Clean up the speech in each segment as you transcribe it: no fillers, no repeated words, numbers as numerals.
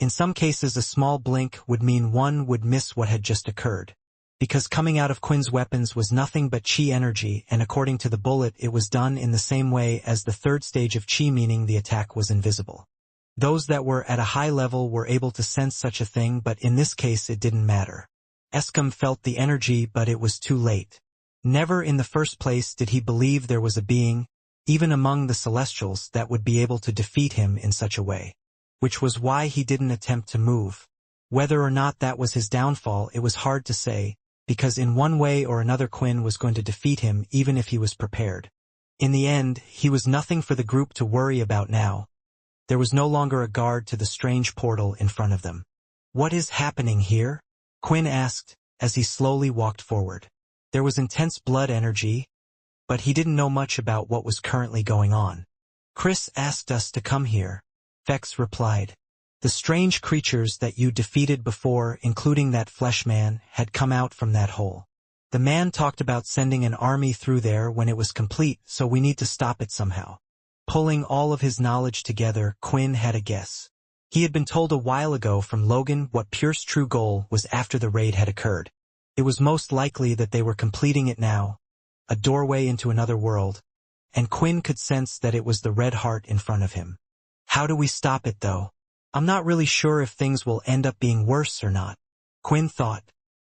In some cases a small blink would mean one would miss what had just occurred. Because coming out of Quinn's weapons was nothing but chi energy, and according to the bullet it was done in the same way as the third stage of chi, meaning the attack was invisible. Those that were at a high level were able to sense such a thing, but in this case it didn't matter. Escom felt the energy, but it was too late. Never in the first place did he believe there was a being, even among the Celestials, that would be able to defeat him in such a way. Which was why he didn't attempt to move. Whether or not that was his downfall, it was hard to say, because in one way or another Quinn was going to defeat him even if he was prepared. In the end, he was nothing for the group to worry about now. There was no longer a guard to the strange portal in front of them. "What is happening here?" Quinn asked, as he slowly walked forward. There was intense blood energy, but he didn't know much about what was currently going on. "Chris asked us to come here," Vex replied. "The strange creatures that you defeated before, including that flesh man, had come out from that hole. The man talked about sending an army through there when it was complete, so we need to stop it somehow." Pulling all of his knowledge together, Quinn had a guess. He had been told a while ago from Logan what Pure's true goal was after the raid had occurred. It was most likely that they were completing it now, a doorway into another world, and Quinn could sense that it was the red heart in front of him. "How do we stop it, though? I'm not really sure if things will end up being worse or not," Quinn thought.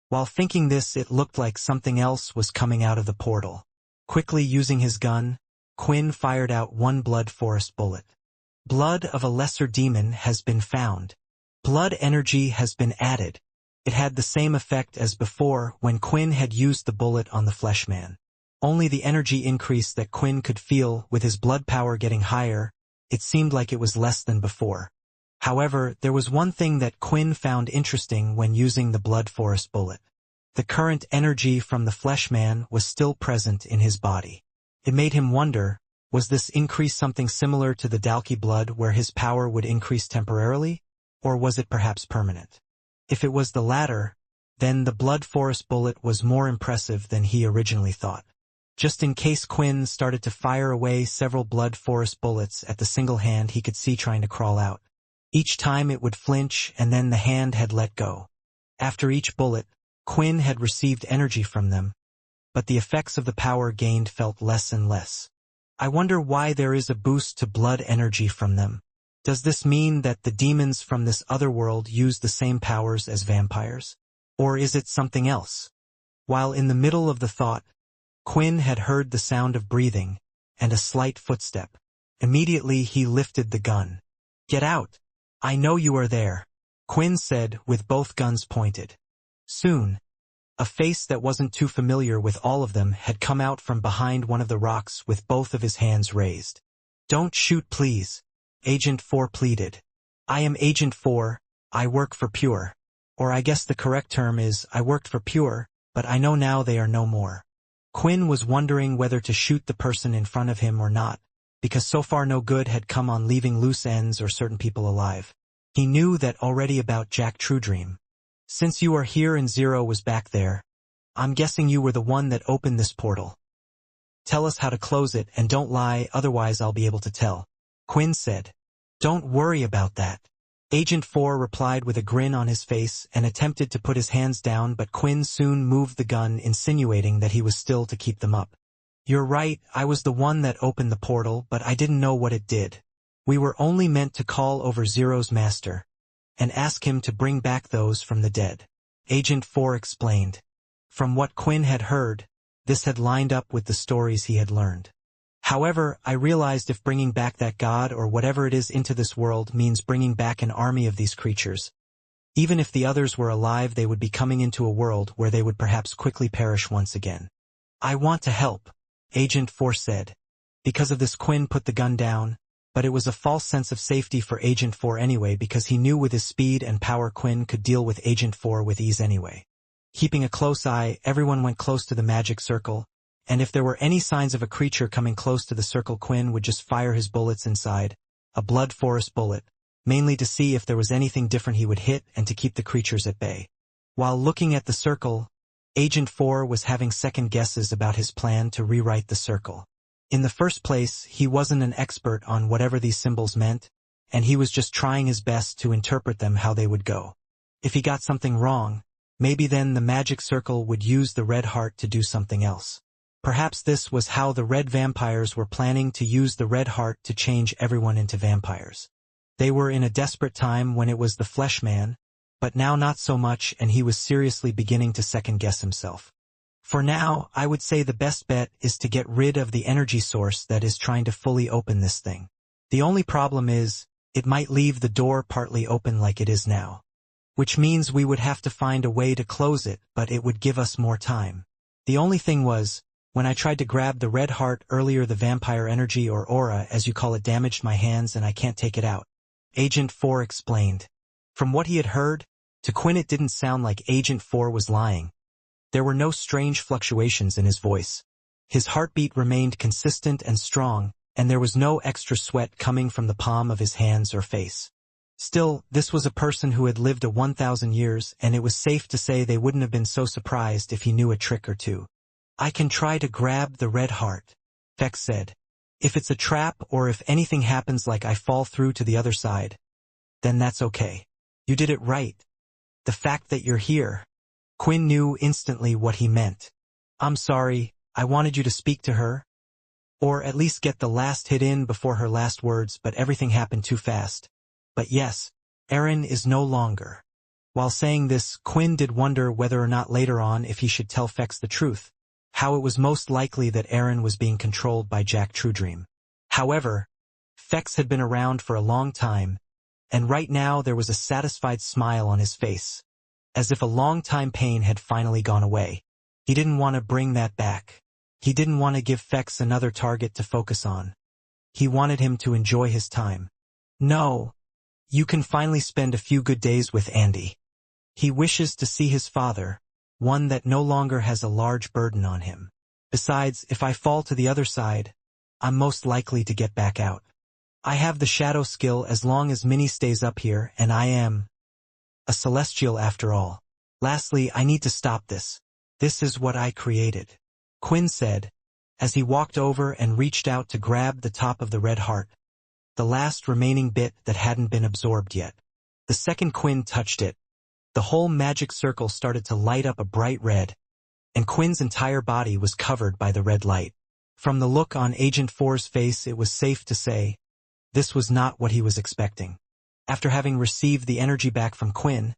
While thinking this, it looked like something else was coming out of the portal. Quickly using his gun, Quinn fired out one blood forest bullet. Blood of a lesser demon has been found. Blood energy has been added. It had the same effect as before when Quinn had used the bullet on the fleshman. Only the energy increase that Quinn could feel with his blood power getting higher, it seemed like it was less than before. However, there was one thing that Quinn found interesting when using the blood forest bullet. The current energy from the fleshman was still present in his body. It made him wonder, was this increase something similar to the Dalki blood where his power would increase temporarily, or was it perhaps permanent? If it was the latter, then the blood forest bullet was more impressive than he originally thought. Just in case, Quinn started to fire away several blood forest bullets at the single hand he could see trying to crawl out. Each time it would flinch, and then the hand had let go. After each bullet, Quinn had received energy from them, but the effects of the power gained felt less and less. "I wonder why there is a boost to blood energy from them. Does this mean that the demons from this other world use the same powers as vampires? Or is it something else?" While in the middle of the thought, Quinn had heard the sound of breathing and a slight footstep. Immediately he lifted the gun. "Get out! I know you are there," Quinn said with both guns pointed. Soon, a face that wasn't too familiar with all of them had come out from behind one of the rocks with both of his hands raised. "Don't shoot, please," Agent 4 pleaded. "I am Agent 4, I work for Pure. Or I guess the correct term is, I worked for Pure, but I know now they are no more." Quinn was wondering whether to shoot the person in front of him or not, because so far no good had come on leaving loose ends or certain people alive. He knew that already about Jack Truedream. "Since you are here and Zero was back there, I'm guessing you were the one that opened this portal. Tell us how to close it and don't lie, otherwise I'll be able to tell," Quinn said. "Don't worry about that," Agent 4 replied with a grin on his face and attempted to put his hands down, but Quinn soon moved the gun, insinuating that he was still to keep them up. "You're right, I was the one that opened the portal, but I didn't know what it did. We were only meant to call over Zero's master and ask him to bring back those from the dead," Agent 4 explained. From what Quinn had heard, this had lined up with the stories he had learned. "However, I realized if bringing back that god or whatever it is into this world means bringing back an army of these creatures, even if the others were alive, they would be coming into a world where they would perhaps quickly perish once again. I want to help," Agent 4 said. Because of this, Quinn put the gun down, but it was a false sense of safety for Agent 4 anyway, because he knew with his speed and power Quinn could deal with Agent 4 with ease anyway. Keeping a close eye, everyone went close to the magic circle, and if there were any signs of a creature coming close to the circle, Quinn would just fire his bullets inside, a blood forest bullet, mainly to see if there was anything different he would hit and to keep the creatures at bay. While looking at the circle, Agent 4 was having second guesses about his plan to rewrite the circle. In the first place, he wasn't an expert on whatever these symbols meant, and he was just trying his best to interpret them how they would go. If he got something wrong, maybe then the magic circle would use the red heart to do something else. Perhaps this was how the red vampires were planning to use the red heart to change everyone into vampires. They were in a desperate time when it was the flesh man, but now not so much, and he was seriously beginning to second-guess himself. For now, I would say the best bet is to get rid of the energy source that is trying to fully open this thing. The only problem is, it might leave the door partly open like it is now. Which means we would have to find a way to close it, but it would give us more time. The only thing was, when I tried to grab the red heart earlier, the vampire energy or aura, as you call it, damaged my hands and I can't take it out. Agent 4 explained. From what he had heard, to Quinn it didn't sound like Agent 4 was lying. There were no strange fluctuations in his voice. His heartbeat remained consistent and strong, and there was no extra sweat coming from the palm of his hands or face. Still, this was a person who had lived 1,000 years, and it was safe to say they wouldn't have been so surprised if he knew a trick or two. I can try to grab the red heart, Fex said. If it's a trap or if anything happens like I fall through to the other side, then that's okay. You did it right. The fact that you're here. Quinn knew instantly what he meant. I'm sorry, I wanted you to speak to her. Or at least get the last hit in before her last words, but everything happened too fast. But yes, Erin is no longer. While saying this, Quinn did wonder whether or not later on if he should tell Fex the truth. How it was most likely that Erin was being controlled by Jack Truedream. However, Fex had been around for a long time, and right now there was a satisfied smile on his face, as if a long-time pain had finally gone away. He didn't want to bring that back. He didn't want to give Fex another target to focus on. He wanted him to enjoy his time. No, you can finally spend a few good days with Andy. He wishes to see his father, one that no longer has a large burden on him. Besides, if I fall to the other side, I'm most likely to get back out. I have the shadow skill as long as Minnie stays up here, and I am a celestial after all. Lastly, I need to stop this. This is what I created, Quinn said, as he walked over and reached out to grab the top of the red heart, the last remaining bit that hadn't been absorbed yet. The second Quinn touched it, the whole magic circle started to light up a bright red, and Quinn's entire body was covered by the red light. From the look on Agent 4's face, it was safe to say, this was not what he was expecting. After having received the energy back from Quinn,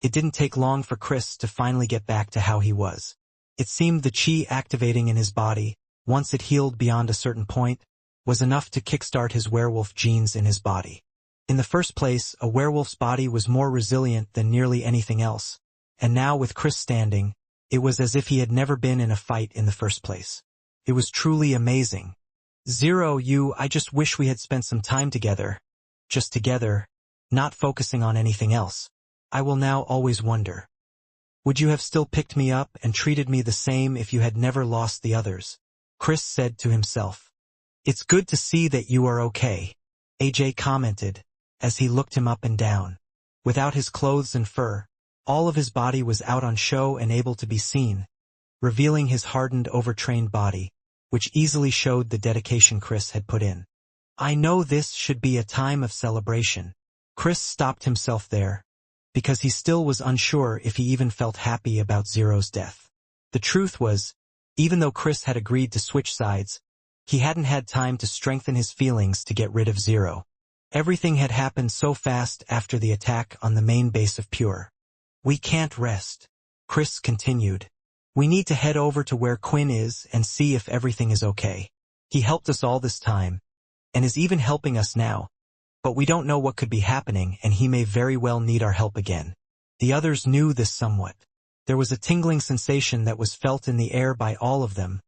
it didn't take long for Chris to finally get back to how he was. It seemed the chi activating in his body, once it healed beyond a certain point, was enough to kickstart his werewolf genes in his body. In the first place, a werewolf's body was more resilient than nearly anything else, and now with Chris standing, it was as if he had never been in a fight in the first place. It was truly amazing. Zero, I just wish we had spent some time together. Just together, not focusing on anything else. I will now always wonder. Would you have still picked me up and treated me the same if you had never lost the others? Chris said to himself. It's good to see that you are okay, AJ commented, as he looked him up and down. Without his clothes and fur, all of his body was out on show and able to be seen, revealing his hardened, overtrained body, which easily showed the dedication Chris had put in. I know this should be a time of celebration. Chris stopped himself there, because he still was unsure if he even felt happy about Zero's death. The truth was, even though Chris had agreed to switch sides, he hadn't had time to strengthen his feelings to get rid of Zero. Everything had happened so fast after the attack on the main base of Pure. We can't rest, Chris continued. We need to head over to where Quinn is and see if everything is okay. He helped us all this time, and is even helping us now, but we don't know what could be happening and he may very well need our help again. The others knew this somewhat. There was a tingling sensation that was felt in the air by all of them,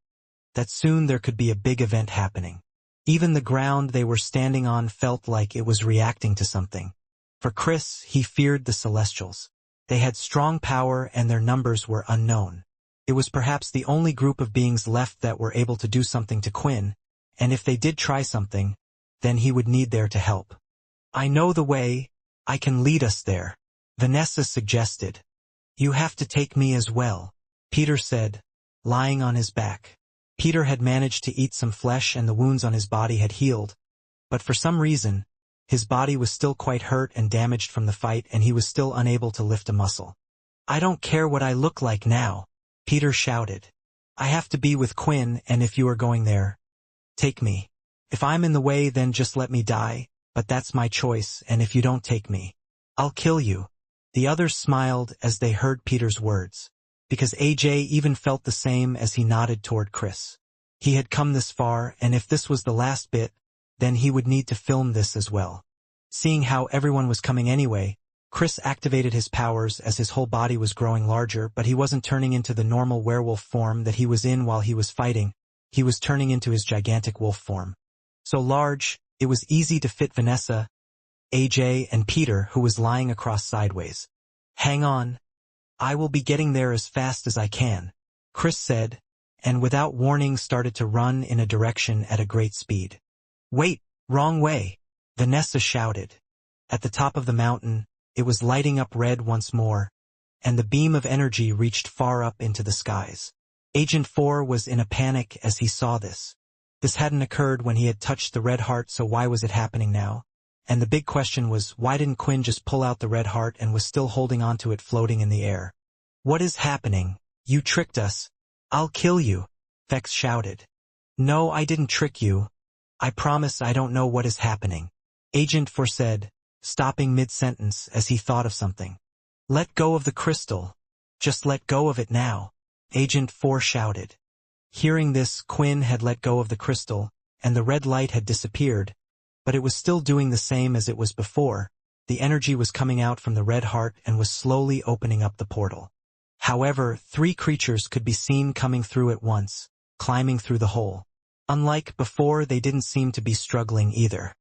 that soon there could be a big event happening. Even the ground they were standing on felt like it was reacting to something. For Chris, he feared the Celestials. They had strong power and their numbers were unknown. It was perhaps the only group of beings left that were able to do something to Quinn, and if they did try something, then he would need there to help. I know the way, I can lead us there, Vanessa suggested. You have to take me as well, Peter said, lying on his back. Peter had managed to eat some flesh and the wounds on his body had healed, but for some reason, His body was still quite hurt and damaged from the fight, and he was still unable to lift a muscle. "I don't care what I look like now," Peter shouted. "I have to be with Quinn, and if you are going there, take me. If I'm in the way, then just let me die, but that's my choice, and if you don't take me, I'll kill you." The others smiled as they heard Peter's words, because AJ even felt the same as he nodded toward Chris. He had come this far, and if this was the last bit, then he would need to film this as well. Seeing how everyone was coming anyway, Chris activated his powers as his whole body was growing larger, but he wasn't turning into the normal werewolf form that he was in while he was fighting. He was turning into his gigantic wolf form. So large, it was easy to fit Vanessa, AJ, and Peter, who was lying across sideways. "Hang on. I will be getting there as fast as I can," Chris said, and without warning started to run in a direction at a great speed. "Wait, wrong way," Vanessa shouted. At the top of the mountain, it was lighting up red once more, and the beam of energy reached far up into the skies. Agent 4 was in a panic as he saw this. This hadn't occurred when he had touched the red heart, so why was it happening now? And the big question was, why didn't Quinn just pull out the red heart and was still holding onto it floating in the air? "What is happening? You tricked us. I'll kill you," Vex shouted. "No, I didn't trick you. I promise I don't know what is happening," Agent 4 said, stopping mid-sentence as he thought of something. "Let go of the crystal. Just let go of it now," Agent 4 shouted. Hearing this, Quinn had let go of the crystal, and the red light had disappeared, but it was still doing the same as it was before. The energy was coming out from the red heart and was slowly opening up the portal. However, 3 creatures could be seen coming through at once, climbing through the hole. Unlike before, they didn't seem to be struggling either.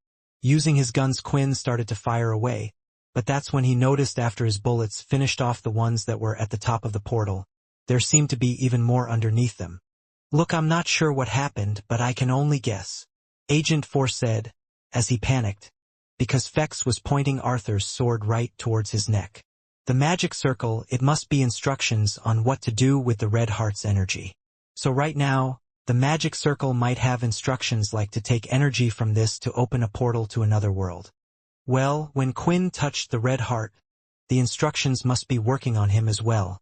Using his guns, Quinn started to fire away, but that's when he noticed after his bullets finished off the ones that were at the top of the portal, there seemed to be even more underneath them. "Look, I'm not sure what happened, but I can only guess," Agent 4 said, as he panicked, because Vex was pointing Arthur's sword right towards his neck. "The magic circle, it must be instructions on what to do with the red heart's energy. So right now, the magic circle might have instructions like to take energy from this to open a portal to another world." Well, when Quinn touched the red heart, the instructions must be working on him as well.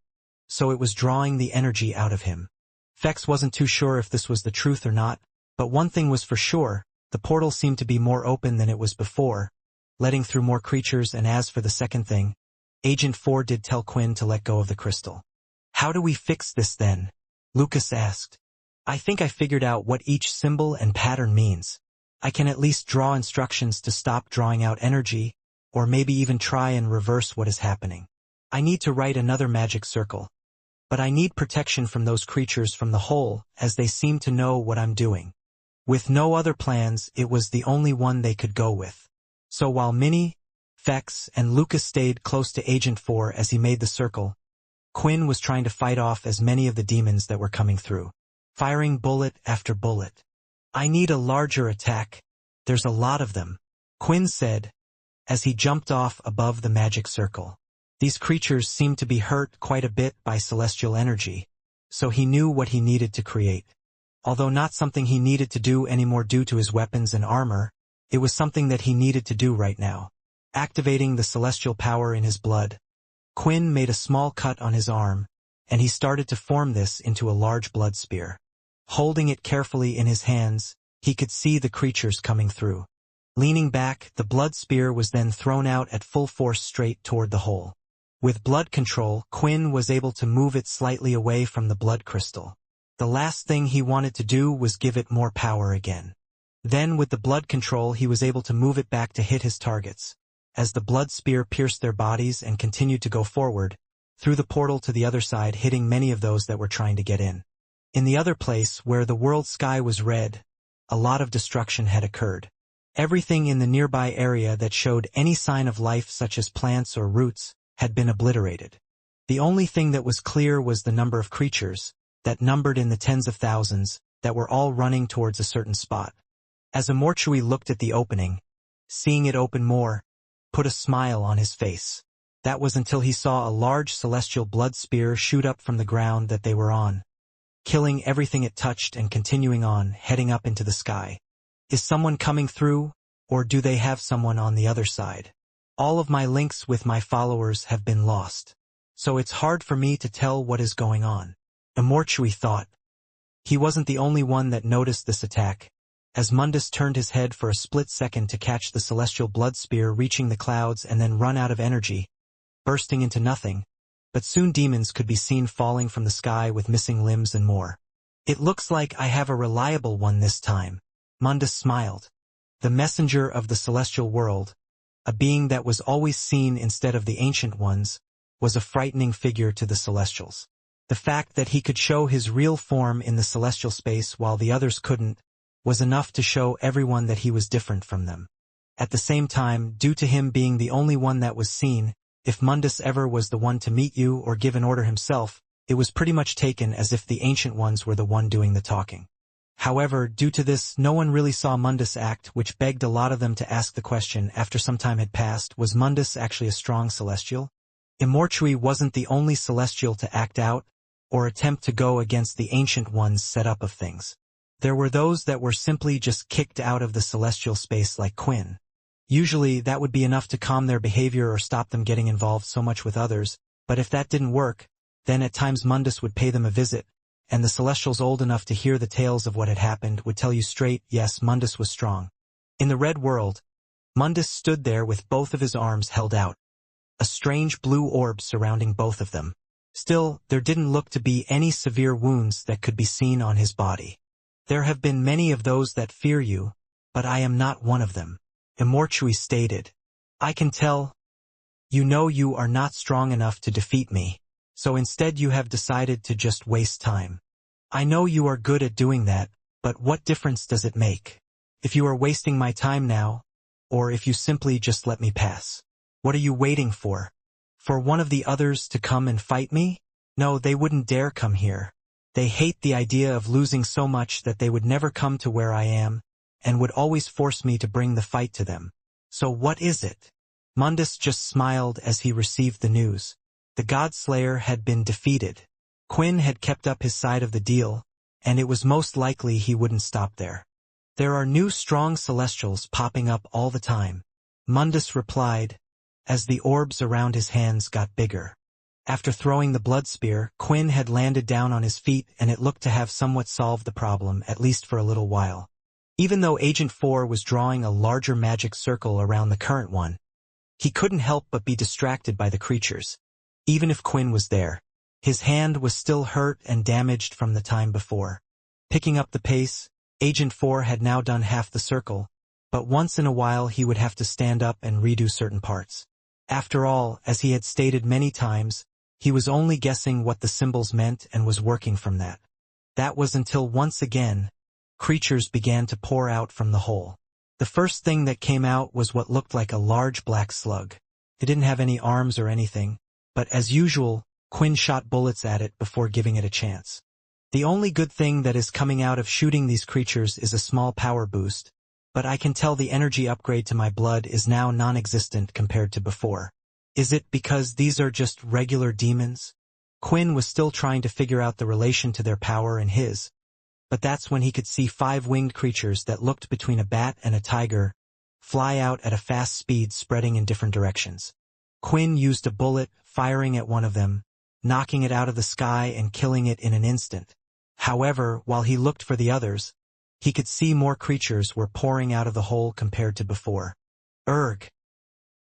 So it was drawing the energy out of him. Vex wasn't too sure if this was the truth or not, but one thing was for sure, the portal seemed to be more open than it was before, letting through more creatures. And as for the second thing, Agent 4 did tell Quinn to let go of the crystal. "How do we fix this then?" Lucas asked. "I think I figured out what each symbol and pattern means. I can at least draw instructions to stop drawing out energy, or maybe even try and reverse what is happening. I need to write another magic circle. But I need protection from those creatures from the hole, as they seem to know what I'm doing." With no other plans, it was the only one they could go with. So while Minnie, Vex, and Lucas stayed close to Agent 4 as he made the circle, Quinn was trying to fight off as many of the demons that were coming through, firing bullet after bullet. "I need a larger attack. There's a lot of them," Quinn said, as he jumped off above the magic circle. These creatures seemed to be hurt quite a bit by celestial energy, so he knew what he needed to create. Although not something he needed to do anymore due to his weapons and armor, it was something that he needed to do right now. Activating the celestial power in his blood, Quinn made a small cut on his arm, and he started to form this into a large blood spear. Holding it carefully in his hands, he could see the creatures coming through. Leaning back, the blood spear was then thrown out at full force straight toward the hole. With blood control, Quinn was able to move it slightly away from the blood crystal. The last thing he wanted to do was give it more power again. Then with the blood control, he was able to move it back to hit his targets, as the blood spear pierced their bodies and continued to go forward, through the portal to the other side, hitting many of those that were trying to get in. In the other place, where the world sky was red, a lot of destruction had occurred. Everything in the nearby area that showed any sign of life, such as plants or roots, had been obliterated. The only thing that was clear was the number of creatures, that numbered in the tens of thousands, that were all running towards a certain spot. As Immortality looked at the opening, seeing it open more, put a smile on his face. That was until he saw a large celestial blood spear shoot up from the ground that they were on, killing everything it touched and continuing on, heading up into the sky. "Is someone coming through?" Or do they have someone on the other side? All of my links with my followers have been lost. So it's hard for me to tell what is going on. Immortality thought. He wasn't the only one that noticed this attack, as Mundus turned his head for a split second to catch the celestial blood spear reaching the clouds and then run out of energy, bursting into nothing, but soon demons could be seen falling from the sky with missing limbs and more. It looks like I have a reliable one this time. Mundus smiled. The messenger of the celestial world, a being that was always seen instead of the ancient ones, was a frightening figure to the celestials. The fact that he could show his real form in the celestial space while the others couldn't, was enough to show everyone that he was different from them. At the same time, due to him being the only one that was seen, if Mundus ever was the one to meet you or give an order himself, it was pretty much taken as if the ancient ones were the one doing the talking. However, due to this, no one really saw Mundus act, which begged a lot of them to ask the question after some time had passed, was Mundus actually a strong celestial? Immortality wasn't the only celestial to act out, or attempt to go against the ancient ones' setup of things. There were those that were simply just kicked out of the celestial space like Quinn. Usually that would be enough to calm their behavior or stop them getting involved so much with others, but if that didn't work, then at times Mundus would pay them a visit, and the celestials old enough to hear the tales of what had happened would tell you straight, yes, Mundus was strong. In the red world, Mundus stood there with both of his arms held out, a strange blue orb surrounding both of them. Still, there didn't look to be any severe wounds that could be seen on his body. There have been many of those that fear you, but I am not one of them, Immortality stated. I can tell. You know you are not strong enough to defeat me, so instead you have decided to just waste time. I know you are good at doing that, but what difference does it make? If you are wasting my time now, or if you simply just let me pass? What are you waiting for? For one of the others to come and fight me? No, they wouldn't dare come here. They hate the idea of losing so much that they would never come to where I am, and would always force me to bring the fight to them. So what is it? Mundus just smiled as he received the news. The God-Slayer had been defeated. Quinn had kept up his side of the deal, and it was most likely he wouldn't stop there. There are new strong celestials popping up all the time, Mundus replied, as the orbs around his hands got bigger. After throwing the blood spear, Quinn had landed down on his feet and it looked to have somewhat solved the problem, at least for a little while. Even though Agent 4 was drawing a larger magic circle around the current one, he couldn't help but be distracted by the creatures. Even if Quinn was there, his hand was still hurt and damaged from the time before. Picking up the pace, Agent 4 had now done half the circle, but once in a while he would have to stand up and redo certain parts. After all, as he had stated many times, he was only guessing what the symbols meant and was working from that. That was until once again, creatures began to pour out from the hole. The first thing that came out was what looked like a large black slug. It didn't have any arms or anything, but as usual, Quinn shot bullets at it before giving it a chance. The only good thing that is coming out of shooting these creatures is a small power boost, but I can tell the energy upgrade to my blood is now non-existent compared to before. Is it because these are just regular demons? Quinn was still trying to figure out the relation to their power and his, but that's when he could see 5 winged creatures that looked between a bat and a tiger fly out at a fast speed, spreading in different directions. Quinn used a bullet, firing at one of them, knocking it out of the sky and killing it in an instant. However, while he looked for the others, he could see more creatures were pouring out of the hole compared to before. Erg.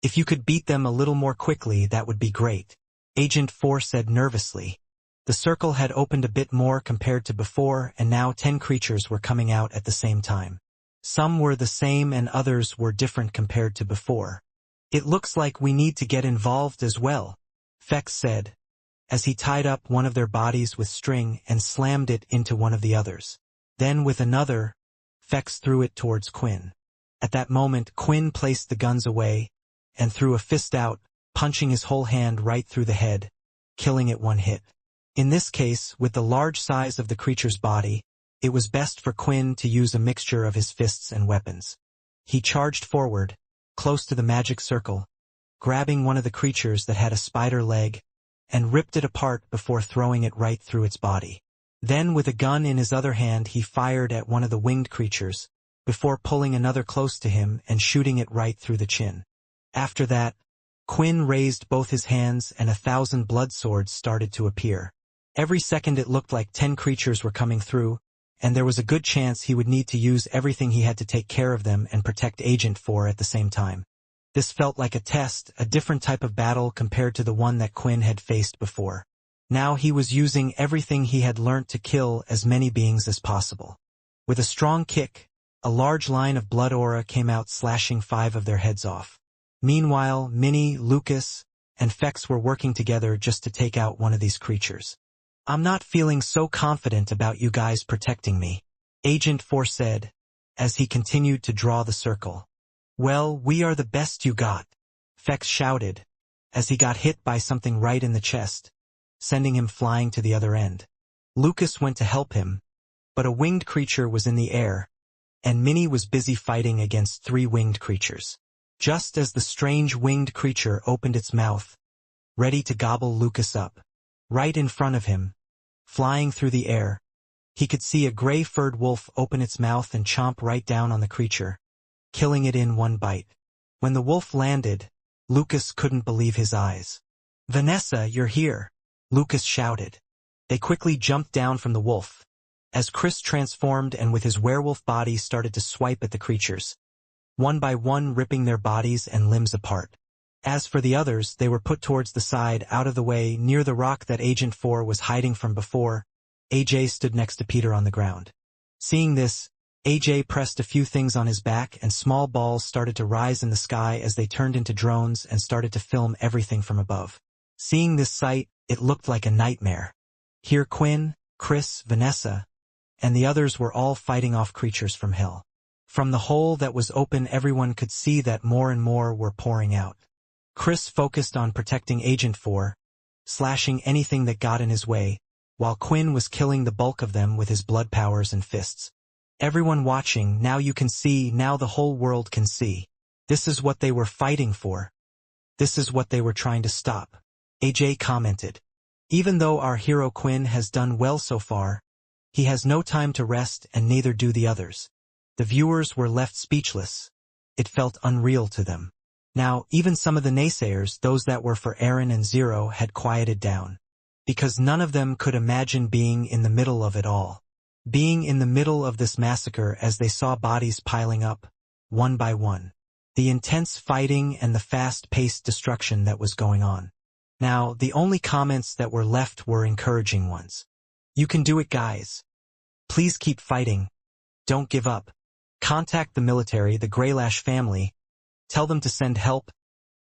If you could beat them a little more quickly, that would be great, Agent 4 said nervously. The circle had opened a bit more compared to before, and now 10 creatures were coming out at the same time. Some were the same and others were different compared to before. It looks like we need to get involved as well, Fex said, as he tied up one of their bodies with string and slammed it into one of the others. Then with another, Fex threw it towards Quinn. At that moment, Quinn placed the guns away and threw a fist out, punching his whole hand right through the head, killing it one hit. In this case, with the large size of the creature's body, it was best for Quinn to use a mixture of his fists and weapons. He charged forward, close to the magic circle, grabbing one of the creatures that had a spider leg, and ripped it apart before throwing it right through its body. Then with a gun in his other hand he fired at one of the winged creatures, before pulling another close to him and shooting it right through the chin. After that, Quinn raised both his hands and 1,000 blood swords started to appear. Every second it looked like 10 creatures were coming through, and there was a good chance he would need to use everything he had to take care of them and protect Agent 4 at the same time. This felt like a test, a different type of battle compared to the one that Quinn had faced before. Now he was using everything he had learnt to kill as many beings as possible. With a strong kick, a large line of blood aura came out, slashing 5 of their heads off. Meanwhile, Minnie, Lucas, and Fex were working together just to take out one of these creatures. "I'm not feeling so confident about you guys protecting me," Agent 4 said, as he continued to draw the circle. "Well, we are the best you got," Fex shouted, as he got hit by something right in the chest, sending him flying to the other end. Lucas went to help him, but a winged creature was in the air, and Minnie was busy fighting against 3 winged creatures. Just as the strange winged creature opened its mouth, ready to gobble Lucas up, right in front of him, flying through the air, he could see a gray-furred wolf open its mouth and chomp right down on the creature, killing it in one bite. When the wolf landed, Lucas couldn't believe his eyes. "Vanessa, you're here," Lucas shouted. They quickly jumped down from the wolf, as Chris transformed and with his werewolf body started to swipe at the creatures, one by one ripping their bodies and limbs apart. As for the others, they were put towards the side, out of the way, near the rock that Agent 4 was hiding from before. AJ stood next to Peter on the ground. Seeing this, AJ pressed a few things on his back and small balls started to rise in the sky as they turned into drones and started to film everything from above. Seeing this sight, it looked like a nightmare. Here Quinn, Chris, Vanessa, and the others were all fighting off creatures from hell. From the hole that was open, everyone could see that more and more were pouring out. Chris focused on protecting Agent 4, slashing anything that got in his way, while Quinn was killing the bulk of them with his blood powers and fists. Everyone watching, now you can see, now the whole world can see. This is what they were fighting for. This is what they were trying to stop. AJ commented. Even though our hero Quinn has done well so far, he has no time to rest and neither do the others. The viewers were left speechless. It felt unreal to them. Now, even some of the naysayers, those that were for Aaron and Zero, had quieted down. Because none of them could imagine being in the middle of it all. Being in the middle of this massacre as they saw bodies piling up, one by one. The intense fighting and the fast-paced destruction that was going on. Now, the only comments that were left were encouraging ones. "You can do it, guys. Please keep fighting. Don't give up. Contact the military, the Greylash family. Tell them to send help.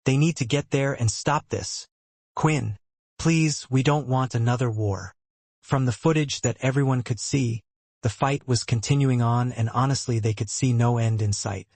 They need to get there and stop this. Quinn, please, we don't want another war." From the footage that everyone could see, the fight was continuing on and honestly they could see no end in sight.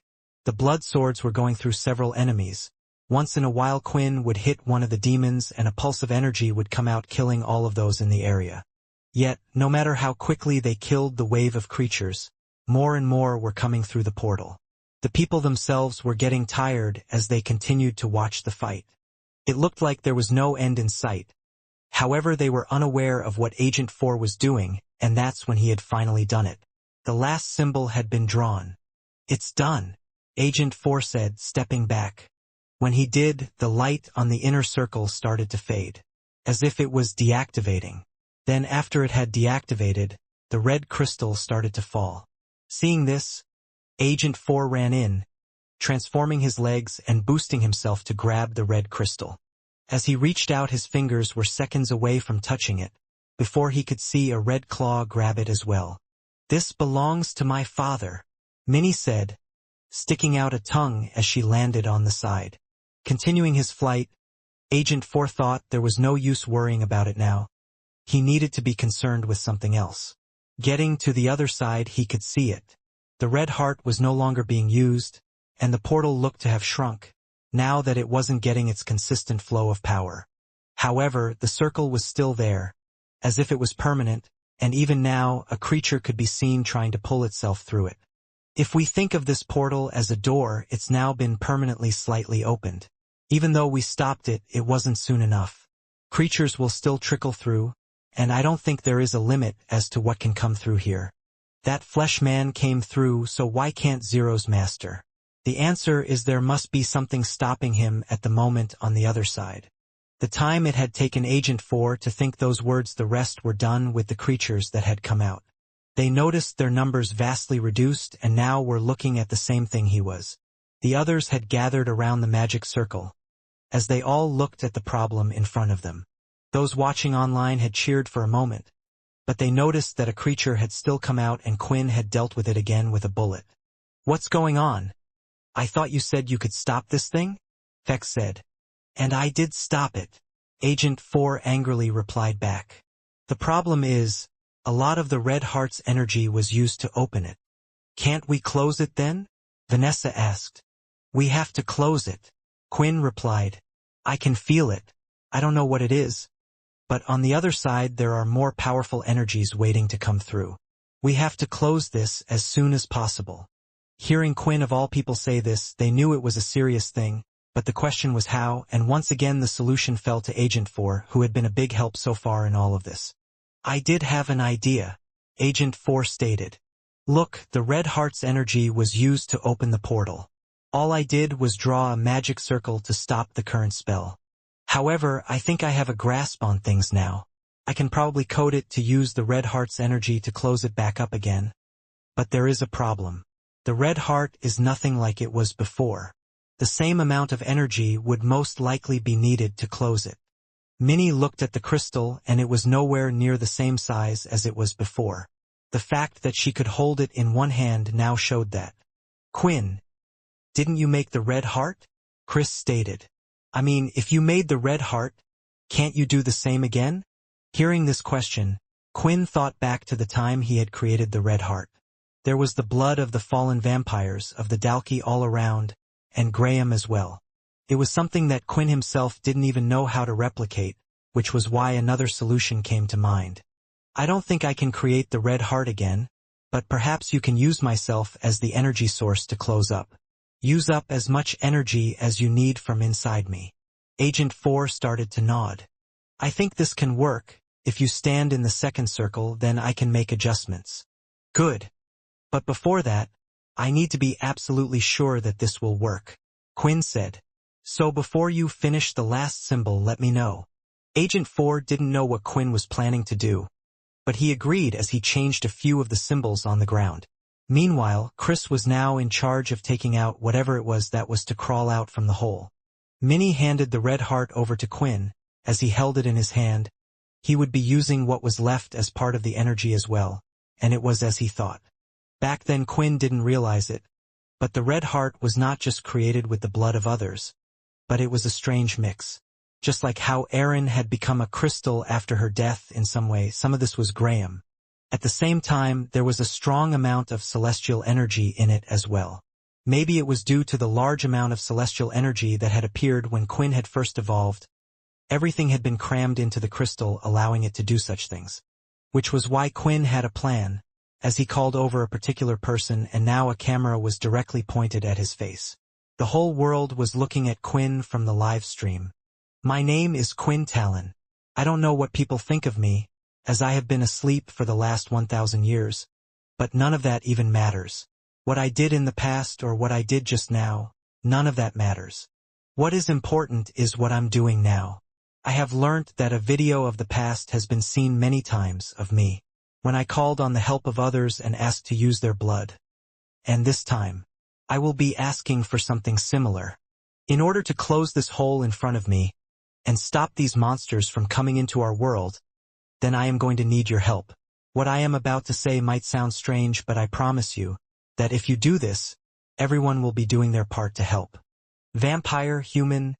The blood swords were going through several enemies. Once in a while Quinn would hit one of the demons and a pulse of energy would come out, killing all of those in the area. Yet, no matter how quickly they killed the wave of creatures, more and more were coming through the portal. The people themselves were getting tired as they continued to watch the fight. It looked like there was no end in sight. However, they were unaware of what Agent 4 was doing, and that's when he had finally done it. The last symbol had been drawn. "It's done," Agent 4 said, stepping back. When he did, the light on the inner circle started to fade, as if it was deactivating. Then after it had deactivated, the red crystal started to fall. Seeing this, Agent 4 ran in, transforming his legs and boosting himself to grab the red crystal. As he reached out, his fingers were seconds away from touching it, before he could see a red claw grab it as well. "This belongs to my father," Minnie said, sticking out a tongue as she landed on the side. Continuing his flight, Agent 4 thought there was no use worrying about it now. He needed to be concerned with something else. Getting to the other side, he could see it. The red heart was no longer being used, and the portal looked to have shrunk, now that it wasn't getting its consistent flow of power. However, the circle was still there, as if it was permanent, and even now, a creature could be seen trying to pull itself through it. If we think of this portal as a door, it's now been permanently slightly opened. Even though we stopped it, it wasn't soon enough. Creatures will still trickle through, and I don't think there is a limit as to what can come through here. That flesh man came through, so why can't Zero's master? The answer is there must be something stopping him at the moment on the other side. The time it had taken Agent 4 to think those words, the rest were done with the creatures that had come out. They noticed their numbers vastly reduced and now were looking at the same thing he was. The others had gathered around the magic circle, as they all looked at the problem in front of them. Those watching online had cheered for a moment, but they noticed that a creature had still come out and Quinn had dealt with it again with a bullet. "What's going on? I thought you said you could stop this thing?" Fex said. "And I did stop it," Agent 4 angrily replied back. "The problem is, a lot of the Red Heart's energy was used to open it." "Can't we close it then?" Vanessa asked. "We have to close it," Quinn replied. "I can feel it. I don't know what it is. But on the other side there are more powerful energies waiting to come through. We have to close this as soon as possible." Hearing Quinn of all people say this, they knew it was a serious thing, but the question was how, and once again the solution fell to Agent 4, who had been a big help so far in all of this. "I did have an idea," Agent 4 stated. "Look, the Red Heart's energy was used to open the portal. All I did was draw a magic circle to stop the current spell. However, I think I have a grasp on things now. I can probably code it to use the Red Heart's energy to close it back up again. But there is a problem. The Red Heart is nothing like it was before. The same amount of energy would most likely be needed to close it." Minnie looked at the crystal and it was nowhere near the same size as it was before. The fact that she could hold it in one hand now showed that. "Quinn, didn't you make the Red Heart?" Chris stated. "I mean, if you made the Red Heart, can't you do the same again?" Hearing this question, Quinn thought back to the time he had created the Red Heart. There was the blood of the fallen vampires, of the Dalki all around, and Graham as well. It was something that Quinn himself didn't even know how to replicate, which was why another solution came to mind. "I don't think I can create the Red Heart again, but perhaps you can use myself as the energy source to close up. Use up as much energy as you need from inside me." Agent 4 started to nod. "I think this can work. If you stand in the second circle, then I can make adjustments." "Good. But before that, I need to be absolutely sure that this will work," Quinn said. "So before you finish the last symbol, let me know." Agent 4 didn't know what Quinn was planning to do, but he agreed as he changed a few of the symbols on the ground. Meanwhile, Chris was now in charge of taking out whatever it was that was to crawl out from the hole. Minnie handed the Red Heart over to Quinn. As he held it in his hand, he would be using what was left as part of the energy as well, and it was as he thought. Back then Quinn didn't realize it, but the Red Heart was not just created with the blood of others, but it was a strange mix. Just like how Erin had become a crystal after her death in some way, some of this was Graham. At the same time, there was a strong amount of celestial energy in it as well. Maybe it was due to the large amount of celestial energy that had appeared when Quinn had first evolved. Everything had been crammed into the crystal, allowing it to do such things. Which was why Quinn had a plan, as he called over a particular person, and now a camera was directly pointed at his face. The whole world was looking at Quinn from the live stream. "My name is Quinn Talon. I don't know what people think of me, as I have been asleep for the last 1,000 years. But none of that even matters. What I did in the past or what I did just now, none of that matters. What is important is what I'm doing now. I have learnt that a video of the past has been seen many times of me, when I called on the help of others and asked to use their blood. And this time, I will be asking for something similar. In order to close this hole in front of me, and stop these monsters from coming into our world, then I am going to need your help. What I am about to say might sound strange, but I promise you, that if you do this, everyone will be doing their part to help. Vampire, human,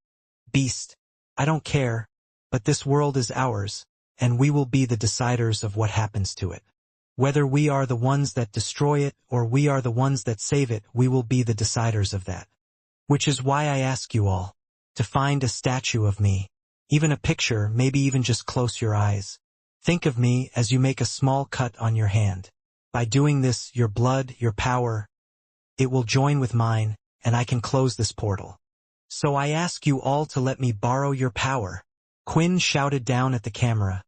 beast, I don't care, but this world is ours, and we will be the deciders of what happens to it. Whether we are the ones that destroy it or we are the ones that save it, we will be the deciders of that. Which is why I ask you all to find a statue of me, even a picture, maybe even just close your eyes. Think of me as you make a small cut on your hand. By doing this, your blood, your power, it will join with mine, and I can close this portal. So I ask you all to let me borrow your power." Quinn shouted down at the camera,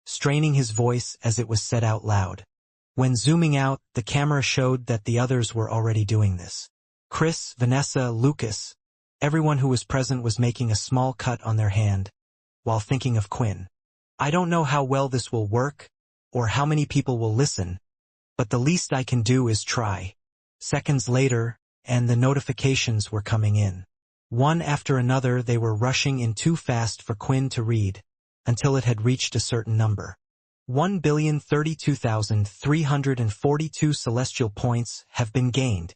straining his voice as it was said out loud. When zooming out, the camera showed that the others were already doing this. Chris, Vanessa, Lucas, everyone who was present was making a small cut on their hand, while thinking of Quinn. I don't know how well this will work, or how many people will listen, but the least I can do is try. Seconds later, and the notifications were coming in. One after another they were rushing in too fast for Quinn to read, until it had reached a certain number. 1,032,342 celestial points have been gained.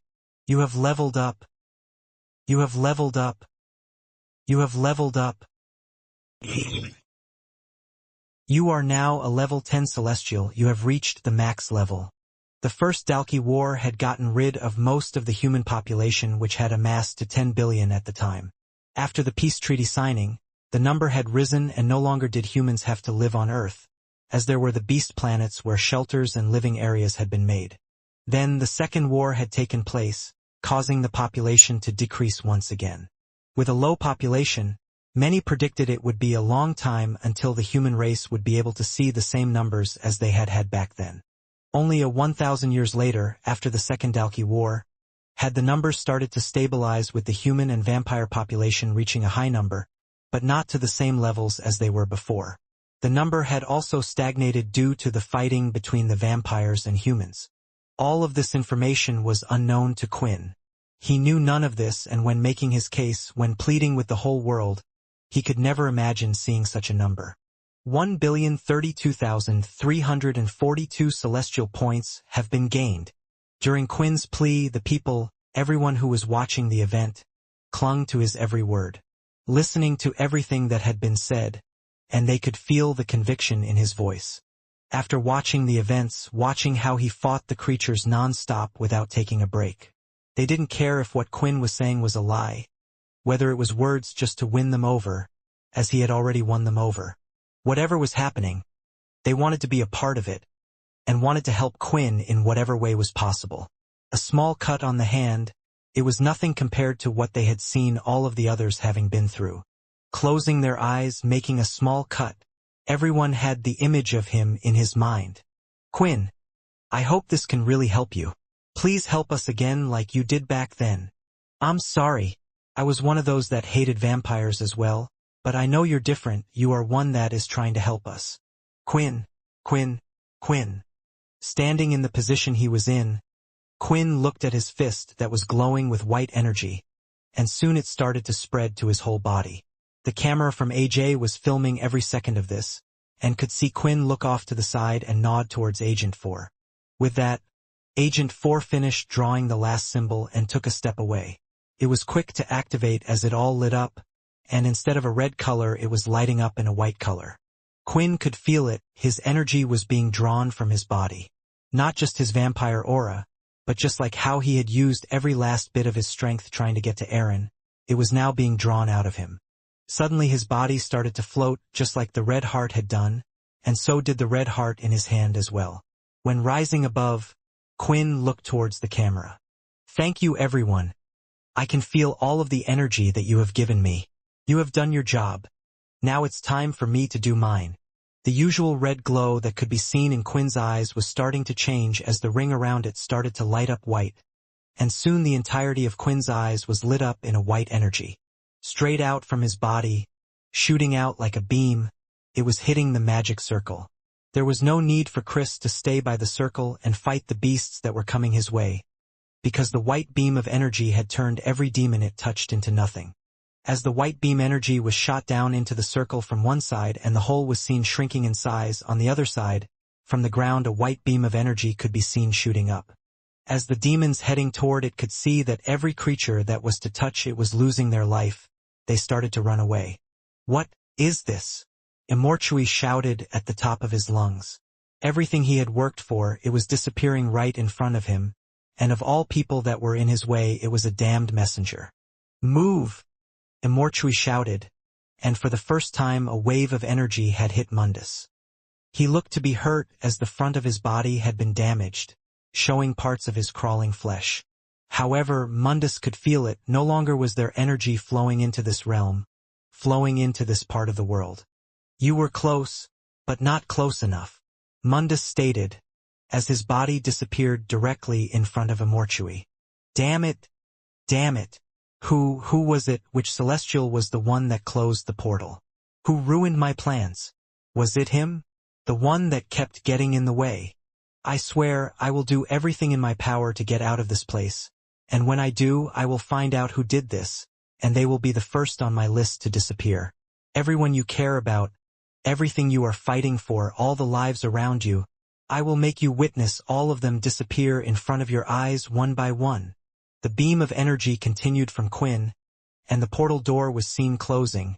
You have leveled up. You have leveled up. You have leveled up. You are now a level 10 celestial. You have reached the max level. The First Dalki War had gotten rid of most of the human population, which had amassed to 10 billion at the time. After the peace treaty signing, the number had risen and no longer did humans have to live on Earth, as there were the beast planets where shelters and living areas had been made. Then the Second War had taken place, causing the population to decrease once again. With a low population, many predicted it would be a long time until the human race would be able to see the same numbers as they had had back then. Only 1,000 years later, after the Second Dalki War, had the numbers started to stabilize, with the human and vampire population reaching a high number, but not to the same levels as they were before. The number had also stagnated due to the fighting between the vampires and humans. All of this information was unknown to Quinn. He knew none of this, and when making his case, when pleading with the whole world, he could never imagine seeing such a number. 1,032,342 celestial points have been gained. During Quinn's plea, the people, everyone who was watching the event, clung to his every word, listening to everything that had been said, and they could feel the conviction in his voice. After watching the events, watching how he fought the creatures non-stop without taking a break, they didn't care if what Quinn was saying was a lie, whether it was words just to win them over, as he had already won them over. Whatever was happening, they wanted to be a part of it, and wanted to help Quinn in whatever way was possible. A small cut on the hand, it was nothing compared to what they had seen all of the others having been through. Closing their eyes, making a small cut, everyone had the image of him in his mind. Quinn, I hope this can really help you. Please help us again like you did back then. I'm sorry, I was one of those that hated vampires as well. But I know you're different, you are one that is trying to help us. Quinn, Quinn, Quinn. Standing in the position he was in, Quinn looked at his fist that was glowing with white energy, and soon it started to spread to his whole body. The camera from AJ was filming every second of this, and could see Quinn look off to the side and nod towards Agent 4. With that, Agent 4 finished drawing the last symbol and took a step away. It was quick to activate as it all lit up, and instead of a red color it was lighting up in a white color. Quinn could feel it, his energy was being drawn from his body. Not just his vampire aura, but just like how he had used every last bit of his strength trying to get to Aaron, it was now being drawn out of him. Suddenly his body started to float just like the red heart had done, and so did the red heart in his hand as well. When rising above, Quinn looked towards the camera. Thank you everyone. I can feel all of the energy that you have given me. You have done your job. Now it's time for me to do mine. The usual red glow that could be seen in Quinn's eyes was starting to change as the ring around it started to light up white, and soon the entirety of Quinn's eyes was lit up in a white energy. Straight out from his body, shooting out like a beam, it was hitting the magic circle. There was no need for Chris to stay by the circle and fight the beasts that were coming his way, because the white beam of energy had turned every demon it touched into nothing. As the white beam energy was shot down into the circle from one side and the hole was seen shrinking in size on the other side, from the ground a white beam of energy could be seen shooting up. As the demons heading toward it could see that every creature that was to touch it was losing their life, they started to run away. What is this? Immortality shouted at the top of his lungs. Everything he had worked for, it was disappearing right in front of him, and of all people that were in his way it was a damned messenger. Move! Immortality shouted, and for the first time a wave of energy had hit Mundus. He looked to be hurt as the front of his body had been damaged, showing parts of his crawling flesh. However, Mundus could feel it, no longer was there energy flowing into this realm, flowing into this part of the world. You were close, but not close enough, Mundus stated, as his body disappeared directly in front of Immortality. Damn it! Damn it! Who was it? Which celestial was the one that closed the portal? Who ruined my plans? Was it him? The one that kept getting in the way? I swear I will do everything in my power to get out of this place, and when I do I will find out who did this, and they will be the first on my list to disappear. Everyone you care about, everything you are fighting for, all the lives around you, I will make you witness all of them disappear in front of your eyes one by one. The beam of energy continued from Quinn, and the portal door was seen closing.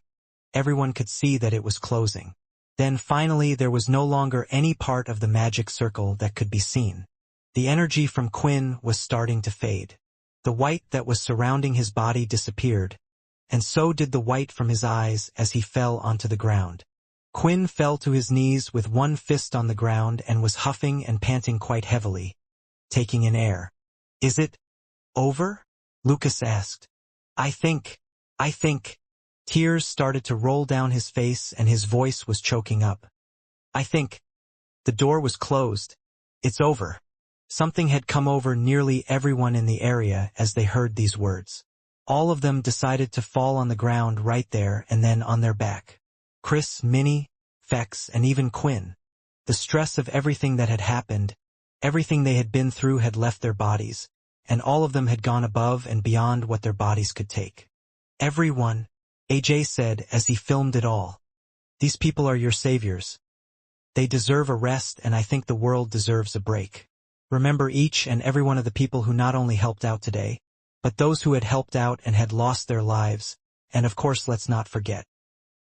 Everyone could see that it was closing. Then finally there was no longer any part of the magic circle that could be seen. The energy from Quinn was starting to fade. The white that was surrounding his body disappeared, and so did the white from his eyes as he fell onto the ground. Quinn fell to his knees with one fist on the ground and was huffing and panting quite heavily, taking in air. "Is it over?" Lucas asked. I think. Tears started to roll down his face and his voice was choking up. "I think. The door was closed. It's over." Something had come over nearly everyone in the area as they heard these words. All of them decided to fall on the ground right there and then on their back. Chris, Minnie, Fex, and even Quinn. The stress of everything that had happened, everything they had been through had left their bodies, and all of them had gone above and beyond what their bodies could take. "Everyone," AJ said as he filmed it all. "These people are your saviors. They deserve a rest, and I think the world deserves a break. Remember each and every one of the people who not only helped out today, but those who had helped out and had lost their lives, and of course let's not forget.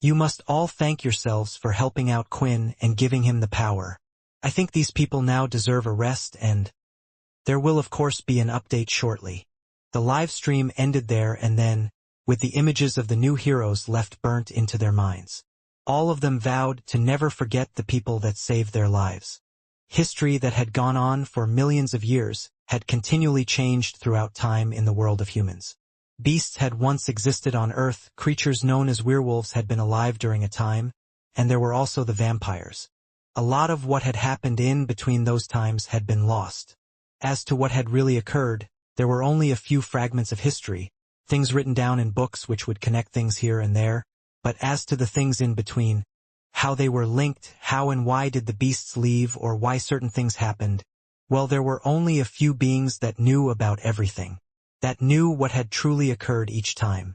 You must all thank yourselves for helping out Quinn and giving him the power. I think these people now deserve a rest, and there will of course be an update shortly." The live stream ended there and then, with the images of the new heroes left burnt into their minds. All of them vowed to never forget the people that saved their lives. History that had gone on for millions of years had continually changed throughout time in the world of humans. Beasts had once existed on Earth, creatures known as werewolves had been alive during a time, and there were also the vampires. A lot of what had happened in between those times had been lost. As to what had really occurred, there were only a few fragments of history, things written down in books which would connect things here and there, but as to the things in between, how they were linked, how and why did the beasts leave or why certain things happened, well, there were only a few beings that knew about everything, that knew what had truly occurred each time.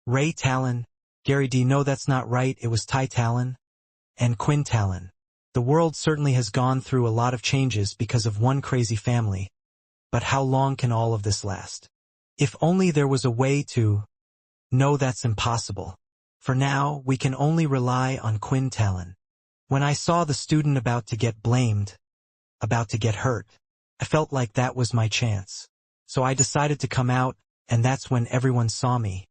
Ray Talon, Gary D. No, that's not right, it was Ty Talon, and Quinn Talon. The world certainly has gone through a lot of changes because of one crazy family, but how long can all of this last? If only there was a way to... No, that's impossible. For now, we can only rely on Quinn Talon. When I saw the student about to get blamed, about to get hurt, I felt like that was my chance. So I decided to come out, and that's when everyone saw me.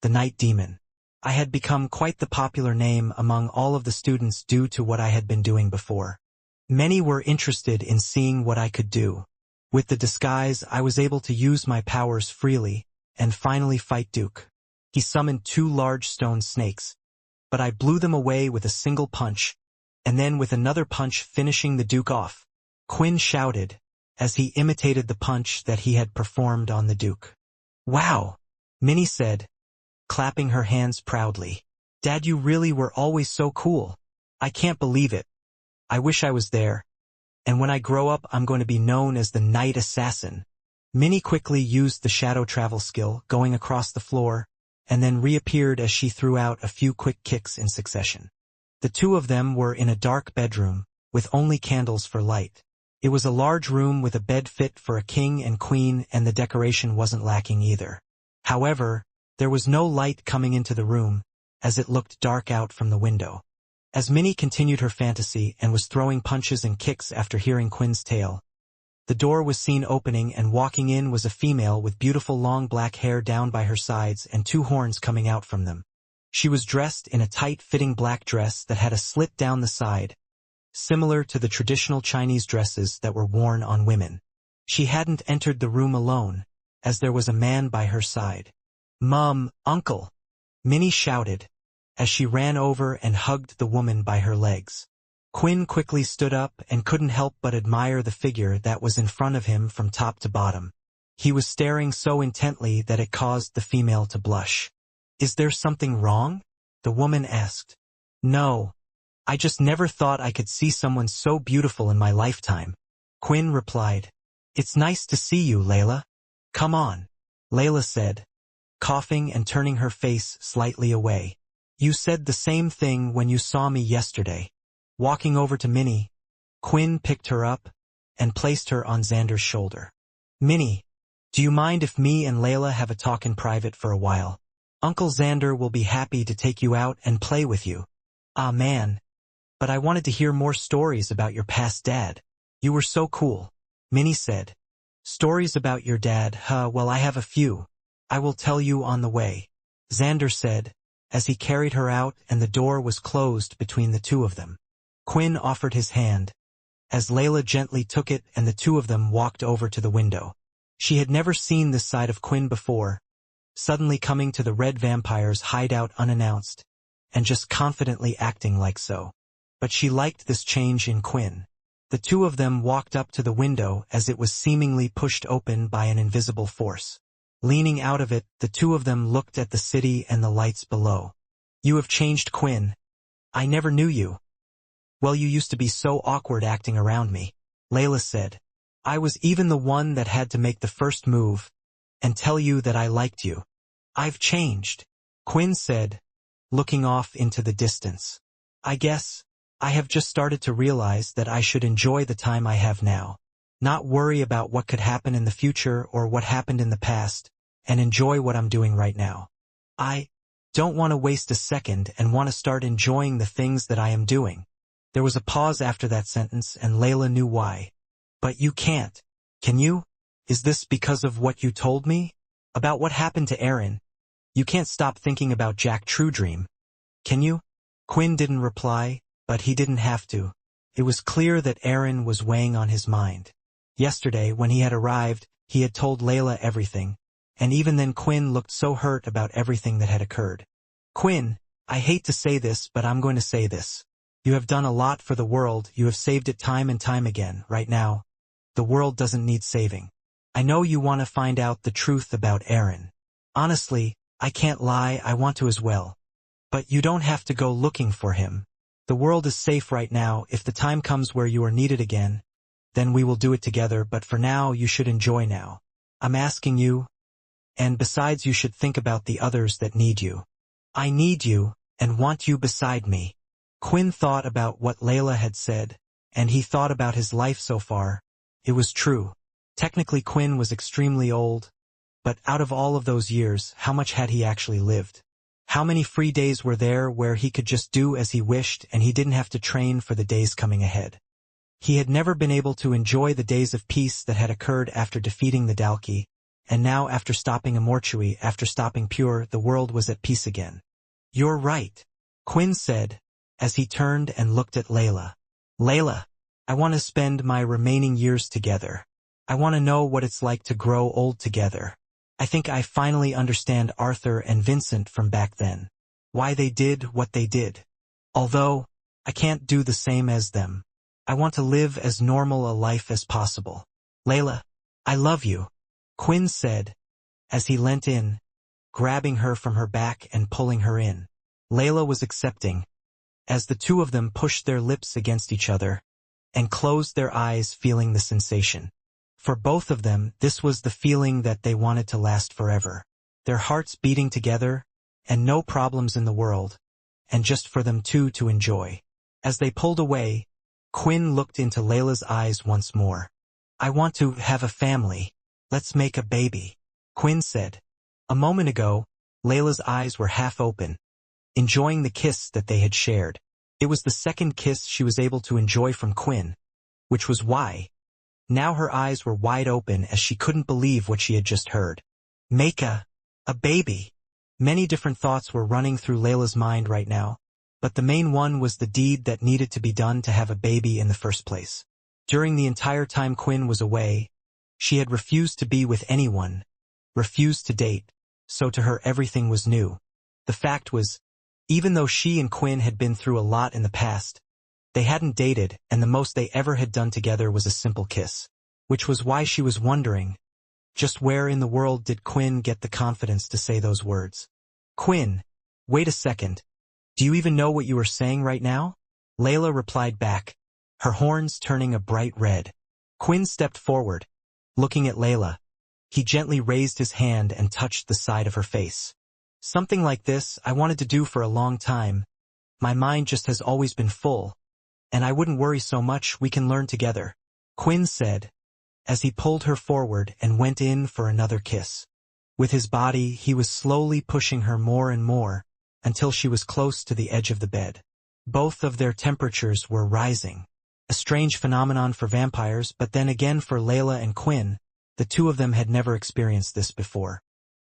The Night Demon. I had become quite the popular name among all of the students due to what I had been doing before. Many were interested in seeing what I could do. With the disguise, I was able to use my powers freely, and finally fight Duke. He summoned 2 large stone snakes, but I blew them away with a single punch, and then with another punch finishing the Duke off. Quinn shouted, as he imitated the punch that he had performed on the Duke. "Wow," Minnie said, clapping her hands proudly. "Dad, you really were always so cool. I can't believe it. I wish I was there. And when I grow up, I'm going to be known as the Night Assassin." Minnie quickly used the shadow travel skill, going across the floor, and then reappeared as she threw out a few quick kicks in succession. The two of them were in a dark bedroom, with only candles for light. It was a large room with a bed fit for a king and queen, and the decoration wasn't lacking either. However, there was no light coming into the room, as it looked dark out from the window. As Minnie continued her fantasy and was throwing punches and kicks after hearing Quinn's tale, the door was seen opening, and walking in was a female with beautiful long black hair down by her sides and 2 horns coming out from them. She was dressed in a tight-fitting black dress that had a slit down the side, similar to the traditional Chinese dresses that were worn on women. She hadn't entered the room alone, as there was a man by her side. "Mom, Uncle!" Minnie shouted, as she ran over and hugged the woman by her legs. Quinn quickly stood up and couldn't help but admire the figure that was in front of him from top to bottom. He was staring so intently that it caused the female to blush. "Is there something wrong?" the woman asked. "No. I just never thought I could see someone so beautiful in my lifetime," Quinn replied. "It's nice to see you, Layla. Come on," Layla said, coughing and turning her face slightly away. "You said the same thing when you saw me yesterday." Walking over to Minnie, Quinn picked her up and placed her on Xander's shoulder. "Minnie, do you mind if me and Layla have a talk in private for a while? Uncle Xander will be happy to take you out and play with you." "Ah man, but I wanted to hear more stories about your past dad. You were so cool," Minnie said. "Stories about your dad, huh? Well, I have a few. I will tell you on the way," Xander said, as he carried her out and the door was closed between the two of them. Quinn offered his hand, as Layla gently took it and the two of them walked over to the window. She had never seen this side of Quinn before, suddenly coming to the Red Vampire's hideout unannounced, and just confidently acting like so. But she liked this change in Quinn. The two of them walked up to the window as it was seemingly pushed open by an invisible force. Leaning out of it, the two of them looked at the city and the lights below. "You have changed, Quinn. I never knew you." "Well, you used to be so awkward acting around me," Layla said. "I was even the one that had to make the first move and tell you that I liked you." "I've changed," Quinn said, looking off into the distance. "I guess I have just started to realize that I should enjoy the time I have now, not worry about what could happen in the future or what happened in the past, and enjoy what I'm doing right now. I don't want to waste a second and want to start enjoying the things that I am doing." There was a pause after that sentence, and Layla knew why. "But you can't, can you? Is this because of what you told me? About what happened to Aaron? You can't stop thinking about Jack Truedream, can you?" Quinn didn't reply, but he didn't have to. It was clear that Aaron was weighing on his mind. Yesterday, when he had arrived, he had told Layla everything, and even then Quinn looked so hurt about everything that had occurred. "Quinn, I hate to say this, but I'm going to say this. You have done a lot for the world, you have saved it time and time again. Right now, the world doesn't need saving. I know you want to find out the truth about Aaron. Honestly, I can't lie, I want to as well. But you don't have to go looking for him. The world is safe right now. If the time comes where you are needed again, then we will do it together, but for now you should enjoy now. I'm asking you, and besides you should think about the others that need you. I need you, and want you beside me." Quinn thought about what Layla had said, and he thought about his life so far. It was true. Technically Quinn was extremely old, but out of all of those years, how much had he actually lived? How many free days were there where he could just do as he wished and he didn't have to train for the days coming ahead? He had never been able to enjoy the days of peace that had occurred after defeating the Dalki, and now after stopping Immortality, after stopping Pure, the world was at peace again. "You're right," Quinn said, as he turned and looked at Layla. "Layla, I want to spend my remaining years together. I want to know what it's like to grow old together. I think I finally understand Arthur and Vincent from back then. Why they did what they did. Although, I can't do the same as them. I want to live as normal a life as possible. Layla, I love you," Quinn said, as he leant in, grabbing her from her back and pulling her in. Layla was accepting, as the two of them pushed their lips against each other and closed their eyes, feeling the sensation. For both of them, this was the feeling that they wanted to last forever. Their hearts beating together, and no problems in the world, and just for them two to enjoy. As they pulled away, Quinn looked into Layla's eyes once more. "I want to have a family. Let's make a baby," Quinn said. A moment ago, Layla's eyes were half open, enjoying the kiss that they had shared. It was the second kiss she was able to enjoy from Quinn, which was why. Now her eyes were wide open as she couldn't believe what she had just heard. Make a baby. Many different thoughts were running through Layla's mind right now, but the main one was the deed that needed to be done to have a baby in the first place. During the entire time Quinn was away, she had refused to be with anyone, refused to date, so to her everything was new. The fact was, even though she and Quinn had been through a lot in the past, They hadn't dated, and the most they ever had done together was a simple kiss. Which was why she was wondering, just where in the world did Quinn get the confidence to say those words? Quinn, wait a second. Do you even know what you were saying right now? Layla replied back, her horns turning a bright red. Quinn stepped forward, looking at Layla. He gently raised his hand and touched the side of her face. Something like this I wanted to do for a long time. My mind just has always been full. And I wouldn't worry so much, we can learn together, Quinn said, as he pulled her forward and went in for another kiss. With his body, he was slowly pushing her more and more, until she was close to the edge of the bed. Both of their temperatures were rising. A strange phenomenon for vampires, but then again for Layla and Quinn, the two of them had never experienced this before.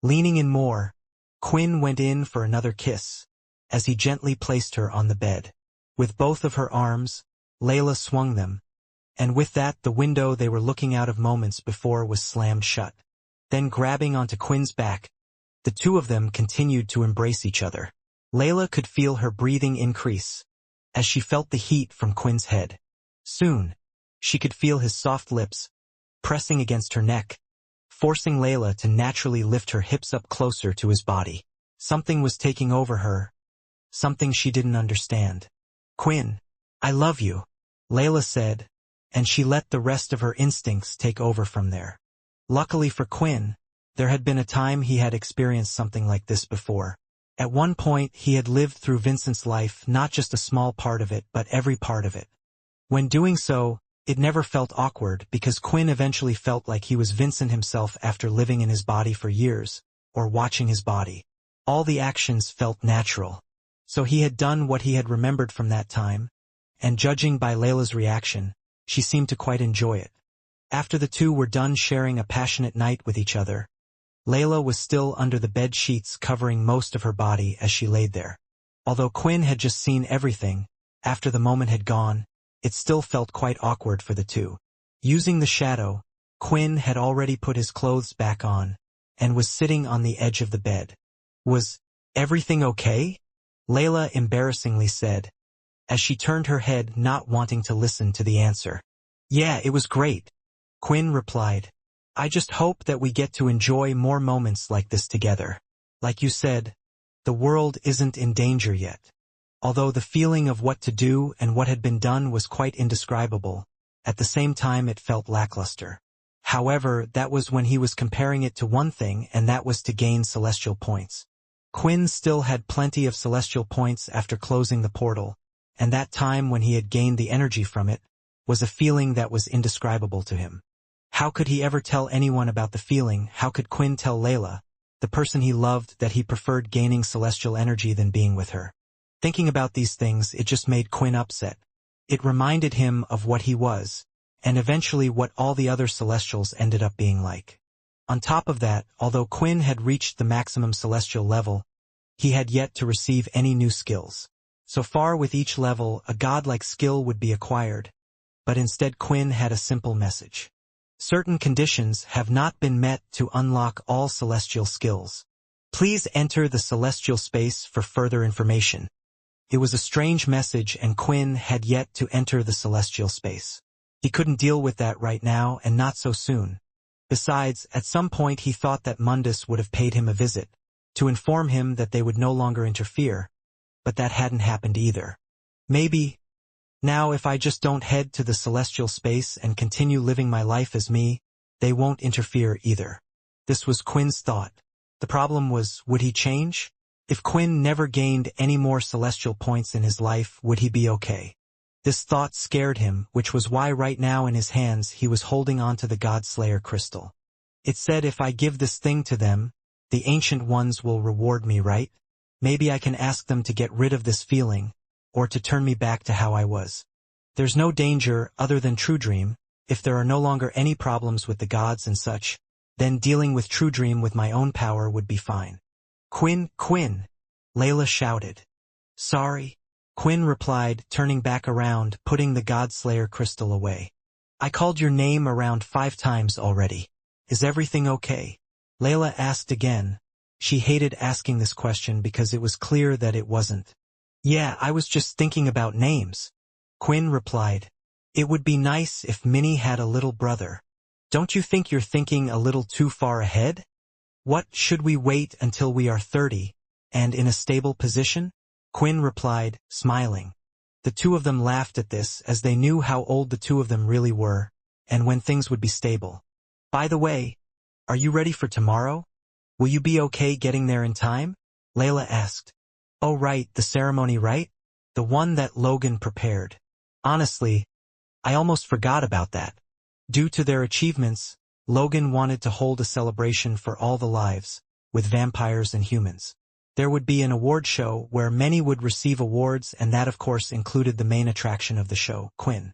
Leaning in more, Quinn went in for another kiss, as he gently placed her on the bed. With both of her arms, Layla swung them, and with that the window they were looking out of moments before was slammed shut. Then grabbing onto Quinn's back, the two of them continued to embrace each other. Layla could feel her breathing increase, as she felt the heat from Quinn's head. Soon, she could feel his soft lips pressing against her neck, forcing Layla to naturally lift her hips up closer to his body. Something was taking over her, something she didn't understand. Quinn, I love you, Layla said, and she let the rest of her instincts take over from there. Luckily for Quinn, there had been a time he had experienced something like this before. At one point he had lived through Vincent's life, not just a small part of it, but every part of it. When doing so, it never felt awkward because Quinn eventually felt like he was Vincent himself after living in his body for years, or watching his body. All the actions felt natural. So he had done what he had remembered from that time, and judging by Layla's reaction, she seemed to quite enjoy it. After the two were done sharing a passionate night with each other, Layla was still under the bed sheets covering most of her body as she laid there. Although Quinn had just seen everything, after the moment had gone, it still felt quite awkward for the two. Using the shadow, Quinn had already put his clothes back on, and was sitting on the edge of the bed. Was everything okay? Layla embarrassingly said, as she turned her head, not wanting to listen to the answer. Yeah, it was great, Quinn replied. I just hope that we get to enjoy more moments like this together. Like you said, the world isn't in danger yet. Although the feeling of what to do and what had been done was quite indescribable, at the same time it felt lackluster. However, that was when he was comparing it to one thing, and that was to gain celestial points. Quinn still had plenty of celestial points after closing the portal, and that time when he had gained the energy from it was a feeling that was indescribable to him. How could he ever tell anyone about the feeling? How could Quinn tell Layla, the person he loved, that he preferred gaining celestial energy than being with her? Thinking about these things, it just made Quinn upset. It reminded him of what he was, and eventually what all the other celestials ended up being like. On top of that, although Quinn had reached the maximum celestial level, he had yet to receive any new skills. So far with each level, a godlike skill would be acquired, but instead Quinn had a simple message. Certain conditions have not been met to unlock all celestial skills. Please enter the celestial space for further information. It was a strange message, and Quinn had yet to enter the celestial space. He couldn't deal with that right now, and not so soon. Besides, at some point he thought that Mundus would have paid him a visit, to inform him that they would no longer interfere, but that hadn't happened either. Maybe, now if I just don't head to the celestial space and continue living my life as me, they won't interfere either. This was Quinn's thought. The problem was, would he change? If Quinn never gained any more celestial points in his life, would he be okay? This thought scared him, which was why right now in his hands he was holding onto the Godslayer crystal. It said, if I give this thing to them, the Ancient Ones will reward me, right? Maybe I can ask them to get rid of this feeling, or to turn me back to how I was. There's no danger other than True Dream. If there are no longer any problems with the gods and such, then dealing with True Dream with my own power would be fine. Quinn, Layla shouted. Sorry, Quinn replied, turning back around, putting the Godslayer crystal away. I called your name around 5 times already. Is everything okay? Layla asked again. She hated asking this question because it was clear that it wasn't. Yeah, I was just thinking about names. Quinn replied, "It would be nice if Minnie had a little brother. Don't you think you're thinking a little too far ahead? What, should we wait until we are 30, and in a stable position?" Quinn replied, smiling. The two of them laughed at this, as they knew how old the two of them really were, and when things would be stable. "By the way, are you ready for tomorrow? Will you be okay getting there in time?" Layla asked. "Oh right, the ceremony, right? The one that Logan prepared. Honestly, I almost forgot about that." Due to their achievements, Logan wanted to hold a celebration for all the lives, with vampires and humans. There would be an award show where many would receive awards, and that of course included the main attraction of the show, Quinn.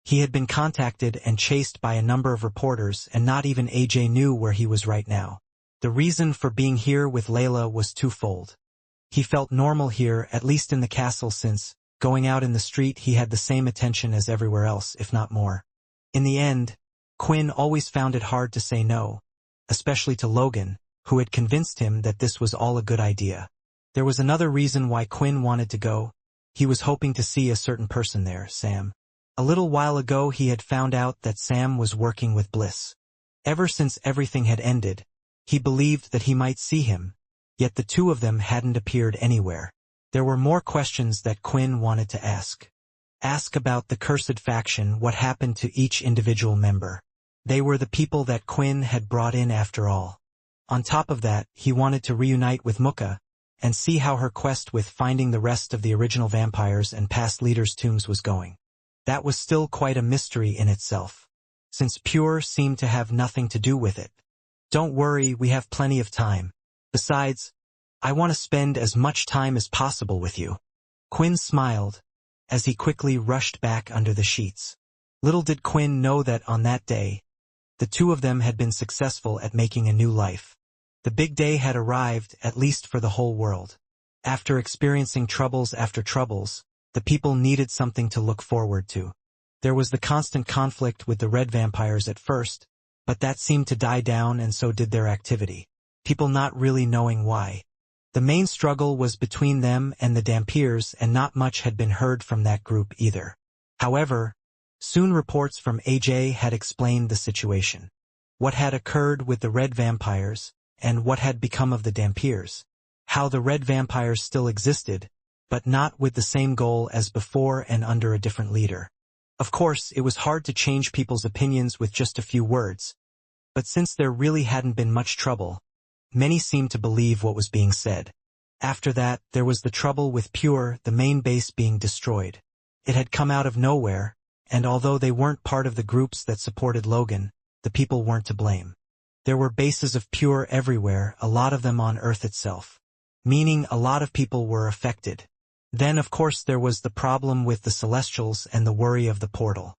He had been contacted and chased by a number of reporters, and not even AJ knew where he was right now. The reason for being here with Layla was twofold. He felt normal here, at least in the castle, since, going out in the street, he had the same attention as everywhere else, if not more. In the end, Quinn always found it hard to say no, especially to Logan, who had convinced him that this was all a good idea. There was another reason why Quinn wanted to go. He was hoping to see a certain person there, Sam. A little while ago he had found out that Sam was working with Bliss. Ever since everything had ended, he believed that he might see him, yet the two of them hadn't appeared anywhere. There were more questions that Quinn wanted to ask. Ask about the cursed faction, what happened to each individual member. They were the people that Quinn had brought in after all. On top of that, he wanted to reunite with Mukka, and see how her quest with finding the rest of the original vampires and past leaders' tombs was going. That was still quite a mystery in itself, since Pure seemed to have nothing to do with it. "Don't worry, we have plenty of time. Besides, I want to spend as much time as possible with you." Quinn smiled, as he quickly rushed back under the sheets. Little did Quinn know that on that day, the two of them had been successful at making a new life. The big day had arrived, at least for the whole world. After experiencing troubles after troubles, the people needed something to look forward to. There was the constant conflict with the red vampires at first, but that seemed to die down, and so did their activity. People not really knowing why. The main struggle was between them and the Dampiers, and not much had been heard from that group either. However, soon reports from AJ had explained the situation. What had occurred with the red vampires, and what had become of the Dampiers. How the red vampires still existed, but not with the same goal as before and under a different leader. Of course, it was hard to change people's opinions with just a few words, but since there really hadn't been much trouble, many seemed to believe what was being said. After that, there was the trouble with Pure, the main base being destroyed. It had come out of nowhere, and although they weren't part of the groups that supported Logan, the people weren't to blame. There were bases of Pure everywhere, a lot of them on Earth itself, meaning a lot of people were affected. Then of course there was the problem with the Celestials and the worry of the portal.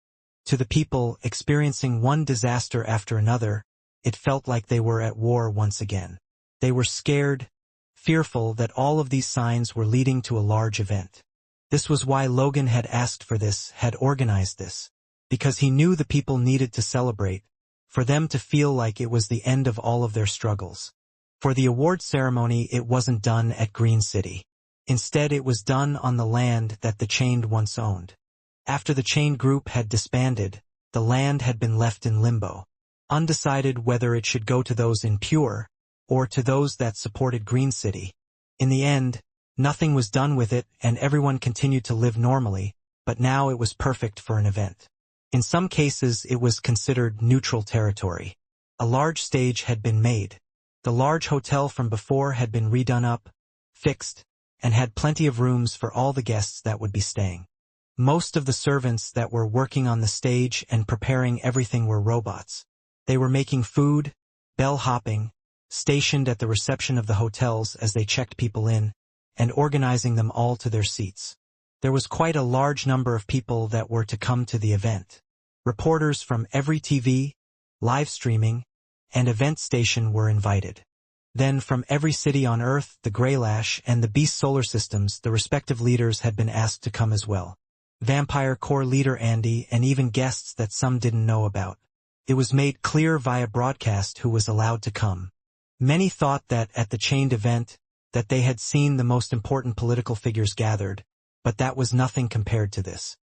To the people, experiencing one disaster after another, it felt like they were at war once again. They were scared, fearful that all of these signs were leading to a large event. This was why Logan had asked for this, had organized this, because he knew the people needed to celebrate, for them to feel like it was the end of all of their struggles. For the award ceremony, it wasn't done at Green City. Instead, it was done on the land that the Chained once owned. After the Chained group had disbanded, the land had been left in limbo, undecided whether it should go to those in Pure, or to those that supported Green City. In the end, nothing was done with it, and everyone continued to live normally, but now it was perfect for an event. In some cases, it was considered neutral territory. A large stage had been made. The large hotel from before had been redone up, fixed, and had plenty of rooms for all the guests that would be staying. Most of the servants that were working on the stage and preparing everything were robots. They were making food, bell-hopping, stationed at the reception of the hotels as they checked people in, and organizing them all to their seats. There was quite a large number of people that were to come to the event. Reporters from every TV, live streaming, and event station were invited. Then from every city on Earth, the Greylash, and the Beast solar systems, the respective leaders had been asked to come as well. Vampire Core leader Andy, and even guests that some didn't know about. It was made clear via broadcast who was allowed to come. Many thought that at the Chained event, that they had seen the most important political figures gathered, but that was nothing compared to this.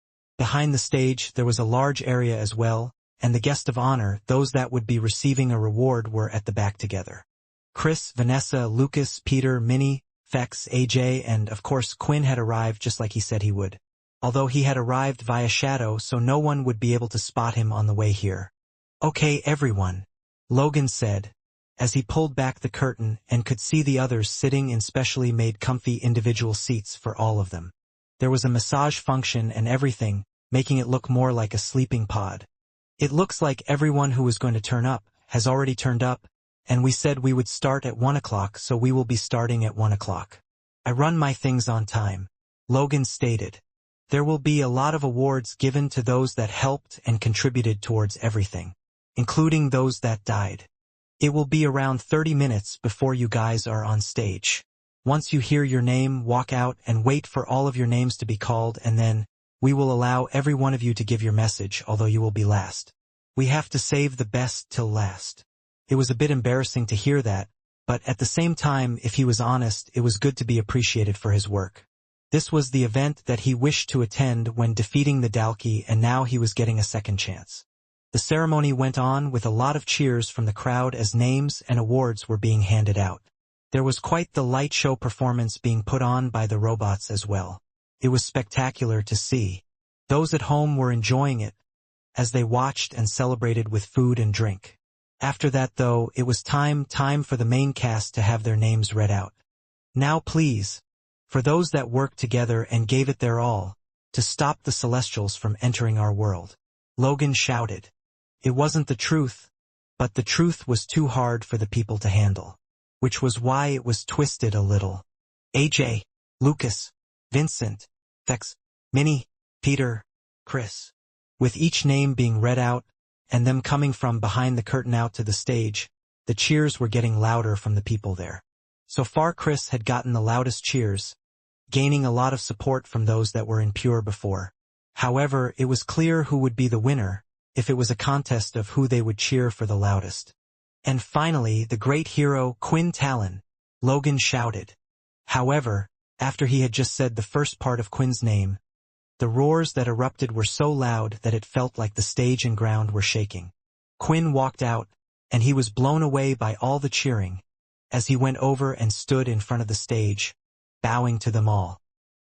Behind the stage there was a large area as well, and the guest of honor, those that would be receiving a reward, were at the back together. Chris, Vanessa, Lucas, Peter, Minnie, Fex, AJ, and of course Quinn had arrived just like he said he would. Although he had arrived via shadow, so no one would be able to spot him on the way here. "Okay, everyone," Logan said, as he pulled back the curtain and could see the others sitting in specially made comfy individual seats for all of them. There was a massage function and everything, making it look more like a sleeping pod. "It looks like everyone who was going to turn up has already turned up, and we said we would start at 1 o'clock, so we will be starting at 1 o'clock. I run my things on time," Logan stated. "There will be a lot of awards given to those that helped and contributed towards everything, including those that died. It will be around 30 minutes before you guys are on stage. Once you hear your name, walk out and wait for all of your names to be called, and then we will allow every one of you to give your message, although you will be last. We have to save the best till last." It was a bit embarrassing to hear that, but at the same time, if he was honest, it was good to be appreciated for his work. This was the event that he wished to attend when defeating the Dalki, and now he was getting a second chance. The ceremony went on with a lot of cheers from the crowd as names and awards were being handed out. There was quite the light show performance being put on by the robots as well. It was spectacular to see. Those at home were enjoying it, as they watched and celebrated with food and drink. After that, though, it was time for the main cast to have their names read out. "Now please, for those that worked together and gave it their all, to stop the Celestials from entering our world," Logan shouted. It wasn't the truth, but the truth was too hard for the people to handle, which was why it was twisted a little. AJ, Lucas, Vincent, Fex, Minnie, Peter, Chris. With each name being read out, and them coming from behind the curtain out to the stage, the cheers were getting louder from the people there. So far Chris had gotten the loudest cheers, gaining a lot of support from those that were impure before. However, it was clear who would be the winner, if it was a contest of who they would cheer for the loudest. "And finally, the great hero, Quinn Talon," Logan shouted. However, after he had just said the first part of Quinn's name, the roars that erupted were so loud that it felt like the stage and ground were shaking. Quinn walked out, and he was blown away by all the cheering, as he went over and stood in front of the stage, bowing to them all.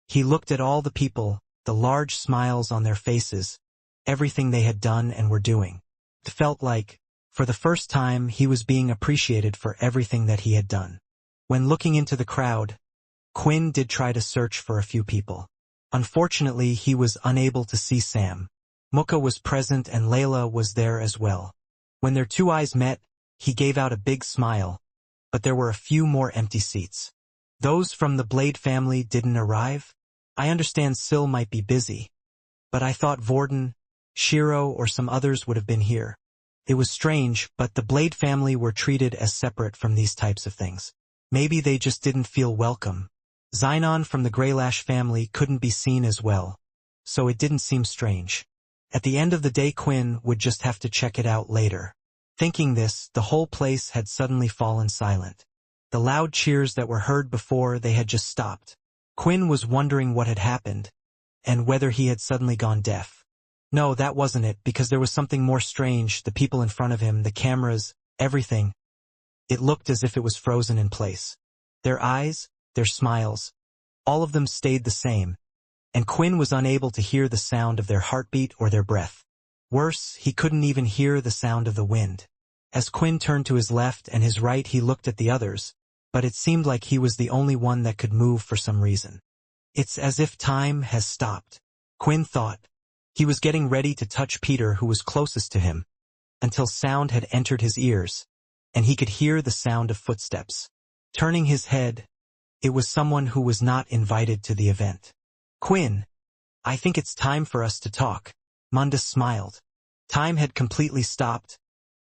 He looked at all the people, the large smiles on their faces, everything they had done and were doing. It felt like, for the first time, he was being appreciated for everything that he had done. When looking into the crowd, Quinn did try to search for a few people. Unfortunately, he was unable to see Sam. Muka was present and Layla was there as well. When their two eyes met, he gave out a big smile, but there were a few more empty seats. Those from the Blade family didn't arrive? I understand Syl might be busy, but I thought Vorden, Shiro, or some others would have been here. It was strange, but the Blade family were treated as separate from these types of things. Maybe they just didn't feel welcome. Xenon from the Greylash family couldn't be seen as well, so it didn't seem strange. At the end of the day, Quinn would just have to check it out later. Thinking this, the whole place had suddenly fallen silent. The loud cheers that were heard before, they had just stopped. Quinn was wondering what had happened, and whether he had suddenly gone deaf. No, that wasn't it, because there was something more strange. The people in front of him, the cameras, everything. It looked as if it was frozen in place. Their eyes, their smiles, all of them stayed the same, and Quinn was unable to hear the sound of their heartbeat or their breath. Worse, he couldn't even hear the sound of the wind. As Quinn turned to his left and his right, he looked at the others, but it seemed like he was the only one that could move for some reason. It's as if time has stopped, Quinn thought. He was getting ready to touch Peter, who was closest to him, until sound had entered his ears, and he could hear the sound of footsteps. Turning his head, it was someone who was not invited to the event. "Quinn, I think it's time for us to talk." Mundus smiled. Time had completely stopped,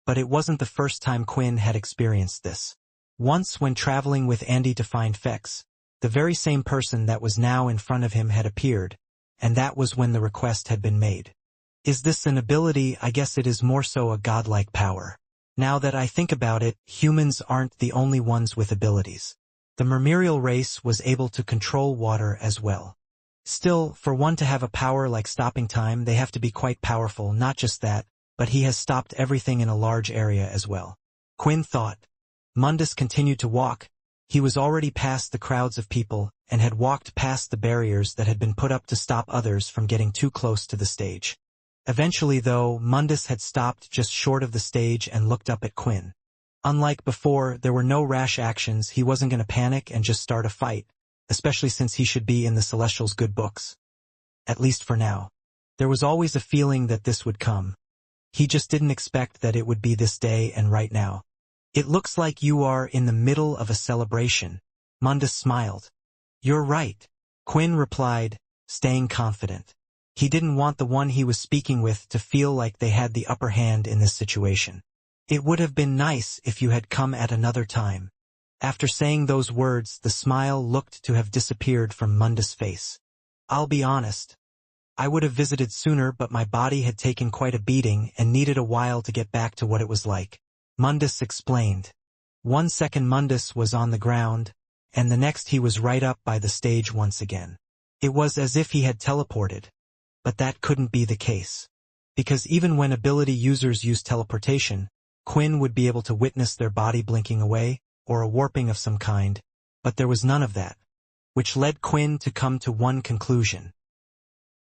but it wasn't the first time Quinn had experienced this. Once when traveling with Andy to find Fex, the very same person that was now in front of him had appeared, and that was when the request had been made. Is this an ability? I guess it is more so a godlike power. Now that I think about it, humans aren't the only ones with abilities. The Mermerial race was able to control water as well. Still, for one to have a power like stopping time, they have to be quite powerful. Not just that, but he has stopped everything in a large area as well. Quinn thought. Mundus continued to walk. He was already past the crowds of people, and had walked past the barriers that had been put up to stop others from getting too close to the stage. Eventually, though, Mundus had stopped just short of the stage and looked up at Quinn. Unlike before, there were no rash actions. He wasn't going to panic and just start a fight, especially since he should be in the Celestials' good books. At least for now. There was always a feeling that this would come. He just didn't expect that it would be this day and right now. It looks like you are in the middle of a celebration. Mundus smiled. You're right, Quinn replied, staying confident. He didn't want the one he was speaking with to feel like they had the upper hand in this situation. It would have been nice if you had come at another time. After saying those words, the smile looked to have disappeared from Mundus' face. I'll be honest. I would have visited sooner, but my body had taken quite a beating and needed a while to get back to what it was like. Mundus explained. 1 second Mundus was on the ground, and the next he was right up by the stage once again. It was as if he had teleported. But that couldn't be the case. Because even when ability users use teleportation, Quinn would be able to witness their body blinking away, or a warping of some kind, but there was none of that. Which led Quinn to come to one conclusion.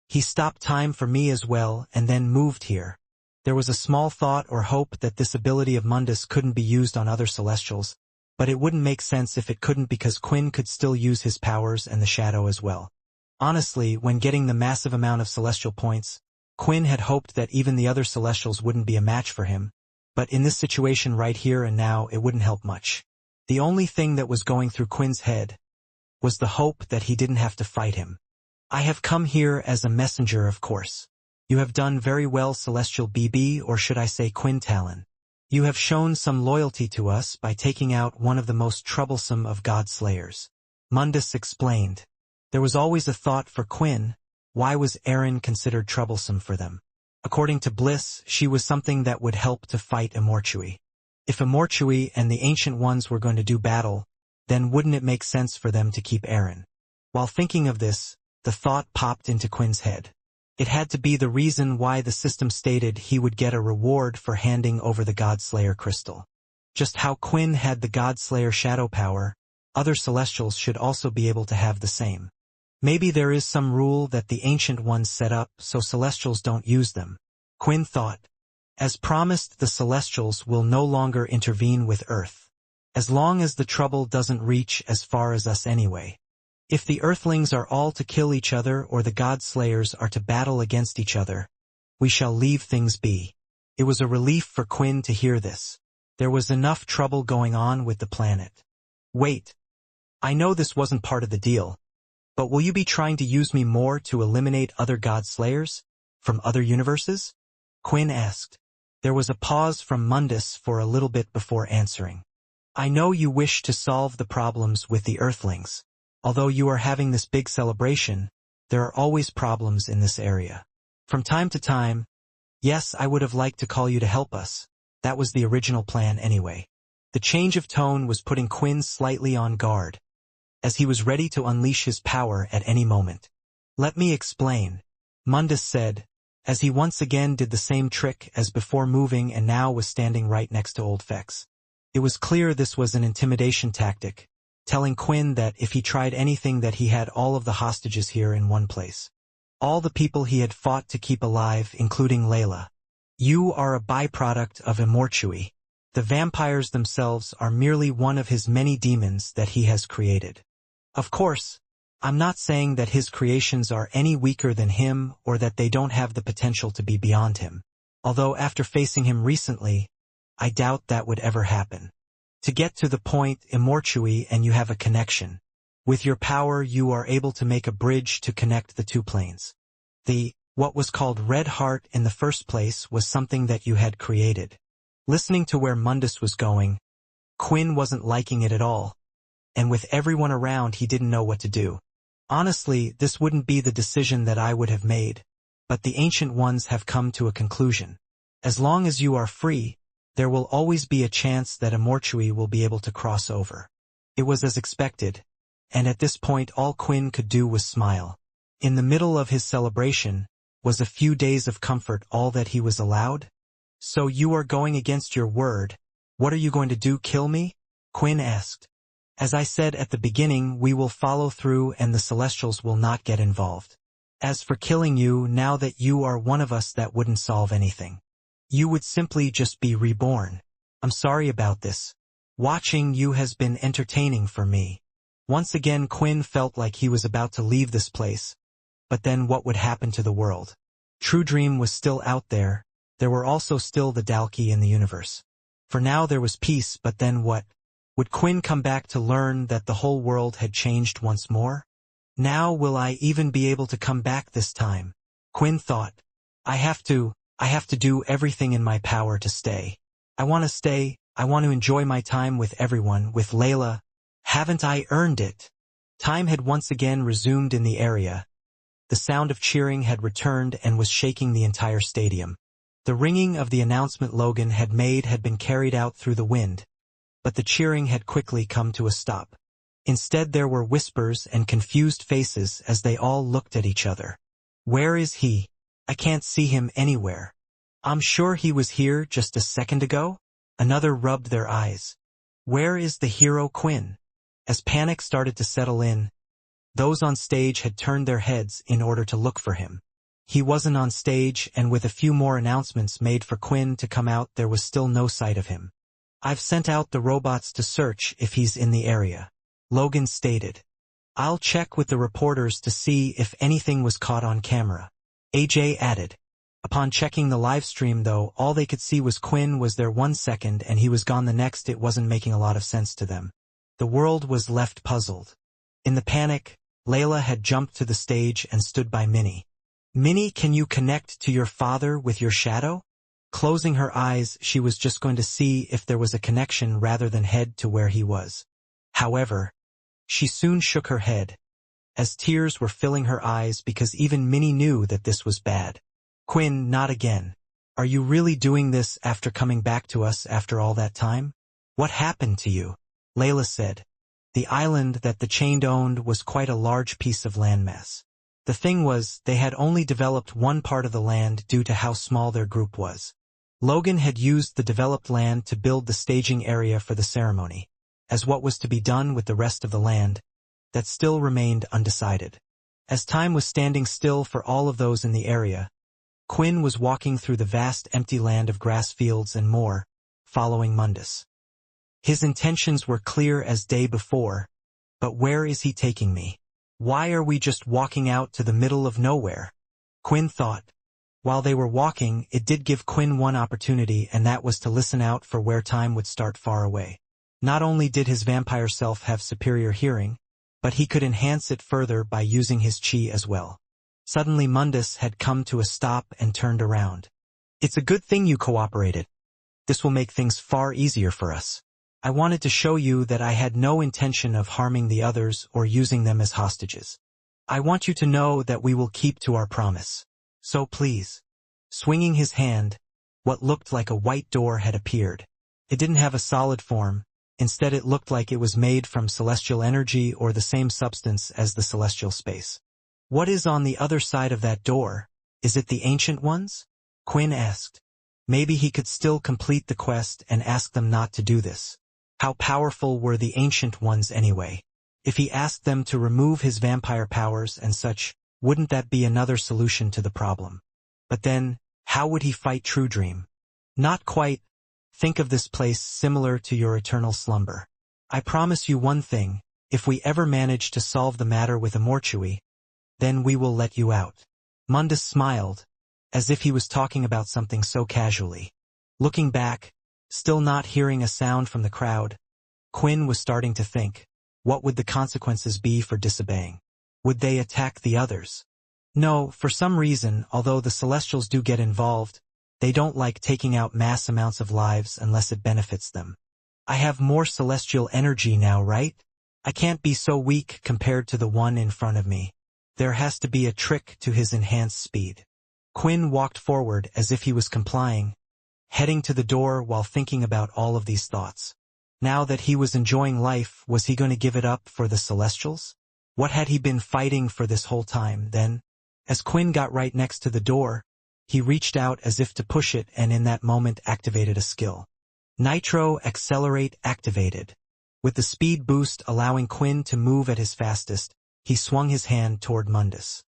He stopped time for me as well, and then moved here. There was a small thought or hope that this ability of Mundus couldn't be used on other Celestials, but it wouldn't make sense if it couldn't, because Quinn could still use his powers and the shadow as well. Honestly, when getting the massive amount of Celestial points, Quinn had hoped that even the other Celestials wouldn't be a match for him, but in this situation right here and now it wouldn't help much. The only thing that was going through Quinn's head was the hope that he didn't have to fight him. I have come here as a messenger, of course. You have done very well, Celestial BB, or should I say Quintalon. You have shown some loyalty to us by taking out one of the most troublesome of God-slayers. Mundus explained. There was always a thought for Quinn. Why was Erin considered troublesome for them? According to Bliss, she was something that would help to fight Immortality. If Immortality and the Ancient Ones were going to do battle, then wouldn't it make sense for them to keep Erin? While thinking of this, the thought popped into Quinn's head. It had to be the reason why the system stated he would get a reward for handing over the Godslayer crystal. Just how Quinn had the Godslayer shadow power, other Celestials should also be able to have the same. Maybe there is some rule that the Ancient Ones set up so Celestials don't use them. Quinn thought. As promised, the Celestials will no longer intervene with Earth. As long as the trouble doesn't reach as far as us anyway. If the Earthlings are all to kill each other or the Godslayers are to battle against each other, we shall leave things be. It was a relief for Quinn to hear this. There was enough trouble going on with the planet. Wait. I know this wasn't part of the deal, but will you be trying to use me more to eliminate other Godslayers? From other universes? Quinn asked. There was a pause from Mundus for a little bit before answering. I know you wish to solve the problems with the Earthlings. Although you are having this big celebration, there are always problems in this area. From time to time, yes, I would have liked to call you to help us. That was the original plan anyway. The change of tone was putting Quinn slightly on guard, as he was ready to unleash his power at any moment. Let me explain, Mundus said, as he once again did the same trick as before, moving and now was standing right next to Old Fex. It was clear this was an intimidation tactic, telling Quinn that if he tried anything that he had all of the hostages here in one place. All the people he had fought to keep alive, including Layla. You are a byproduct of Immortality. The vampires themselves are merely one of his many demons that he has created. Of course, I'm not saying that his creations are any weaker than him or that they don't have the potential to be beyond him. Although after facing him recently, I doubt that would ever happen. To get to the point, Immortality and you have a connection. With your power you are able to make a bridge to connect the two planes. What was called Red Heart in the first place was something that you had created. Listening to where Mundus was going, Quinn wasn't liking it at all. And with everyone around he didn't know what to do. Honestly, this wouldn't be the decision that I would have made, but the Ancient Ones have come to a conclusion. As long as you are free, there will always be a chance that Immortality will be able to cross over. It was as expected, and at this point all Quinn could do was smile. In the middle of his celebration, was a few days of comfort all that he was allowed? So you are going against your word. What are you going to do, kill me? Quinn asked. As I said at the beginning, we will follow through and the Celestials will not get involved. As for killing you, now that you are one of us, that wouldn't solve anything. You would simply just be reborn. I'm sorry about this. Watching you has been entertaining for me. Once again Quinn felt like he was about to leave this place. But then what would happen to the world? True Dream was still out there. There were also still the Dalki in the universe. For now there was peace, but then what? Would Quinn come back to learn that the whole world had changed once more? Now will I even be able to come back this time? Quinn thought. I have to do everything in my power to stay. I want to stay. I want to enjoy my time with everyone, with Layla. Haven't I earned it? Time had once again resumed in the area. The sound of cheering had returned and was shaking the entire stadium. The ringing of the announcement Logan had made had been carried out through the wind, but the cheering had quickly come to a stop. Instead there were whispers and confused faces as they all looked at each other. Where is he? I can't see him anywhere. I'm sure he was here just a second ago? Another rubbed their eyes. Where is the hero Quinn? As panic started to settle in, those on stage had turned their heads in order to look for him. He wasn't on stage, and with a few more announcements made for Quinn to come out, there was still no sight of him. I've sent out the robots to search if he's in the area, Logan stated. I'll check with the reporters to see if anything was caught on camera, AJ added. Upon checking the live stream though, all they could see was Quinn was there 1 second and he was gone the next. It wasn't making a lot of sense to them. The world was left puzzled. In the panic, Layla had jumped to the stage and stood by Minnie. Minnie, can you connect to your father with your shadow? Closing her eyes, she was just going to see if there was a connection rather than head to where he was. However, she soon shook her head, as tears were filling her eyes because even Minnie knew that this was bad. Quinn, not again. Are you really doing this after coming back to us after all that time? What happened to you? Layla said. The island that the Chained owned was quite a large piece of landmass. The thing was, they had only developed one part of the land due to how small their group was. Logan had used the developed land to build the staging area for the ceremony. As what was to be done with the rest of the land, that still remained undecided. As time was standing still for all of those in the area, Quinn was walking through the vast empty land of grass fields and more, following Mundus. His intentions were clear as day before, but where is he taking me? Why are we just walking out to the middle of nowhere? Quinn thought. While they were walking, it did give Quinn one opportunity, and that was to listen out for where time would start far away. Not only did his vampire self have superior hearing, but he could enhance it further by using his chi as well. Suddenly Mundus had come to a stop and turned around. It's a good thing you cooperated. This will make things far easier for us. I wanted to show you that I had no intention of harming the others or using them as hostages. I want you to know that we will keep to our promise. So please. Swinging his hand, what looked like a white door had appeared. It didn't have a solid form. Instead it looked like it was made from celestial energy or the same substance as the celestial space. What is on the other side of that door? Is it the Ancient Ones? Quinn asked. Maybe he could still complete the quest and ask them not to do this. How powerful were the Ancient Ones anyway? If he asked them to remove his vampire powers and such, wouldn't that be another solution to the problem? But then, how would he fight True Dream? Not quite. Think of this place similar to your eternal slumber. I promise you one thing, if we ever manage to solve the matter with Immortality, then we will let you out. Mundus smiled, as if he was talking about something so casually. Looking back, still not hearing a sound from the crowd, Quinn was starting to think, what would the consequences be for disobeying? Would they attack the others? No, for some reason, although the Celestials do get involved, they don't like taking out mass amounts of lives unless it benefits them. I have more celestial energy now, right? I can't be so weak compared to the one in front of me. There has to be a trick to his enhanced speed. Quinn walked forward as if he was complying, heading to the door while thinking about all of these thoughts. Now that he was enjoying life, was he going to give it up for the Celestials? What had he been fighting for this whole time, then? As Quinn got right next to the door, he reached out as if to push it and in that moment activated a skill. Nitro Accelerate activated. With the speed boost allowing Quinn to move at his fastest, he swung his hand toward Mundus.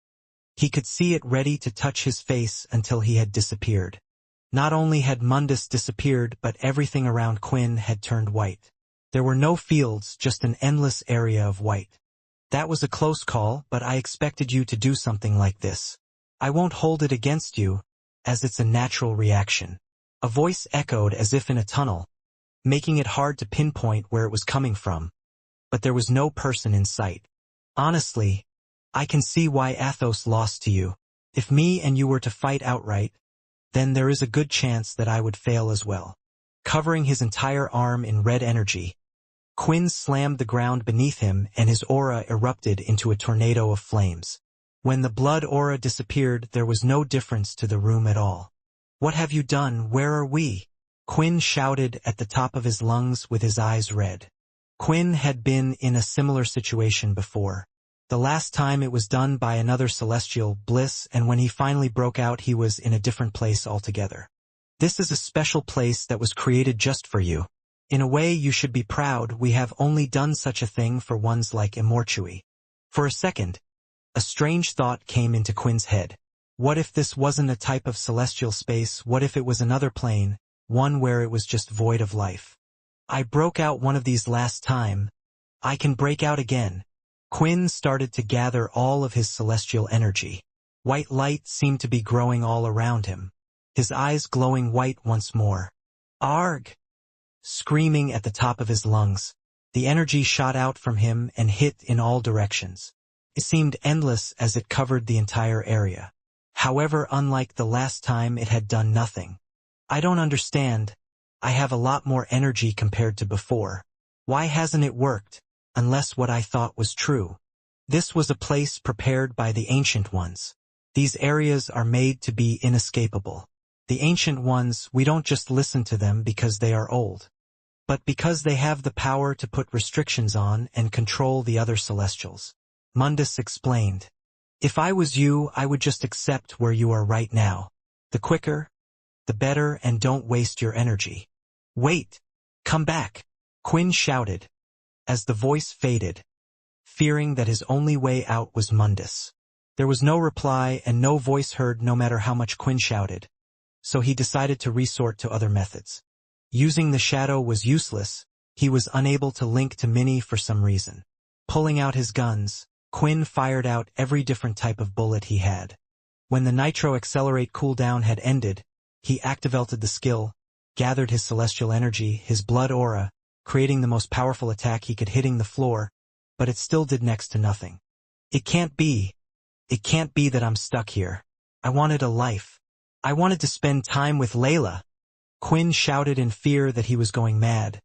He could see it ready to touch his face until he had disappeared. Not only had Mundus disappeared, but everything around Quinn had turned white. There were no fields, just an endless area of white. That was a close call, but I expected you to do something like this. I won't hold it against you, as it's a natural reaction. A voice echoed as if in a tunnel, making it hard to pinpoint where it was coming from. But there was no person in sight. Honestly, I can see why Athos lost to you. If me and you were to fight outright, then there is a good chance that I would fail as well. Covering his entire arm in red energy, Quinn slammed the ground beneath him and his aura erupted into a tornado of flames. When the blood aura disappeared, there was no difference to the room at all. What have you done? Where are we? Quinn shouted at the top of his lungs with his eyes red. Quinn had been in a similar situation before. The last time it was done by another celestial, Bliss, and when he finally broke out he was in a different place altogether. This is a special place that was created just for you. In a way you should be proud we have only done such a thing for ones like Immortality. For a second, a strange thought came into Quinn's head. What if this wasn't a type of celestial space? What if it was another plane, one where it was just void of life? I broke out one of these last time. I can break out again. Quinn started to gather all of his celestial energy. White light seemed to be growing all around him, his eyes glowing white once more. Arg! Screaming at the top of his lungs, the energy shot out from him and hit in all directions. It seemed endless as it covered the entire area. However, unlike the last time, it had done nothing. I don't understand. I have a lot more energy compared to before. Why hasn't it worked? Unless what I thought was true. This was a place prepared by the Ancient Ones. These areas are made to be inescapable. The Ancient Ones, we don't just listen to them because they are old, but because they have the power to put restrictions on and control the other Celestials. Mundus explained. If I was you, I would just accept where you are right now. The quicker, the better, and don't waste your energy. Wait! Come back! Quinn shouted, as the voice faded, fearing that his only way out was Mundus. There was no reply and no voice heard no matter how much Quinn shouted, so he decided to resort to other methods. Using the shadow was useless, he was unable to link to Minnie for some reason. Pulling out his guns, Quinn fired out every different type of bullet he had. When the Nitro Accelerate cooldown had ended, he activated the skill, gathered his celestial energy, his blood aura, creating the most powerful attack he could, hitting the floor, but it still did next to nothing. It can't be that I'm stuck here. I wanted a life. I wanted to spend time with Layla. Quinn shouted in fear that he was going mad,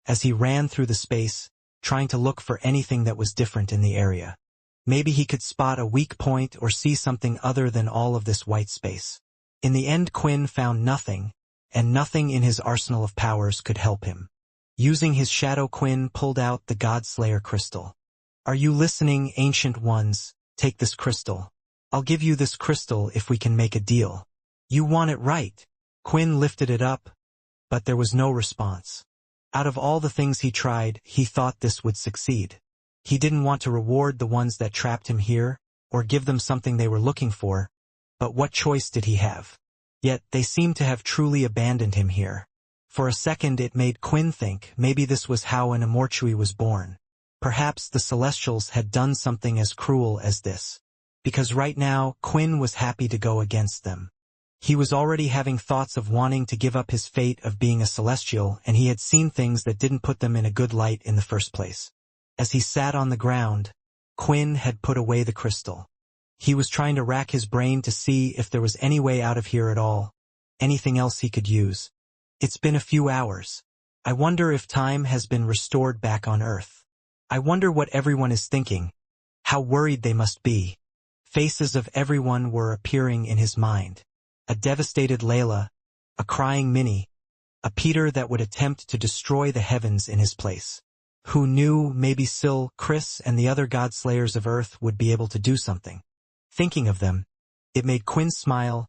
as he ran through the space, trying to look for anything that was different in the area. Maybe he could spot a weak point or see something other than all of this white space. In the end, Quinn found nothing, and nothing in his arsenal of powers could help him. Using his shadow, Quinn pulled out the Godslayer crystal. Are you listening, Ancient Ones? Take this crystal. I'll give you this crystal if we can make a deal. You want it, right? Quinn lifted it up, but there was no response. Out of all the things he tried, he thought this would succeed. He didn't want to reward the ones that trapped him here, or give them something they were looking for, but what choice did he have? Yet they seemed to have truly abandoned him here. For a second it made Quinn think maybe this was how an Immortality was born. Perhaps the Celestials had done something as cruel as this. Because right now, Quinn was happy to go against them. He was already having thoughts of wanting to give up his fate of being a Celestial, and he had seen things that didn't put them in a good light in the first place. As he sat on the ground, Quinn had put away the crystal. He was trying to rack his brain to see if there was any way out of here at all, anything else he could use. It's been a few hours. I wonder if time has been restored back on Earth. I wonder what everyone is thinking. How worried they must be. Faces of everyone were appearing in his mind. A devastated Layla, a crying Minnie, a Peter that would attempt to destroy the heavens in his place. Who knew maybe Syl, Chris, and the other godslayers of Earth would be able to do something? Thinking of them, it made Quinn smile,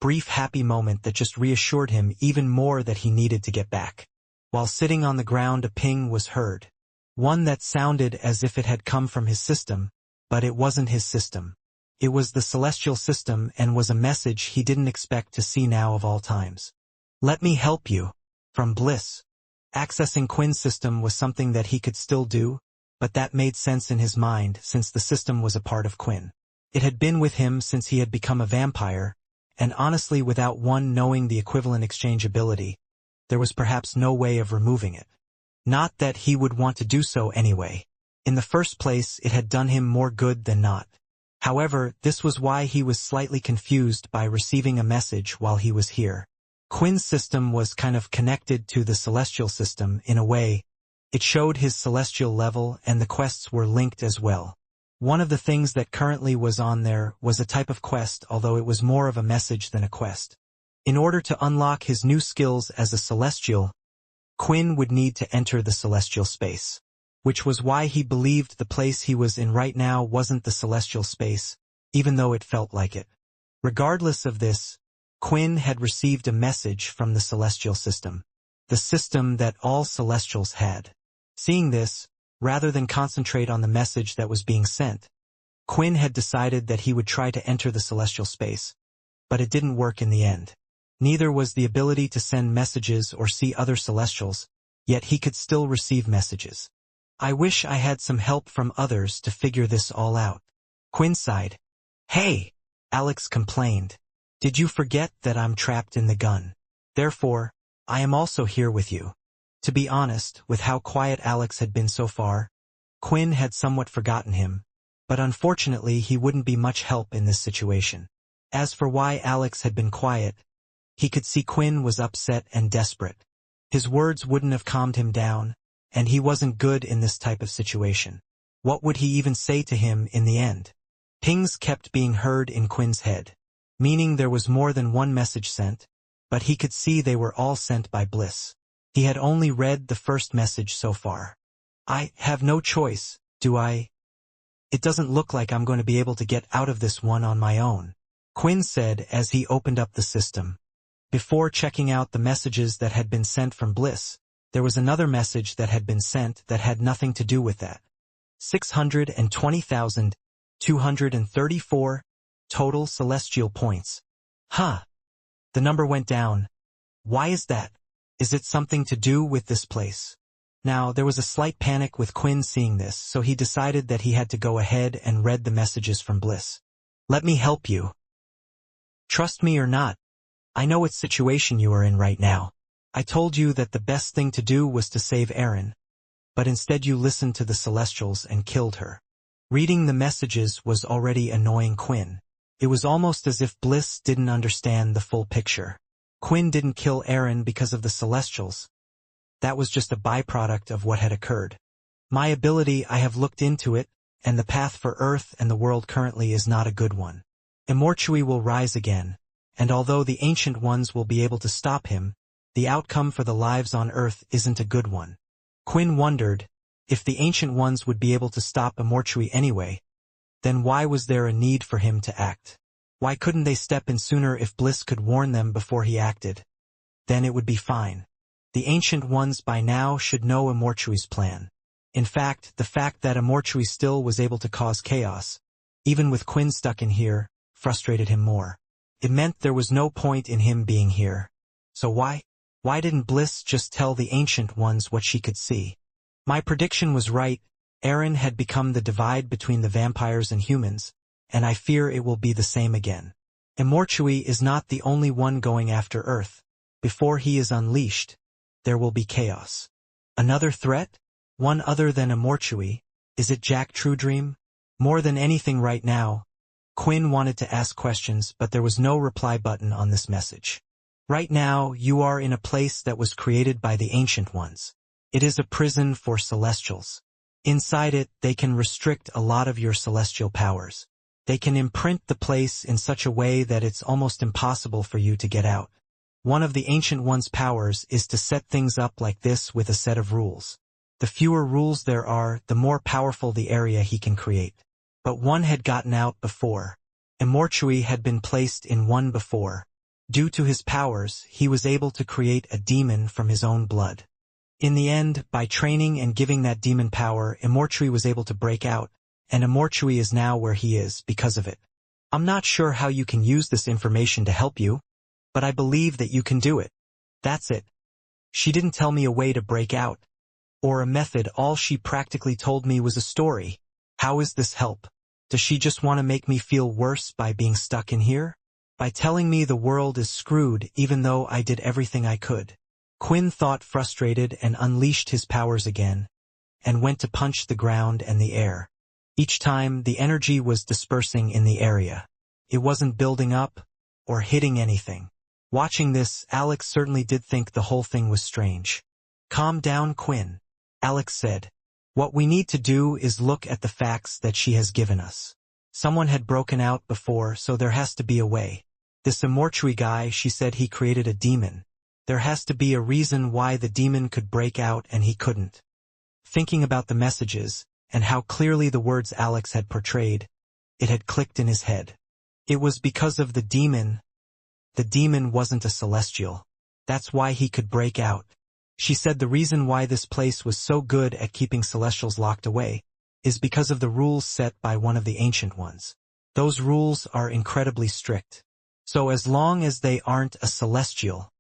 brief happy moment that just reassured him even more that he needed to get back. While sitting on the ground, a ping was heard. One that sounded as if it had come from his system, but it wasn't his system. It was the celestial system and was a message he didn't expect to see now of all times. "Let me help you." From Bliss. Accessing Quinn's system was something that he could still do, but that made sense in his mind since the system was a part of Quinn. It had been with him since he had become a vampire, and honestly, without one knowing the equivalent exchange ability, there was perhaps no way of removing it. Not that he would want to do so anyway. In the first place, it had done him more good than not. However, this was why he was slightly confused by receiving a message while he was here. Quinn's system was kind of connected to the celestial system in a way. It showed his celestial level and the quests were linked as well. One of the things that currently was on there was a type of quest, although it was more of a message than a quest. In order to unlock his new skills as a celestial, Quinn would need to enter the celestial space, which was why he believed the place he was in right now wasn't the celestial space, even though it felt like it. Regardless of this, Quinn had received a message from the celestial system, the system that all celestials had. Seeing this, rather than concentrate on the message that was being sent, Quinn had decided that he would try to enter the celestial space, but it didn't work in the end. Neither was the ability to send messages or see other celestials, yet he could still receive messages. "I wish I had some help from others to figure this all out." Quinn sighed. "Hey," Alex complained. "Did you forget that I'm trapped in the gun? Therefore, I am also here with you." To be honest, with how quiet Alex had been so far, Quinn had somewhat forgotten him, but unfortunately he wouldn't be much help in this situation. As for why Alex had been quiet, he could see Quinn was upset and desperate. His words wouldn't have calmed him down, and he wasn't good in this type of situation. What would he even say to him in the end? Pings kept being heard in Quinn's head, meaning there was more than one message sent, but he could see they were all sent by Bliss. He had only read the first message so far. "I have no choice, do I? It doesn't look like I'm going to be able to get out of this one on my own," Quinn said as he opened up the system. Before checking out the messages that had been sent from Bliss, there was another message that had been sent that had nothing to do with that. 620,234 total celestial points. Huh. The number went down. Why is that? Is it something to do with this place? Now, there was a slight panic with Quinn seeing this, so he decided that he had to go ahead and read the messages from Bliss. "Let me help you. Trust me or not, I know what situation you are in right now. I told you that the best thing to do was to save Erin, but instead you listened to the Celestials and killed her." Reading the messages was already annoying Quinn. It was almost as if Bliss didn't understand the full picture. Quinn didn't kill Erin because of the Celestials. That was just a byproduct of what had occurred. "My ability, I have looked into it, and the path for Earth and the world currently is not a good one. Immortality will rise again, and although the Ancient Ones will be able to stop him, the outcome for the lives on Earth isn't a good one." Quinn wondered, if the Ancient Ones would be able to stop Immortality anyway, then why was there a need for him to act? Why couldn't they step in sooner if Bliss could warn them before he acted? Then it would be fine. The Ancient Ones by now should know Immortality's plan. In fact, the fact that Immortality still was able to cause chaos, even with Quinn stuck in here, frustrated him more. It meant there was no point in him being here. So why didn't Bliss just tell the Ancient Ones what she could see? My prediction was right. Erin had become the divide between the vampires and humans, and I fear it will be the same again. Immortality is not the only one going after Earth. Before he is unleashed, there will be chaos. Another threat? One other than Immortality? Is it Jack Truedream? More than anything right now, Quinn wanted to ask questions, but there was no reply button on this message. "Right now, you are in a place that was created by the Ancient Ones. It is a prison for Celestials. Inside it, they can restrict a lot of your celestial powers. They can imprint the place in such a way that it's almost impossible for you to get out. One of the Ancient Ones' powers is to set things up like this with a set of rules. The fewer rules there are, the more powerful the area he can create. But one had gotten out before. Immortality had been placed in one before. Due to his powers, he was able to create a demon from his own blood. In the end, by training and giving that demon power, Immortality was able to break out, and Immortality is now where he is because of it. I'm not sure how you can use this information to help you, but I believe that you can do it. That's it. She didn't tell me a way to break out, or a method. All she practically told me was a story. How is this help? Does she just want to make me feel worse by being stuck in here? By telling me the world is screwed even though I did everything I could. Quinn thought, frustrated, and unleashed his powers again, and went to punch the ground and the air. Each time, the energy was dispersing in the area. It wasn't building up, or hitting anything. Watching this, Alex certainly did think the whole thing was strange. Calm down, Quinn, Alex said. What we need to do is look at the facts that she has given us. Someone had broken out before, so there has to be a way. This Immortality guy, she said he created a demon. There has to be a reason why the demon could break out and he couldn't. Thinking about the messages, and how clearly the words Alex had portrayed, it had clicked in his head. It was because of the demon. The demon wasn't a celestial. That's why he could break out. She said the reason why this place was so good at keeping celestials locked away is because of the rules set by one of the ancient ones. Those rules are incredibly strict. So as long as they aren't a celestial,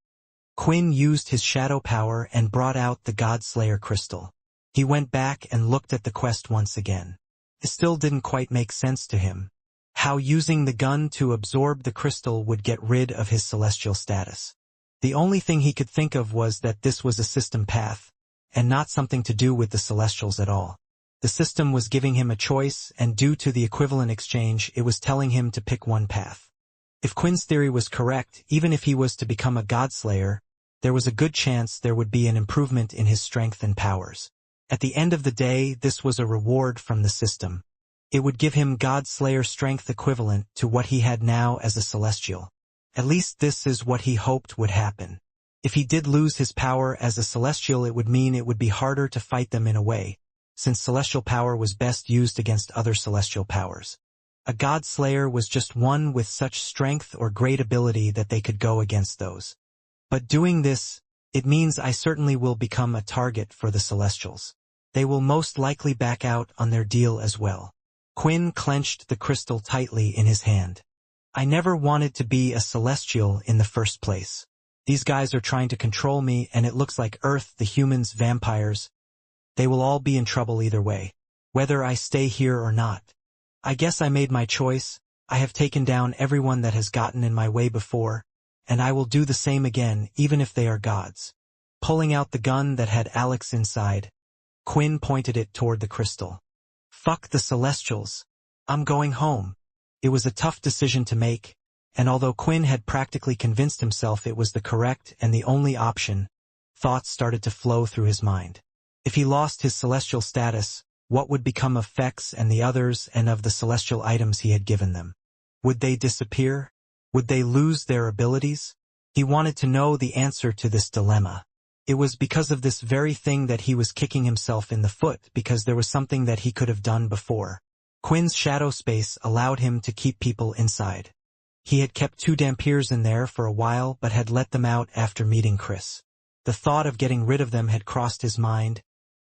Quinn used his shadow power and brought out the God-Slayer crystal. He went back and looked at the quest once again. It still didn't quite make sense to him. How using the gun to absorb the crystal would get rid of his celestial status. The only thing he could think of was that this was a system path, and not something to do with the celestials at all. The system was giving him a choice, and due to the equivalent exchange, it was telling him to pick one path. If Quinn's theory was correct, even if he was to become a God-Slayer, there was a good chance there would be an improvement in his strength and powers. At the end of the day, this was a reward from the system. It would give him God-Slayer strength equivalent to what he had now as a celestial. At least this is what he hoped would happen. If he did lose his power as a celestial, it would mean it would be harder to fight them in a way, since celestial power was best used against other celestial powers. A God-Slayer was just one with such strength or great ability that they could go against those. But doing this, it means I certainly will become a target for the celestials. They will most likely back out on their deal as well. Quinn clenched the crystal tightly in his hand. I never wanted to be a celestial in the first place. These guys are trying to control me, and it looks like Earth, the humans, vampires. They will all be in trouble either way, whether I stay here or not. I guess I made my choice. I have taken down everyone that has gotten in my way before, and I will do the same again, even if they are gods. Pulling out the gun that had Alex inside, Quinn pointed it toward the crystal. Fuck the celestials. I'm going home. It was a tough decision to make, and although Quinn had practically convinced himself it was the correct and the only option, thoughts started to flow through his mind. If he lost his celestial status, what would become of Fex and the others and of the celestial items he had given them? Would they disappear? Would they lose their abilities? He wanted to know the answer to this dilemma. It was because of this very thing that he was kicking himself in the foot, because there was something that he could have done before. Quinn's shadow space allowed him to keep people inside. He had kept 2 Dampiers in there for a while but had let them out after meeting Chris. The thought of getting rid of them had crossed his mind,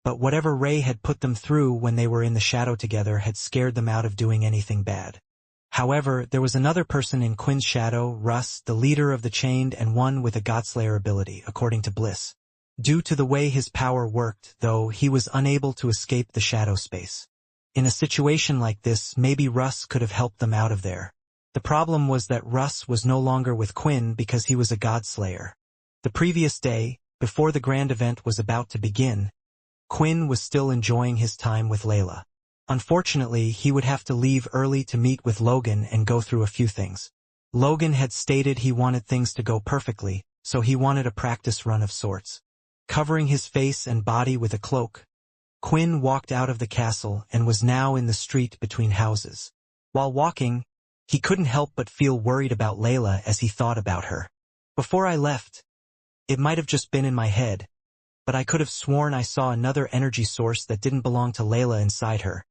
but whatever Ray had put them through when they were in the shadow together had scared them out of doing anything bad. However, there was another person in Quinn's shadow, Russ, the leader of the Chained, and one with a Godslayer ability, according to Bliss. Due to the way his power worked, though, he was unable to escape the shadow space. In a situation like this, maybe Russ could have helped them out of there. The problem was that Russ was no longer with Quinn because he was a Godslayer. The previous day, before the grand event was about to begin, Quinn was still enjoying his time with Layla. Unfortunately, he would have to leave early to meet with Logan and go through a few things. Logan had stated he wanted things to go perfectly, so he wanted a practice run of sorts. Covering his face and body with a cloak, Quinn walked out of the castle and was now in the street between houses. While walking, he couldn't help but feel worried about Layla as he thought about her. Before I left, it might have just been in my head, but I could have sworn I saw another energy source that didn't belong to Layla inside her.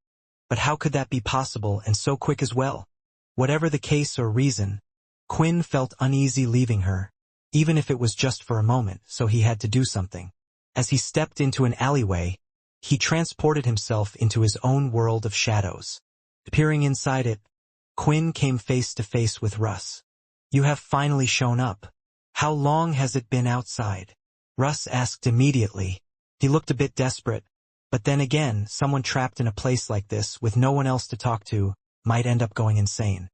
But how could that be possible and so quick as well? Whatever the case or reason, Quinn felt uneasy leaving her, even if it was just for a moment, so he had to do something. As he stepped into an alleyway, he transported himself into his own world of shadows. Peering inside it, Quinn came face to face with Russ. "You have finally shown up. How long has it been outside?" Russ asked immediately. He looked a bit desperate, but then again, someone trapped in a place like this with no one else to talk to might end up going insane.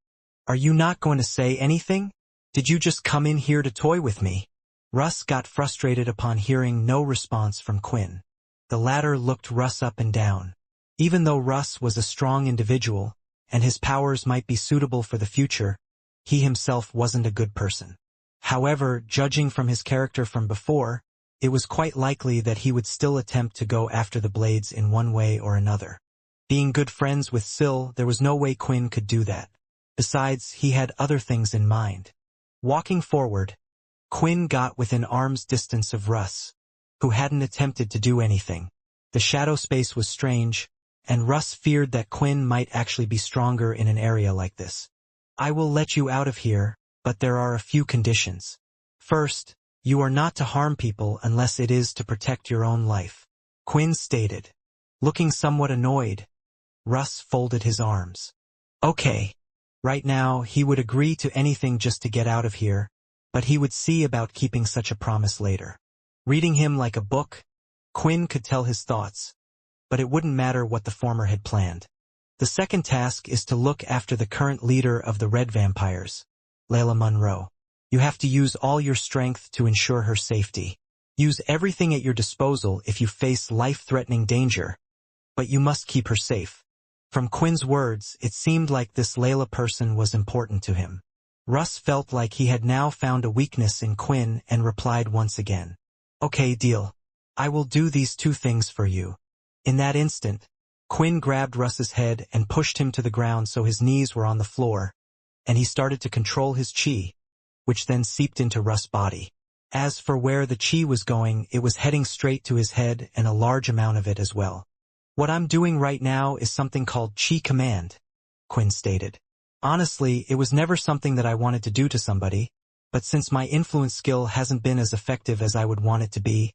"Are you not going to say anything? Did you just come in here to toy with me?" Russ got frustrated upon hearing no response from Quinn. The latter looked Russ up and down. Even though Russ was a strong individual, and his powers might be suitable for the future, he himself wasn't a good person. However, judging from his character from before, it was quite likely that he would still attempt to go after the Blades in one way or another. Being good friends with Syl, there was no way Quinn could do that. Besides, he had other things in mind. Walking forward, Quinn got within arm's distance of Russ, who hadn't attempted to do anything. The shadow space was strange, and Russ feared that Quinn might actually be stronger in an area like this. "I will let you out of here, but there are a few conditions. First, you are not to harm people unless it is to protect your own life," Quinn stated. Looking somewhat annoyed, Russ folded his arms. Okay. Right now, he would agree to anything just to get out of here, but he would see about keeping such a promise later. Reading him like a book, Quinn could tell his thoughts, but it wouldn't matter what the former had planned. The second task is to look after the current leader of the Red Vampires, Layla Monroe. You have to use all your strength to ensure her safety. Use everything at your disposal if you face life-threatening danger, but you must keep her safe. From Quinn's words, it seemed like this Layla person was important to him. Russ felt like he had now found a weakness in Quinn and replied once again. "Okay, deal. I will do these two things for you." In that instant, Quinn grabbed Russ's head and pushed him to the ground so his knees were on the floor, and he started to control his chi, which then seeped into Russ's body. As for where the chi was going, it was heading straight to his head and a large amount of it as well. "What I'm doing right now is something called Chi Command," Quinn stated. "Honestly, it was never something that I wanted to do to somebody, but since my influence skill hasn't been as effective as I would want it to be,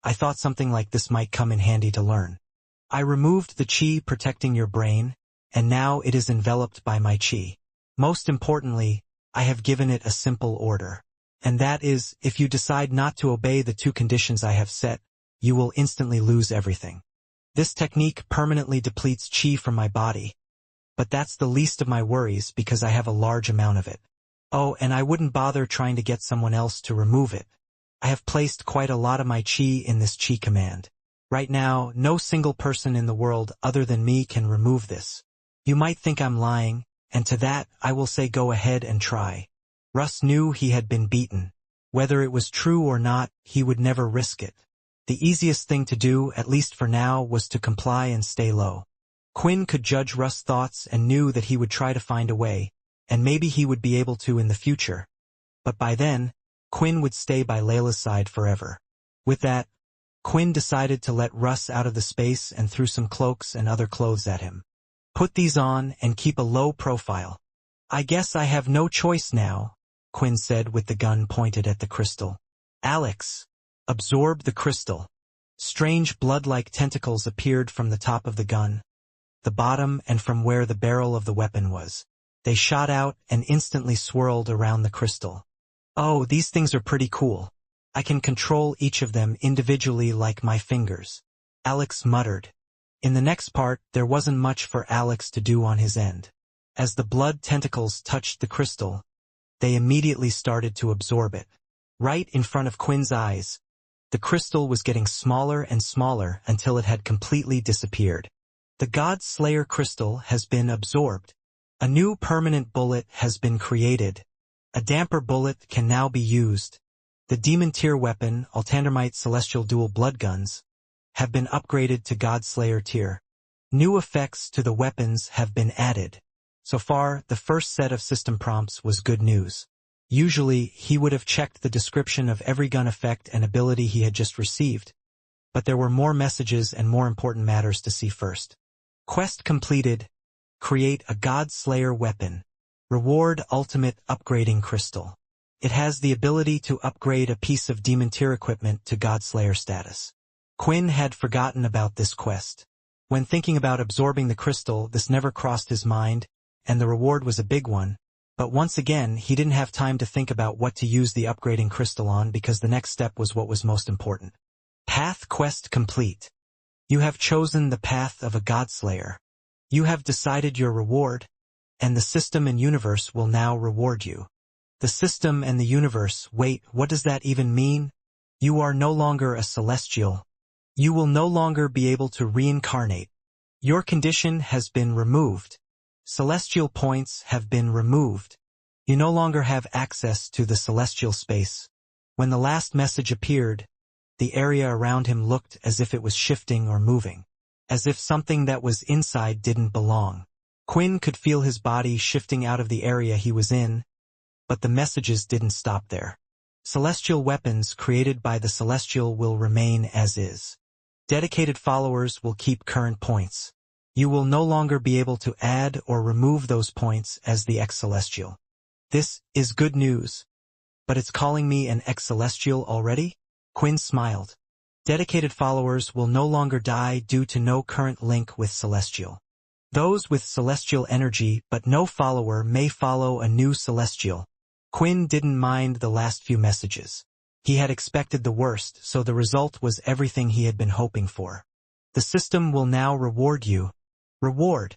I thought something like this might come in handy to learn. I removed the Chi protecting your brain, and now it is enveloped by my Chi. Most importantly, I have given it a simple order. And that is, if you decide not to obey the two conditions I have set, you will instantly lose everything. This technique permanently depletes Chi from my body, but that's the least of my worries because I have a large amount of it. Oh, and I wouldn't bother trying to get someone else to remove it. I have placed quite a lot of my Chi in this Chi command. Right now, no single person in the world other than me can remove this. You might think I'm lying, and to that I will say go ahead and try." Russ knew he had been beaten. Whether it was true or not, he would never risk it. The easiest thing to do, at least for now, was to comply and stay low. Quinn could judge Russ's thoughts and knew that he would try to find a way, and maybe he would be able to in the future. But by then, Quinn would stay by Layla's side forever. With that, Quinn decided to let Russ out of the space and threw some cloaks and other clothes at him. "Put these on and keep a low profile." "I guess I have no choice now," Quinn said with the gun pointed at the crystal. "Alex, absorb the crystal." Strange blood-like tentacles appeared from the top of the gun, the bottom, and from where the barrel of the weapon was. They shot out and instantly swirled around the crystal. "Oh, these things are pretty cool. I can control each of them individually like my fingers," Alex muttered. In the next part, there wasn't much for Alex to do on his end. As the blood tentacles touched the crystal, they immediately started to absorb it. Right in front of Quinn's eyes, the crystal was getting smaller and smaller until it had completely disappeared. The God Slayer crystal has been absorbed. A new permanent bullet has been created. A damper bullet can now be used. The Demon Tier weapon, Altandermite Celestial Dual Blood Guns, have been upgraded to God Slayer tier. New effects to the weapons have been added. So far, the first set of system prompts was good news. Usually, he would have checked the description of every gun effect and ability he had just received, but there were more messages and more important matters to see first. Quest completed. Create a God Slayer weapon. Reward ultimate upgrading crystal. It has the ability to upgrade a piece of demon tier equipment to God Slayer status. Quinn had forgotten about this quest. When thinking about absorbing the crystal, this never crossed his mind, and the reward was a big one. But once again, he didn't have time to think about what to use the upgrading crystal on because the next step was what was most important. Path quest complete. You have chosen the path of a God Slayer. You have decided your reward, and the system and universe will now reward you. The system and the universe, wait, what does that even mean? You are no longer a celestial. You will no longer be able to reincarnate. Your condition has been removed. Celestial points have been removed. You no longer have access to the celestial space. When the last message appeared, the area around him looked as if it was shifting or moving, as if something that was inside didn't belong. Quinn could feel his body shifting out of the area he was in, but the messages didn't stop there. Celestial weapons created by the celestial will remain as is. Dedicated followers will keep current points. You will no longer be able to add or remove those points as the ex-celestial. This is good news. But it's calling me an ex-celestial already? Quinn smiled. Dedicated followers will no longer die due to no current link with celestial. Those with celestial energy but no follower may follow a new celestial. Quinn didn't mind the last few messages. He had expected the worst, so the result was everything he had been hoping for. The system will now reward you. Reward.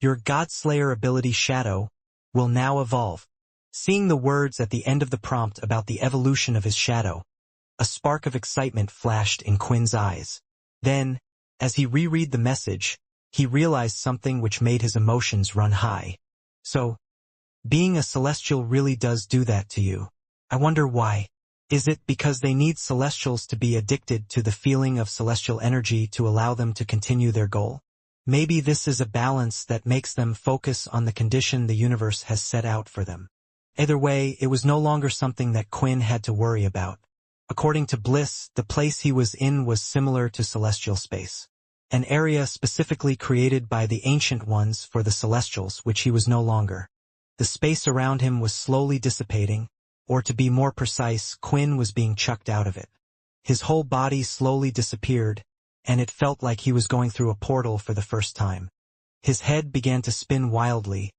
Your God Slayer ability Shadow will now evolve. Seeing the words at the end of the prompt about the evolution of his shadow, a spark of excitement flashed in Quinn's eyes. Then, as he reread the message, he realized something which made his emotions run high. So, being a celestial really does do that to you. I wonder why. Is it because they need celestials to be addicted to the feeling of celestial energy to allow them to continue their goal? Maybe this is a balance that makes them focus on the condition the universe has set out for them. Either way, it was no longer something that Quinn had to worry about. According to Bliss, the place he was in was similar to celestial space. An area specifically created by the Ancient Ones for the Celestials, which he was no longer. The space around him was slowly dissipating, or to be more precise, Quinn was being chucked out of it. His whole body slowly disappeared, and it felt like he was going through a portal for the first time. His head began to spin wildly,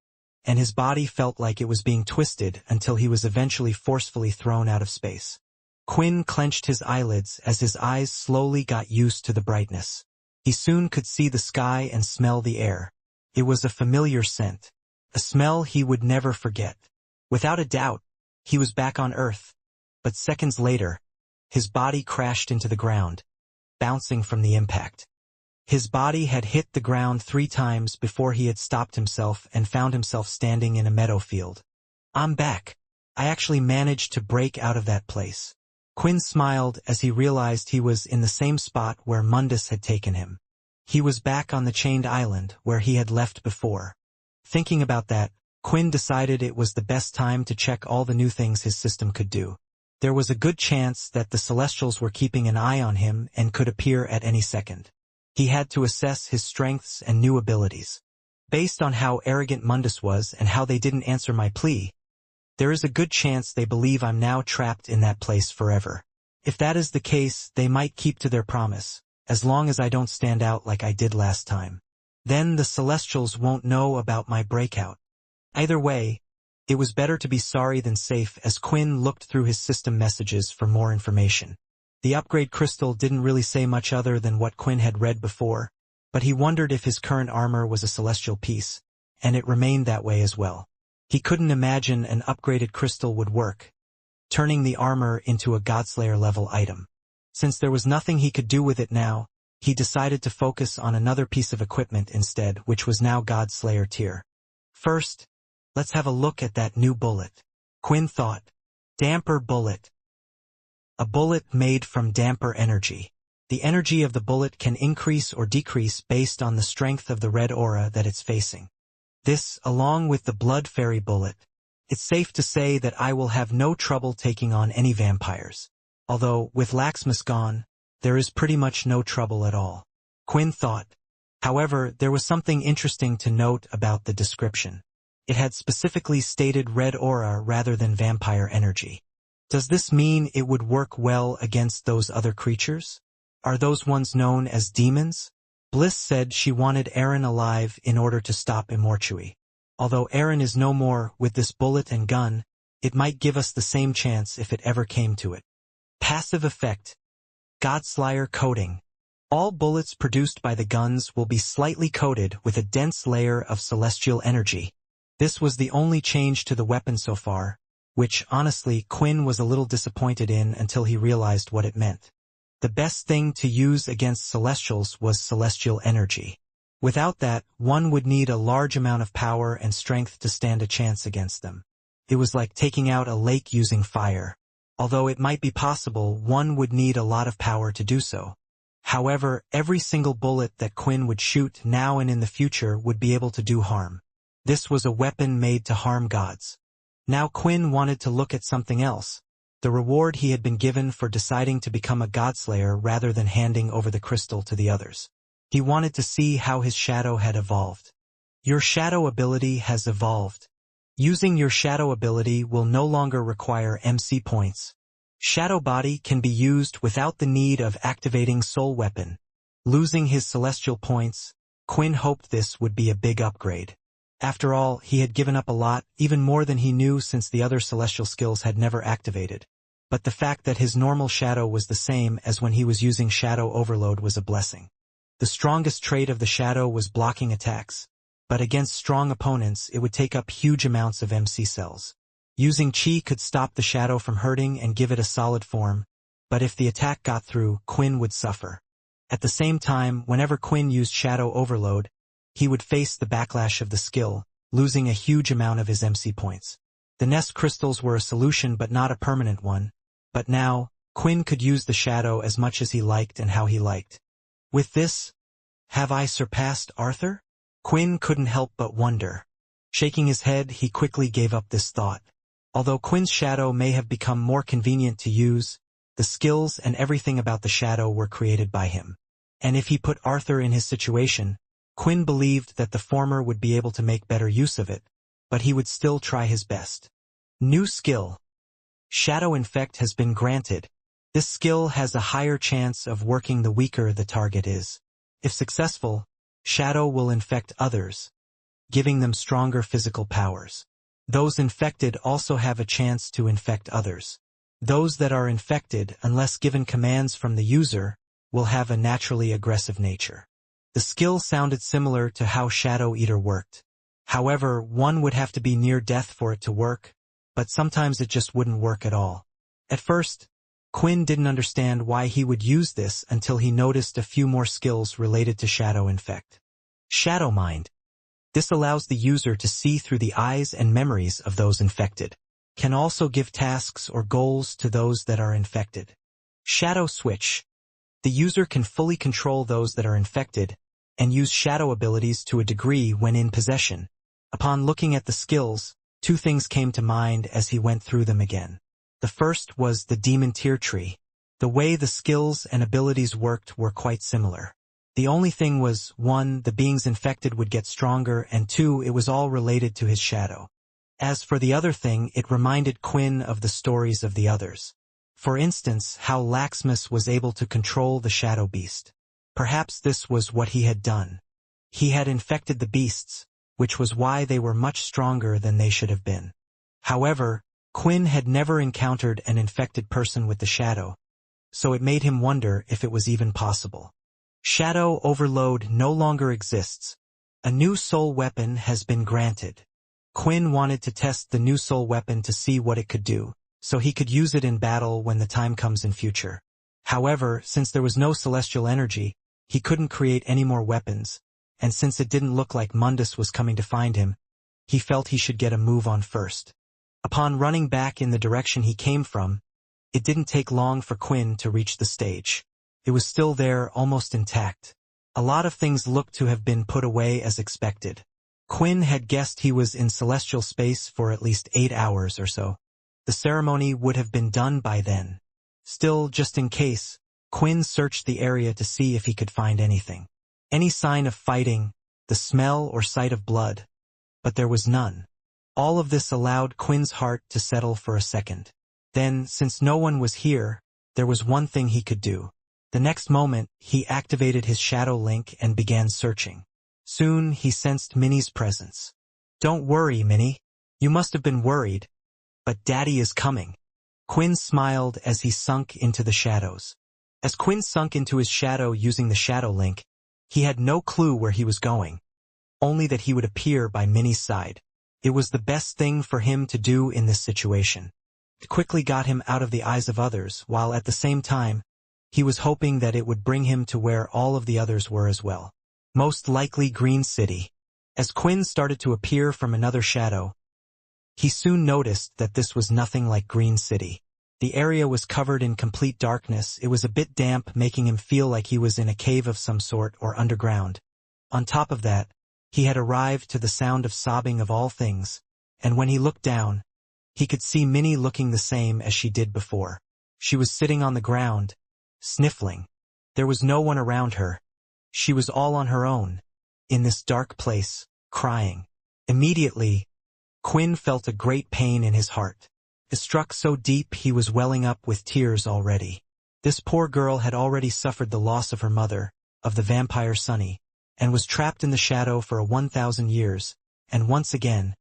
and his body felt like it was being twisted until he was eventually forcefully thrown out of space. Quinn clenched his eyelids as his eyes slowly got used to the brightness. He soon could see the sky and smell the air. It was a familiar scent, a smell he would never forget. Without a doubt, he was back on Earth, but seconds later, his body crashed into the ground, bouncing from the impact. His body had hit the ground 3 times before he had stopped himself and found himself standing in a meadow field. I'm back. I actually managed to break out of that place. Quinn smiled as he realized he was in the same spot where Mundus had taken him. He was back on the chained island where he had left before. Thinking about that, Quinn decided it was the best time to check all the new things his system could do. There was a good chance that the Celestials were keeping an eye on him and could appear at any second. He had to assess his strengths and new abilities. Based on how arrogant Mundus was and how they didn't answer my plea, there is a good chance they believe I'm now trapped in that place forever. If that is the case, they might keep to their promise, as long as I don't stand out like I did last time. Then the Celestials won't know about my breakout. Either way, it was better to be sorry than safe as Quinn looked through his system messages for more information. The upgrade crystal didn't really say much other than what Quinn had read before, but he wondered if his current armor was a celestial piece, and it remained that way as well. He couldn't imagine an upgraded crystal would work, turning the armor into a Godslayer level item. Since there was nothing he could do with it now, he decided to focus on another piece of equipment instead, which was now Godslayer tier. First, let's have a look at that new bullet. Quinn thought. Damper bullet. A bullet made from damper energy. The energy of the bullet can increase or decrease based on the strength of the red aura that it's facing. This, along with the blood fairy bullet, it's safe to say that I will have no trouble taking on any vampires. Although, with Laxmus gone, There is pretty much no trouble at all. Quinn thought. However, there was something interesting to note about the description. It had specifically stated red aura rather than vampire energy. Does this mean it would work well against those other creatures? Are those ones known as demons? Bliss said she wanted Aaron alive in order to stop Immortality. Although Aaron is no more, with this bullet and gun, it might give us the same chance if it ever came to it. Passive effect. Godslayer coating. All bullets produced by the guns will be slightly coated with a dense layer of celestial energy. This was the only change to the weapon so far, which, honestly, Quinn was a little disappointed in until he realized what it meant. The best thing to use against celestials was celestial energy. Without that, one would need a large amount of power and strength to stand a chance against them. It was like taking out a lake using fire. Although it might be possible, one would need a lot of power to do so. However, every single bullet that Quinn would shoot now and in the future would be able to do harm. This was a weapon made to harm gods. Now Quinn wanted to look at something else, the reward he had been given for deciding to become a godslayer rather than handing over the crystal to the others. He wanted to see how his shadow had evolved. Your shadow ability has evolved. Using your shadow ability will no longer require MC points. Shadow body can be used without the need of activating soul weapon. Losing his celestial points, Quinn hoped this would be a big upgrade. After all, he had given up a lot, even more than he knew since the other celestial skills had never activated. But the fact that his normal shadow was the same as when he was using shadow overload was a blessing. The strongest trait of the shadow was blocking attacks. But against strong opponents it would take up huge amounts of MC cells. Using chi could stop the shadow from hurting and give it a solid form, but if the attack got through, Quinn would suffer. At the same time, whenever Quinn used shadow overload, he would face the backlash of the skill, losing a huge amount of his MC points. The nest crystals were a solution but not a permanent one, but now, Quinn could use the shadow as much as he liked and how he liked. With this, have I surpassed Arthur? Quinn couldn't help but wonder. Shaking his head, he quickly gave up this thought. Although Quinn's shadow may have become more convenient to use, the skills and everything about the shadow were created by him. And if he put Arthur in his situation, Quinn believed that the former would be able to make better use of it, but he would still try his best. New skill. Shadow Infect has been granted. This skill has a higher chance of working the weaker the target is. If successful, Shadow will infect others, giving them stronger physical powers. Those infected also have a chance to infect others. Those that are infected, unless given commands from the user, will have a naturally aggressive nature. The skill sounded similar to how Shadow Eater worked. However, one would have to be near death for it to work, but sometimes it just wouldn't work at all. At first, Quinn didn't understand why he would use this until he noticed a few more skills related to Shadow Infect. Shadow Mind. This allows the user to see through the eyes and memories of those infected. Can also give tasks or goals to those that are infected. Shadow Switch. The user can fully control those that are infected, and use shadow abilities to a degree when in possession. Upon looking at the skills, two things came to mind as he went through them again. The first was the Demon Tier Tree. The way the skills and abilities worked were quite similar. The only thing was, 1, the beings infected would get stronger, and 2, it was all related to his shadow. As for the other thing, it reminded Quinn of the stories of the others. For instance, how Laxmus was able to control the shadow beast. Perhaps this was what he had done. He had infected the beasts, which was why they were much stronger than they should have been. However, Quinn had never encountered an infected person with the shadow, so it made him wonder if it was even possible. Shadow Overload no longer exists. A new soul weapon has been granted. Quinn wanted to test the new soul weapon to see what it could do, so he could use it in battle when the time comes in future. However, since there was no celestial energy, he couldn't create any more weapons, and since it didn't look like Mundus was coming to find him, he felt he should get a move on first. Upon running back in the direction he came from, it didn't take long for Quinn to reach the stage. It was still there, almost intact. A lot of things looked to have been put away as expected. Quinn had guessed he was in celestial space for at least 8 hours or so. The ceremony would have been done by then. Still, just in case, Quinn searched the area to see if he could find anything. Any sign of fighting, the smell or sight of blood. But there was none. All of this allowed Quinn's heart to settle for a second. Then, since no one was here, there was one thing he could do. The next moment, he activated his shadow link and began searching. Soon, he sensed Minnie's presence. "Don't worry, Minnie. You must have been worried. But Daddy is coming." Quinn smiled as he sunk into the shadows. As Quinn sunk into his shadow using the shadow link, he had no clue where he was going. Only that he would appear by Minnie's side. It was the best thing for him to do in this situation. It quickly got him out of the eyes of others, while at the same time, he was hoping that it would bring him to where all of the others were as well. Most likely Green City. As Quinn started to appear from another shadow, he soon noticed that this was nothing like Green City. The area was covered in complete darkness. It was a bit damp, making him feel like he was in a cave of some sort or underground. On top of that, he had arrived to the sound of sobbing of all things, and when he looked down, he could see Minnie looking the same as she did before. She was sitting on the ground, sniffling. There was no one around her. She was all on her own, in this dark place, crying. Immediately, Quinn felt a great pain in his heart. It struck so deep he was welling up with tears already. This poor girl had already suffered the loss of her mother, of the vampire Sunny, and was trapped in the shadow for 1,000 years, and once again,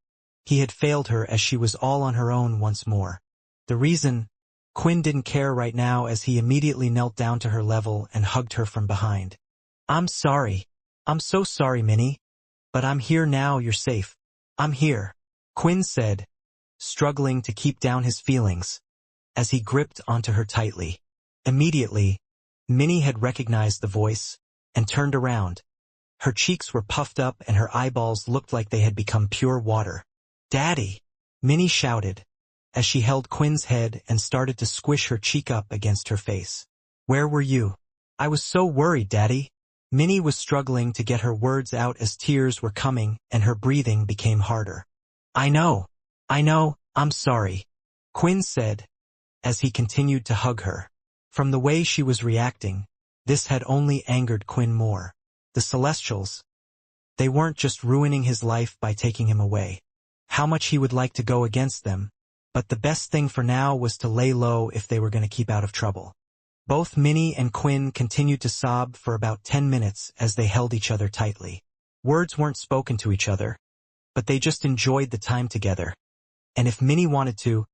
he had failed her as she was all on her own once more. The reason, Quinn didn't care right now as he immediately knelt down to her level and hugged her from behind. "I'm sorry. I'm so sorry, Minnie. But I'm here now, you're safe. I'm here," Quinn said, struggling to keep down his feelings, as he gripped onto her tightly. Immediately, Minnie had recognized the voice, and turned around. Her cheeks were puffed up and her eyeballs looked like they had become pure water. "Daddy!" Minnie shouted, as she held Quinn's head and started to squish her cheek up against her face. "Where were you? I was so worried, Daddy." Minnie was struggling to get her words out as tears were coming and her breathing became harder. I know, I'm sorry," Quinn said, as he continued to hug her. From the way she was reacting, this had only angered Quinn more. The Celestials, they weren't just ruining his life by taking him away. How much he would like to go against them, but the best thing for now was to lay low if they were going to keep out of trouble. Both Minnie and Quinn continued to sob for about 10 minutes as they held each other tightly. Words weren't spoken to each other, but they just enjoyed the time together. And if Minnie wanted to,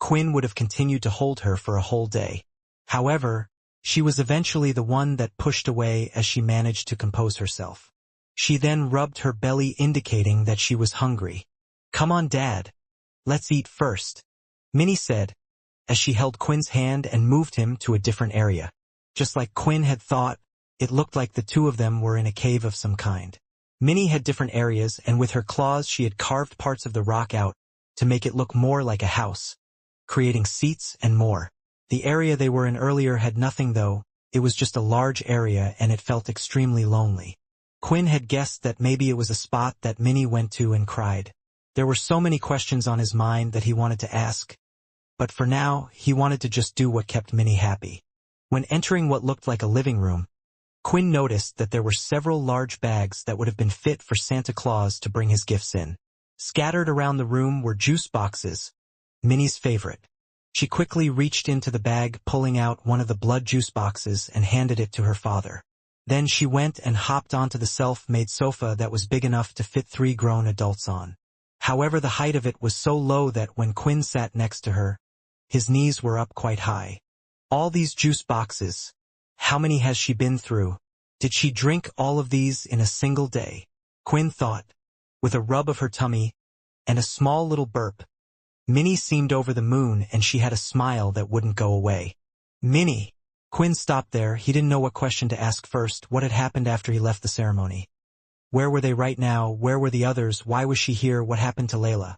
Quinn would have continued to hold her for a whole day. However, she was eventually the one that pushed away as she managed to compose herself. She then rubbed her belly, indicating that she was hungry. "Come on, Dad. Let's eat first," Minnie said, as she held Quinn's hand and moved him to a different area. Just like Quinn had thought, it looked like the two of them were in a cave of some kind. Minnie had different areas, and with her claws she had carved parts of the rock out to make it look more like a house, creating seats and more. The area they were in earlier had nothing though. It was just a large area and it felt extremely lonely. Quinn had guessed that maybe it was a spot that Minnie went to and cried. There were so many questions on his mind that he wanted to ask, but for now, he wanted to just do what kept Minnie happy. When entering what looked like a living room, Quinn noticed that there were several large bags that would have been fit for Santa Claus to bring his gifts in. Scattered around the room were juice boxes, Minnie's favorite. She quickly reached into the bag, pulling out one of the blood juice boxes and handed it to her father. Then she went and hopped onto the self-made sofa that was big enough to fit 3 grown adults on. However, the height of it was so low that when Quinn sat next to her, his knees were up quite high. All these juice boxes. How many has she been through? Did she drink all of these in a single day? Quinn thought, with a rub of her tummy and a small little burp. Minnie seemed over the moon and she had a smile that wouldn't go away. "Minnie." Quinn stopped there. He didn't know what question to ask first. What had happened after he left the ceremony? Where were they right now? Where were the others? Why was she here? What happened to Layla?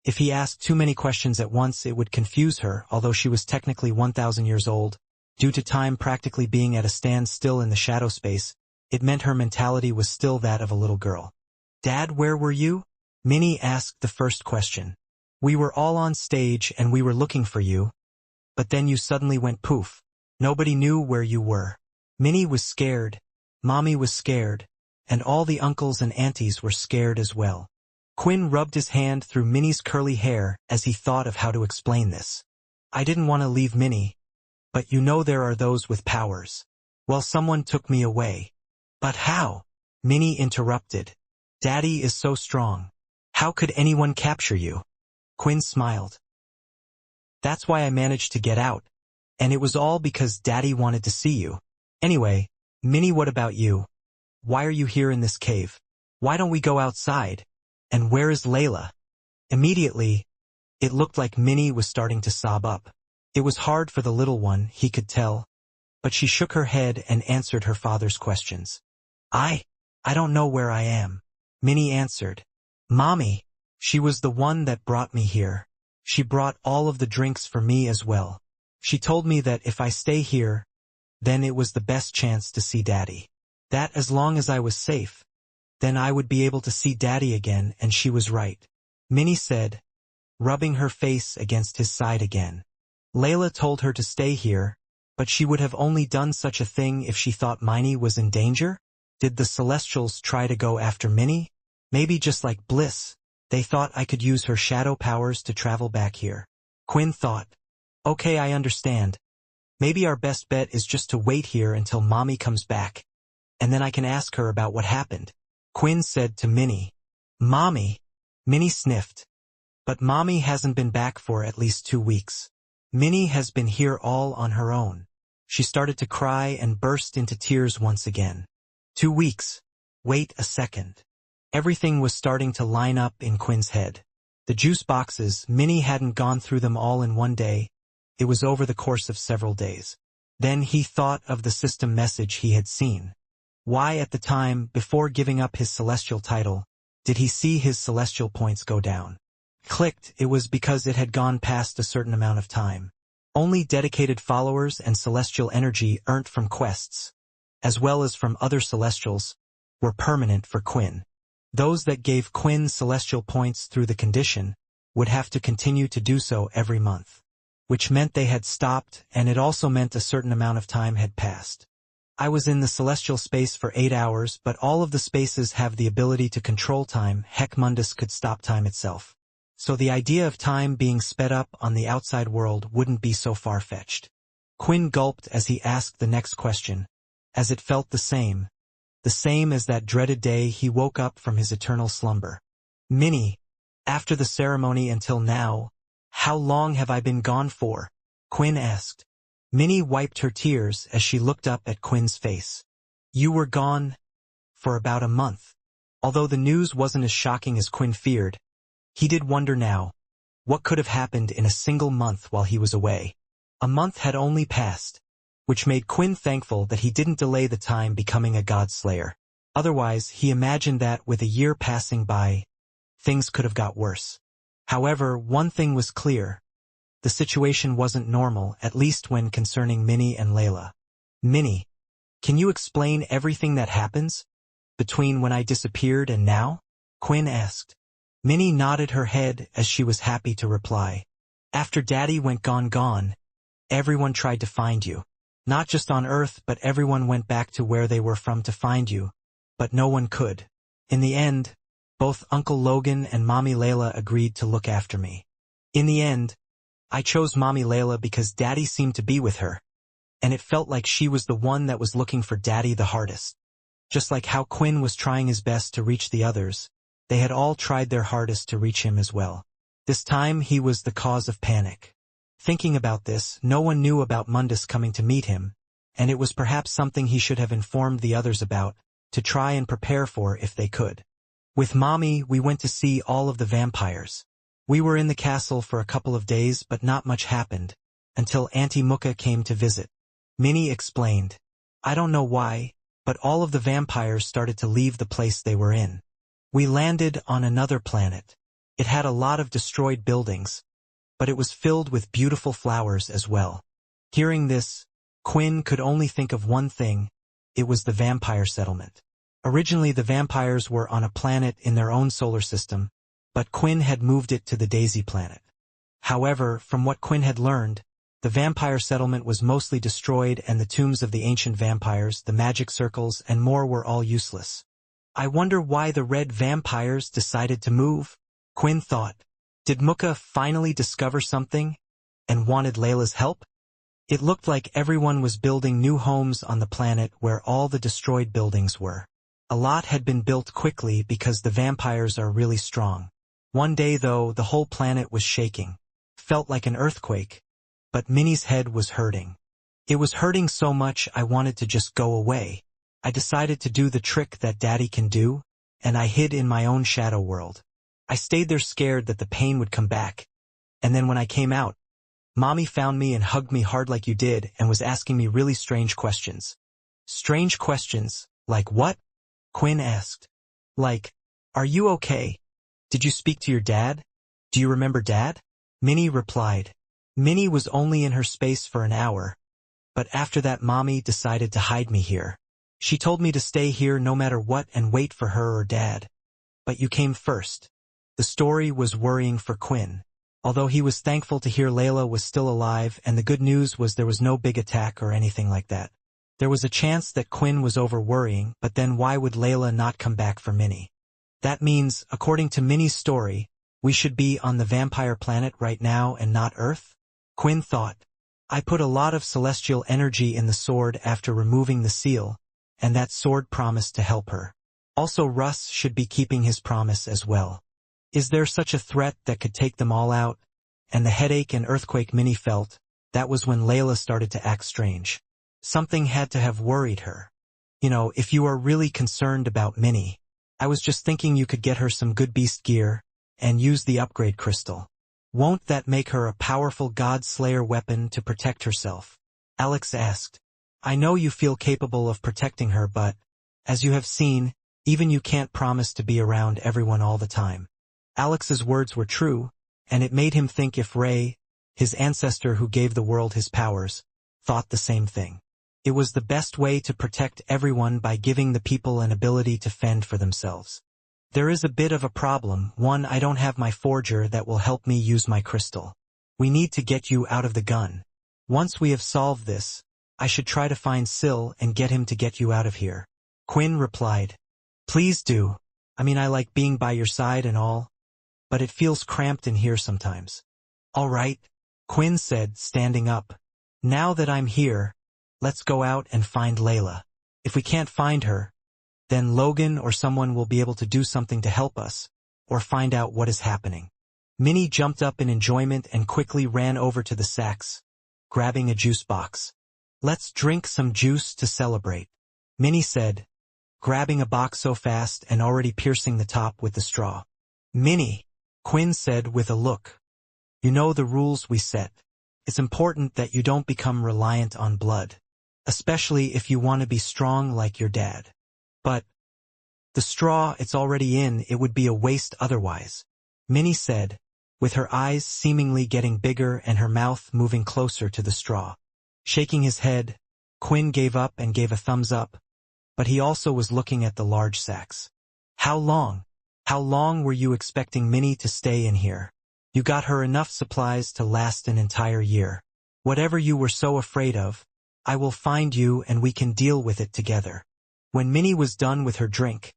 If he asked too many questions at once, it would confuse her, although she was technically 1,000 years old. Due to time practically being at a standstill in the shadow space, it meant her mentality was still that of a little girl. "Dad, where were you?" Minnie asked the first question. "We were all on stage and we were looking for you, but then you suddenly went poof." Nobody knew where you were. Minnie was scared, Mommy was scared, and all the uncles and aunties were scared as well. Quinn rubbed his hand through Minnie's curly hair as he thought of how to explain this. I didn't want to leave Minnie, but you know there are those with powers. Well, someone took me away. But how? Minnie interrupted. Daddy is so strong. How could anyone capture you? Quinn smiled. That's why I managed to get out. And it was all because Daddy wanted to see you. Anyway, Minnie, what about you? Why are you here in this cave? Why don't we go outside? And where is Layla? Immediately, it looked like Minnie was starting to sob up. It was hard for the little one, he could tell. But she shook her head and answered her father's questions. I don't know where I am. Minnie answered. Mommy, she was the one that brought me here. She brought all of the drinks for me as well. She told me that if I stay here, then it was the best chance to see Daddy. That as long as I was safe, then I would be able to see Daddy again, and she was right. Minnie said, rubbing her face against his side again. Layla told her to stay here, but she would have only done such a thing if she thought Minnie was in danger? Did the Celestials try to go after Minnie? Maybe just like Bliss, they thought I could use her shadow powers to travel back here. Quinn thought, okay, I understand. Maybe our best bet is just to wait here until Mommy comes back, and then I can ask her about what happened. Quinn said to Minnie. Mommy? Minnie sniffed. But Mommy hasn't been back for at least 2 weeks. Minnie has been here all on her own. She started to cry and burst into tears once again. 2 weeks. Wait a second. Everything was starting to line up in Quinn's head. The juice boxes, Minnie hadn't gone through them all in one day. It was over the course of several days. Then he thought of the system message he had seen. Why at the time, before giving up his celestial title, did he see his celestial points go down? Clicked, it was because it had gone past a certain amount of time. Only dedicated followers and celestial energy earned from quests, as well as from other celestials, were permanent for Quinn. Those that gave Quinn celestial points through the condition would have to continue to do so every month, which meant they had stopped, and it also meant a certain amount of time had passed. I was in the celestial space for 8 hours, but all of the spaces have the ability to control time. Heck, Mundus could stop time itself. So the idea of time being sped up on the outside world wouldn't be so far-fetched. Quinn gulped as he asked the next question, as it felt the same as that dreaded day he woke up from his eternal slumber. Minnie, after the ceremony until now, how long have I been gone for? Quinn asked. Minnie wiped her tears as she looked up at Quinn's face. You were gone for about a month. Although the news wasn't as shocking as Quinn feared, he did wonder now, what could have happened in a single month while he was away? A month had only passed, which made Quinn thankful that he didn't delay the time becoming a god slayer. Otherwise, he imagined that with a year passing by, things could have got worse. However, one thing was clear. The situation wasn't normal, at least when concerning Minnie and Layla. Minnie, can you explain everything that happens between when I disappeared and now? Quinn asked. Minnie nodded her head as she was happy to reply. After Daddy went gone, everyone tried to find you. Not just on Earth, but everyone went back to where they were from to find you, but no one could. In the end, both Uncle Logan and Mommy Layla agreed to look after me. In the end, I chose Mommy Layla because Daddy seemed to be with her, and it felt like she was the one that was looking for Daddy the hardest. Just like how Quinn was trying his best to reach the others, they had all tried their hardest to reach him as well. This time he was the cause of panic. Thinking about this, no one knew about Mundus coming to meet him, and it was perhaps something he should have informed the others about, to try and prepare for if they could. With Mommy, we went to see all of the vampires. We were in the castle for a couple of days, but not much happened, until Auntie Muka came to visit. Minnie explained. I don't know why, but all of the vampires started to leave the place they were in. We landed on another planet. It had a lot of destroyed buildings, but it was filled with beautiful flowers as well. Hearing this, Quinn could only think of one thing. It was the vampire settlement. Originally the vampires were on a planet in their own solar system, but Quinn had moved it to the Daisy planet. However, from what Quinn had learned, The vampire settlement was mostly destroyed and the tombs of the ancient vampires, the magic circles, and more were all useless. I wonder why the red vampires decided to move? Quinn thought. Did Muka finally discover something and wanted Layla's help? It looked like everyone was building new homes on the planet where all the destroyed buildings were. A lot had been built quickly because the vampires are really strong. One day, though, the whole planet was shaking. Felt like an earthquake. But Minnie's head was hurting. It was hurting so much I wanted to just go away. I decided to do the trick that Daddy can do, and I hid in my own shadow world. I stayed there scared that the pain would come back. And then when I came out, Mommy found me and hugged me hard like you did and was asking me really strange questions. Strange questions? Like what? Quinn asked. Like, are you okay? Did you speak to your dad? Do you remember Dad? Minnie replied. Minnie was only in her space for an hour. But after that Mommy decided to hide me here. She told me to stay here no matter what and wait for her or Dad. But you came first. The story was worrying for Quinn. Although he was thankful to hear Layla was still alive and the good news was there was no big attack or anything like that. There was a chance that Quinn was over-worrying, but then why would Layla not come back for Minnie? That means, according to Minnie's story, we should be on the vampire planet right now and not Earth? Quinn thought. I put a lot of celestial energy in the sword after removing the seal, and that sword promised to help her. Also Russ should be keeping his promise as well. Is there such a threat that could take them all out? And the headache and earthquake Minnie felt, that was when Layla started to act strange. Something had to have worried her. You know, if you are really concerned about Minnie, I was just thinking you could get her some good beast gear, and use the upgrade crystal. Won't that make her a powerful God Slayer weapon to protect herself? Alex asked. I know you feel capable of protecting her, but, as you have seen, even you can't promise to be around everyone all the time. Alex's words were true, and it made him think if Ray, his ancestor who gave the world his powers, thought the same thing. It was the best way to protect everyone by giving the people an ability to fend for themselves. There is a bit of a problem. One, I don't have my forger that will help me use my crystal. We need to get you out of the gun. Once we have solved this, I should try to find Syl and get him to get you out of here. Quinn replied. Please do. I mean, I like being by your side and all, but it feels cramped in here sometimes. All right, Quinn said, standing up. Now that I'm here, let's go out and find Layla. If we can't find her, then Logan or someone will be able to do something to help us, or find out what is happening. Minnie jumped up in enjoyment and quickly ran over to the sacks, grabbing a juice box. Let's drink some juice to celebrate, Minnie said, grabbing a box so fast and already piercing the top with the straw. Minnie, Quinn said with a look. You know the rules we set. It's important that you don't become reliant on blood, especially if you want to be strong like your dad. But the straw, it's already in, it would be a waste otherwise, Minnie said, with her eyes seemingly getting bigger and her mouth moving closer to the straw. Shaking his head, Quinn gave up and gave a thumbs up, but he also was looking at the large sacks. How long were you expecting Minnie to stay in here? You got her enough supplies to last an entire year. Whatever you were so afraid of, I will find you and we can deal with it together. When Minnie was done with her drink,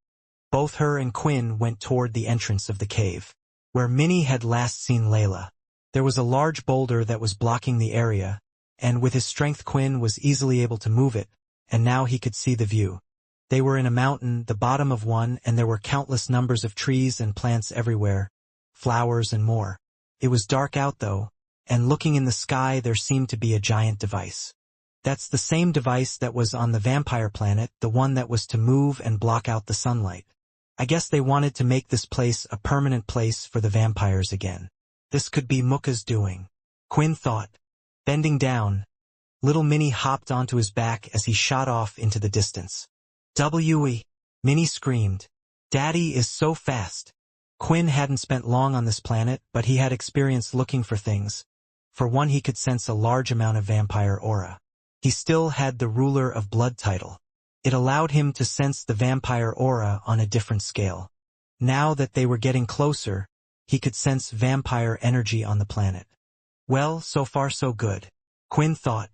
both her and Quinn went toward the entrance of the cave, where Minnie had last seen Layla. There was a large boulder that was blocking the area, and with his strength Quinn was easily able to move it, and now he could see the view. They were in a mountain, the bottom of one, and there were countless numbers of trees and plants everywhere, flowers and more. It was dark out though, and looking in the sky there seemed to be a giant device. That's the same device that was on the vampire planet, the one that was to move and block out the sunlight. I guess they wanted to make this place a permanent place for the vampires again. This could be Muka's doing, Quinn thought. Bending down, little Minnie hopped onto his back as he shot off into the distance. W.E. Minnie screamed. Daddy is so fast. Quinn hadn't spent long on this planet, but he had experience looking for things. For one, he could sense a large amount of vampire aura. He still had the Ruler of Blood title. It allowed him to sense the vampire aura on a different scale. Now that they were getting closer, he could sense vampire energy on the planet. Well, so far so good. Quinn thought.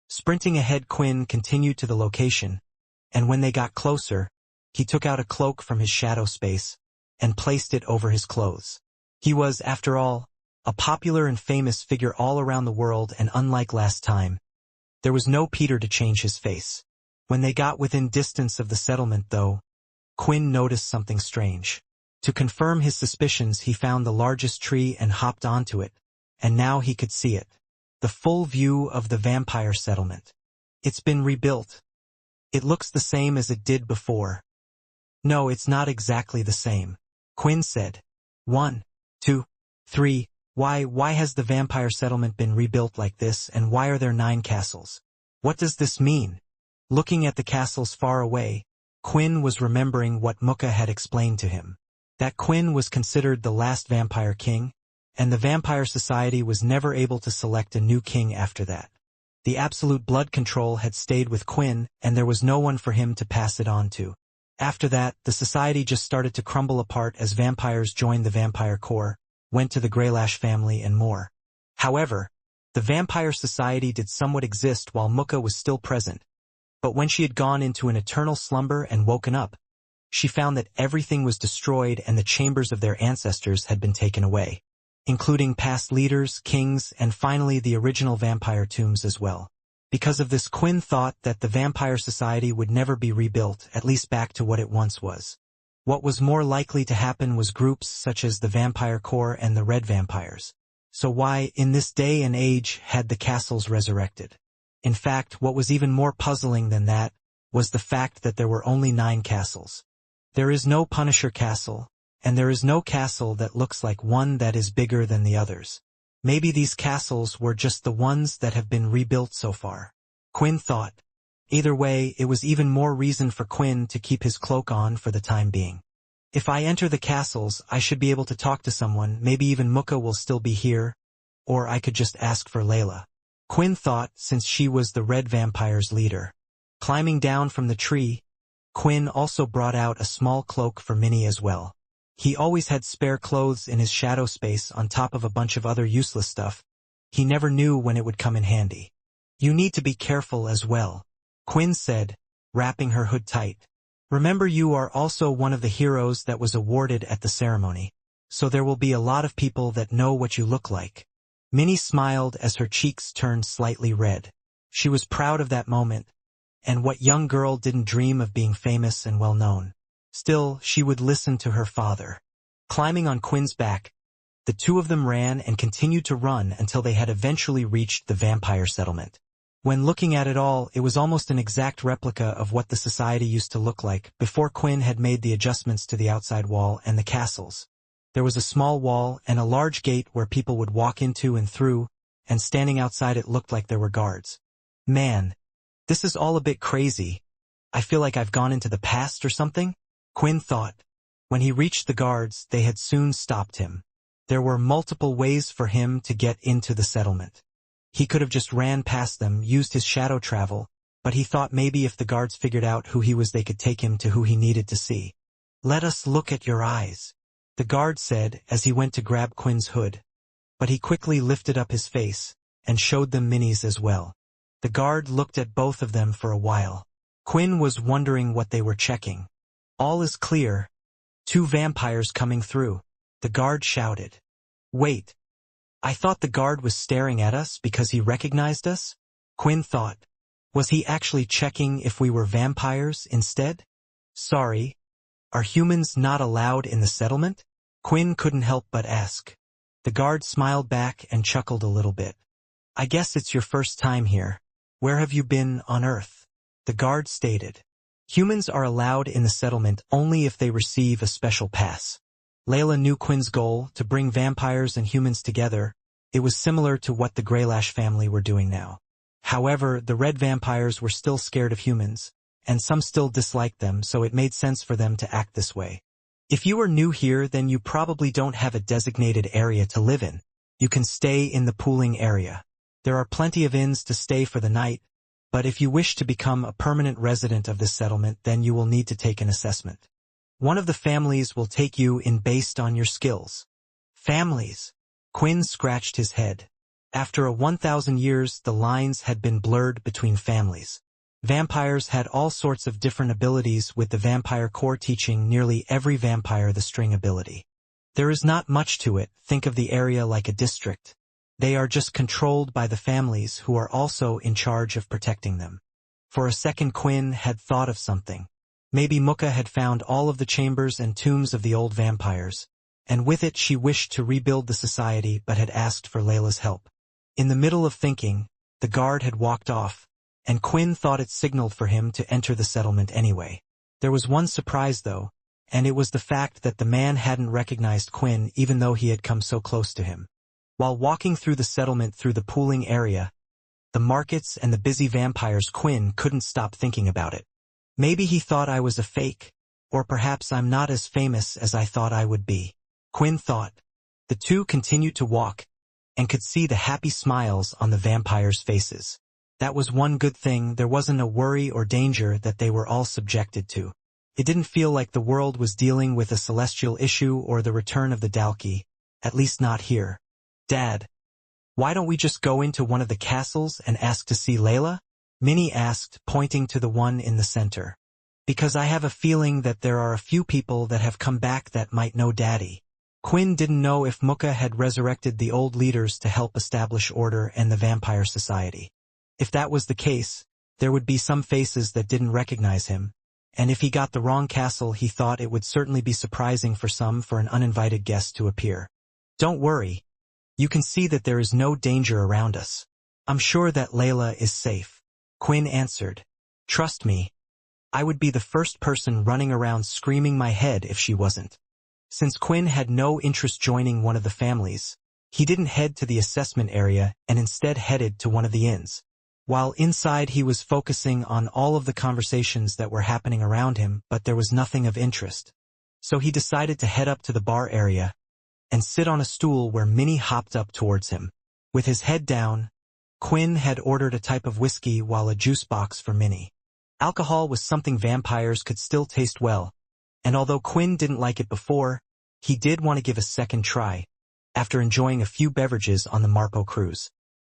Sprinting ahead, Quinn continued to the location, and when they got closer, he took out a cloak from his shadow space and placed it over his clothes. He was, after all, a popular and famous figure all around the world, and unlike last time, there was no Peter to change his face. When they got within distance of the settlement, though, Quinn noticed something strange. To confirm his suspicions, he found the largest tree and hopped onto it, and now he could see it. The full view of the vampire settlement. It's been rebuilt. It looks the same as it did before. No, it's not exactly the same, Quinn said. 1, 2, 3, why has the vampire settlement been rebuilt like this, and why are there 9 castles? What does this mean? Looking at the castles far away, Quinn was remembering what Muka had explained to him. That Quinn was considered the last vampire king, and the vampire society was never able to select a new king after that. The absolute blood control had stayed with Quinn, and there was no one for him to pass it on to. After that, the society just started to crumble apart as vampires joined the vampire corps, went to the Greylash family, and more. However, the vampire society did somewhat exist while Muka was still present, but when she had gone into an eternal slumber and woken up, she found that everything was destroyed and the chambers of their ancestors had been taken away, including past leaders, kings, and finally the original vampire tombs as well. Because of this, Quinn thought that the vampire society would never be rebuilt, at least back to what it once was. What was more likely to happen was groups such as the Vampire Corps and the Red Vampires. So why, in this day and age, had the castles resurrected? In fact, what was even more puzzling than that was the fact that there were only 9 castles. There is no Punisher castle, and there is no castle that looks like one that is bigger than the others. Maybe these castles were just the ones that have been rebuilt so far, Quinn thought. Either way, it was even more reason for Quinn to keep his cloak on for the time being. If I enter the castles, I should be able to talk to someone, maybe even Muka will still be here, or I could just ask for Layla, Quinn thought, since she was the Red Vampire's leader. Climbing down from the tree, Quinn also brought out a small cloak for Minnie as well. He always had spare clothes in his shadow space on top of a bunch of other useless stuff. He never knew when it would come in handy. You need to be careful as well, Quinn said, wrapping her hood tight. Remember, you are also one of the heroes that was awarded at the ceremony, so there will be a lot of people that know what you look like. Minnie smiled as her cheeks turned slightly red. She was proud of that moment, and what young girl didn't dream of being famous and well known? Still, she would listen to her father. Climbing on Quinn's back, the two of them ran and continued to run until they had eventually reached the vampire settlement. When looking at it all, it was almost an exact replica of what the society used to look like before Quinn had made the adjustments to the outside wall and the castles. There was a small wall and a large gate where people would walk into and through, and standing outside it looked like there were guards. Man, this is all a bit crazy. I feel like I've gone into the past or something, Quinn thought. When he reached the guards, they had soon stopped him. There were multiple ways for him to get into the settlement. He could have just ran past them, used his shadow travel, but he thought maybe if the guards figured out who he was, they could take him to who he needed to see. Let us look at your eyes, the guard said as he went to grab Quinn's hood. But he quickly lifted up his face and showed them Minnie's as well. The guard looked at both of them for a while. Quinn was wondering what they were checking. All is clear. 2 vampires coming through, the guard shouted. Wait. I thought the guard was staring at us because he recognized us? Quinn thought. Was he actually checking if we were vampires instead? Sorry. Are humans not allowed in the settlement? Quinn couldn't help but ask. The guard smiled back and chuckled a little bit. I guess it's your first time here. Where have you been on Earth? The guard stated. Humans are allowed in the settlement only if they receive a special pass. Layla knew Quinn's goal, to bring vampires and humans together. It was similar to what the Greylash family were doing now. However, the Red Vampires were still scared of humans, and some still disliked them, so it made sense for them to act this way. If you are new here, then you probably don't have a designated area to live in. You can stay in the pooling area. There are plenty of inns to stay for the night, but if you wish to become a permanent resident of this settlement, then you will need to take an assessment. One of the families will take you in based on your skills. Families? Quinn scratched his head. After a 1,000 years, the lines had been blurred between families. Vampires had all sorts of different abilities, with the vampire core teaching nearly every vampire the string ability. There is not much to it. Think of the area like a district. They are just controlled by the families who are also in charge of protecting them. For a second, Quinn had thought of something. Maybe Mukka had found all of the chambers and tombs of the old vampires, and with it she wished to rebuild the society but had asked for Layla's help. In the middle of thinking, the guard had walked off, and Quinn thought it signaled for him to enter the settlement anyway. There was one surprise though, and it was the fact that the man hadn't recognized Quinn even though he had come so close to him. While walking through the settlement through the pooling area, the markets and the busy vampires, Quinn couldn't stop thinking about it. Maybe he thought I was a fake, or perhaps I'm not as famous as I thought I would be, Quinn thought. The two continued to walk, and could see the happy smiles on the vampires' faces. That was one good thing. There wasn't a worry or danger that they were all subjected to. It didn't feel like the world was dealing with a celestial issue or the return of the Dalki, at least not here. Dad, why don't we just go into one of the castles and ask to see Layla? Minnie asked, pointing to the one in the center. Because I have a feeling that there are a few people that have come back that might know Daddy. Quinn didn't know if Mukka had resurrected the old leaders to help establish order and the vampire society. If that was the case, there would be some faces that didn't recognize him, and if he got the wrong castle, he thought it would certainly be surprising for some for an uninvited guest to appear. Don't worry. You can see that there is no danger around us. I'm sure that Layla is safe. Quinn answered. Trust me. I would be the first person running around screaming my head if she wasn't. Since Quinn had no interest joining one of the families, he didn't head to the assessment area and instead headed to one of the inns. While inside, he was focusing on all of the conversations that were happening around him, but there was nothing of interest. So he decided to head up to the bar area and sit on a stool where Minnie hopped up towards him. With his head down, Quinn had ordered a type of whiskey while a juice box for Minnie. Alcohol was something vampires could still taste well, and although Quinn didn't like it before, he did want to give a second try, after enjoying a few beverages on the Marpo cruise.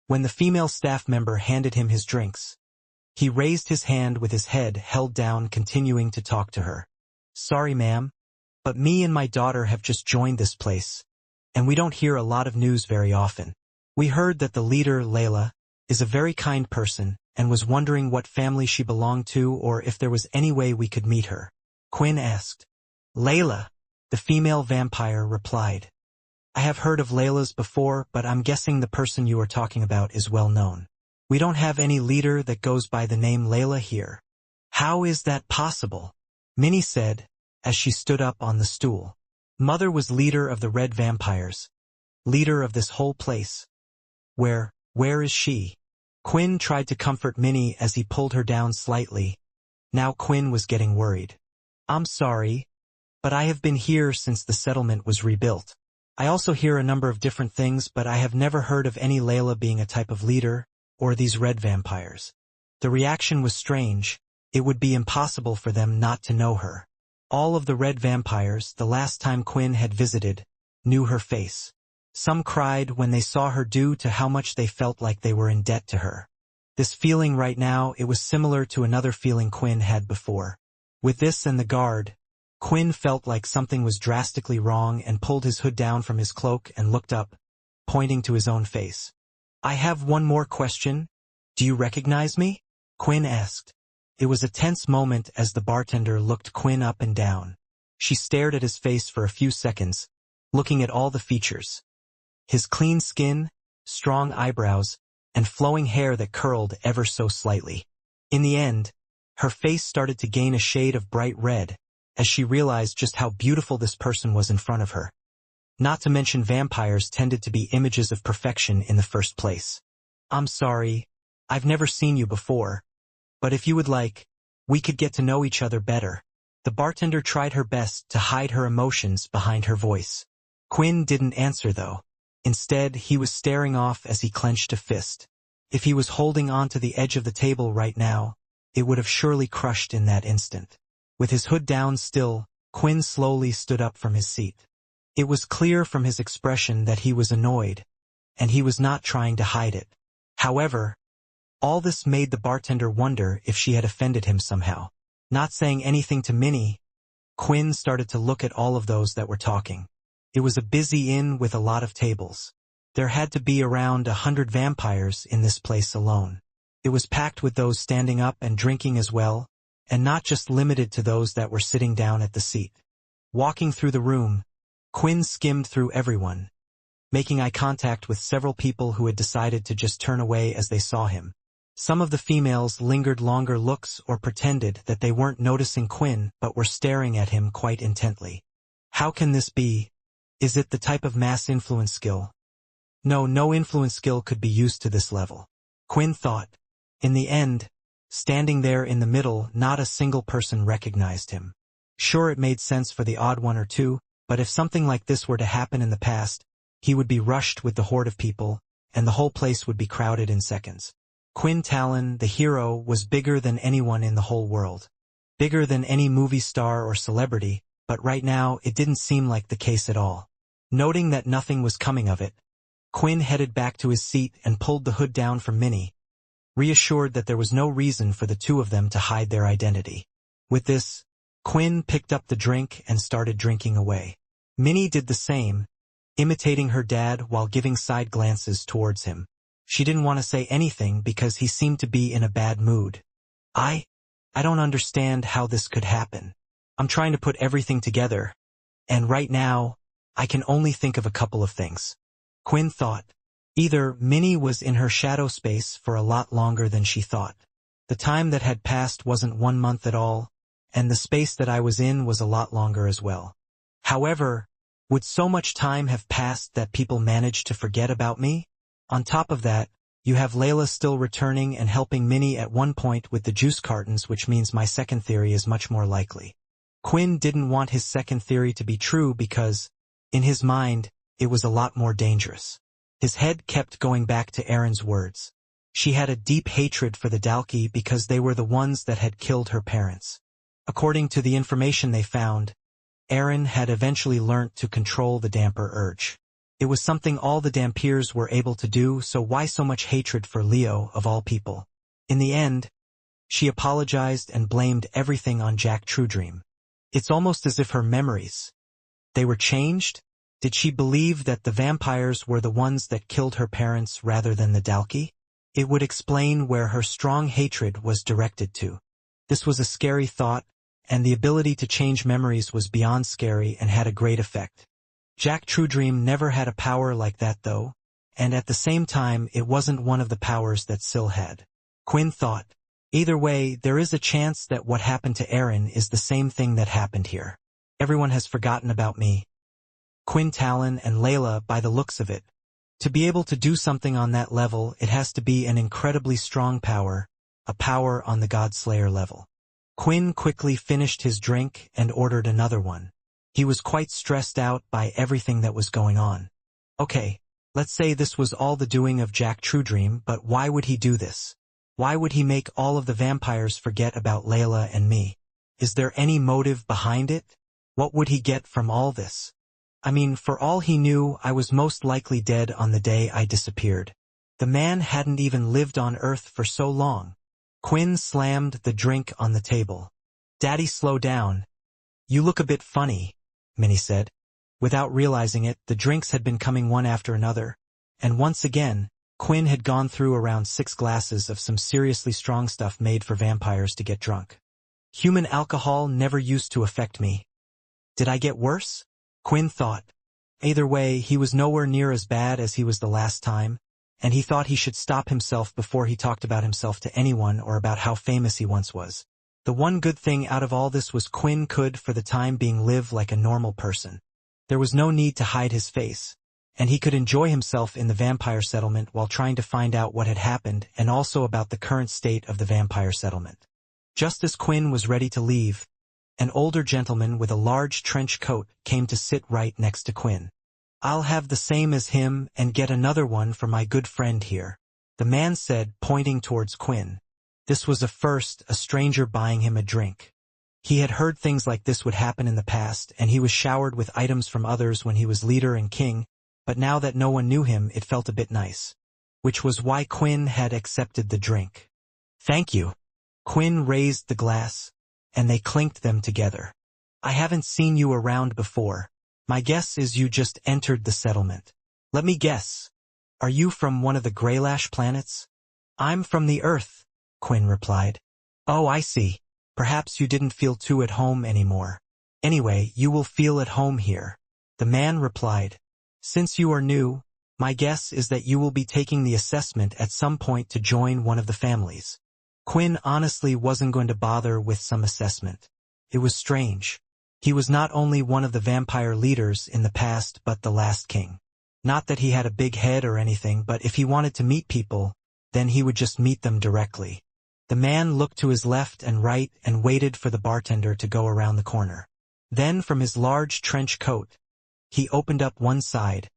When the female staff member handed him his drinks, he raised his hand with his head held down, continuing to talk to her. Sorry, ma'am, but me and my daughter have just joined this place, and we don't hear a lot of news very often. We heard that the leader, Layla, is a very kind person, and was wondering what family she belonged to or if there was any way we could meet her. Quinn asked. Layla, the female vampire replied. I have heard of Layla's before, but I'm guessing the person you are talking about is well known. We don't have any leader that goes by the name Layla here. How is that possible? Minnie said, as she stood up on the stool. Mother was leader of the Red Vampires. Leader of this whole place. Where is she? Quinn tried to comfort Minnie as he pulled her down slightly. Now Quinn was getting worried. I'm sorry, but I have been here since the settlement was rebuilt. I also hear a number of different things, but I have never heard of any Layla being a type of leader, or these red vampires. The reaction was strange. It would be impossible for them not to know her. All of the red vampires, the last time Quinn had visited, knew her face. Some cried when they saw her due to how much they felt like they were in debt to her. This feeling right now, it was similar to another feeling Quinn had before. With this and the guard, Quinn felt like something was drastically wrong and pulled his hood down from his cloak and looked up, pointing to his own face. I have one more question. Do you recognize me? Quinn asked. It was a tense moment as the bartender looked Quinn up and down. She stared at his face for a few seconds, looking at all the features. His clean skin, strong eyebrows, and flowing hair that curled ever so slightly. In the end, her face started to gain a shade of bright red, as she realized just how beautiful this person was in front of her. Not to mention vampires tended to be images of perfection in the first place. I'm sorry, I've never seen you before, but if you would like, we could get to know each other better. The bartender tried her best to hide her emotions behind her voice. Quinn didn't answer though. Instead, he was staring off as he clenched a fist. If he was holding on to the edge of the table right now, it would have surely crushed in that instant. With his hood down still, Quinn slowly stood up from his seat. It was clear from his expression that he was annoyed, and he was not trying to hide it. However, all this made the bartender wonder if she had offended him somehow. Not saying anything to Minnie, Quinn started to look at all of those that were talking. It was a busy inn with a lot of tables. There had to be around 100 vampires in this place alone. It was packed with those standing up and drinking as well, and not just limited to those that were sitting down at the seat. Walking through the room, Quinn skimmed through everyone, making eye contact with several people who had decided to just turn away as they saw him. Some of the females lingered longer looks or pretended that they weren't noticing Quinn but were staring at him quite intently. How can this be? Is it the type of mass influence skill? No influence skill could be used to this level, Quinn thought. In the end, standing there in the middle, not a single person recognized him. Sure, it made sense for the odd one or two, but if something like this were to happen in the past, he would be rushed with the horde of people, and the whole place would be crowded in seconds. Quinn Talon, the hero, was bigger than anyone in the whole world. Bigger than any movie star or celebrity, but right now it didn't seem like the case at all. Noting that nothing was coming of it, Quinn headed back to his seat and pulled the hood down from Minnie, reassured that there was no reason for the two of them to hide their identity. With this, Quinn picked up the drink and started drinking away. Minnie did the same, imitating her dad while giving side glances towards him. She didn't want to say anything because he seemed to be in a bad mood. I don't understand how this could happen. I'm trying to put everything together, and right now, I can only think of a couple of things. Quinn thought. Either Minnie was in her shadow space for a lot longer than she thought. The time that had passed wasn't 1 month at all, and the space that I was in was a lot longer as well. However, would so much time have passed that people managed to forget about me? On top of that, you have Layla still returning and helping Minnie at one point with the juice cartons, which means my second theory is much more likely. Quinn didn't want his second theory to be true because, in his mind, it was a lot more dangerous. His head kept going back to Erin's words. She had a deep hatred for the Dalki because they were the ones that had killed her parents. According to the information they found, Erin had eventually learnt to control the damper urge. It was something all the Dampiers were able to do, so why so much hatred for Leo of all people? In the end, she apologized and blamed everything on Jack Truedream. It's almost as if her memories, they were changed? Did she believe that the vampires were the ones that killed her parents rather than the Dalki? It would explain where her strong hatred was directed to. This was a scary thought, and the ability to change memories was beyond scary and had a great effect. Jack Truedream never had a power like that though, and at the same time it wasn't one of the powers that Syl had. Quinn thought. Either way, there is a chance that what happened to Erin is the same thing that happened here. Everyone has forgotten about me. Quinn Talon and Layla, by the looks of it. To be able to do something on that level, it has to be an incredibly strong power, a power on the Godslayer level. Quinn quickly finished his drink and ordered another one. He was quite stressed out by everything that was going on. Okay, let's say this was all the doing of Jack Truedream, but why would he do this? Why would he make all of the vampires forget about Layla and me? Is there any motive behind it? What would he get from all this? I mean, for all he knew, I was most likely dead on the day I disappeared. The man hadn't even lived on Earth for so long. Quinn slammed the drink on the table. Daddy, slow down. You look a bit funny, Minnie said. Without realizing it, the drinks had been coming one after another, and once again, Quinn had gone through around 6 glasses of some seriously strong stuff made for vampires to get drunk. Human alcohol never used to affect me. Did I get worse? Quinn thought. Either way, he was nowhere near as bad as he was the last time, and he thought he should stop himself before he talked about himself to anyone or about how famous he once was. The one good thing out of all this was Quinn could, for the time being, live like a normal person. There was no need to hide his face, and he could enjoy himself in the vampire settlement while trying to find out what had happened and also about the current state of the vampire settlement. Just as Quinn was ready to leave, an older gentleman with a large trench coat came to sit right next to Quinn. I'll have the same as him and get another one for my good friend here, the man said, pointing towards Quinn. This was a first, a stranger buying him a drink. He had heard things like this would happen in the past, and he was showered with items from others when he was leader and king, but now that no one knew him it felt a bit nice. Which was why Quinn had accepted the drink. "Thank you." Quinn raised the glass, and they clinked them together. "I haven't seen you around before. My guess is you just entered the settlement. Let me guess. Are you from one of the Greylash planets?" "I'm from the Earth," Quinn replied. "Oh, I see. Perhaps you didn't feel too at home anymore. Anyway, you will feel at home here," the man replied. "Since you are new, my guess is that you will be taking the assessment at some point to join one of the families." Quinn honestly wasn't going to bother with some assessment. It was strange. He was not only one of the vampire leaders in the past but the last king. Not that he had a big head or anything, but if he wanted to meet people, then he would just meet them directly. The man looked to his left and right and waited for the bartender to go around the corner. Then from his large trench coat, he opened up one side,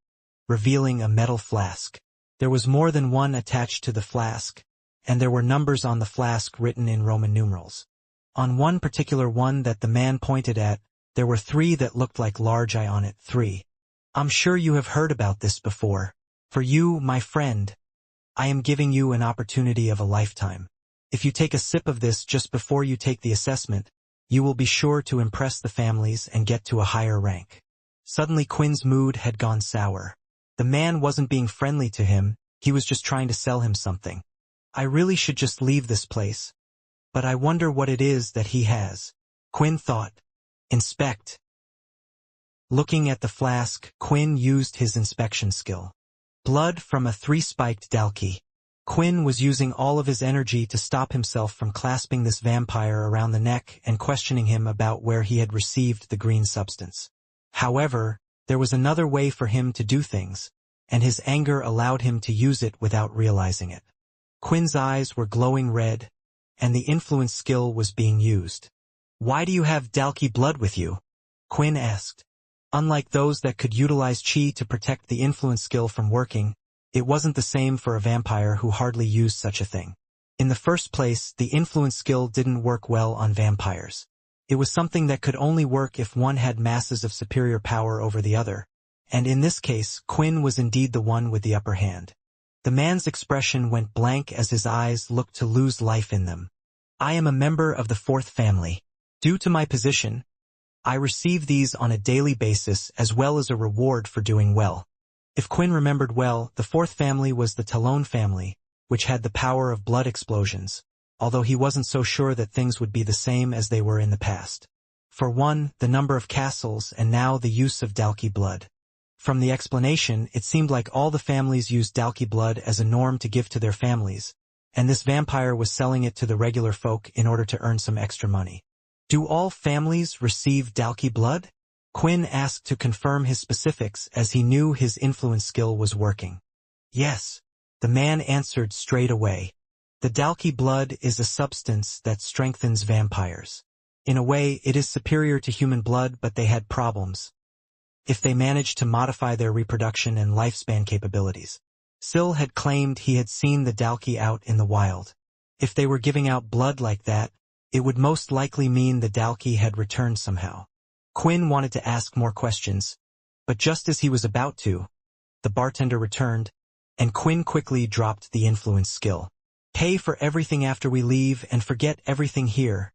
revealing a metal flask. There was more than one attached to the flask, and there were numbers on the flask written in Roman numerals. On one particular one that the man pointed at, there were 3 that looked like large I on it. 3. "I'm sure you have heard about this before. For you, my friend, I am giving you an opportunity of a lifetime. If you take a sip of this just before you take the assessment, you will be sure to impress the families and get to a higher rank." Suddenly Quinn's mood had gone sour. The man wasn't being friendly to him, he was just trying to sell him something. "I really should just leave this place. But I wonder what it is that he has," Quinn thought. "Inspect." Looking at the flask, Quinn used his inspection skill. Blood from a 3-spiked dalki. Quinn was using all of his energy to stop himself from clasping this vampire around the neck and questioning him about where he had received the green substance. However, there was another way for him to do things, and his anger allowed him to use it without realizing it. Quinn's eyes were glowing red, and the influence skill was being used. "Why do you have dalki blood with you?" Quinn asked. Unlike those that could utilize chi to protect the influence skill from working, it wasn't the same for a vampire who hardly used such a thing. In the first place, the influence skill didn't work well on vampires. It was something that could only work if one had masses of superior power over the other, and in this case, Quinn was indeed the one with the upper hand. The man's expression went blank as his eyes looked to lose life in them. "I am a member of the 4th family. Due to my position, I receive these on a daily basis as well as a reward for doing well." If Quinn remembered well, the 4th family was the Talon family, which had the power of blood explosions, although he wasn't so sure that things would be the same as they were in the past. For one, the number of castles and now the use of dalki blood. From the explanation, it seemed like all the families used dalki blood as a norm to give to their families, and this vampire was selling it to the regular folk in order to earn some extra money. "Do all families receive dalki blood?" Quinn asked to confirm his specifics as he knew his influence skill was working. "Yes," the man answered straight away. "The dalki blood is a substance that strengthens vampires. In a way, it is superior to human blood, but they had problems if they managed to modify their reproduction and lifespan capabilities." Syl had claimed he had seen the dalki out in the wild. If they were giving out blood like that, it would most likely mean the dalki had returned somehow. Quinn wanted to ask more questions, but just as he was about to, the bartender returned, and Quinn quickly dropped the influence skill. "Pay for everything after we leave and forget everything here,"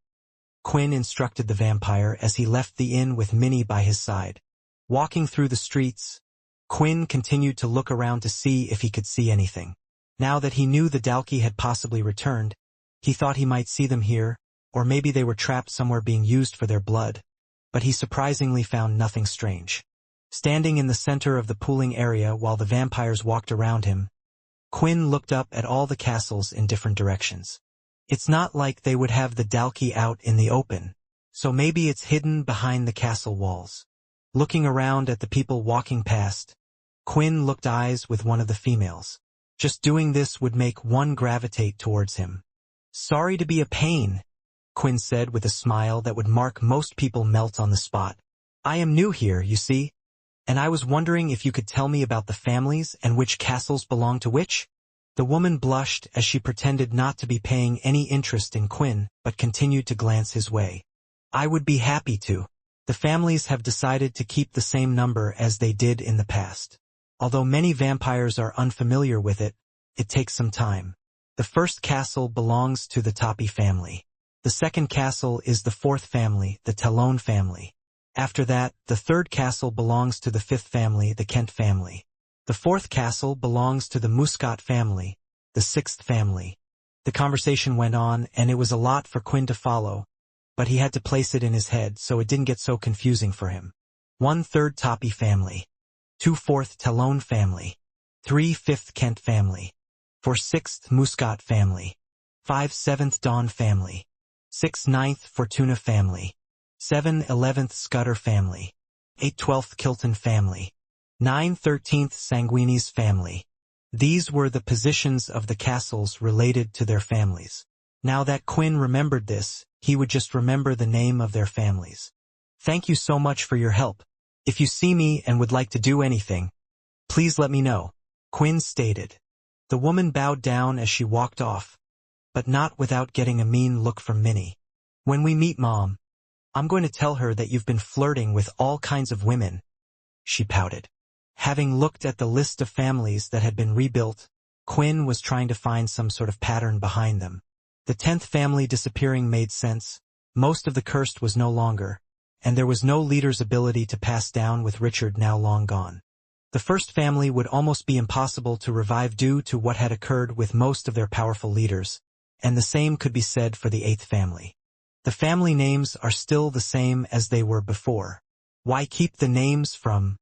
Quinn instructed the vampire as he left the inn with Minnie by his side. Walking through the streets, Quinn continued to look around to see if he could see anything. Now that he knew the dalki had possibly returned, he thought he might see them here, or maybe they were trapped somewhere being used for their blood, but he surprisingly found nothing strange. Standing in the center of the pooling area while the vampires walked around him, Quinn looked up at all the castles in different directions. It's not like they would have the dalki out in the open, so maybe it's hidden behind the castle walls. Looking around at the people walking past, Quinn looked eyes with one of the females. Just doing this would make one gravitate towards him. "Sorry to be a pain," Quinn said with a smile that would mark most people melt on the spot. "I am new here, you see, and I was wondering if you could tell me about the families and which castles belong to which?" The woman blushed as she pretended not to be paying any interest in Quinn, but continued to glance his way. "I would be happy to. The families have decided to keep the same number as they did in the past. Although many vampires are unfamiliar with it, it takes some time. The first castle belongs to the Tapi family. The second castle is the fourth family, the Talon family. After that, the third castle belongs to the fifth family, the Kent family. The fourth castle belongs to the Muscat family, the sixth family. The conversation went on, and it was a lot for Quinn to follow, but he had to place it in his head so it didn't get so confusing for him. 1/3 Tapi family. 2/4 Talon family. 3/5 Kent family. 4/6 Muscat family. 5/7 Dawn family. 6/9 Fortuna family. 7/11 Scudder family. 8/12 Kilton family. 9/13 Sanguini's family. These were the positions of the castles related to their families. Now that Quinn remembered this, he would just remember the name of their families. Thank you so much for your help. If you see me and would like to do anything, please let me know, Quinn stated. The woman bowed down as she walked off, but not without getting a mean look from Minnie. When we meet Mom, I'm going to tell her that you've been flirting with all kinds of women, she pouted. Having looked at the list of families that had been rebuilt, Quinn was trying to find some sort of pattern behind them. The 10th family disappearing made sense. Most of the cursed was no longer, and there was no leader's ability to pass down with Richard now long gone. The first family would almost be impossible to revive due to what had occurred with most of their powerful leaders, and the same could be said for the 8th family. The family names are still the same as they were before. Why keep the names from?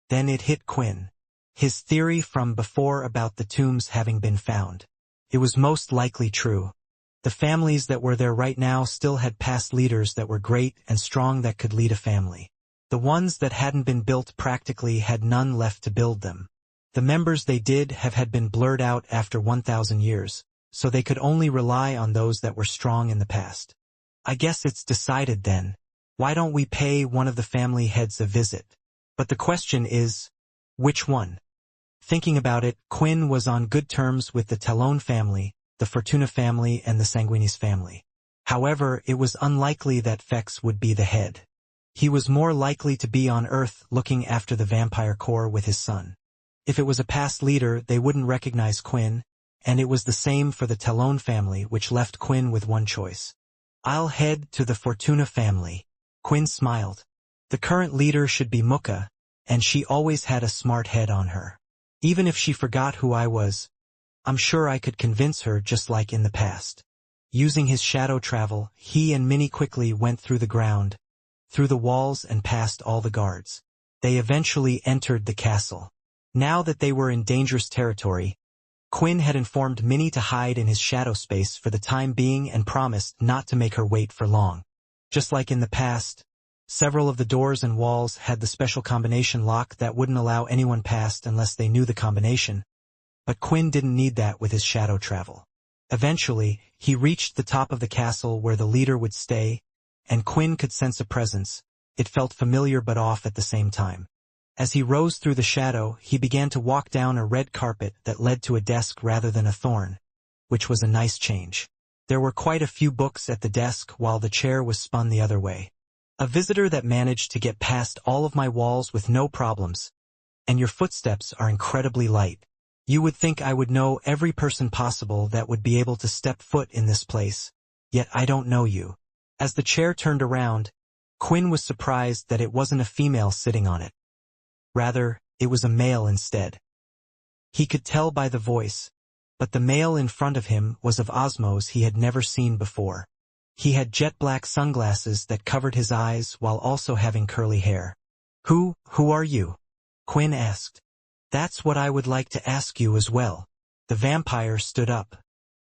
Then it hit Quinn. His theory from before about the tombs having been found. It was most likely true. The families that were there right now still had past leaders that were great and strong that could lead a family. The ones that hadn't been built practically had none left to build them. The members they did have had been blurred out after 1,000 years, so they could only rely on those that were strong in the past. I guess it's decided then. Why don't we pay one of the family heads a visit? But the question is, which one? Thinking about it, Quinn was on good terms with the Talon family, the Fortuna family, and the Sanguinis family. However, it was unlikely that Fex would be the head. He was more likely to be on Earth looking after the vampire core with his son. If it was a past leader, they wouldn't recognize Quinn, and it was the same for the Talon family, which left Quinn with one choice. I'll head to the Fortuna family. Quinn smiled. The current leader should be Muka, and she always had a smart head on her. Even if she forgot who I was, I'm sure I could convince her just like in the past. Using his shadow travel, he and Minnie quickly went through the ground, through the walls and past all the guards. They eventually entered the castle. Now that they were in dangerous territory, Quinn had informed Minnie to hide in his shadow space for the time being and promised not to make her wait for long. Just like in the past, several of the doors and walls had the special combination lock that wouldn't allow anyone past unless they knew the combination. But Quinn didn't need that with his shadow travel. Eventually, he reached the top of the castle where the leader would stay, and Quinn could sense a presence. It felt familiar but off at the same time. As he rose through the shadow, he began to walk down a red carpet that led to a desk rather than a thorn, which was a nice change. There were quite a few books at the desk while the chair was spun the other way. A visitor that managed to get past all of my walls with no problems. And your footsteps are incredibly light. You would think I would know every person possible that would be able to step foot in this place, yet I don't know you. As the chair turned around, Quinn was surprised that it wasn't a female sitting on it. Rather, it was a male instead. He could tell by the voice, but the male in front of him was of Osmos he had never seen before. He had jet-black sunglasses that covered his eyes while also having curly hair. Who are you? Quinn asked. That's what I would like to ask you as well. The vampire stood up.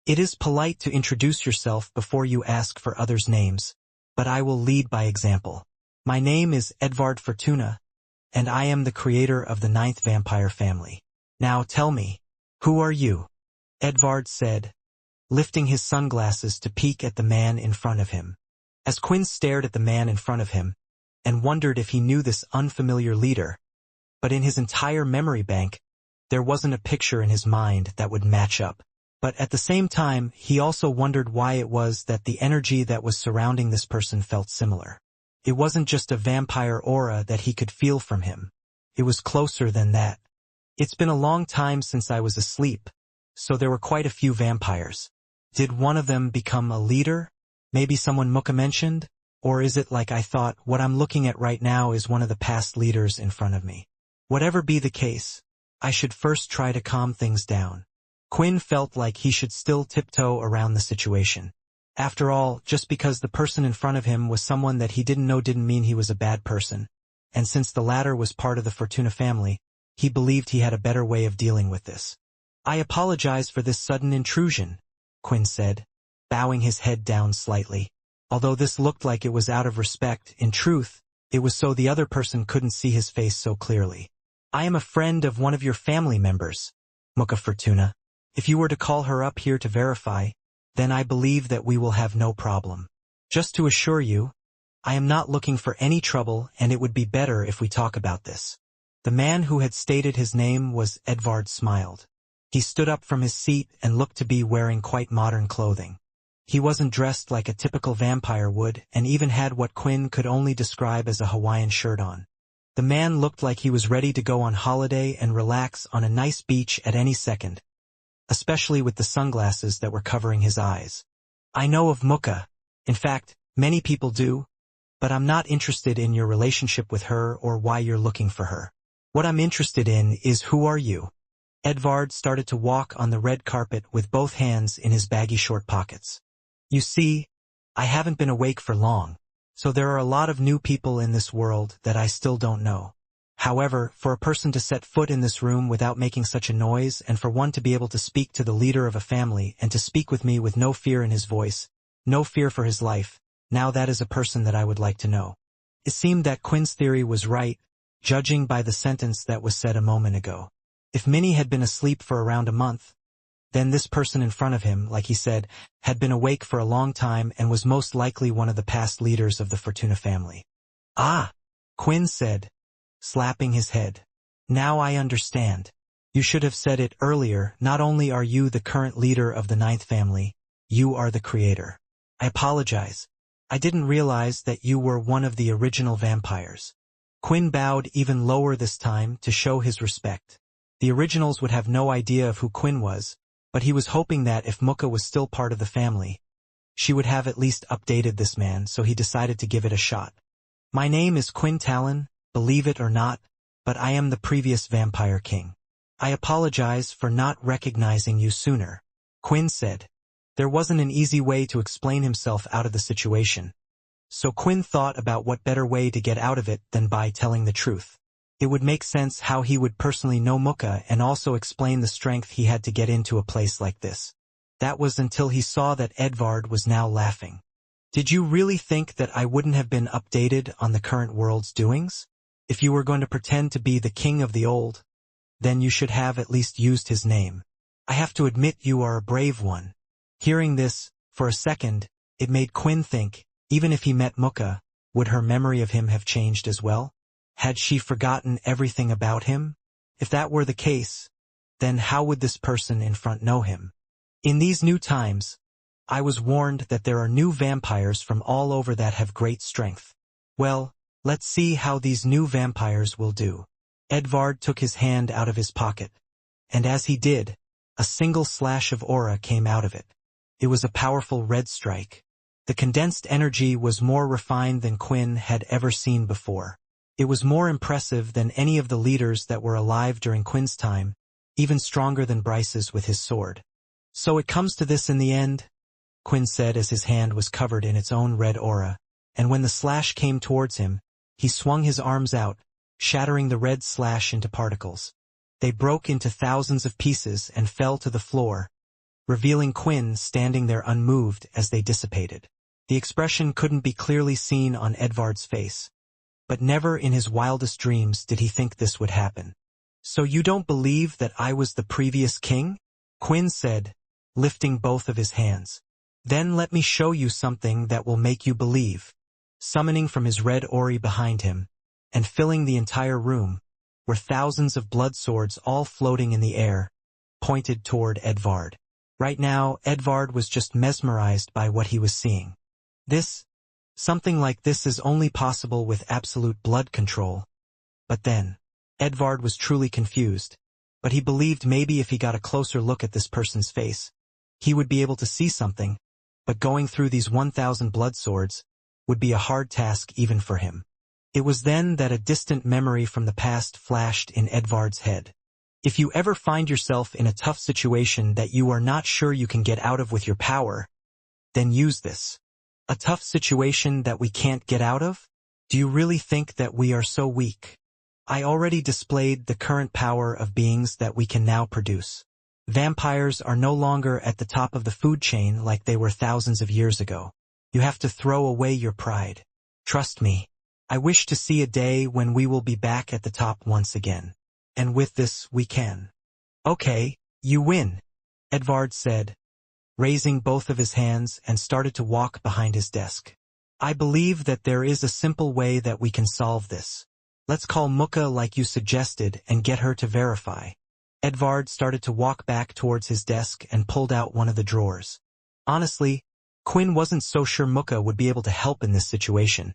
It is polite to introduce yourself before you ask for others' names, but I will lead by example. My name is Edvard Fortuna, and I am the creator of the 9th vampire family. Now tell me, who are you? Edvard said, lifting his sunglasses to peek at the man in front of him. As Quinn stared at the man in front of him, and wondered if he knew this unfamiliar leader, but in his entire memory bank, there wasn't a picture in his mind that would match up. But at the same time, he also wondered why it was that the energy that was surrounding this person felt similar. It wasn't just a vampire aura that he could feel from him. It was closer than that. It's been a long time since I was asleep, so there were quite a few vampires. Did one of them become a leader? Maybe someone Muka mentioned? Or is it like I thought, what I'm looking at right now is one of the past leaders in front of me? Whatever be the case, I should first try to calm things down. Quinn felt like he should still tiptoe around the situation. After all, just because the person in front of him was someone that he didn't know didn't mean he was a bad person. And since the latter was part of the Fortuna family, he believed he had a better way of dealing with this. I apologize for this sudden intrusion, Quinn said, bowing his head down slightly. Although this looked like it was out of respect, in truth, it was so the other person couldn't see his face so clearly. I am a friend of one of your family members, Muka Fortuna. If you were to call her up here to verify, then I believe that we will have no problem. Just to assure you, I am not looking for any trouble, and it would be better if we talk about this. The man who had stated his name was Edvard smiled. He stood up from his seat and looked to be wearing quite modern clothing. He wasn't dressed like a typical vampire would, and even had what Quinn could only describe as a Hawaiian shirt on. The man looked like he was ready to go on holiday and relax on a nice beach at any second, especially with the sunglasses that were covering his eyes. I know of Muka. In fact, many people do, but I'm not interested in your relationship with her or why you're looking for her. What I'm interested in is who are you? Edvard started to walk on the red carpet with both hands in his baggy short pockets. You see, I haven't been awake for long, so there are a lot of new people in this world that I still don't know. However, for a person to set foot in this room without making such a noise, and for one to be able to speak to the leader of a family and to speak with me with no fear in his voice, no fear for his life, now that is a person that I would like to know. It seemed that Quinn's theory was right, judging by the sentence that was said a moment ago. If Minnie had been asleep for around a month, then this person in front of him, like he said, had been awake for a long time and was most likely one of the past leaders of the Fortuna family. Ah, Quinn said, slapping his head. Now I understand. You should have said it earlier. Not only are you the current leader of the ninth family, you are the creator. I apologize. I didn't realize that you were one of the original vampires. Quinn bowed even lower this time to show his respect. The originals would have no idea of who Quinn was, but he was hoping that if Muka was still part of the family, she would have at least updated this man, so he decided to give it a shot. My name is Quinn Talon, believe it or not, but I am the previous vampire king. I apologize for not recognizing you sooner, Quinn said. There wasn't an easy way to explain himself out of the situation, so Quinn thought about what better way to get out of it than by telling the truth. It would make sense how he would personally know Muka and also explain the strength he had to get into a place like this. That was until he saw that Edvard was now laughing. Did you really think that I wouldn't have been updated on the current world's doings? If you were going to pretend to be the king of the old, then you should have at least used his name. I have to admit you are a brave one. Hearing this, for a second, it made Quinn think, even if he met Muka, would her memory of him have changed as well? Had she forgotten everything about him? If that were the case, then how would this person in front know him? In these new times, I was warned that there are new vampires from all over that have great strength. Well, let's see how these new vampires will do. Edvard took his hand out of his pocket, and as he did, a single slash of aura came out of it. It was a powerful red strike. The condensed energy was more refined than Quinn had ever seen before. It was more impressive than any of the leaders that were alive during Quinn's time, even stronger than Bryce's with his sword. So it comes to this in the end, Quinn said as his hand was covered in its own red aura, and when the slash came towards him, he swung his arms out, shattering the red slash into particles. They broke into thousands of pieces and fell to the floor, revealing Quinn standing there unmoved as they dissipated. The expression couldn't be clearly seen on Edvard's face, but never in his wildest dreams did he think this would happen. So you don't believe that I was the previous king? Quinn said, lifting both of his hands. Then let me show you something that will make you believe. Summoning from his red ori behind him, and filling the entire room, were thousands of blood swords all floating in the air, pointed toward Edvard. Right now, Edvard was just mesmerized by what he was seeing. Something like this is only possible with absolute blood control. But then, Edvard was truly confused. but he believed maybe if he got a closer look at this person's face, he would be able to see something, but going through these 1,000 blood swords would be a hard task even for him. It was then that a distant memory from the past flashed in Edvard's head. If you ever find yourself in a tough situation that you are not sure you can get out of with your power, then use this. A tough situation that we can't get out of? Do you really think that we are so weak? I already displayed the current power of beings that we can now produce. Vampires are no longer at the top of the food chain like they were thousands of years ago. You have to throw away your pride. Trust me. I wish to see a day when we will be back at the top once again. And with this we can. Okay, you win, Edvard said, raising both of his hands and started to walk behind his desk. I believe that there is a simple way that we can solve this. Let's call Mukka like you suggested and get her to verify. Edvard started to walk back towards his desk and pulled out one of the drawers. Honestly, Quinn wasn't so sure Mukka would be able to help in this situation,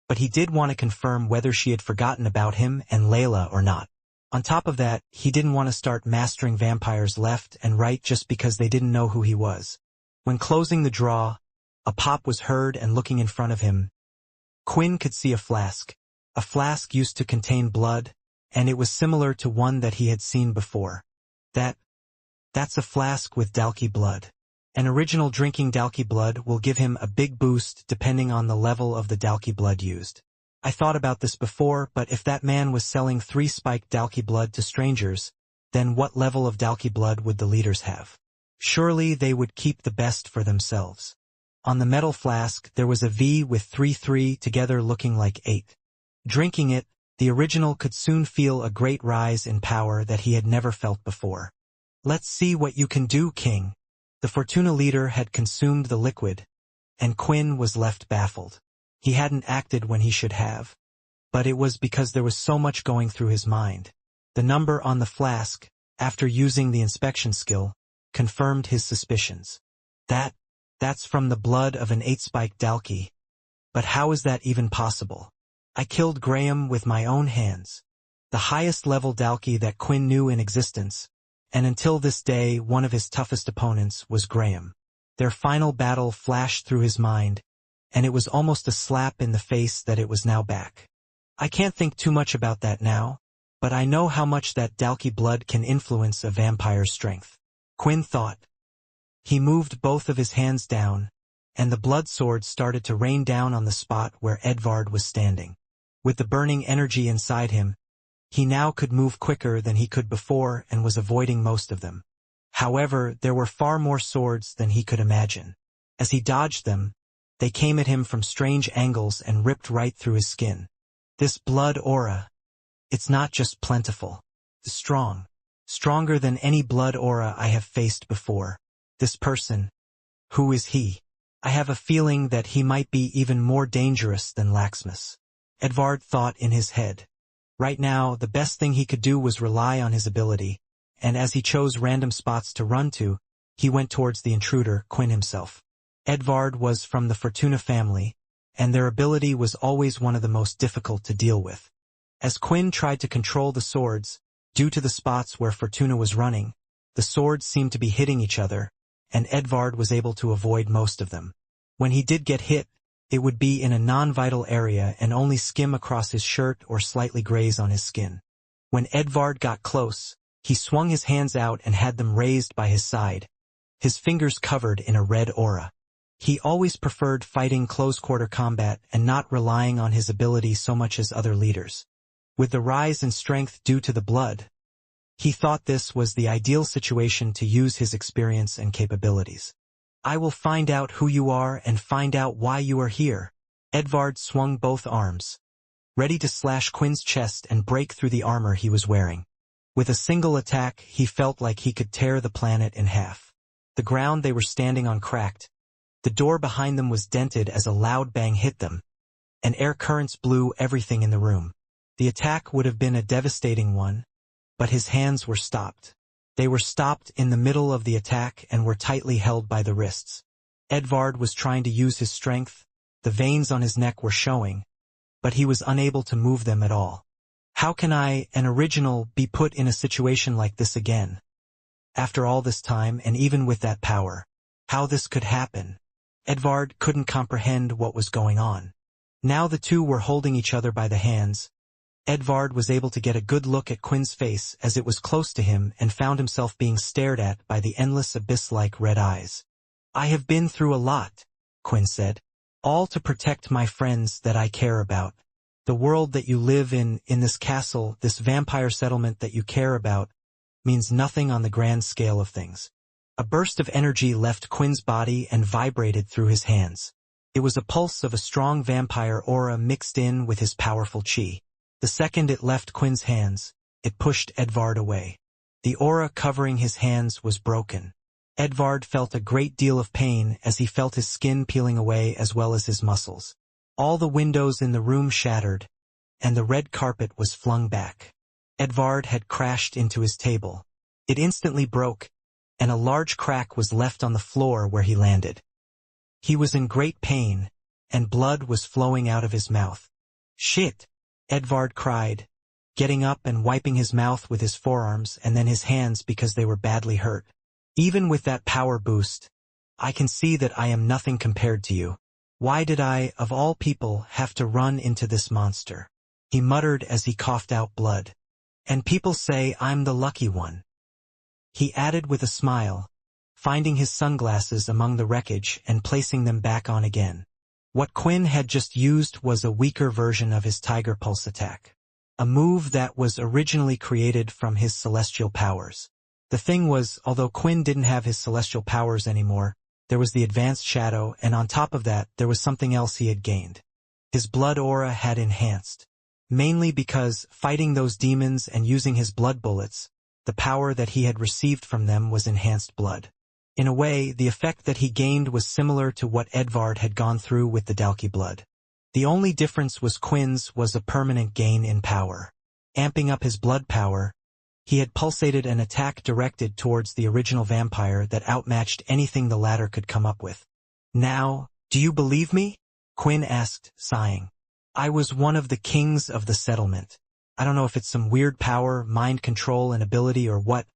but he did want to confirm whether she had forgotten about him and Layla or not. On top of that, he didn't want to start mastering vampires left and right just because they didn't know who he was. When closing the drawer, a pop was heard and looking in front of him, Quinn could see a flask. A flask used to contain blood, and it was similar to one that he had seen before. That's a flask with Dalki blood. An original drinking Dalki blood will give him a big boost depending on the level of the Dalki blood used. I thought about this before, but if that man was selling 3 spiked Dalki blood to strangers, then what level of Dalki blood would the leaders have? Surely they would keep the best for themselves. On the metal flask there was a V with 3 together looking like 8. Drinking it, the original could soon feel a great rise in power that he had never felt before. Let's see what you can do, King. The Fortuna leader had consumed the liquid, and Quinn was left baffled. He hadn't acted when he should have, but it was because there was so much going through his mind. The number on the flask, after using the inspection skill, confirmed his suspicions. That's from the blood of an 8-spiked Dalki. But how is that even possible? I killed Graham with my own hands. The highest level Dalki that Quinn knew in existence, and until this day one of his toughest opponents was Graham. Their final battle flashed through his mind, and it was almost a slap in the face that it was now back. I can't think too much about that now, but I know how much that Dalki blood can influence a vampire's strength. Quinn thought. He moved both of his hands down, and the blood sword started to rain down on the spot where Edvard was standing. With the burning energy inside him, he now could move quicker than he could before and was avoiding most of them. However, there were far more swords than he could imagine. As he dodged them, they came at him from strange angles and ripped right through his skin. This blood aura, it's not just plentiful, it's strong. Stronger than any blood aura I have faced before. This person, who is he? I have a feeling that he might be even more dangerous than Laxmus. Edvard thought in his head. Right now, the best thing he could do was rely on his ability, and as he chose random spots to run to, he went towards the intruder, Quinn himself. Edvard was from the Fortuna family, and their ability was always one of the most difficult to deal with. As Quinn tried to control the swords, due to the spots where Fortuna was running, the swords seemed to be hitting each other, and Edvard was able to avoid most of them. When he did get hit, it would be in a non-vital area and only skim across his shirt or slightly graze on his skin. When Edvard got close, he swung his hands out and had them raised by his side, his fingers covered in a red aura. He always preferred fighting close-quarter combat and not relying on his ability so much as other leaders. With the rise in strength due to the blood, he thought this was the ideal situation to use his experience and capabilities. I will find out who you are and find out why you are here. Edvard swung both arms, ready to slash Quinn's chest and break through the armor he was wearing. With a single attack, he felt like he could tear the planet in half. The ground they were standing on cracked. The door behind them was dented as a loud bang hit them, and air currents blew everything in the room. The attack would have been a devastating one, but his hands were stopped. They were stopped in the middle of the attack and were tightly held by the wrists. Edvard was trying to use his strength, the veins on his neck were showing, but he was unable to move them at all. How can I, an original, be put in a situation like this again? After all this time, and even with that power, how this could happen? Edvard couldn't comprehend what was going on. Now the two were holding each other by the hands. Edvard was able to get a good look at Quinn's face as it was close to him and found himself being stared at by the endless abyss-like red eyes. I have been through a lot, Quinn said. All to protect my friends that I care about. The world that you live in this castle, this vampire settlement that you care about, means nothing on the grand scale of things. A burst of energy left Quinn's body and vibrated through his hands. It was a pulse of a strong vampire aura mixed in with his powerful chi. The second it left Quinn's hands, it pushed Edvard away. The aura covering his hands was broken. Edvard felt a great deal of pain as he felt his skin peeling away as well as his muscles. All the windows in the room shattered, and the red carpet was flung back. Edvard had crashed into his table. It instantly broke, and a large crack was left on the floor where he landed. He was in great pain, and blood was flowing out of his mouth. Shit! Edvard cried, getting up and wiping his mouth with his forearms and then his hands because they were badly hurt. Even with that power boost, I can see that I am nothing compared to you. Why did I, of all people, have to run into this monster? He muttered as he coughed out blood. And people say I'm the lucky one. He added with a smile, finding his sunglasses among the wreckage and placing them back on again. What Quinn had just used was a weaker version of his Tiger Pulse attack. A move that was originally created from his celestial powers. The thing was, although Quinn didn't have his celestial powers anymore, there was the advanced shadow, and on top of that, there was something else he had gained. His blood aura had enhanced. Mainly because, fighting those demons and using his blood bullets, the power that he had received from them was enhanced blood. In a way, the effect that he gained was similar to what Edvard had gone through with the Dalki blood. The only difference was Quinn's was a permanent gain in power. Amping up his blood power, he had pulsated an attack directed towards the original vampire that outmatched anything the latter could come up with. Now, do you believe me? Quinn asked, sighing. I was one of the kings of the settlement. I don't know if it's some weird power, mind control and ability or what,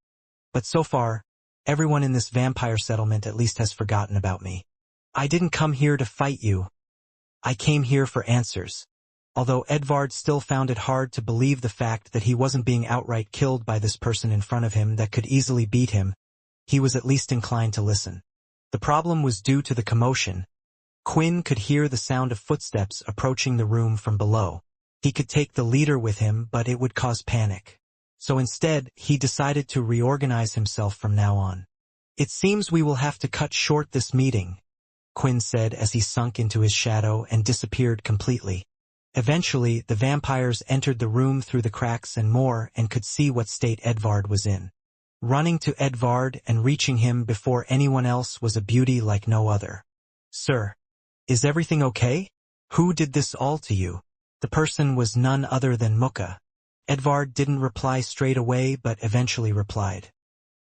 but so far, everyone in this vampire settlement at least has forgotten about me. I didn't come here to fight you. I came here for answers. Although Edvard still found it hard to believe the fact that he wasn't being outright killed by this person in front of him that could easily beat him, he was at least inclined to listen. The problem was due to the commotion. Quinn could hear the sound of footsteps approaching the room from below. He could take the leader with him, but it would cause panic. So instead, he decided to reorganize himself from now on. It seems we will have to cut short this meeting, Quinn said as he sunk into his shadow and disappeared completely. Eventually, the vampires entered the room through the cracks and more and could see what state Edvard was in. Running to Edvard and reaching him before anyone else was a beauty like no other. Sir, is everything okay? Who did this all to you? The person was none other than Mukka. Edvard didn't reply straight away but eventually replied.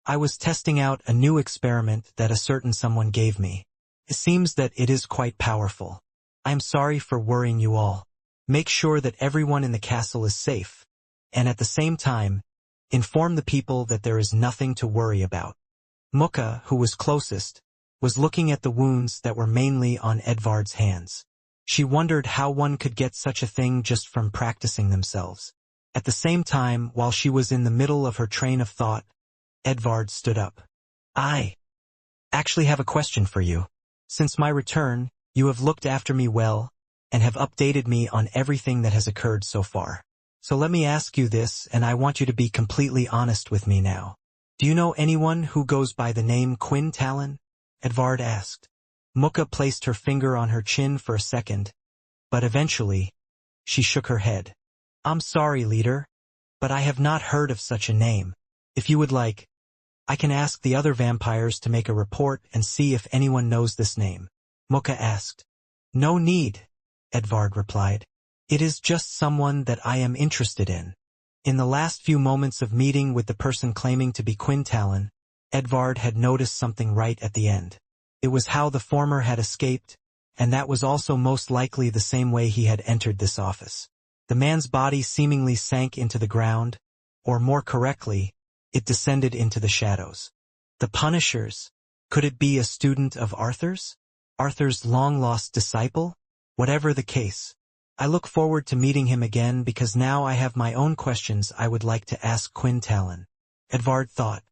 I was testing out a new experiment that a certain someone gave me. It seems that it is quite powerful. I am sorry for worrying you all. Make sure that everyone in the castle is safe, and at the same time, inform the people that there is nothing to worry about. Mukka, who was closest, was looking at the wounds that were mainly on Edvard's hands. She wondered how one could get such a thing just from practicing themselves. At the same time, while she was in the middle of her train of thought, Edvard stood up. I actually have a question for you. Since my return, you have looked after me well, and have updated me on everything that has occurred so far. So let me ask you this, and I want you to be completely honest with me now. Do you know anyone who goes by the name Quinn Talon? Edvard asked. Mukka placed her finger on her chin for a second, but eventually, she shook her head. I'm sorry, leader, but I have not heard of such a name. If you would like, I can ask the other vampires to make a report and see if anyone knows this name. Mukka asked. No need, Edvard replied. It is just someone that I am interested in. In the last few moments of meeting with the person claiming to be Quinn Talon, Edvard had noticed something right at the end. It was how the former had escaped, and that was also most likely the same way he had entered this office. The man's body seemingly sank into the ground, or more correctly, it descended into the shadows. The Punishers? Could it be a student of Arthur's? Arthur's long-lost disciple? Whatever the case, I look forward to meeting him again because now I have my own questions I would like to ask Quintalon. Edvard thought.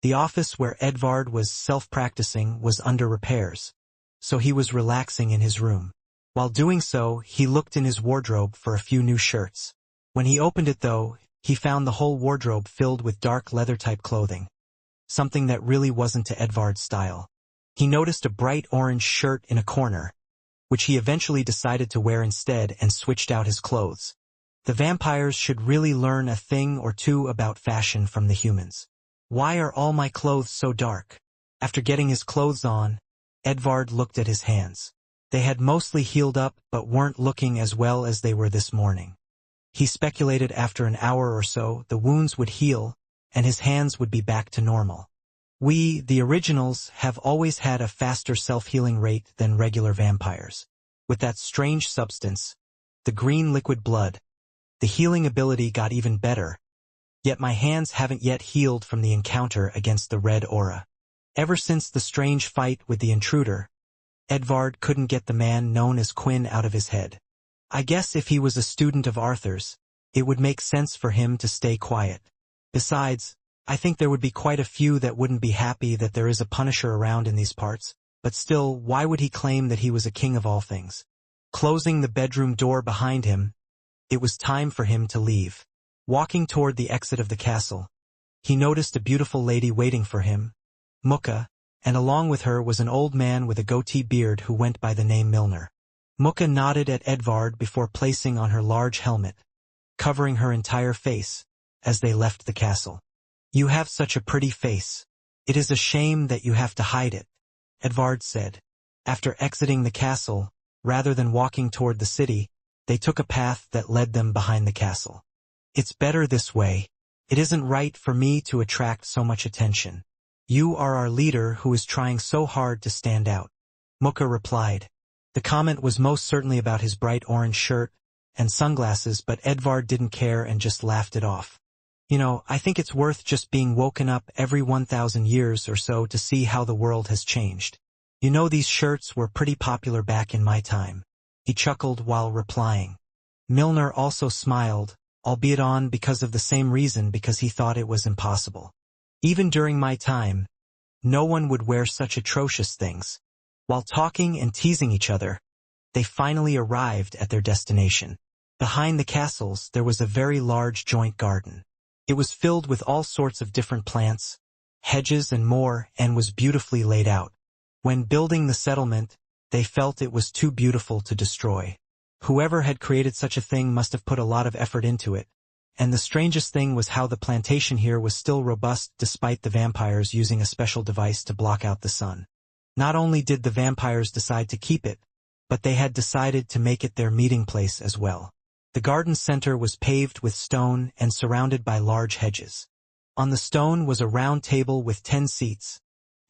The office where Edvard was self-practicing was under repairs, so he was relaxing in his room. While doing so, he looked in his wardrobe for a few new shirts. When he opened it though, he found the whole wardrobe filled with dark leather-type clothing. Something that really wasn't to Edvard's style. He noticed a bright orange shirt in a corner, which he eventually decided to wear instead and switched out his clothes. The vampires should really learn a thing or two about fashion from the humans. Why are all my clothes so dark? After getting his clothes on, Edvard looked at his hands. They had mostly healed up but weren't looking as well as they were this morning. He speculated after an hour or so the wounds would heal, and his hands would be back to normal. We, the originals, have always had a faster self-healing rate than regular vampires. With that strange substance, the green liquid blood, the healing ability got even better, yet my hands haven't yet healed from the encounter against the red aura. Ever since the strange fight with the intruder, Edvard couldn't get the man known as Quinn out of his head. I guess if he was a student of Arthur's, it would make sense for him to stay quiet. Besides, I think there would be quite a few that wouldn't be happy that there is a Punisher around in these parts, but still, why would he claim that he was a king of all things? Closing the bedroom door behind him, it was time for him to leave. Walking toward the exit of the castle, he noticed a beautiful lady waiting for him, Mukka, and along with her was an old man with a goatee beard who went by the name Milner. Mukka nodded at Edvard before placing on her large helmet, covering her entire face, as they left the castle. You have such a pretty face. It is a shame that you have to hide it, Edvard said. After exiting the castle, rather than walking toward the city, they took a path that led them behind the castle. It's better this way. It isn't right for me to attract so much attention. You are our leader who is trying so hard to stand out, Mukka replied. The comment was most certainly about his bright orange shirt and sunglasses, but Edvard didn't care and just laughed it off. You know, I think it's worth just being woken up every 1,000 years or so to see how the world has changed. You know, these shirts were pretty popular back in my time. He chuckled while replying. Milner also smiled, albeit on because of the same reason, because he thought it was impossible. Even during my time, no one would wear such atrocious things. While talking and teasing each other, they finally arrived at their destination. Behind the castles there was a very large joint garden. It was filled with all sorts of different plants, hedges and more, and was beautifully laid out. When building the settlement, they felt it was too beautiful to destroy. Whoever had created such a thing must have put a lot of effort into it. And the strangest thing was how the plantation here was still robust despite the vampires using a special device to block out the sun. Not only did the vampires decide to keep it, but they had decided to make it their meeting place as well. The garden center was paved with stone and surrounded by large hedges. On the stone was a round table with 10 seats,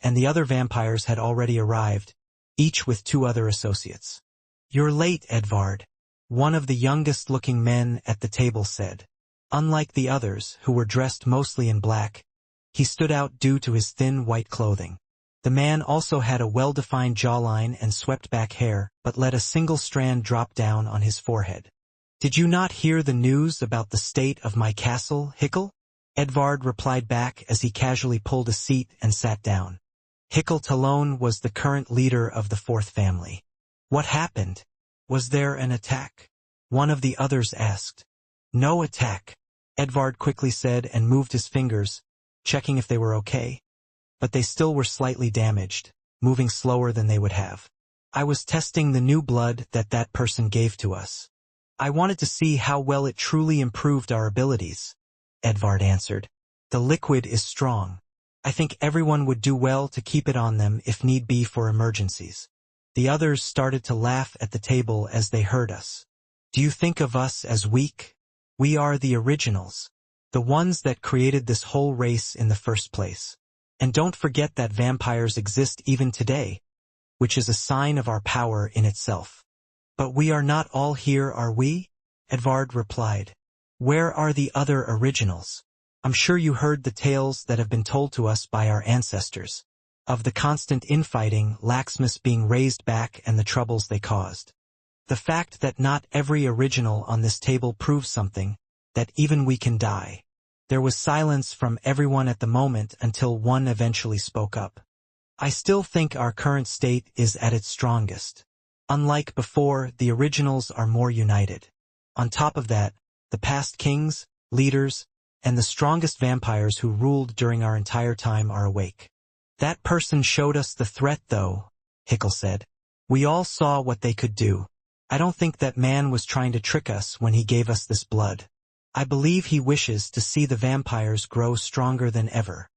and the other vampires had already arrived, each with 2 other associates. You're late, Edvard, one of the youngest-looking men at the table said. Unlike the others, who were dressed mostly in black, he stood out due to his thin white clothing. The man also had a well-defined jawline and swept-back hair, but let a single strand drop down on his forehead. Did you not hear the news about the state of my castle, Hickel? Edvard replied back as he casually pulled a seat and sat down. Hickel Talon was the current leader of the 4th family. What happened? Was there an attack? One of the others asked. No attack, Edvard quickly said and moved his fingers, checking if they were okay. But they still were slightly damaged, moving slower than they would have. I was testing the new blood that person gave to us. I wanted to see how well it truly improved our abilities, Edvard answered. The liquid is strong. I think everyone would do well to keep it on them if need be for emergencies. The others started to laugh at the table as they heard us. Do you think of us as weak? We are the originals, the ones that created this whole race in the first place. And don't forget that vampires exist even today, which is a sign of our power in itself. But we are not all here, are we? Edvard replied. Where are the other originals? I'm sure you heard the tales that have been told to us by our ancestors, of the constant infighting, laxness being raised back and the troubles they caused. The fact that not every original on this table proves something, that even we can die. There was silence from everyone at the moment until one eventually spoke up. I still think our current state is at its strongest. Unlike before, the originals are more united. On top of that, the past kings, leaders, and the strongest vampires who ruled during our entire time are awake. That person showed us the threat though, Hickel said. We all saw what they could do. I don't think that man was trying to trick us when he gave us this blood. I believe he wishes to see the vampires grow stronger than ever.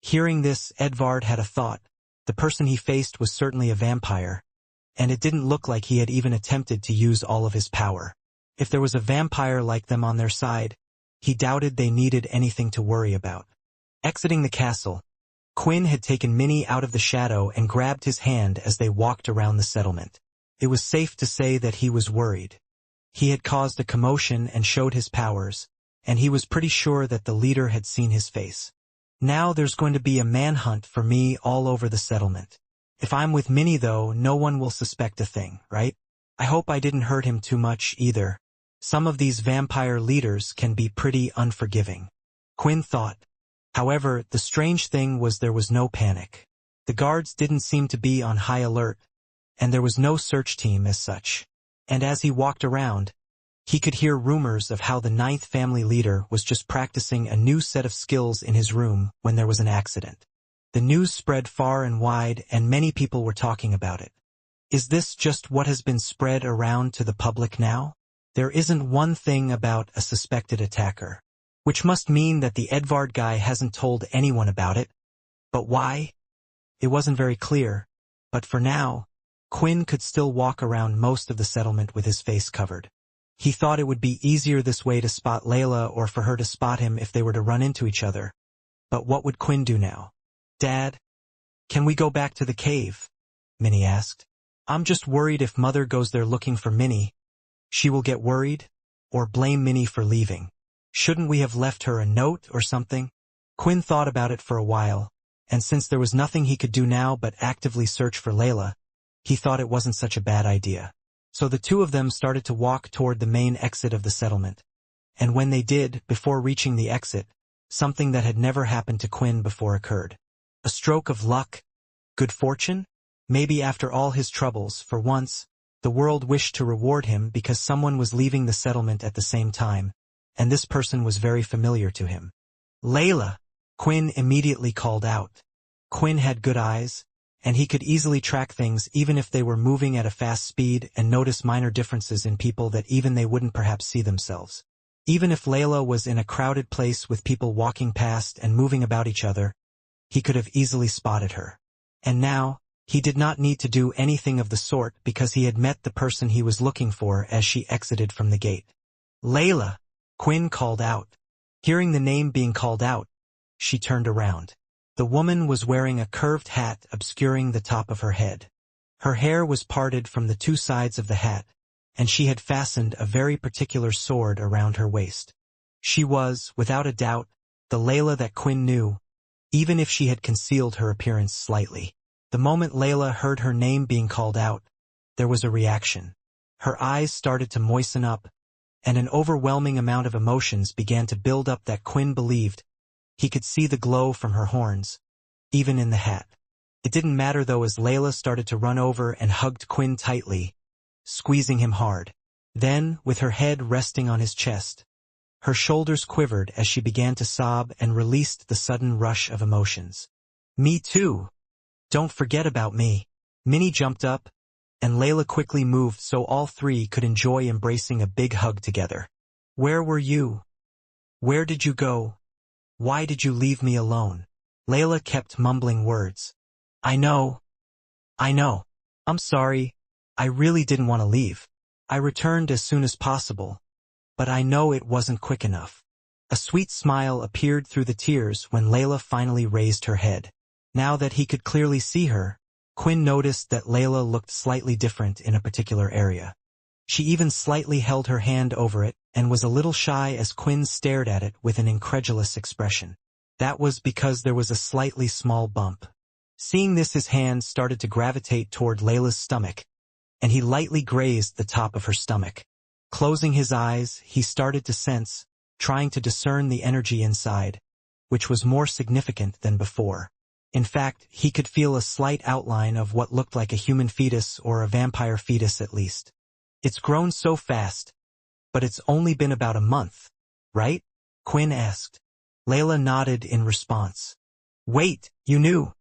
Hearing this, Edvard had a thought. The person he faced was certainly a vampire, and it didn't look like he had even attempted to use all of his power. If there was a vampire like them on their side, he doubted they needed anything to worry about. Exiting the castle, Quinn had taken Minnie out of the shadow and grabbed his hand as they walked around the settlement. It was safe to say that he was worried. He had caused a commotion and showed his powers, and he was pretty sure that the leader had seen his face. Now there's going to be a manhunt for me all over the settlement. If I'm with Minnie though, no one will suspect a thing, right? I hope I didn't hurt him too much either. Some of these vampire leaders can be pretty unforgiving, Quinn thought. However, the strange thing was there was no panic. The guards didn't seem to be on high alert, and there was no search team as such. And as he walked around, he could hear rumors of how the ninth family leader was just practicing a new set of skills in his room when there was an accident. The news spread far and wide, and many people were talking about it. Is this just what has been spread around to the public now? There isn't one thing about a suspected attacker, which must mean that the Edvard guy hasn't told anyone about it. But why? It wasn't very clear, but for now, Quinn could still walk around most of the settlement with his face covered. He thought it would be easier this way to spot Layla or for her to spot him if they were to run into each other. But what would Quinn do now? Dad, can we go back to the cave? Minnie asked. I'm just worried if Mother goes there looking for Minnie. She will get worried, or blame Minnie for leaving. Shouldn't we have left her a note or something? Quinn thought about it for a while, and since there was nothing he could do now but actively search for Layla, he thought it wasn't such a bad idea. So the two of them started to walk toward the main exit of the settlement. And when they did, before reaching the exit, something that had never happened to Quinn before occurred. A stroke of luck? Good fortune? Maybe after all his troubles, for once, the world wished to reward him because someone was leaving the settlement at the same time, and this person was very familiar to him. Layla! Quinn immediately called out. Quinn had good eyes, and he could easily track things even if they were moving at a fast speed and notice minor differences in people that even they wouldn't perhaps see themselves. Even if Layla was in a crowded place with people walking past and moving about each other, he could have easily spotted her. And now, he did not need to do anything of the sort because he had met the person he was looking for as she exited from the gate. Layla! Quinn called out. Hearing the name being called out, she turned around. The woman was wearing a curved hat obscuring the top of her head. Her hair was parted from the two sides of the hat, and she had fastened a very particular sword around her waist. She was, without a doubt, the Layla that Quinn knew, even if she had concealed her appearance slightly. The moment Layla heard her name being called out, there was a reaction. Her eyes started to moisten up, and an overwhelming amount of emotions began to build up that Quinn believed he could see the glow from her horns, even in the hat. It didn't matter though as Layla started to run over and hugged Quinn tightly, squeezing him hard. Then, with her head resting on his chest, her shoulders quivered as she began to sob and released the sudden rush of emotions. Me too! Don't forget about me. Minnie jumped up, and Layla quickly moved so all three could enjoy embracing a big hug together. Where were you? Where did you go? Why did you leave me alone? Layla kept mumbling words. I know. I'm sorry. I really didn't want to leave. I returned as soon as possible, but I know it wasn't quick enough. A sweet smile appeared through the tears when Layla finally raised her head. Now that he could clearly see her, Quinn noticed that Layla looked slightly different in a particular area. She even slightly held her hand over it, and was a little shy as Quinn stared at it with an incredulous expression. That was because there was a slightly small bump. Seeing this, his hand started to gravitate toward Layla's stomach, and he lightly grazed the top of her stomach. Closing his eyes, he started to sense, trying to discern the energy inside, which was more significant than before. In fact, he could feel a slight outline of what looked like a human fetus or a vampire fetus at least. It's grown so fast, but it's only been about a month, right? Quinn asked. Layla nodded in response. Wait, you knew?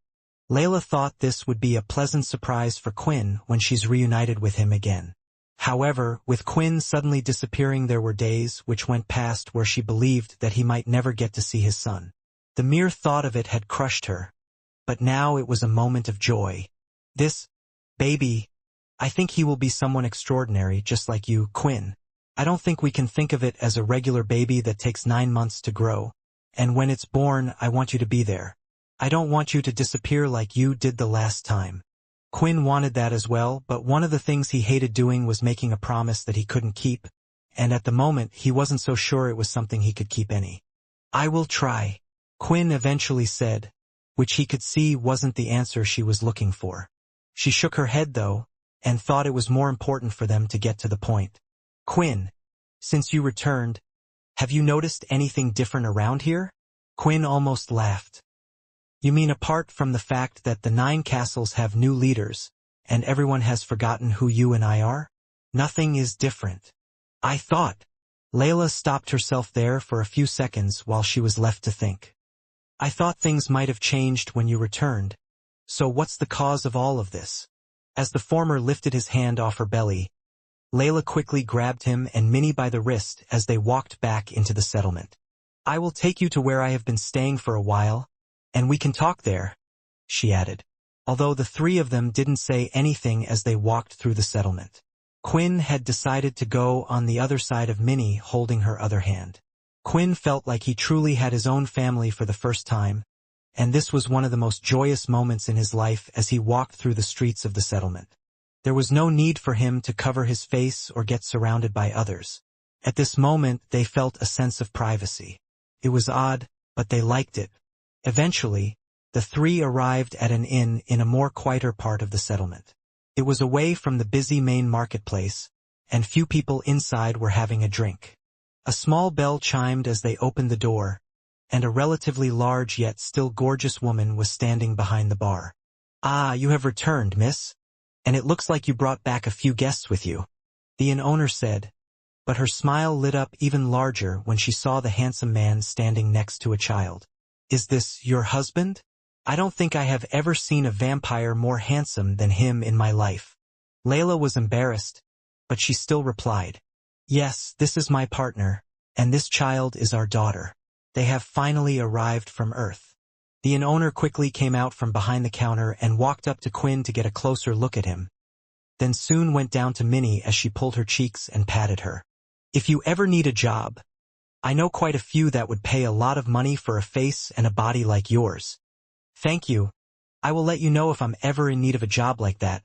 Layla thought this would be a pleasant surprise for Quinn when she's reunited with him again. However, with Quinn suddenly disappearing, there were days which went past where she believed that he might never get to see his son. The mere thought of it had crushed her, but now it was a moment of joy. This baby, I think he will be someone extraordinary, just like you, Quinn. I don't think we can think of it as a regular baby that takes 9 months to grow. And when it's born, I want you to be there. I don't want you to disappear like you did the last time. Quinn wanted that as well, but one of the things he hated doing was making a promise that he couldn't keep, and at the moment he wasn't so sure it was something he could keep any. I will try, Quinn eventually said, which he could see wasn't the answer she was looking for. She shook her head though, and thought it was more important for them to get to the point. Quinn, since you returned, have you noticed anything different around here? Quinn almost laughed. You mean apart from the fact that the 9 castles have new leaders, and everyone has forgotten who you and I are? Nothing is different. I thought. Layla stopped herself there for a few seconds while she was left to think. I thought things might have changed when you returned. So what's the cause of all of this? As the former lifted his hand off her belly, Layla quickly grabbed him and Minnie by the wrist as they walked back into the settlement. I will take you to where I have been staying for a while, and we can talk there, she added, although the 3 of them didn't say anything as they walked through the settlement. Quinn had decided to go on the other side of Minnie, holding her other hand. Quinn felt like he truly had his own family for the first time, and this was one of the most joyous moments in his life as he walked through the streets of the settlement. There was no need for him to cover his face or get surrounded by others. At this moment they felt a sense of privacy. It was odd, but they liked it. Eventually, the 3 arrived at an inn in a more quieter part of the settlement. It was away from the busy main marketplace, and few people inside were having a drink. A small bell chimed as they opened the door, and a relatively large yet still gorgeous woman was standing behind the bar. Ah, you have returned, miss. And it looks like you brought back a few guests with you, the inn owner said, but her smile lit up even larger when she saw the handsome man standing next to a child. Is this your husband? I don't think I have ever seen a vampire more handsome than him in my life. Layla was embarrassed, but she still replied, Yes, this is my partner, and this child is our daughter. They have finally arrived from Earth. The inn owner quickly came out from behind the counter and walked up to Quinn to get a closer look at him, then soon went down to Minnie as she pulled her cheeks and patted her. If you ever need a job, I know quite a few that would pay a lot of money for a face and a body like yours. Thank you. I will let you know if I'm ever in need of a job like that,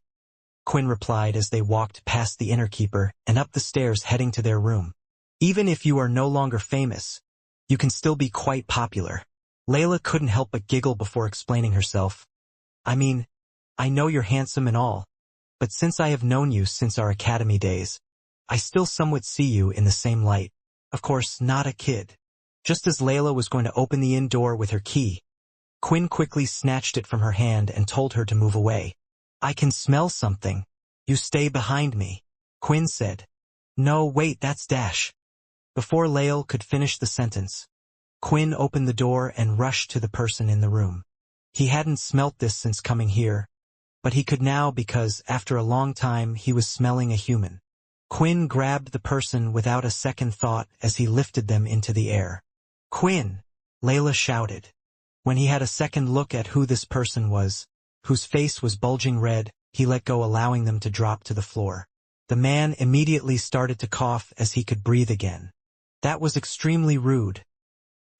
Quinn replied as they walked past the innkeeper and up the stairs heading to their room. Even if you are no longer famous, you can still be quite popular. Layla couldn't help but giggle before explaining herself. I mean, I know you're handsome and all, but since I have known you since our academy days, I still somewhat see you in the same light. Of course, not a kid. Just as Layla was going to open the inn door with her key, Quinn quickly snatched it from her hand and told her to move away. I can smell something. You stay behind me, Quinn said. No, wait, that's Dash. Before Layla could finish the sentence, Quinn opened the door and rushed to the person in the room. He hadn't smelt this since coming here, but he could now because, after a long time, he was smelling a human. Quinn grabbed the person without a second thought as he lifted them into the air. Quinn! Layla shouted. When he had a second look at who this person was, whose face was bulging red, he let go, allowing them to drop to the floor. The man immediately started to cough as he could breathe again. That was extremely rude.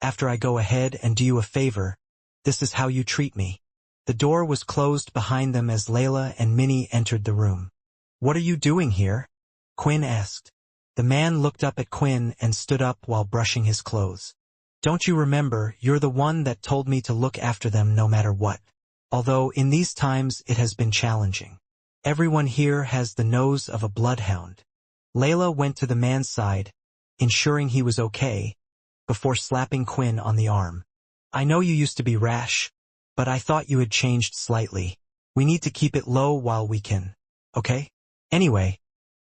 After I go ahead and do you a favor, this is how you treat me. The door was closed behind them as Layla and Minnie entered the room. What are you doing here? Quinn asked. The man looked up at Quinn and stood up while brushing his clothes. Don't you remember, you're the one that told me to look after them no matter what. Although in these times it has been challenging. Everyone here has the nose of a bloodhound. Layla went to the man's side, ensuring he was okay, before slapping Quinn on the arm. I know you used to be rash, but I thought you had changed slightly. We need to keep it low while we can. Okay? Anyway.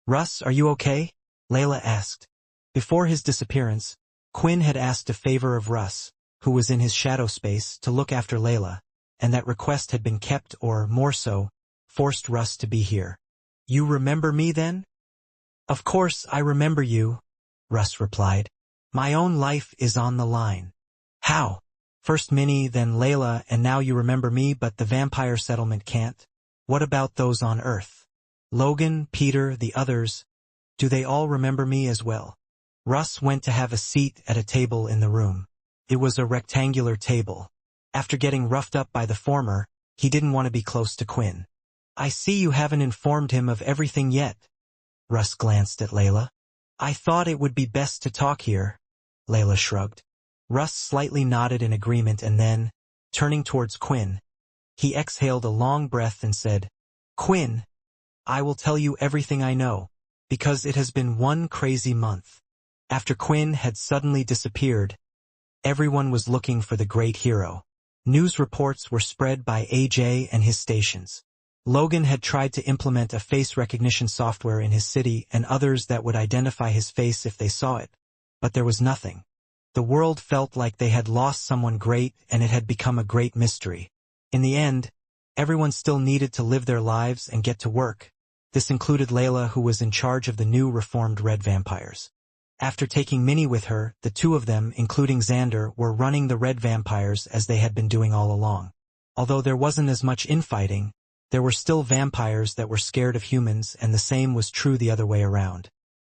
Russ, are you okay? Layla asked. Before his disappearance, Quinn had asked a favor of Russ, who was in his shadow space, to look after Layla, and that request had been kept or, more so, forced Russ to be here. You remember me then? Of course I remember you, Russ replied. My own life is on the line. How? First Minnie, then Layla, and now you remember me, but the vampire settlement can't? What about those on Earth? Logan, Peter, the others, do they all remember me as well? Russ went to have a seat at a table in the room. It was a rectangular table. After getting roughed up by the former, he didn't want to be close to Quinn. I see you haven't informed him of everything yet. Russ glanced at Layla. I thought it would be best to talk here. Layla shrugged. Russ slightly nodded in agreement and then, turning towards Quinn, he exhaled a long breath and said, Quinn, I will tell you everything I know, because it has been one crazy month. After Quinn had suddenly disappeared, everyone was looking for the great hero. News reports were spread by AJ and his stations. Logan had tried to implement a face recognition software in his city and others that would identify his face if they saw it. But there was nothing. The world felt like they had lost someone great and it had become a great mystery. In the end, everyone still needed to live their lives and get to work. This included Layla, who was in charge of the new reformed red vampires. After taking Minnie with her, the two of them, including Xander, were running the red vampires as they had been doing all along. Although there wasn't as much infighting, there were still vampires that were scared of humans, and the same was true the other way around.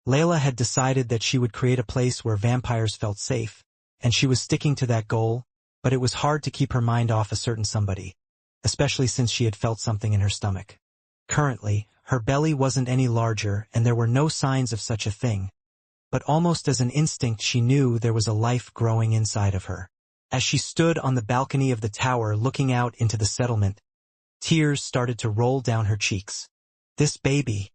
Layla had decided that she would create a place where vampires felt safe, and she was sticking to that goal, but it was hard to keep her mind off a certain somebody, especially since she had felt something in her stomach. Currently, her belly wasn't any larger and there were no signs of such a thing, but almost as an instinct she knew there was a life growing inside of her. As she stood on the balcony of the tower looking out into the settlement, tears started to roll down her cheeks. This baby.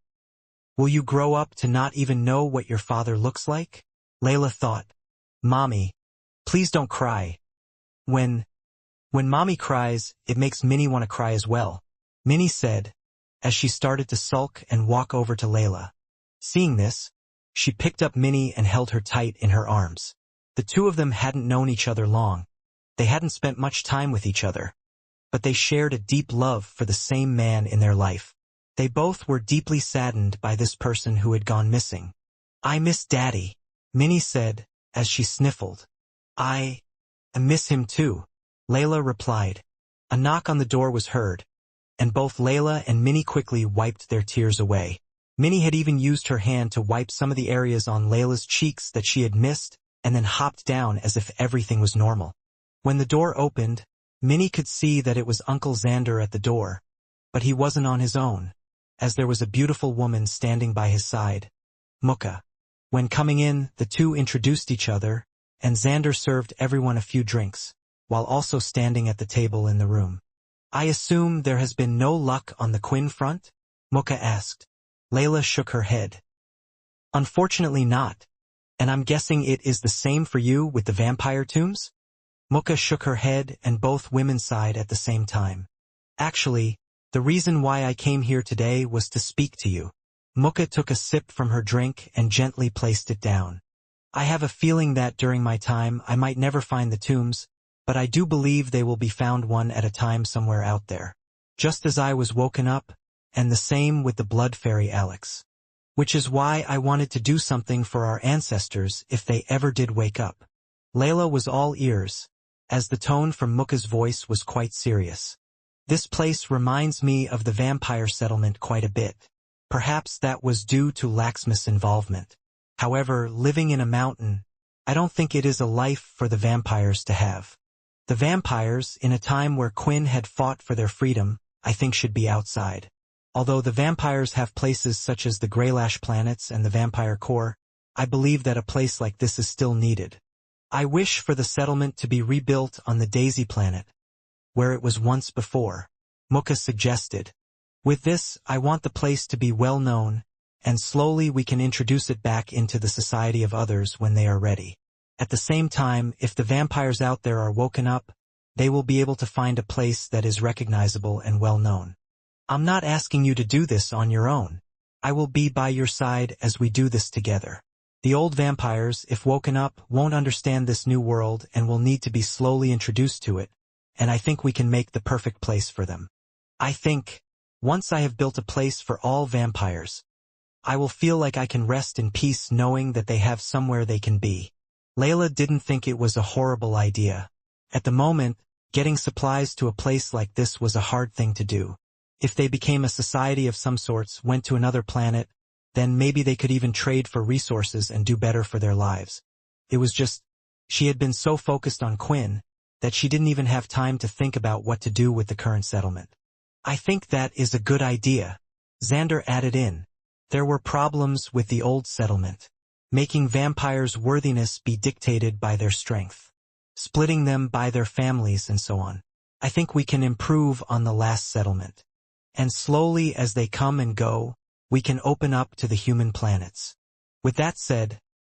Will you grow up to not even know what your father looks like? Layla thought. Mommy, please don't cry. When Mommy cries, it makes Minnie want to cry as well, Minnie said, as she started to sulk and walk over to Layla. Seeing this, she picked up Minnie and held her tight in her arms. The two of them hadn't known each other long. They hadn't spent much time with each other. But they shared a deep love for the same man in their life. They both were deeply saddened by this person who had gone missing. I miss Daddy, Minnie said, as she sniffled. I miss him too, Layla replied. A knock on the door was heard, and both Layla and Minnie quickly wiped their tears away. Minnie had even used her hand to wipe some of the areas on Layla's cheeks that she had missed, and then hopped down as if everything was normal. When the door opened, Minnie could see that it was Uncle Xander at the door, but he wasn't on his own, as there was a beautiful woman standing by his side, Muka. When coming in, the two introduced each other, and Xander served everyone a few drinks, while also standing at the table in the room. I assume there has been no luck on the Quinn front? Muka asked. Layla shook her head. Unfortunately not, and I'm guessing it is the same for you with the vampire tombs? Muka shook her head and both women sighed at the same time. Actually, the reason why I came here today was to speak to you. Muka took a sip from her drink and gently placed it down. I have a feeling that during my time I might never find the tombs, but I do believe they will be found one at a time somewhere out there. Just as I was woken up, and the same with the blood fairy Alex. Which is why I wanted to do something for our ancestors if they ever did wake up. Layla was all ears, as the tone from Muka's voice was quite serious. This place reminds me of the vampire settlement quite a bit. Perhaps that was due to Laxmus's involvement. However, living in a mountain, I don't think it is a life for the vampires to have. The vampires, in a time where Quinn had fought for their freedom, I think should be outside. Although the vampires have places such as the Greylash planets and the Vampire Core, I believe that a place like this is still needed. I wish for the settlement to be rebuilt on the Daisy planet, where it was once before, Muka suggested. With this, I want the place to be well known, and slowly we can introduce it back into the society of others when they are ready. At the same time, if the vampires out there are woken up, they will be able to find a place that is recognizable and well known. I'm not asking you to do this on your own. I will be by your side as we do this together. The old vampires, if woken up, won't understand this new world and will need to be slowly introduced to it, and I think we can make the perfect place for them. I think, once I have built a place for all vampires, I will feel like I can rest in peace knowing that they have somewhere they can be. Layla didn't think it was a horrible idea. At the moment, getting supplies to a place like this was a hard thing to do. If they became a society of some sorts, went to another planet, then maybe they could even trade for resources and do better for their lives. It was just, she had been so focused on Quinn, that she didn't even have time to think about what to do with the current settlement. I think that is a good idea, Xander added in. There were problems with the old settlement, making vampires' worthiness be dictated by their strength, splitting them by their families and so on. I think we can improve on the last settlement. And slowly as they come and go, we can open up to the human planets. With that said,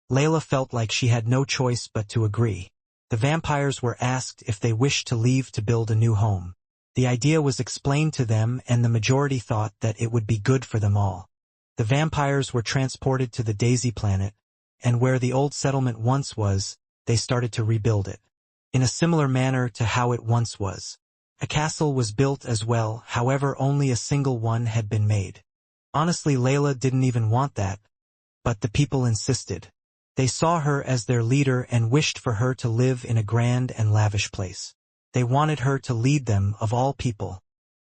Layla felt like she had no choice but to agree. The vampires were asked if they wished to leave to build a new home. The idea was explained to them and the majority thought that it would be good for them all. The vampires were transported to the Daisy planet, and where the old settlement once was, they started to rebuild it. In a similar manner to how it once was. A castle was built as well, however only a single one had been made. Honestly, Layla didn't even want that, but the people insisted. They saw her as their leader and wished for her to live in a grand and lavish place. They wanted her to lead them of all people.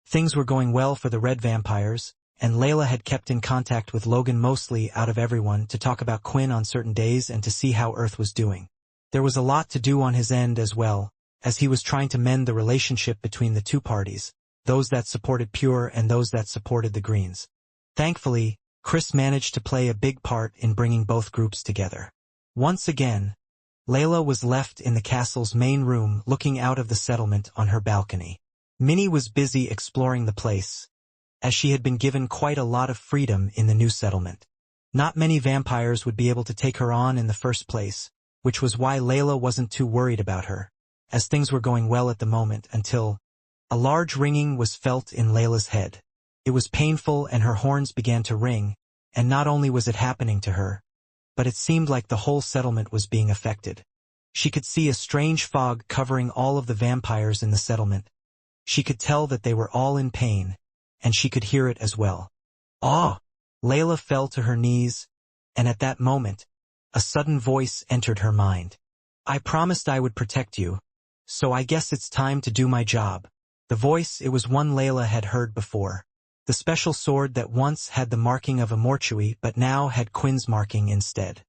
Things were going well for the red vampires, and Layla had kept in contact with Logan mostly out of everyone to talk about Quinn on certain days and to see how Earth was doing. There was a lot to do on his end as well, as he was trying to mend the relationship between the two parties, those that supported Pure and those that supported the Greens. Thankfully, Chris managed to play a big part in bringing both groups together. Once again, Layla was left in the castle's main room looking out of the settlement on her balcony. Minnie was busy exploring the place, as she had been given quite a lot of freedom in the new settlement. Not many vampires would be able to take her on in the first place, which was why Layla wasn't too worried about her, as things were going well at the moment until a large ringing was felt in Layla's head. It was painful and her horns began to ring, and not only was it happening to her, but it seemed like the whole settlement was being affected. She could see a strange fog covering all of the vampires in the settlement. She could tell that they were all in pain, and she could hear it as well. "Ah!" Layla fell to her knees, and at that moment, a sudden voice entered her mind. "I promised I would protect you, so I guess it's time to do my job." The voice, it was one Layla had heard before. The special sword that once had the marking of Immortality but now had Quinn's marking instead.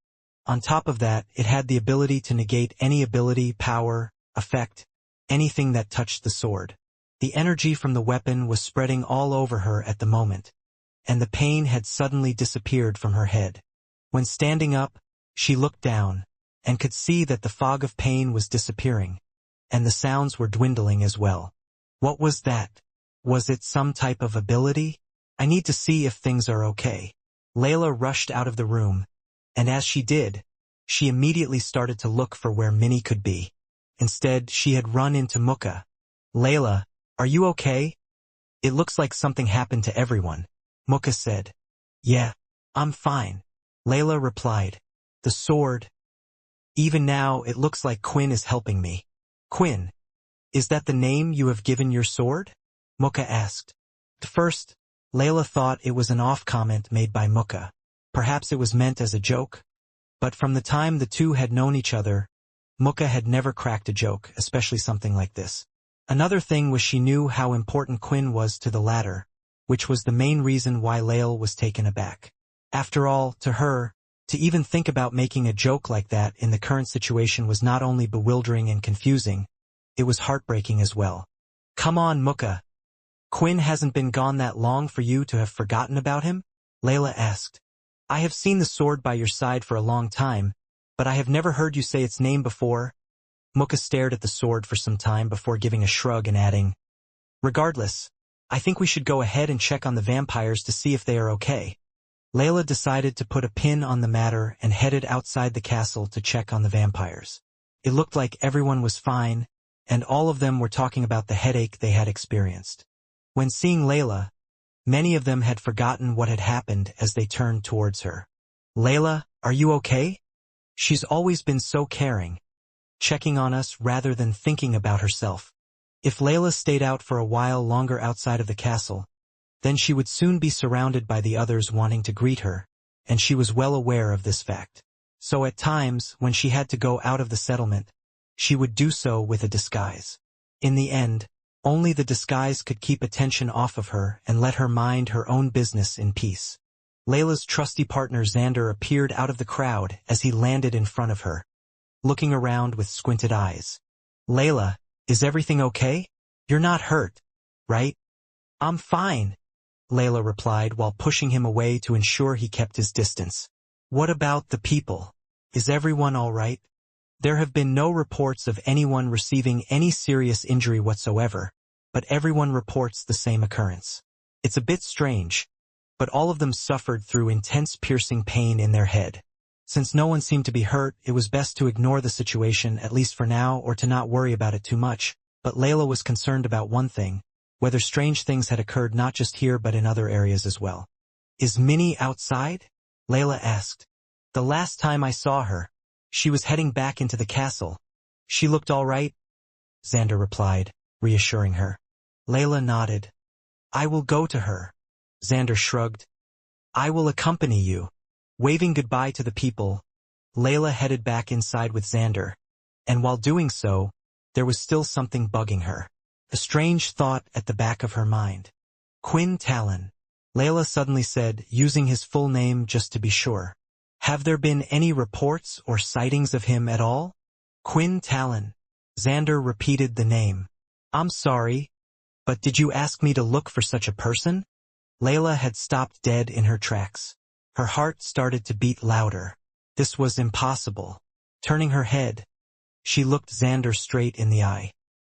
On top of that, it had the ability to negate any ability, power, effect, anything that touched the sword. The energy from the weapon was spreading all over her at the moment, and the pain had suddenly disappeared from her head. When standing up, she looked down, and could see that the fog of pain was disappearing, and the sounds were dwindling as well. What was that? Was it some type of ability? I need to see if things are okay. Layla rushed out of the room, and as she did, she immediately started to look for where Minnie could be. Instead, she had run into Muka. "Layla, are you okay? It looks like something happened to everyone," Muka said. "Yeah, I'm fine," Layla replied. "The sword. Even now, it looks like Quinn is helping me." "Quinn? Is that the name you have given your sword?" Muka asked. At first, Layla thought it was an off-comment made by Muka. Perhaps it was meant as a joke. But from the time the two had known each other, Muka had never cracked a joke, especially something like this. Another thing was she knew how important Quinn was to the latter, which was the main reason why Layla was taken aback. After all, to her, to even think about making a joke like that in the current situation was not only bewildering and confusing, it was heartbreaking as well. "Come on, Muka." Quinn hasn't been gone that long for you to have forgotten about him? Layla asked. I have seen the sword by your side for a long time, but I have never heard you say its name before. Mukka stared at the sword for some time before giving a shrug and adding, Regardless, I think we should go ahead and check on the vampires to see if they are okay. Layla decided to put a pin on the matter and headed outside the castle to check on the vampires. It looked like everyone was fine, and all of them were talking about the headache they had experienced. When seeing Layla, many of them had forgotten what had happened as they turned towards her. Layla, are you okay? She's always been so caring, checking on us rather than thinking about herself. If Layla stayed out for a while longer outside of the castle, then she would soon be surrounded by the others wanting to greet her, and she was well aware of this fact. So at times, when she had to go out of the settlement, she would do so with a disguise. In the end, only the disguise could keep attention off of her and let her mind her own business in peace. Layla's trusty partner Xander appeared out of the crowd as he landed in front of her, looking around with squinted eyes. Layla, is everything okay? You're not hurt, right? I'm fine, Layla replied while pushing him away to ensure he kept his distance. What about the people? Is everyone all right? There have been no reports of anyone receiving any serious injury whatsoever, but everyone reports the same occurrence. It's a bit strange, but all of them suffered through intense piercing pain in their head. Since no one seemed to be hurt, it was best to ignore the situation at least for now or to not worry about it too much, but Layla was concerned about one thing, whether strange things had occurred not just here but in other areas as well. Is Minnie outside? Layla asked. The last time I saw her, she was heading back into the castle. She looked all right, Xander replied, reassuring her. Layla nodded. I will go to her. Xander shrugged. I will accompany you. Waving goodbye to the people, Layla headed back inside with Xander, and while doing so, there was still something bugging her. A strange thought at the back of her mind. Quinn Talon, Layla suddenly said, using his full name just to be sure. Have there been any reports or sightings of him at all? Quinn Talon. Xander repeated the name. I'm sorry, but did you ask me to look for such a person? Layla had stopped dead in her tracks. Her heart started to beat louder. This was impossible. Turning her head, she looked Xander straight in the eye.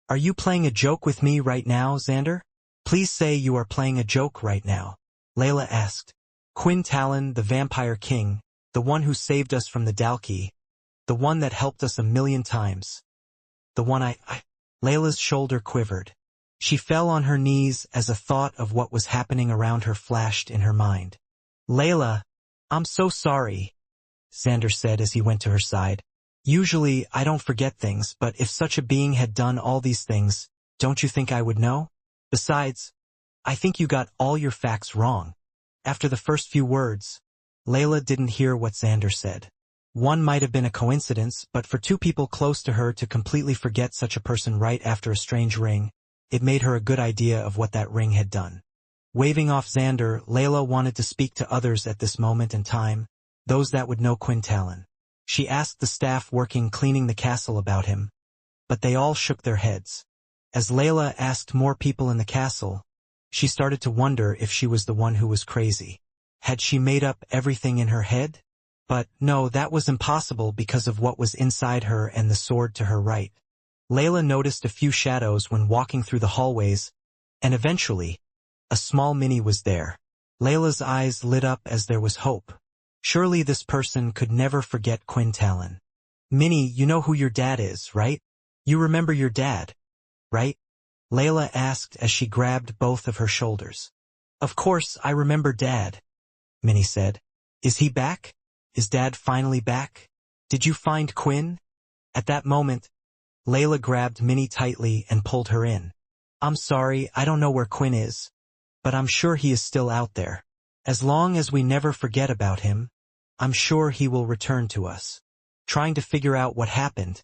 Are you playing a joke with me right now, Xander? Please say you are playing a joke right now, Layla asked. Quinn Talon, the Vampire King, the one who saved us from the Dalki, the one that helped us 1,000,000 times. The one Layla's shoulder quivered. She fell on her knees as a thought of what was happening around her flashed in her mind. Layla, I'm so sorry, Xander said as he went to her side. Usually, I don't forget things, but if such a being had done all these things, don't you think I would know? Besides, I think you got all your facts wrong. After the first few words, Layla didn't hear what Xander said. One might have been a coincidence, but for two people close to her to completely forget such a person right after a strange ring, it made her a good idea of what that ring had done. Waving off Xander, Layla wanted to speak to others at this moment in time, those that would know Quinn Talon. She asked the staff working cleaning the castle about him, but they all shook their heads. As Layla asked more people in the castle, she started to wonder if she was the one who was crazy. Had she made up everything in her head? But no, that was impossible because of what was inside her and the sword to her right. Layla noticed a few shadows when walking through the hallways, and eventually, a small Minnie was there. Layla's eyes lit up as there was hope. Surely this person could never forget Quinn Talon. Minnie, you know who your dad is, right? You remember your dad, right? Layla asked as she grabbed both of her shoulders. Of course, I remember Dad, Minnie said. Is he back? Is Dad finally back? Did you find Quinn? At that moment, Layla grabbed Minnie tightly and pulled her in. I'm sorry, I don't know where Quinn is, but I'm sure he is still out there. As long as we never forget about him, I'm sure he will return to us. Trying to figure out what happened,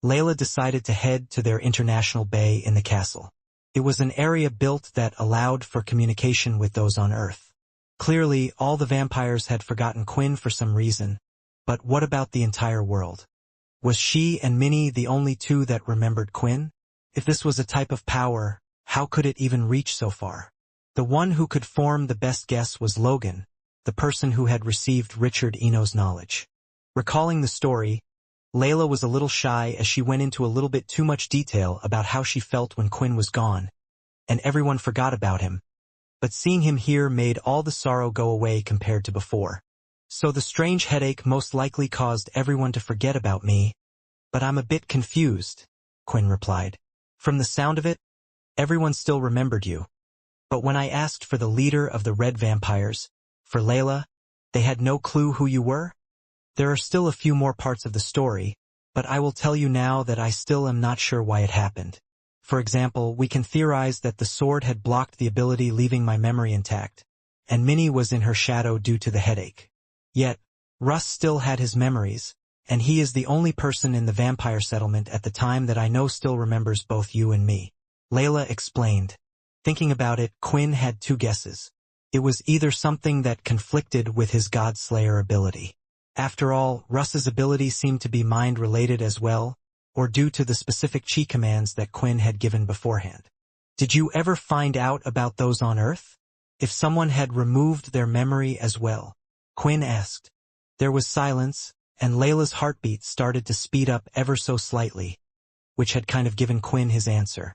Layla decided to head to their international bay in the castle. It was an area built that allowed for communication with those on Earth. Clearly, all the vampires had forgotten Quinn for some reason, but what about the entire world? Was she and Minnie the only two that remembered Quinn? If this was a type of power, How could it even reach so far? The one who could form the best guess was Logan, the person who had received Richard Eno's knowledge. Recalling the story, Layla was a little shy as she went into a little bit too much detail about how she felt when Quinn was gone, and everyone forgot about him. But seeing him here made all the sorrow go away compared to before. So the strange headache most likely caused everyone to forget about me, but I'm a bit confused, Quinn replied. From the sound of it, everyone still remembered you. But when I asked for the leader of the Red Vampires, for Layla, they had no clue who you were? There are still a few more parts of the story, but I will tell you now that I still am not sure why it happened. For example, we can theorize that the sword had blocked the ability, leaving my memory intact, and Minnie was in her shadow due to the headache. Yet, Russ still had his memories, and he is the only person in the vampire settlement at the time that I know still remembers both you and me. Layla explained. Thinking about it, Quinn had two guesses. It was either something that conflicted with his God-Slayer ability. After all, Russ's ability seemed to be mind-related as well, or due to the specific chi commands that Quinn had given beforehand. Did you ever find out about those on Earth? If someone had removed their memory as well? Quinn asked. There was silence, and Layla's heartbeat started to speed up ever so slightly, which had kind of given Quinn his answer.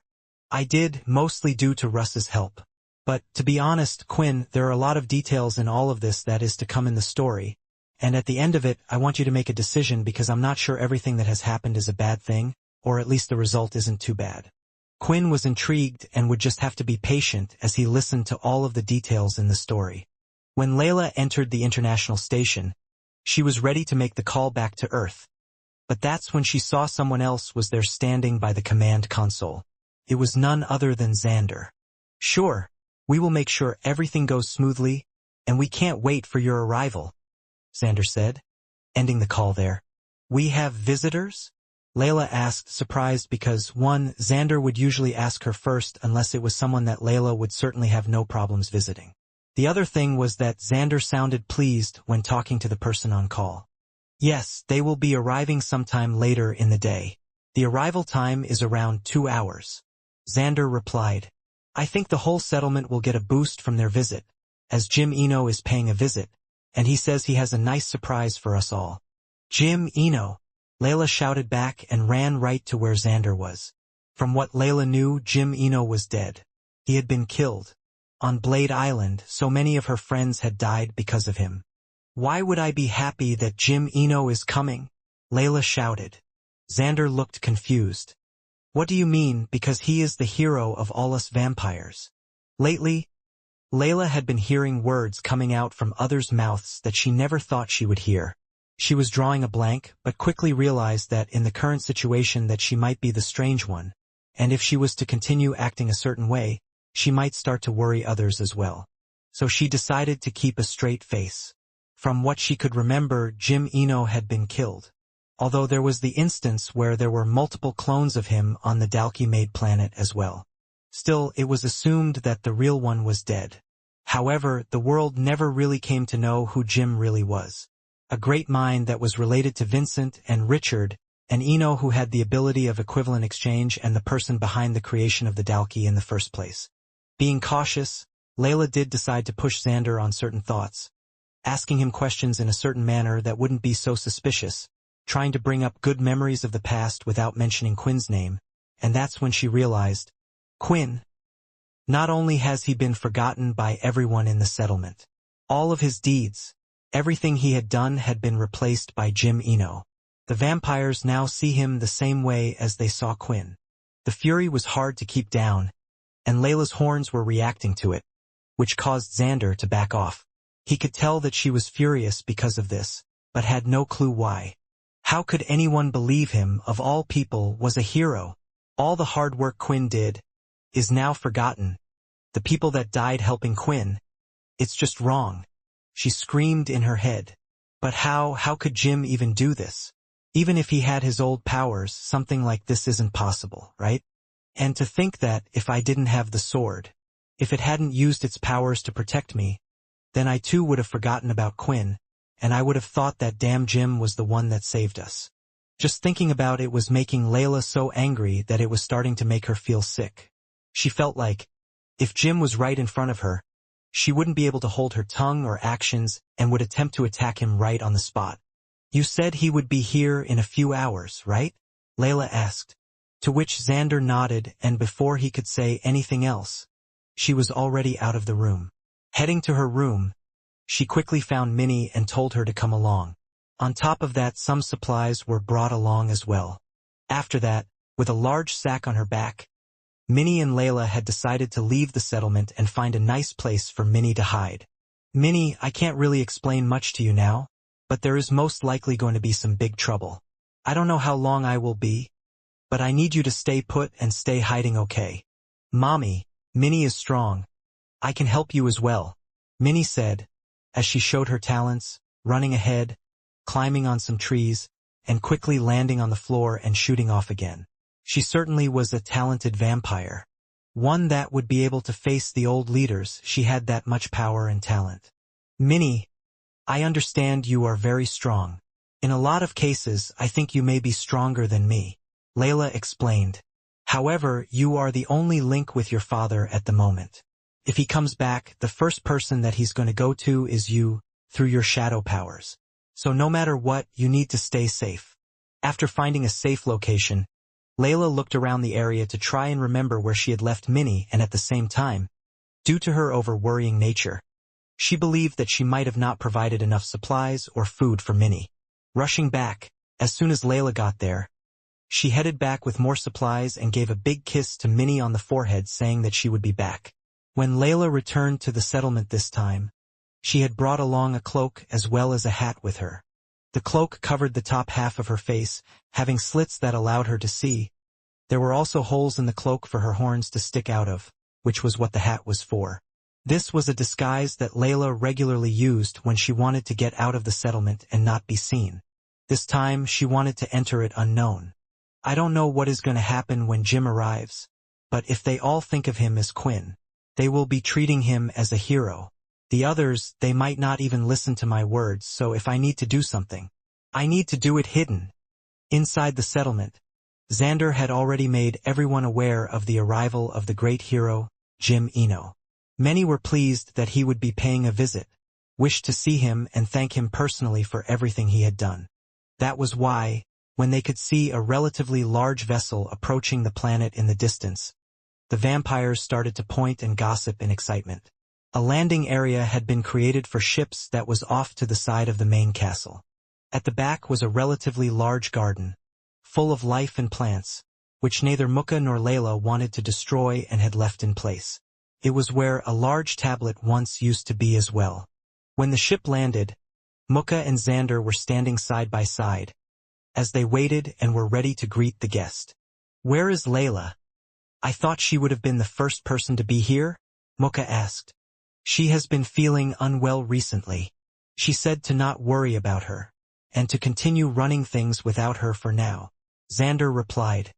I did, mostly due to Russ's help. But, to be honest, Quinn, there are a lot of details in all of this that is to come in the story, and at the end of it, I want you to make a decision because I'm not sure everything that has happened is a bad thing, or at least the result isn't too bad. Quinn was intrigued and would just have to be patient as he listened to all of the details in the story. When Layla entered the international station, she was ready to make the call back to Earth. But that's when she saw someone else was there standing by the command console. It was none other than Xander. Sure, we will make sure everything goes smoothly, and we can't wait for your arrival, Xander said, ending the call there. We have visitors? Layla asked, surprised because, one, Xander would usually ask her first unless it was someone that Layla would certainly have no problems visiting. The other thing was that Xander sounded pleased when talking to the person on call. Yes, they will be arriving sometime later in the day. The arrival time is around 2 hours. Xander replied. I think the whole settlement will get a boost from their visit, as Jim Eno is paying a visit, and he says he has a nice surprise for us all. Jim Eno! Layla shouted back and ran right to where Xander was. From what Layla knew, Jim Eno was dead. He had been killed. On Blade Island, so many of her friends had died because of him. Why would I be happy that Jim Eno is coming? Layla shouted. Xander looked confused. What do you mean, because he is the hero of all us vampires? Lately, Layla had been hearing words coming out from others' mouths that she never thought she would hear. She was drawing a blank, but quickly realized that in the current situation that she might be the strange one, and if she was to continue acting a certain way, she might start to worry others as well. So she decided to keep a straight face. From what she could remember, Jim Eno had been killed. Although there was the instance where there were multiple clones of him on the Dalky-made planet as well. Still, it was assumed that the real one was dead. However, the world never really came to know who Jim really was. A great mind that was related to Vincent and Richard, and Eno who had the ability of equivalent exchange and the person behind the creation of the Dalky in the first place. Being cautious, Layla did decide to push Xander on certain thoughts, asking him questions in a certain manner that wouldn't be so suspicious, trying to bring up good memories of the past without mentioning Quinn's name, and that's when she realized, Quinn. Not only has he been forgotten by everyone in the settlement, all of his deeds, everything he had done had been replaced by Jim Eno. The vampires now see him the same way as they saw Quinn. The fury was hard to keep down, and Layla's horns were reacting to it, which caused Xander to back off. He could tell that she was furious because of this, but had no clue why. How could anyone believe him, of all people, was a hero? All the hard work Quinn did is now forgotten. The people that died helping Quinn. It's just wrong. She screamed in her head. But how could Jim even do this? Even if he had his old powers, something like this isn't possible, right? And to think that, if I didn't have the sword, if it hadn't used its powers to protect me, then I too would have forgotten about Quinn, and I would have thought that damn Jim was the one that saved us. Just thinking about it was making Layla so angry that it was starting to make her feel sick. She felt like, if Jim was right in front of her, she wouldn't be able to hold her tongue or actions and would attempt to attack him right on the spot. "You said he would be here in a few hours, right?" Layla asked, to which Xander nodded, and before he could say anything else, she was already out of the room. Heading to her room, she quickly found Minnie and told her to come along. On top of that, some supplies were brought along as well. After that, with a large sack on her back, Minnie and Layla had decided to leave the settlement and find a nice place for Minnie to hide. "Minnie, I can't really explain much to you now, but there is most likely going to be some big trouble. I don't know how long I will be, but I need you to stay put and stay hiding, okay?" "Mommy, Minnie is strong. I can help you as well," Minnie said, as she showed her talents, running ahead, climbing on some trees, and quickly landing on the floor and shooting off again. She certainly was a talented vampire. One that would be able to face the old leaders. She had that much power and talent. "Minnie, I understand you are very strong. In a lot of cases, I think you may be stronger than me," Layla explained. "However, you are the only link with your father at the moment. If he comes back, the first person that he's going to go to is you, through your shadow powers. So no matter what, you need to stay safe." After finding a safe location, Layla looked around the area to try and remember where she had left Minnie, and at the same time, due to her over-worrying nature, she believed that she might have not provided enough supplies or food for Minnie. Rushing back, as soon as Layla got there, she headed back with more supplies and gave a big kiss to Minnie on the forehead, saying that she would be back. When Layla returned to the settlement this time, she had brought along a cloak as well as a hat with her. The cloak covered the top half of her face, having slits that allowed her to see. There were also holes in the cloak for her horns to stick out of, which was what the hat was for. This was a disguise that Layla regularly used when she wanted to get out of the settlement and not be seen. This time, she wanted to enter it unknown. "I don't know what is going to happen when Jim arrives, but if they all think of him as Quinn, they will be treating him as a hero. The others, they might not even listen to my words, so if I need to do something, I need to do it hidden." Inside the settlement, Xander had already made everyone aware of the arrival of the great hero, Jim Eno. Many were pleased that he would be paying a visit, wished to see him and thank him personally for everything he had done. That was why, when they could see a relatively large vessel approaching the planet in the distance, the vampires started to point and gossip in excitement. A landing area had been created for ships that was off to the side of the main castle. At the back was a relatively large garden, full of life and plants, which neither Mukka nor Layla wanted to destroy and had left in place. It was where a large tablet once used to be as well. When the ship landed, Mukka and Xander were standing side by side, as they waited and were ready to greet the guest. "Where is Layla? I thought she would have been the first person to be here?" Mukka asked. "She has been feeling unwell recently. She said to not worry about her, and to continue running things without her for now," Xander replied.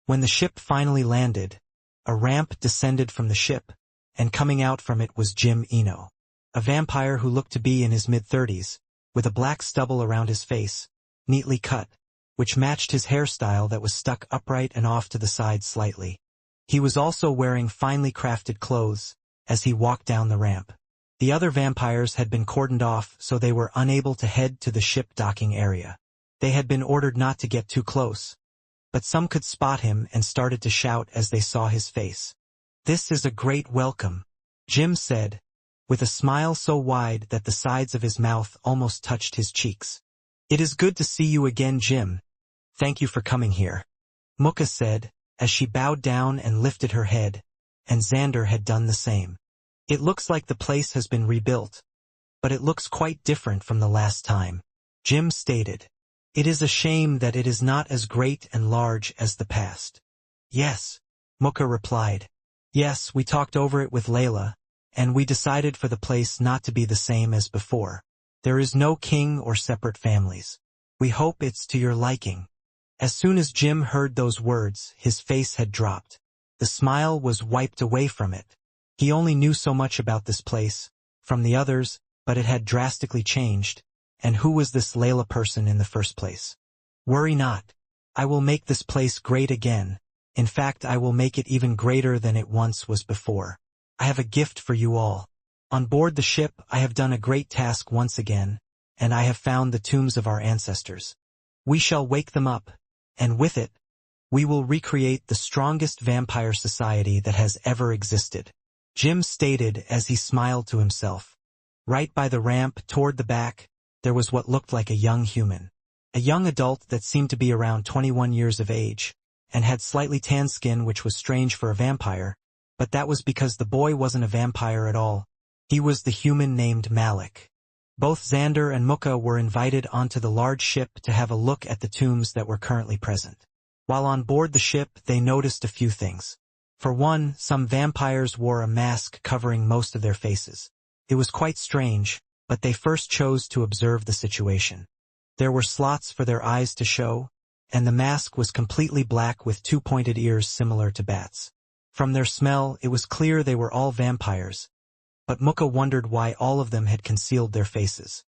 When the ship finally landed, a ramp descended from the ship, and coming out from it was Jim Eno, a vampire who looked to be in his mid-30s, with a black stubble around his face, neatly cut, which matched his hairstyle that was stuck upright and off to the side slightly. He was also wearing finely crafted clothes as he walked down the ramp. The other vampires had been cordoned off, so they were unable to head to the ship docking area. They had been ordered not to get too close, but some could spot him and started to shout as they saw his face. "This is a great welcome," Jim said, with a smile so wide that the sides of his mouth almost touched his cheeks. "It is good to see you again, Jim. Thank you for coming here," Mukka said, as she bowed down and lifted her head, and Xander had done the same. "It looks like the place has been rebuilt, but it looks quite different from the last time," Jim stated. "It is a shame that it is not as great and large as the past." "Yes," Mukka replied. "Yes, we talked over it with Layla, and we decided for the place not to be the same as before. There is no king or separate families. We hope it's to your liking." As soon as Jim heard those words, his face had dropped. The smile was wiped away from it. He only knew so much about this place, from the others, but it had drastically changed. And who was this Layla person in the first place? "Worry not. I will make this place great again," In fact, I will make it even greater than it once was before. I have a gift for you all. On board the ship, I have done a great task once again, and I have found the tombs of our ancestors. We shall wake them up, and with it, we will recreate the strongest vampire society that has ever existed. Jim stated as he smiled to himself. Right by the ramp toward the back, there was what looked like a young human. A young adult that seemed to be around 21 years of age, and had slightly tan skin, which was strange for a vampire, but that was because the boy wasn't a vampire at all. He was the human named Malik. Both Xander and Mukka were invited onto the large ship to have a look at the tombs that were currently present. While on board the ship, they noticed a few things. For one, some vampires wore a mask covering most of their faces. It was quite strange, but they first chose to observe the situation. There were slots for their eyes to show, and the mask was completely black with two pointed ears similar to bats. From their smell, it was clear they were all vampires, but Mukka wondered why all of them had concealed their faces.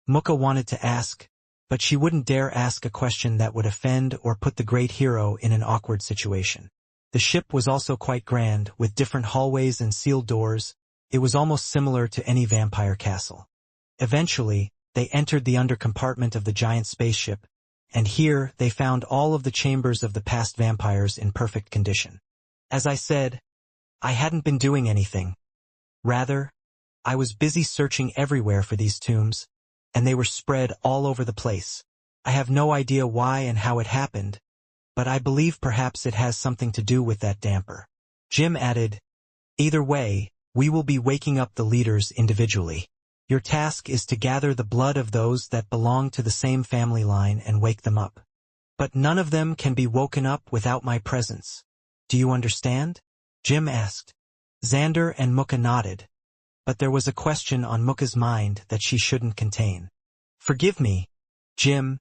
Mukka wanted to ask, but she wouldn't dare ask a question that would offend or put the great hero in an awkward situation. The ship was also quite grand, with different hallways and sealed doors. It was almost similar to any vampire castle. Eventually, they entered the under compartment of the giant spaceship, and here they found all of the chambers of the past vampires in perfect condition. As I said, I hadn't been doing anything. Rather, I was busy searching everywhere for these tombs, and they were spread all over the place. I have no idea why and how it happened, but I believe perhaps it has something to do with that damper. Jim added, either way, we will be waking up the leaders individually. Your task is to gather the blood of those that belong to the same family line and wake them up. But none of them can be woken up without my presence. Do you understand? Jim asked. Xander and Mukka nodded, but there was a question on Mukka's mind that she shouldn't contain. Forgive me, Jim,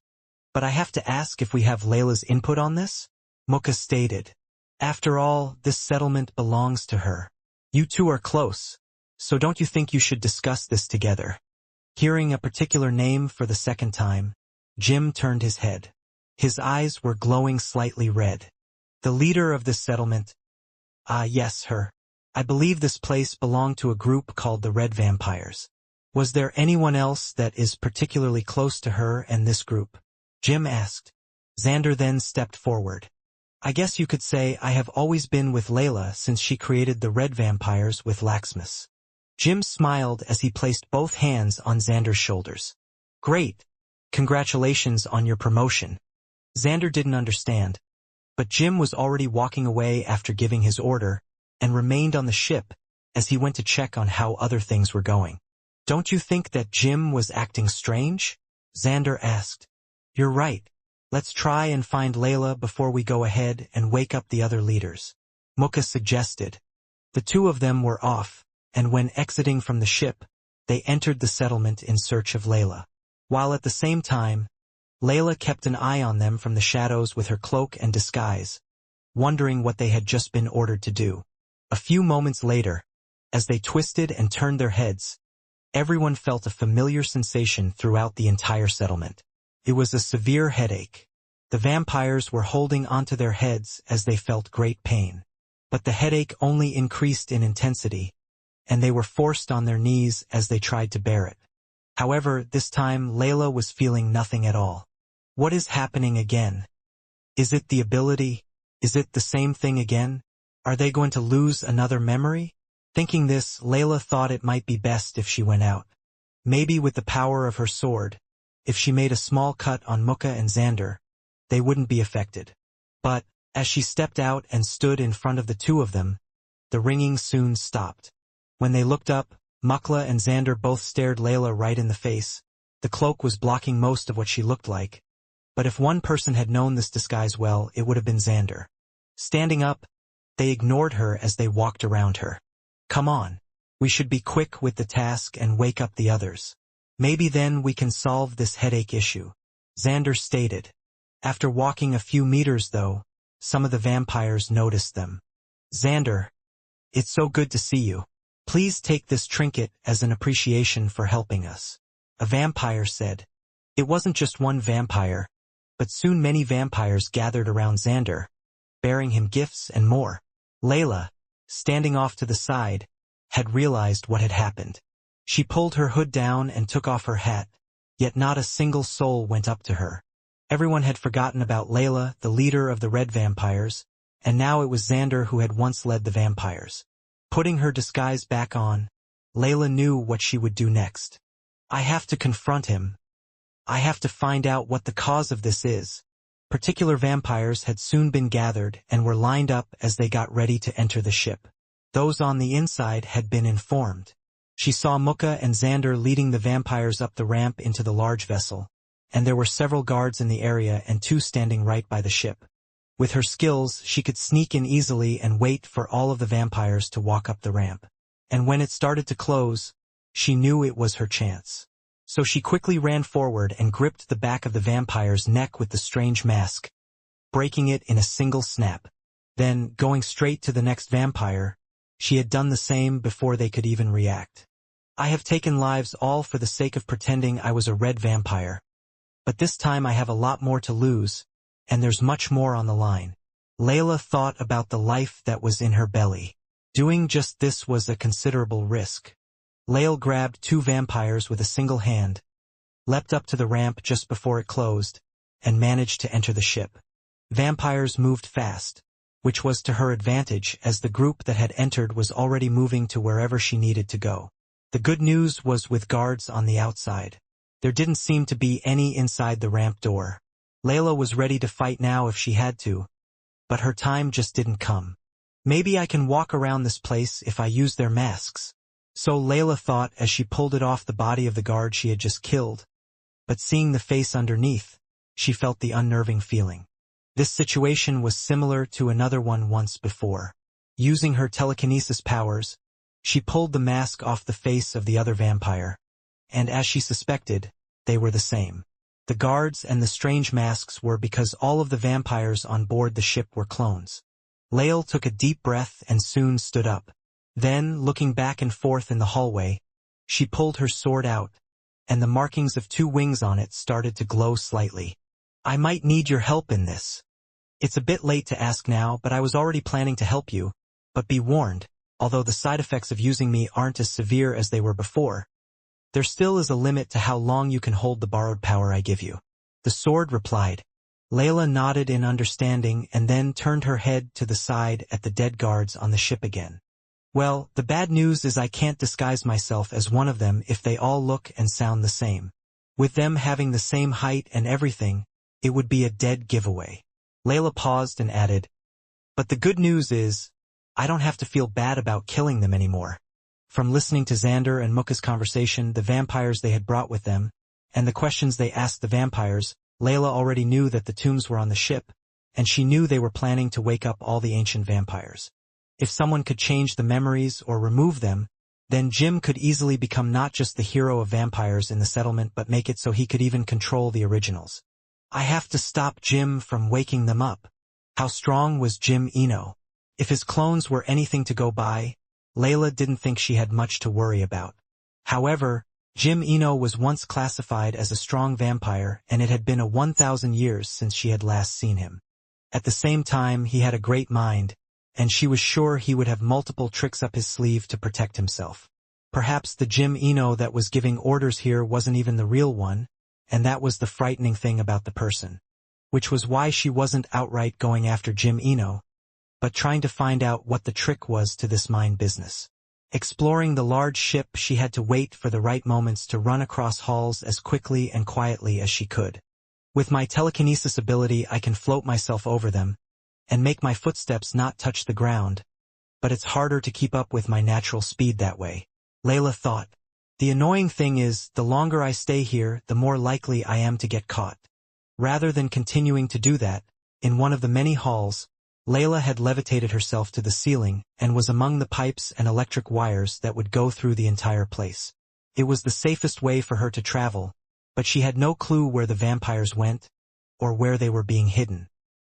but I have to ask if we have Layla's input on this? Mukka stated. After all, this settlement belongs to her. You two are close, so don't you think you should discuss this together? Hearing a particular name for the second time, Jim turned his head. His eyes were glowing slightly red. The leader of this settlement. Yes, her. I believe this place belonged to a group called the Red Vampires. Was there anyone else that is particularly close to her and this group? Jim asked. Xander then stepped forward. I guess you could say I have always been with Layla since she created the Red Vampires with Laxmus. Jim smiled as he placed both hands on Xander's shoulders. Great! Congratulations on your promotion. Xander didn't understand, but Jim was already walking away after giving his order, and remained on the ship as he went to check on how other things were going. Don't you think that Jim was acting strange? Xander asked. You're right. Let's try and find Layla before we go ahead and wake up the other leaders. Mukka suggested. The two of them were off, and when exiting from the ship, they entered the settlement in search of Layla. While at the same time, Layla kept an eye on them from the shadows with her cloak and disguise, wondering what they had just been ordered to do. A few moments later, as they twisted and turned their heads, everyone felt a familiar sensation throughout the entire settlement. It was a severe headache. The vampires were holding onto their heads as they felt great pain. But the headache only increased in intensity, and they were forced on their knees as they tried to bear it. However, this time Layla was feeling nothing at all. What is happening again? Is it the ability? Is it the same thing again? Are they going to lose another memory? Thinking this, Layla thought it might be best if she went out. Maybe with the power of her sword, if she made a small cut on Mukka and Xander, they wouldn't be affected. But, as she stepped out and stood in front of the two of them, the ringing soon stopped. When they looked up, Mukla and Xander both stared Layla right in the face. The cloak was blocking most of what she looked like. But if one person had known this disguise well, it would have been Xander. Standing up, they ignored her as they walked around her. Come on. We should be quick with the task and wake up the others. Maybe then we can solve this headache issue, Xander stated. After walking a few meters though, some of the vampires noticed them. Xander, it's so good to see you. Please take this trinket as an appreciation for helping us. A vampire said. It wasn't just one vampire, but soon many vampires gathered around Xander, bearing him gifts and more. Layla, standing off to the side, had realized what had happened. She pulled her hood down and took off her hat, yet not a single soul went up to her. Everyone had forgotten about Layla, the leader of the red vampires, and now it was Xander who had once led the vampires. Putting her disguise back on, Layla knew what she would do next. I have to confront him. I have to find out what the cause of this is. Particular vampires had soon been gathered and were lined up as they got ready to enter the ship. Those on the inside had been informed. She saw Mukka and Xander leading the vampires up the ramp into the large vessel, and there were several guards in the area and 2 standing right by the ship. With her skills, she could sneak in easily and wait for all of the vampires to walk up the ramp. And when it started to close, she knew it was her chance. So she quickly ran forward and gripped the back of the vampire's neck with the strange mask, breaking it in a single snap. Then, going straight to the next vampire, she had done the same before they could even react. I have taken lives all for the sake of pretending I was a red vampire. But this time I have a lot more to lose, and there's much more on the line. Layla thought about the life that was in her belly. Doing just this was a considerable risk. Layla grabbed 2 vampires with a single hand, leapt up to the ramp just before it closed, and managed to enter the ship. Vampires moved fast, which was to her advantage as the group that had entered was already moving to wherever she needed to go. The good news was with guards on the outside. There didn't seem to be any inside the ramp door. Layla was ready to fight now if she had to, but her time just didn't come. Maybe I can walk around this place if I use their masks. So Layla thought as she pulled it off the body of the guard she had just killed. But seeing the face underneath, she felt the unnerving feeling. This situation was similar to another one once before. Using her telekinesis powers, she pulled the mask off the face of the other vampire, and as she suspected, they were the same. The guards and the strange masks were because all of the vampires on board the ship were clones. Layla took a deep breath and soon stood up. Then, looking back and forth in the hallway, she pulled her sword out, and the markings of 2 wings on it started to glow slightly. I might need your help in this. It's a bit late to ask now, but I was already planning to help you. But be warned, although the side effects of using me aren't as severe as they were before, there still is a limit to how long you can hold the borrowed power I give you. The sword replied. Layla nodded in understanding and then turned her head to the side at the dead guards on the ship again. Well, the bad news is I can't disguise myself as one of them if they all look and sound the same. With them having the same height and everything, it would be a dead giveaway. Layla paused and added, but the good news is, I don't have to feel bad about killing them anymore. From listening to Xander and Mukka's conversation, the vampires they had brought with them, and the questions they asked the vampires, Layla already knew that the tombs were on the ship, and she knew they were planning to wake up all the ancient vampires. If someone could change the memories or remove them, then Jim could easily become not just the hero of vampires in the settlement but make it so he could even control the originals. I have to stop Jim from waking them up. How strong was Jim Eno? If his clones were anything to go by, Layla didn't think she had much to worry about. However, Jim Eno was once classified as a strong vampire, and it had been 1,000 years since she had last seen him. At the same time, he had a great mind, and she was sure he would have multiple tricks up his sleeve to protect himself. Perhaps the Jim Eno that was giving orders here wasn't even the real one, and that was the frightening thing about the person. Which was why she wasn't outright going after Jim Eno, but trying to find out what the trick was to this mind business. Exploring the large ship, she had to wait for the right moments to run across halls as quickly and quietly as she could. With my telekinesis ability, I can float myself over them, and make my footsteps not touch the ground, but it's harder to keep up with my natural speed that way. Layla thought. The annoying thing is, the longer I stay here, the more likely I am to get caught. Rather than continuing to do that, in one of the many halls, Layla had levitated herself to the ceiling and was among the pipes and electric wires that would go through the entire place. It was the safest way for her to travel, but she had no clue where the vampires went, or where they were being hidden.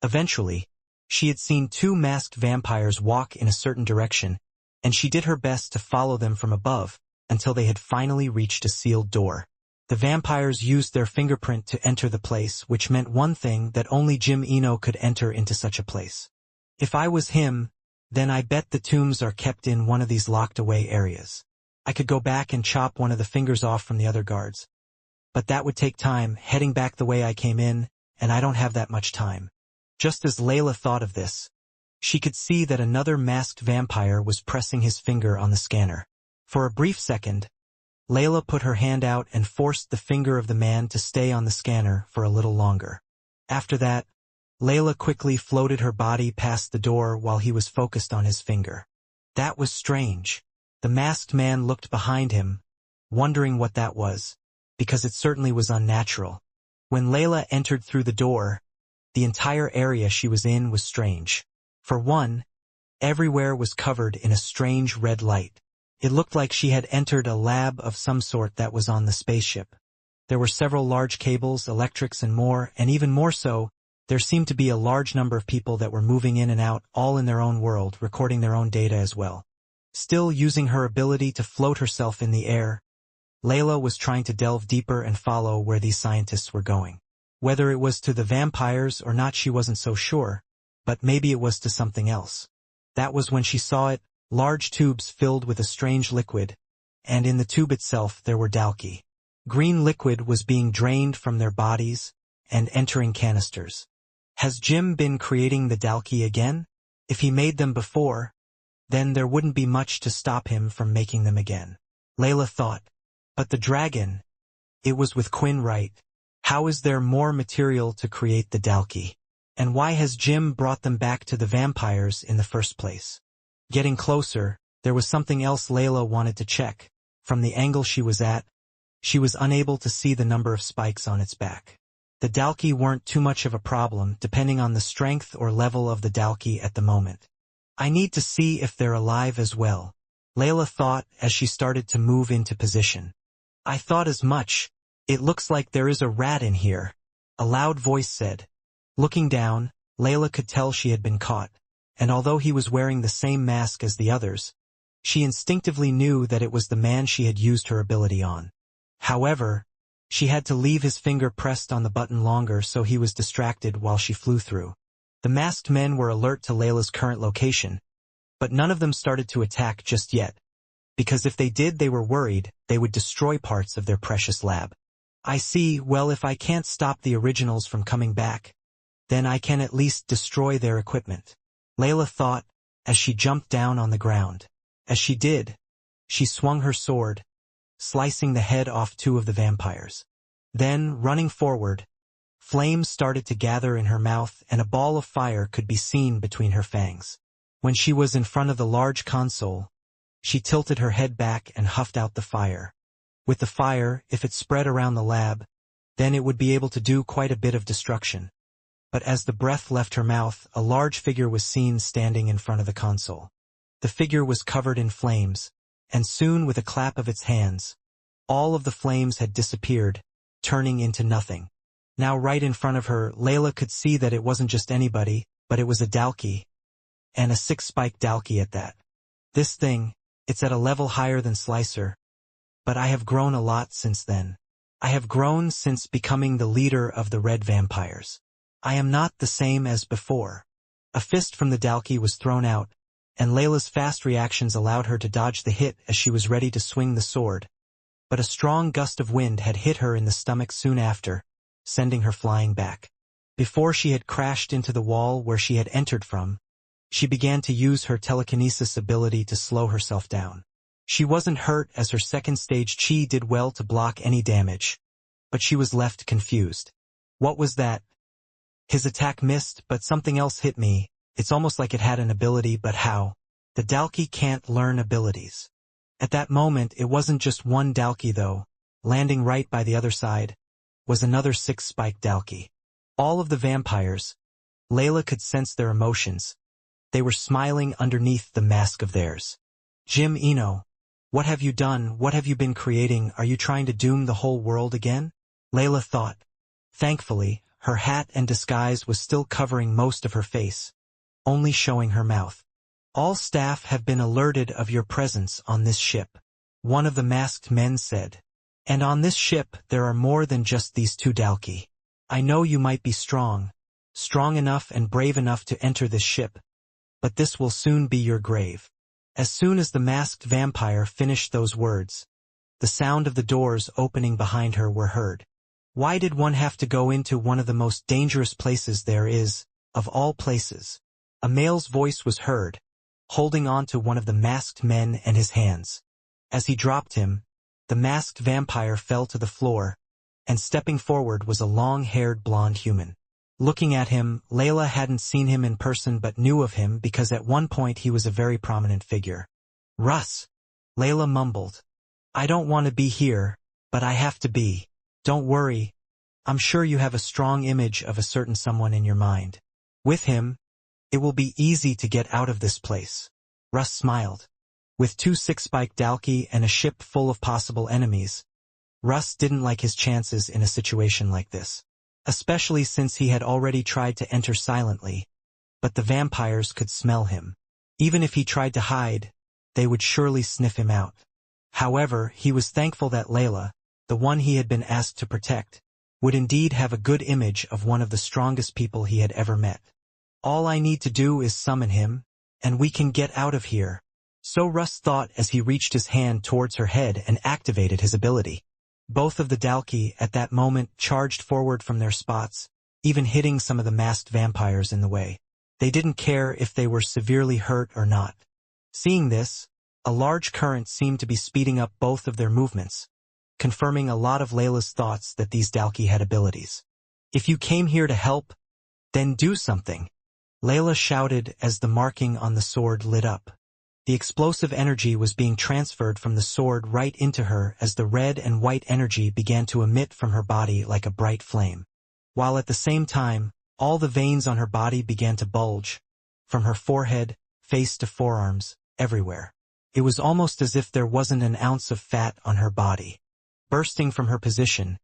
Eventually, she had seen 2 masked vampires walk in a certain direction, and she did her best to follow them from above, until they had finally reached a sealed door. The vampires used their fingerprint to enter the place, which meant one thing, that only Jim Eno could enter into such a place. If I was him, then I bet the tombs are kept in one of these locked-away areas. I could go back and chop one of the fingers off from the other guards. But that would take time, heading back the way I came in, and I don't have that much time. Just as Layla thought of this, she could see that another masked vampire was pressing his finger on the scanner. For a brief second, Layla put her hand out and forced the finger of the man to stay on the scanner for a little longer. After that, Layla quickly floated her body past the door while he was focused on his finger. That was strange. The masked man looked behind him, wondering what that was, because it certainly was unnatural. When Layla entered through the door, the entire area she was in was strange. For one, everywhere was covered in a strange red light. It looked like she had entered a lab of some sort that was on the spaceship. There were several large cables, electrics, and more, and even more so, there seemed to be a large number of people that were moving in and out, all in their own world, recording their own data as well. Still using her ability to float herself in the air, Layla was trying to delve deeper and follow where these scientists were going. Whether it was to the vampires or not, she wasn't so sure, but maybe it was to something else. That was when she saw it, large tubes filled with a strange liquid, and in the tube itself there were Dalki. Green liquid was being drained from their bodies and entering canisters. Has Jim been creating the Dalki again? If he made them before, then there wouldn't be much to stop him from making them again. Layla thought. But the dragon, it was with Quinn, right? How is there more material to create the Dalki? And why has Jim brought them back to the vampires in the first place? Getting closer, there was something else Layla wanted to check. From the angle she was at, she was unable to see the number of spikes on its back. The Dalki weren't too much of a problem, depending on the strength or level of the Dalki at the moment. I need to see if they're alive as well, Layla thought as she started to move into position. I thought as much. It looks like there is a rat in here, a loud voice said. Looking down, Layla could tell she had been caught, and although he was wearing the same mask as the others, she instinctively knew that it was the man she had used her ability on. However, she had to leave his finger pressed on the button longer, so he was distracted while she flew through. The masked men were alert to Layla's current location, but none of them started to attack just yet, because if they did, they were worried they would destroy parts of their precious lab. I see. Well, if I can't stop the originals from coming back, then I can at least destroy their equipment, Layla thought as she jumped down on the ground. As she did, she swung her sword, slicing the head off two of the vampires. Then, running forward, flames started to gather in her mouth and a ball of fire could be seen between her fangs. When she was in front of the large console, she tilted her head back and huffed out the fire. With the fire, if it spread around the lab, then it would be able to do quite a bit of destruction. But as the breath left her mouth, a large figure was seen standing in front of the console. The figure was covered in flames, and soon with a clap of its hands, all of the flames had disappeared, turning into nothing. Now right in front of her, Layla could see that it wasn't just anybody, but it was a Dalki, and a 6-spike Dalki at that. This thing, it's at a level higher than Slicer, but I have grown a lot since then. I have grown since becoming the leader of the Red Vampires. I am not the same as before. A fist from the Dalki was thrown out, and Layla's fast reactions allowed her to dodge the hit as she was ready to swing the sword. But a strong gust of wind had hit her in the stomach soon after, sending her flying back. Before she had crashed into the wall where she had entered from, she began to use her telekinesis ability to slow herself down. She wasn't hurt as her second stage chi did well to block any damage, but she was left confused. What was that? His attack missed, but something else hit me. It's almost like it had an ability, but how? The Dalki can't learn abilities. At that moment, it wasn't just one Dalki though. Landing right by the other side was another 6-spike Dalki. All of the vampires, Layla could sense their emotions. They were smiling underneath the mask of theirs. Jim Eno, what have you done? What have you been creating? Are you trying to doom the whole world again? Layla thought. Thankfully, her hat and disguise was still covering most of her face, only showing her mouth. All staff have been alerted of your presence on this ship, one of the masked men said. And on this ship there are more than just these two Dalki. I know you might be strong enough and brave enough to enter this ship, but this will soon be your grave." As soon as the masked vampire finished those words, the sound of the doors opening behind her were heard. Why did one have to go into one of the most dangerous places there is, of all places? A male's voice was heard, holding on to one of the masked men and his hands. As he dropped him, the masked vampire fell to the floor, and stepping forward was a long-haired blonde human. Looking at him, Layla hadn't seen him in person but knew of him because at one point he was a very prominent figure. "Russ," Layla mumbled. "I don't want to be here, but I have to be. Don't worry, I'm sure you have a strong image of a certain someone in your mind. With him, it will be easy to get out of this place." Russ smiled. With 2 six-spike Dalki and a ship full of possible enemies, Russ didn't like his chances in a situation like this, especially since he had already tried to enter silently, but the vampires could smell him. Even if he tried to hide, they would surely sniff him out. However, he was thankful that Layla, the one he had been asked to protect, would indeed have a good image of one of the strongest people he had ever met. "All I need to do is summon him, and we can get out of here." So Russ thought as he reached his hand towards her head and activated his ability. Both of the Dalki at that moment charged forward from their spots, even hitting some of the masked vampires in the way. They didn't care if they were severely hurt or not. Seeing this, a large current seemed to be speeding up both of their movements, confirming a lot of Layla's thoughts that these Dalki had abilities. "If you came here to help, then do something," Layla shouted as the marking on the sword lit up. The explosive energy was being transferred from the sword right into her as the red and white energy began to emit from her body like a bright flame. While at the same time, all the veins on her body began to bulge, from her forehead, face to forearms, everywhere. It was almost as if there wasn't an ounce of fat on her body. Bursting from her position,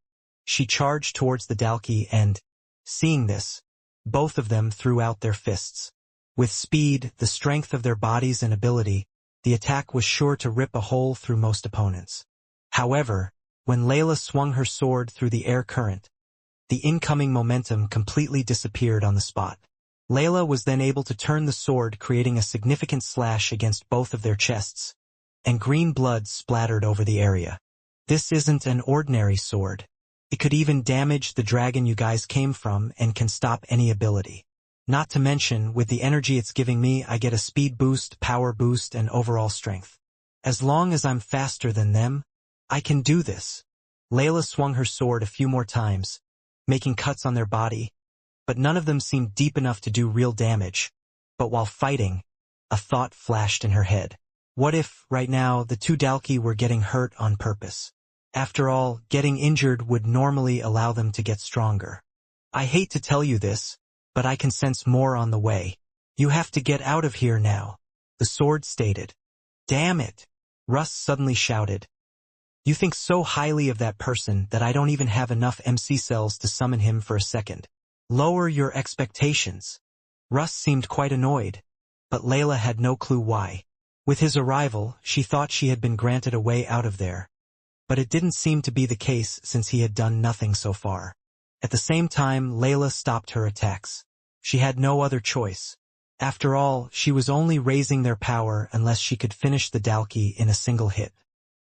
she charged towards the Dalki and, seeing this, both of them threw out their fists. With speed, the strength of their bodies and ability, the attack was sure to rip a hole through most opponents. However, when Layla swung her sword through the air current, the incoming momentum completely disappeared on the spot. Layla was then able to turn the sword, creating a significant slash against both of their chests, and green blood splattered over the area. "This isn't an ordinary sword. It could even damage the dragon you guys came from and can stop any ability. Not to mention, with the energy it's giving me, I get a speed boost, power boost, and overall strength. As long as I'm faster than them, I can do this." Layla swung her sword a few more times, making cuts on their body, but none of them seemed deep enough to do real damage. But while fighting, a thought flashed in her head. What if, right now, the 2 Dalki were getting hurt on purpose? After all, getting injured would normally allow them to get stronger. "I hate to tell you this, but I can sense more on the way. You have to get out of here now," the sword stated. "Damn it!" Russ suddenly shouted. "You think so highly of that person that I don't even have enough MC cells to summon him for a second. Lower your expectations." Russ seemed quite annoyed, but Layla had no clue why. With his arrival, she thought she had been granted a way out of there, but it didn't seem to be the case since he had done nothing so far. At the same time, Layla stopped her attacks. She had no other choice. After all, she was only raising their power unless she could finish the Dalki in a single hit.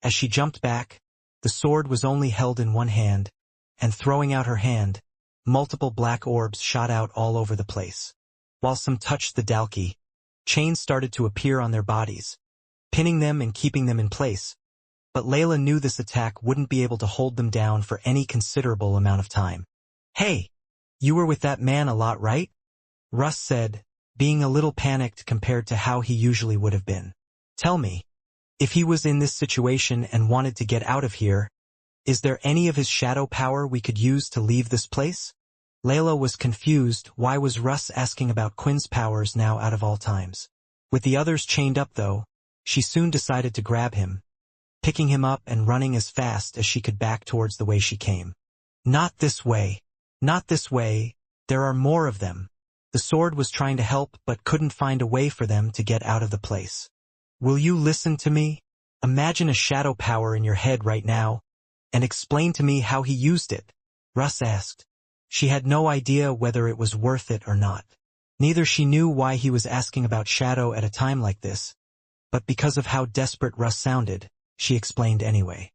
As she jumped back, the sword was only held in one hand, and throwing out her hand, multiple black orbs shot out all over the place. While some touched the Dalki, chains started to appear on their bodies, pinning them and keeping them in place. But Layla knew this attack wouldn't be able to hold them down for any considerable amount of time. "Hey, you were with that man a lot, right?" Russ said, being a little panicked compared to how he usually would have been. "Tell me, if he was in this situation and wanted to get out of here, is there any of his shadow power we could use to leave this place?" Layla was confused. Why was Russ asking about Quinn's powers now out of all times? With the others chained up though, she soon decided to grab him, picking him up and running as fast as she could back towards the way she came. "Not this way. Not this way. There are more of them." The sword was trying to help but couldn't find a way for them to get out of the place. "Will you listen to me? Imagine a shadow power in your head right now, and explain to me how he used it," Russ asked. She had no idea whether it was worth it or not. Neither she knew why he was asking about Shadow at a time like this, but because of how desperate Russ sounded, she explained anyway.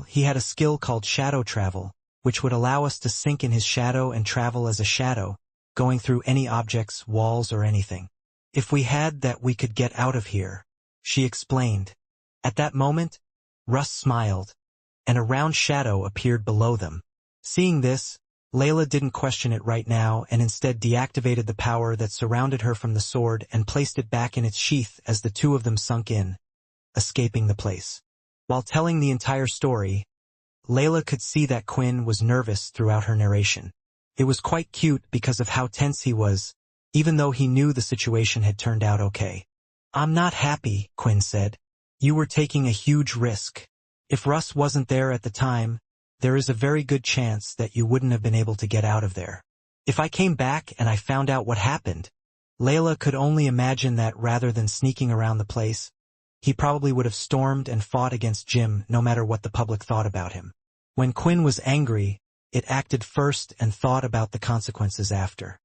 He had a skill called shadow travel, which would allow us to sink in his shadow and travel as a shadow, going through any objects, walls, or anything. If we had that, we could get out of here, she explained. At that moment, Russ smiled, and a round shadow appeared below them. Seeing this, Layla didn't question it right now and instead deactivated the power that surrounded her from the sword and placed it back in its sheath as the two of them sunk in, escaping the place. While telling the entire story, Layla could see that Quinn was nervous throughout her narration. It was quite cute because of how tense he was, even though he knew the situation had turned out okay. "I'm not happy," Quinn said. "You were taking a huge risk. If Russ wasn't there at the time, there is a very good chance that you wouldn't have been able to get out of there. If I came back and I found out what happened," Layla could only imagine that rather than sneaking around the place, he probably would have stormed and fought against Jim no matter what the public thought about him. When Quinn was angry, it acted first and thought about the consequences after.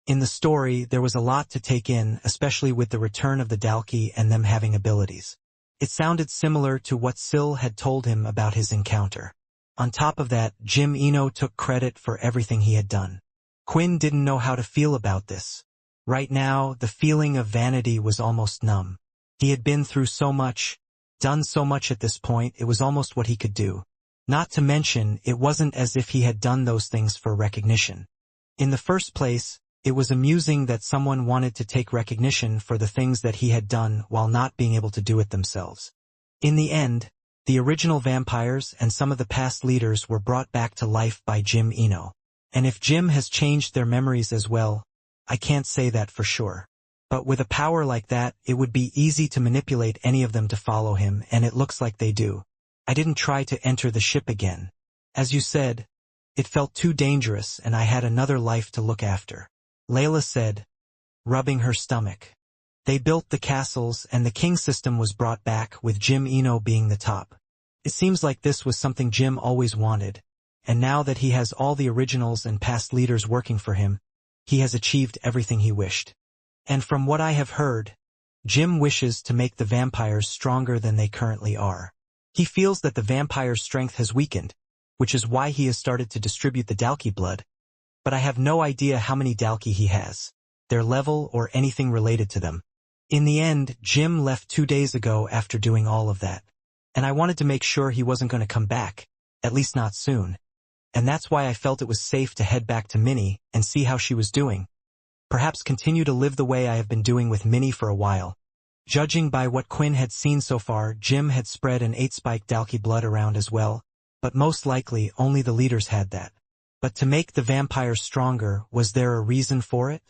In the story, there was a lot to take in, especially with the return of the Dalki and them having abilities. It sounded similar to what Syl had told him about his encounter. On top of that, Jim Eno took credit for everything he had done. Quinn didn't know how to feel about this. Right now, the feeling of vanity was almost numb. He had been through so much, done so much at this point, it was almost what he could do. Not to mention, it wasn't as if he had done those things for recognition. In the first place, it was amusing that someone wanted to take recognition for the things that he had done while not being able to do it themselves. In the end, the original vampires and some of the past leaders were brought back to life by Jim Eno. And if Jim has changed their memories as well, I can't say that for sure. But with a power like that, it would be easy to manipulate any of them to follow him, and it looks like they do. I didn't try to enter the ship again. As you said, it felt too dangerous and I had another life to look after, Layla said, rubbing her stomach. They built the castles and the king system was brought back, with Jim Eno being the top. It seems like this was something Jim always wanted, and now that he has all the originals and past leaders working for him, he has achieved everything he wished. And from what I have heard, Jim wishes to make the vampires stronger than they currently are. He feels that the vampire's strength has weakened, which is why he has started to distribute the Dalki blood, but I have no idea how many Dalki he has, their level, or anything related to them. In the end, Jim left 2 days ago after doing all of that, and I wanted to make sure he wasn't going to come back, at least not soon, and that's why I felt it was safe to head back to Minnie and see how she was doing. Perhaps continue to live the way I have been doing with Minnie for a while. Judging by what Quinn had seen so far, Jim had spread an 8-spike Dalki blood around as well, but most likely only the leaders had that. But to make the vampires stronger, was there a reason for it?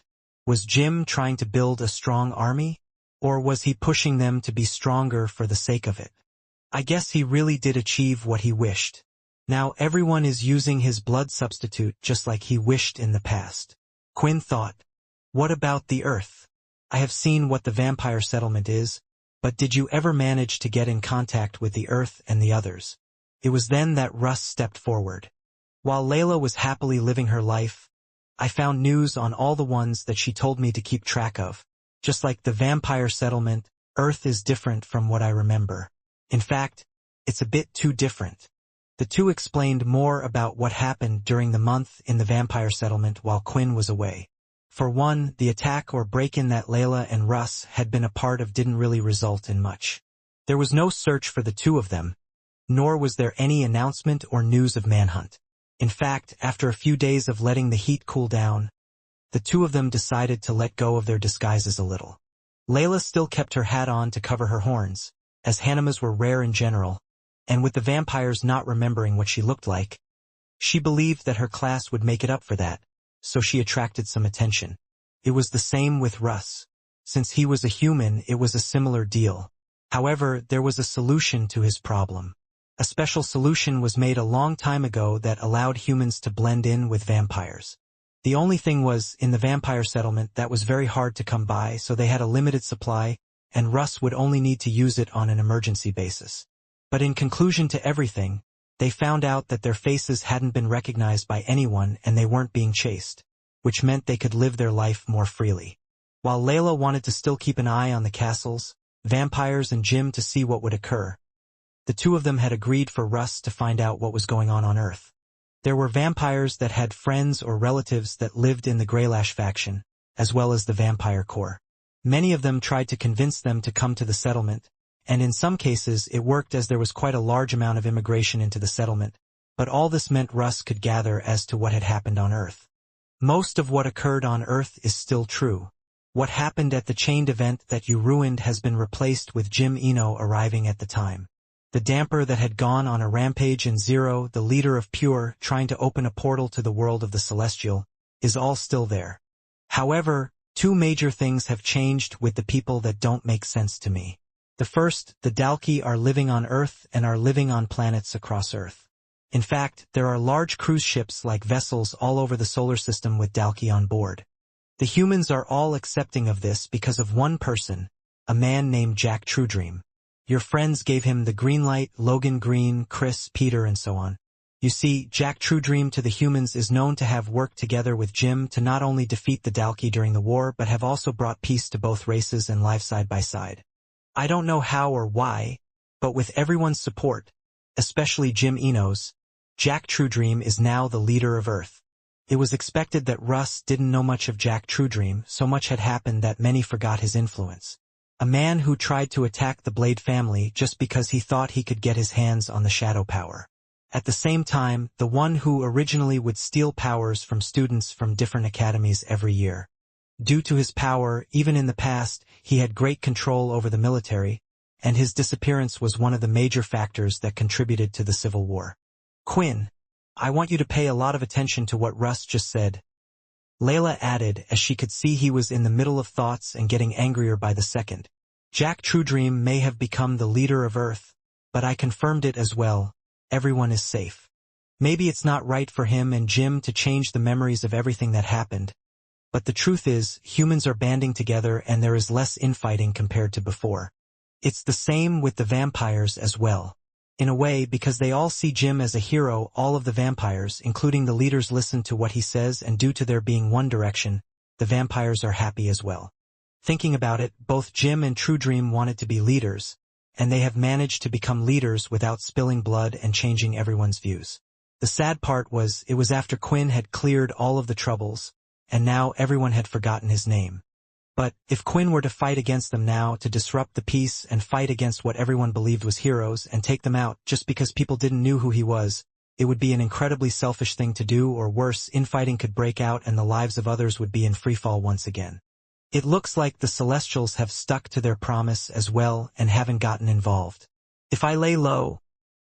Was Jim trying to build a strong army? Or was he pushing them to be stronger for the sake of it? I guess he really did achieve what he wished. Now everyone is using his blood substitute just like he wished in the past. Quinn thought. What about the Earth? I have seen what the vampire settlement is, but did you ever manage to get in contact with the Earth and the others? It was then that Russ stepped forward. While Layla was happily living her life, I found news on all the ones that she told me to keep track of. Just like the vampire settlement, Earth is different from what I remember. In fact, it's a bit too different. The two explained more about what happened during the month in the vampire settlement while Quinn was away. For one, the attack or break-in that Layla and Russ had been a part of didn't really result in much. There was no search for the two of them, nor was there any announcement or news of manhunt. In fact, after a few days of letting the heat cool down, the two of them decided to let go of their disguises a little. Layla still kept her hat on to cover her horns, as Hanimas were rare in general, and with the vampires not remembering what she looked like, she believed that her class would make it up for that, so she attracted some attention. It was the same with Russ. Since he was a human, it was a similar deal. However, there was a solution to his problem. A special solution was made a long time ago that allowed humans to blend in with vampires. The only thing was, in the vampire settlement, that was very hard to come by, so they had a limited supply, and Russ would only need to use it on an emergency basis. But in conclusion to everything, they found out that their faces hadn't been recognized by anyone and they weren't being chased. which meant they could live their life more freely. While Layla wanted to still keep an eye on the castles, vampires and Jim to see what would occur. The two of them had agreed for Russ to find out what was going on Earth. There were vampires that had friends or relatives that lived in the Greylash faction, as well as the vampire core. Many of them tried to convince them to come to the settlement, and in some cases it worked as there was quite a large amount of immigration into the settlement, but all this meant Russ could gather as to what had happened on Earth. Most of what occurred on Earth is still true. What happened at the chained event that you ruined has been replaced with Jim Eno arriving at the time. The damper that had gone on a rampage in Zero, the leader of Pure, trying to open a portal to the world of the Celestial, is all still there. However, two major things have changed with the people that don't make sense to me. The first, the Dalki are living on Earth and are living on planets across Earth. In fact, there are large cruise ships like vessels all over the solar system with Dalki on board. The humans are all accepting of this because of one person, a man named Jack Truedream. Your friends gave him the green light, Logan Green, Chris, Peter, and so on. You see, Jack Truedream to the humans is known to have worked together with Jim to not only defeat the Dalki during the war but have also brought peace to both races and live side by side. I don't know how or why, but with everyone's support, especially Jim Eno's, Jack Truedream is now the leader of Earth. It was expected that Russ didn't know much of Jack Truedream, so much had happened that many forgot his influence. A man who tried to attack the Blade family just because he thought he could get his hands on the shadow power. At the same time, the one who originally would steal powers from students from different academies every year. Due to his power, even in the past, he had great control over the military, and his disappearance was one of the major factors that contributed to the Civil War. Quinn, I want you to pay a lot of attention to what Russ just said. Layla added as she could see he was in the middle of thoughts and getting angrier by the second. Jack Truedream may have become the leader of Earth, but I confirmed it as well. Everyone is safe. Maybe it's not right for him and Jim to change the memories of everything that happened, but the truth is, humans are banding together and there is less infighting compared to before. It's the same with the vampires as well. In a way, because they all see Jim as a hero, all of the vampires, including the leaders, listen to what he says, and due to there being one direction, the vampires are happy as well. Thinking about it, both Jim and Truedream wanted to be leaders, and they have managed to become leaders without spilling blood and changing everyone's views. The sad part was, it was after Quinn had cleared all of the troubles, and now everyone had forgotten his name. But, if Quinn were to fight against them now to disrupt the peace and fight against what everyone believed was heroes and take them out just because people didn't know who he was, it would be an incredibly selfish thing to do, or worse, infighting could break out and the lives of others would be in freefall once again. It looks like the Celestials have stuck to their promise as well and haven't gotten involved. If I lay low,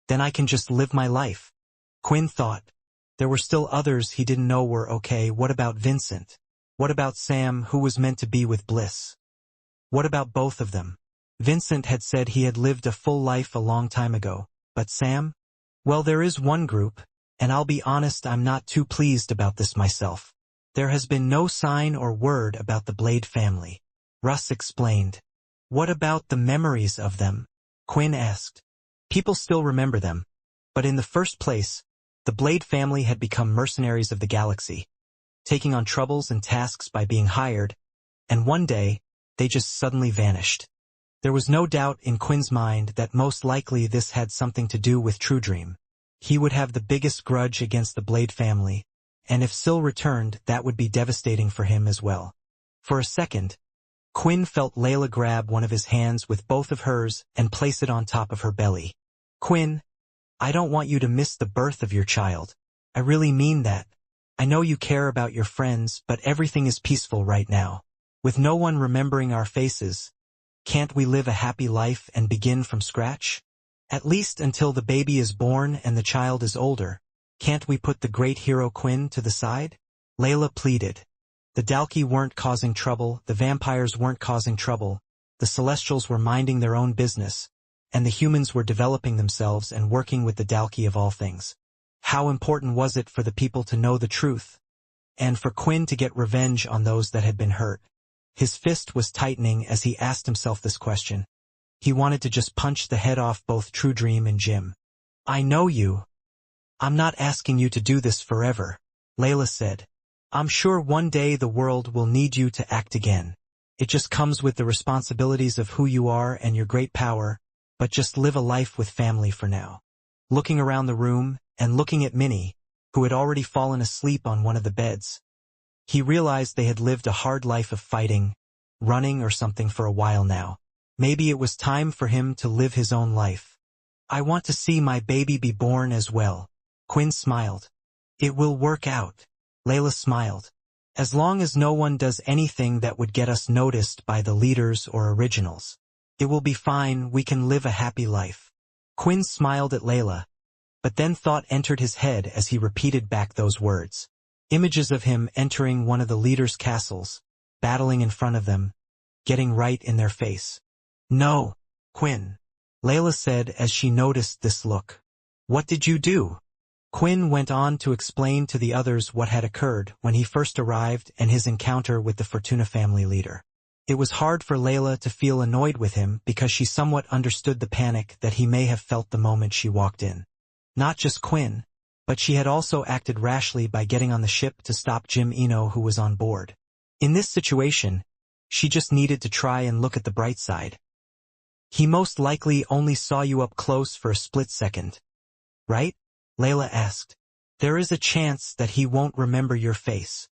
then I can just live my life. Quinn thought. There were still others he didn't know were okay. What about Vincent? What about Sam, who was meant to be with Bliss? What about both of them? Vincent had said he had lived a full life a long time ago, but Sam? Well, there is one group, and I'll be honest, I'm not too pleased about this myself. There has been no sign or word about the Blade family. Russ explained. What about the memories of them? Quinn asked. People still remember them, but in the first place, the Blade family had become mercenaries of the galaxy, taking on troubles and tasks by being hired, and one day, they just suddenly vanished. There was no doubt in Quinn's mind that most likely this had something to do with Truedream. He would have the biggest grudge against the Blade family, and if Syl returned, that would be devastating for him as well. For a second, Quinn felt Layla grab one of his hands with both of hers and place it on top of her belly. Quinn, I don't want you to miss the birth of your child. I really mean that. I know you care about your friends, but everything is peaceful right now. With no one remembering our faces, can't we live a happy life and begin from scratch? At least until the baby is born and the child is older. Can't we put the great hero Quinn to the side? Layla pleaded. The Dalki weren't causing trouble, the vampires weren't causing trouble, the Celestials were minding their own business, and the humans were developing themselves and working with the Dalki of all things. How important was it for the people to know the truth? And for Quinn to get revenge on those that had been hurt? His fist was tightening as he asked himself this question. He wanted to just punch the head off both Truedream and Jim. I know you. I'm not asking you to do this forever, Layla said. I'm sure one day the world will need you to act again. It just comes with the responsibilities of who you are and your great power, but just live a life with family for now. Looking around the room, and looking at Minnie, who had already fallen asleep on one of the beds, he realized they had lived a hard life of fighting, running or something for a while now. Maybe it was time for him to live his own life. I want to see my baby be born as well. Quinn smiled. It will work out. Layla smiled. As long as no one does anything that would get us noticed by the leaders or originals. It will be fine, we can live a happy life. Quinn smiled at Layla, but then thought entered his head as he repeated back those words. Images of him entering one of the leaders' castles, battling in front of them, getting right in their face. No, Quinn, Layla said as she noticed this look. What did you do? Quinn went on to explain to the others what had occurred when he first arrived and his encounter with the Fortuna family leader. It was hard for Layla to feel annoyed with him because she somewhat understood the panic that he may have felt the moment she walked in. Not just Quinn, but she had also acted rashly by getting on the ship to stop Jim Eno, who was on board. In this situation, she just needed to try and look at the bright side. He most likely only saw you up close for a split second, right? Layla asked. There is a chance that he won't remember your face.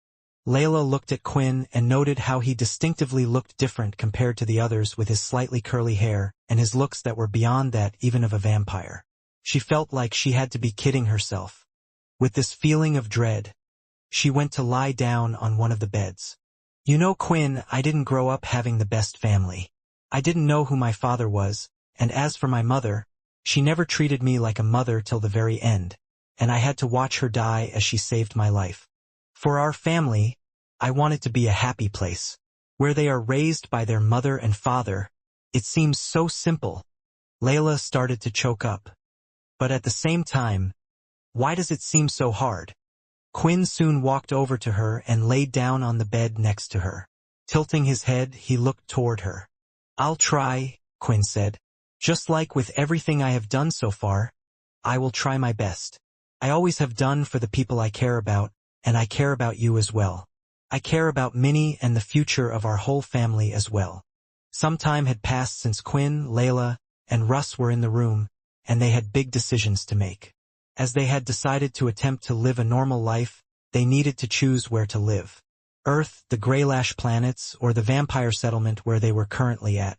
Layla looked at Quinn and noted how he distinctively looked different compared to the others with his slightly curly hair and his looks that were beyond that even of a vampire. She felt like she had to be kidding herself. With this feeling of dread, she went to lie down on one of the beds. You know, Quinn, I didn't grow up having the best family. I didn't know who my father was, and as for my mother, she never treated me like a mother till the very end, and I had to watch her die as she saved my life. For our family, I want it to be a happy place, where they are raised by their mother and father. It seems so simple. Layla started to choke up. But at the same time, why does it seem so hard? Quinn soon walked over to her and laid down on the bed next to her. Tilting his head, he looked toward her. I'll try, Quinn said. Just like with everything I have done so far, I will try my best. I always have done for the people I care about, and I care about you as well. I care about Minnie and the future of our whole family as well. Some time had passed since Quinn, Layla, and Russ were in the room, and they had big decisions to make. As they had decided to attempt to live a normal life, they needed to choose where to live. Earth, the Greylash planets, or the vampire settlement where they were currently at.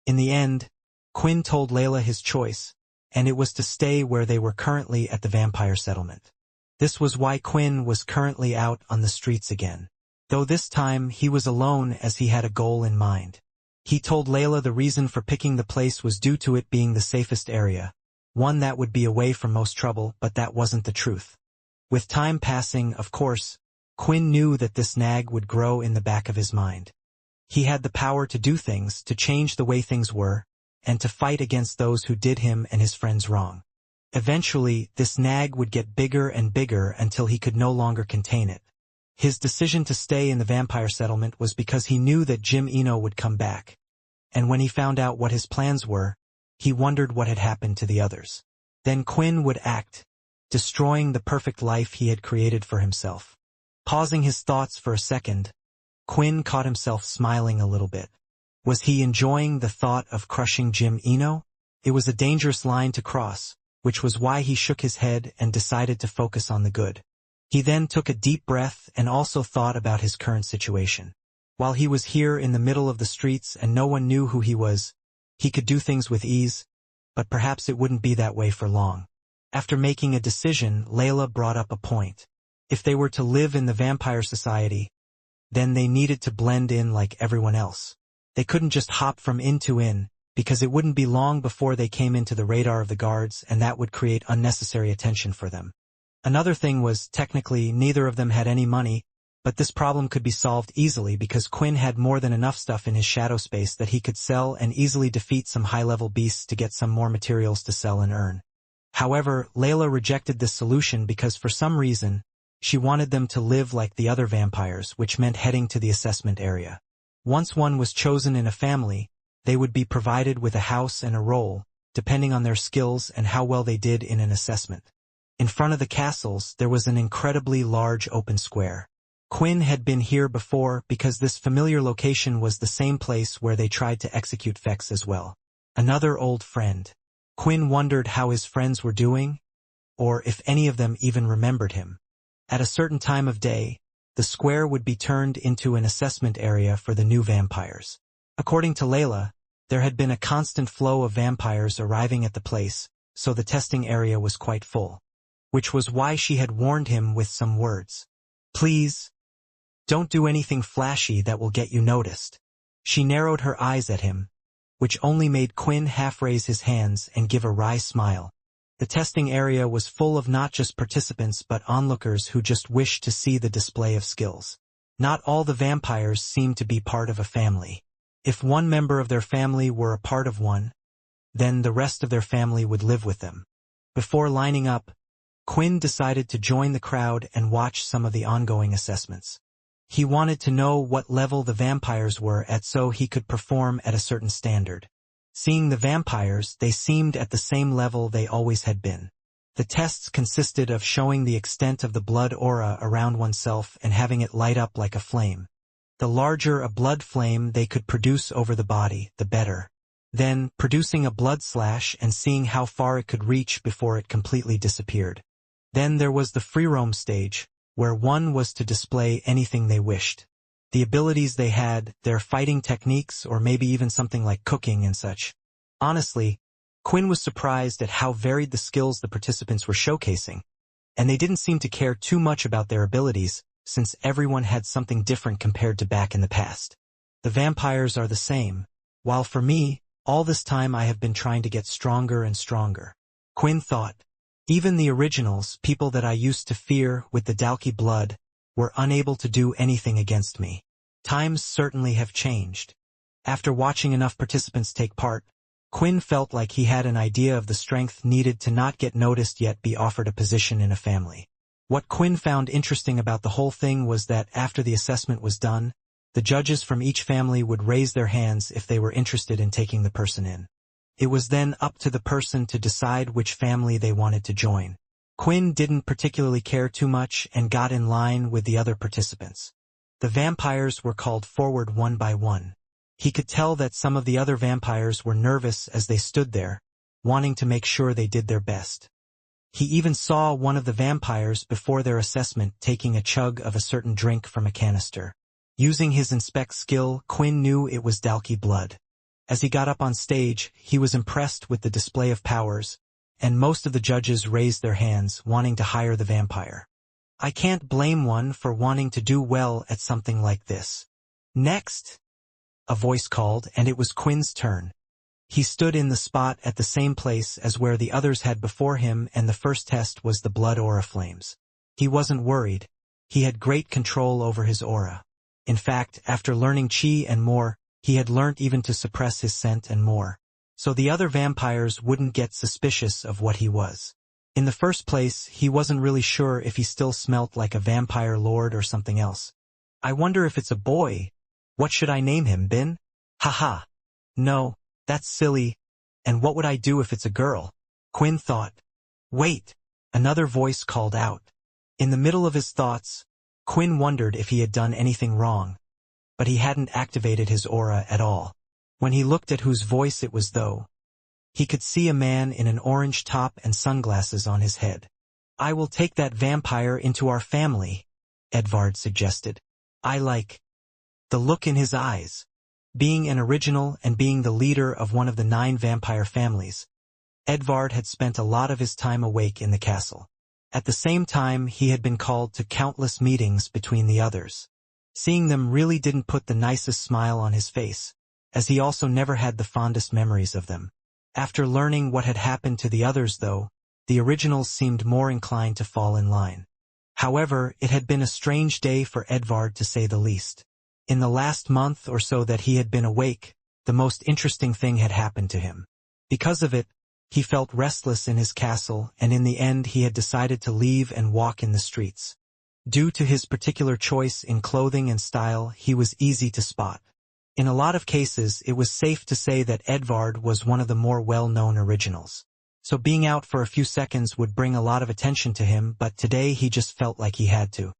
In the end, Quinn told Layla his choice, and it was to stay where they were currently at the vampire settlement. This was why Quinn was currently out on the streets again. Though this time he was alone as he had a goal in mind. He told Layla the reason for picking the place was due to it being the safest area, one that would be away from most trouble, but that wasn't the truth. With time passing, of course, Quinn knew that this nag would grow in the back of his mind. He had the power to do things, to change the way things were, and to fight against those who did him and his friends wrong. Eventually, this nag would get bigger and bigger until he could no longer contain it. His decision to stay in the vampire settlement was because he knew that Jim Eno would come back. And when he found out what his plans were, he wondered what had happened to the others. Then Quinn would act, destroying the perfect life he had created for himself. Pausing his thoughts for a second, Quinn caught himself smiling a little bit. Was he enjoying the thought of crushing Jim Eno? It was a dangerous line to cross, which was why he shook his head and decided to focus on the good. He then took a deep breath and also thought about his current situation. While he was here in the middle of the streets and no one knew who he was, he could do things with ease, but perhaps it wouldn't be that way for long. After making a decision, Layla brought up a point. If they were to live in the vampire society, then they needed to blend in like everyone else. They couldn't just hop from inn to inn, because it wouldn't be long before they came into the radar of the guards, and that would create unnecessary attention for them. Another thing was, technically, neither of them had any money, but this problem could be solved easily because Quinn had more than enough stuff in his shadow space that he could sell and easily defeat some high-level beasts to get some more materials to sell and earn. However, Layla rejected this solution because for some reason, she wanted them to live like the other vampires, which meant heading to the assessment area. Once one was chosen in a family, they would be provided with a house and a role, depending on their skills and how well they did in an assessment. In front of the castles, there was an incredibly large open square. Quinn had been here before because this familiar location was the same place where they tried to execute Fex as well. Another old friend. Quinn wondered how his friends were doing, or if any of them even remembered him. At a certain time of day, the square would be turned into an assessment area for the new vampires. According to Layla, there had been a constant flow of vampires arriving at the place, so the testing area was quite full. Which was why she had warned him with some words. Please, don't do anything flashy that will get you noticed. She narrowed her eyes at him, which only made Quinn half raise his hands and give a wry smile. The testing area was full of not just participants but onlookers who just wished to see the display of skills. Not all the vampires seemed to be part of a family. If one member of their family were a part of one, then the rest of their family would live with them. Before lining up, Quinn decided to join the crowd and watch some of the ongoing assessments. He wanted to know what level the vampires were at so he could perform at a certain standard. Seeing the vampires, they seemed at the same level they always had been. The tests consisted of showing the extent of the blood aura around oneself and having it light up like a flame. The larger a blood flame they could produce over the body, the better. Then, producing a blood slash and seeing how far it could reach before it completely disappeared. Then there was the free roam stage, where one was to display anything they wished. The abilities they had, their fighting techniques, or maybe even something like cooking and such. Honestly, Quinn was surprised at how varied the skills the participants were showcasing, and they didn't seem to care too much about their abilities, since everyone had something different compared to back in the past. The vampires are the same, while for me, all this time I have been trying to get stronger and stronger. Quinn thought. Even the originals, people that I used to fear with the Dalki blood, were unable to do anything against me. Times certainly have changed. After watching enough participants take part, Quinn felt like he had an idea of the strength needed to not get noticed yet be offered a position in a family. What Quinn found interesting about the whole thing was that after the assessment was done, the judges from each family would raise their hands if they were interested in taking the person in. It was then up to the person to decide which family they wanted to join. Quinn didn't particularly care too much and got in line with the other participants. The vampires were called forward one by one. He could tell that some of the other vampires were nervous as they stood there, wanting to make sure they did their best. He even saw one of the vampires before their assessment taking a chug of a certain drink from a canister. Using his inspect skill, Quinn knew it was Dalki blood. As he got up on stage, he was impressed with the display of powers, and most of the judges raised their hands, wanting to hire the vampire. I can't blame one for wanting to do well at something like this. Next, a voice called, and it was Quinn's turn. He stood in the spot at the same place as where the others had before him, and the first test was the blood aura flames. He wasn't worried. He had great control over his aura. In fact, after learning chi and more, he had learnt even to suppress his scent and more. So the other vampires wouldn't get suspicious of what he was. In the first place, he wasn't really sure if he still smelt like a vampire lord or something else. I wonder if it's a boy. What should I name him, Bin? Haha. No, that's silly. And what would I do if it's a girl? Quinn thought. Wait, another voice called out. In the middle of his thoughts, Quinn wondered if he had done anything wrong. But he hadn't activated his aura at all. When he looked at whose voice it was though, he could see a man in an orange top and sunglasses on his head. I will take that vampire into our family, Edvard suggested. I like the look in his eyes. Being an original and being the leader of one of the 9 vampire families, Edvard had spent a lot of his time awake in the castle. At the same time, he had been called to countless meetings between the others. Seeing them really didn't put the nicest smile on his face, as he also never had the fondest memories of them. After learning what had happened to the others though, the originals seemed more inclined to fall in line. However, it had been a strange day for Edvard to say the least. In the last month or so that he had been awake, the most interesting thing had happened to him. Because of it, he felt restless in his castle, and in the end he had decided to leave and walk in the streets. Due to his particular choice in clothing and style, he was easy to spot. In a lot of cases, it was safe to say that Edvard was one of the more well-known originals. So being out for a few seconds would bring a lot of attention to him, but today he just felt like he had to.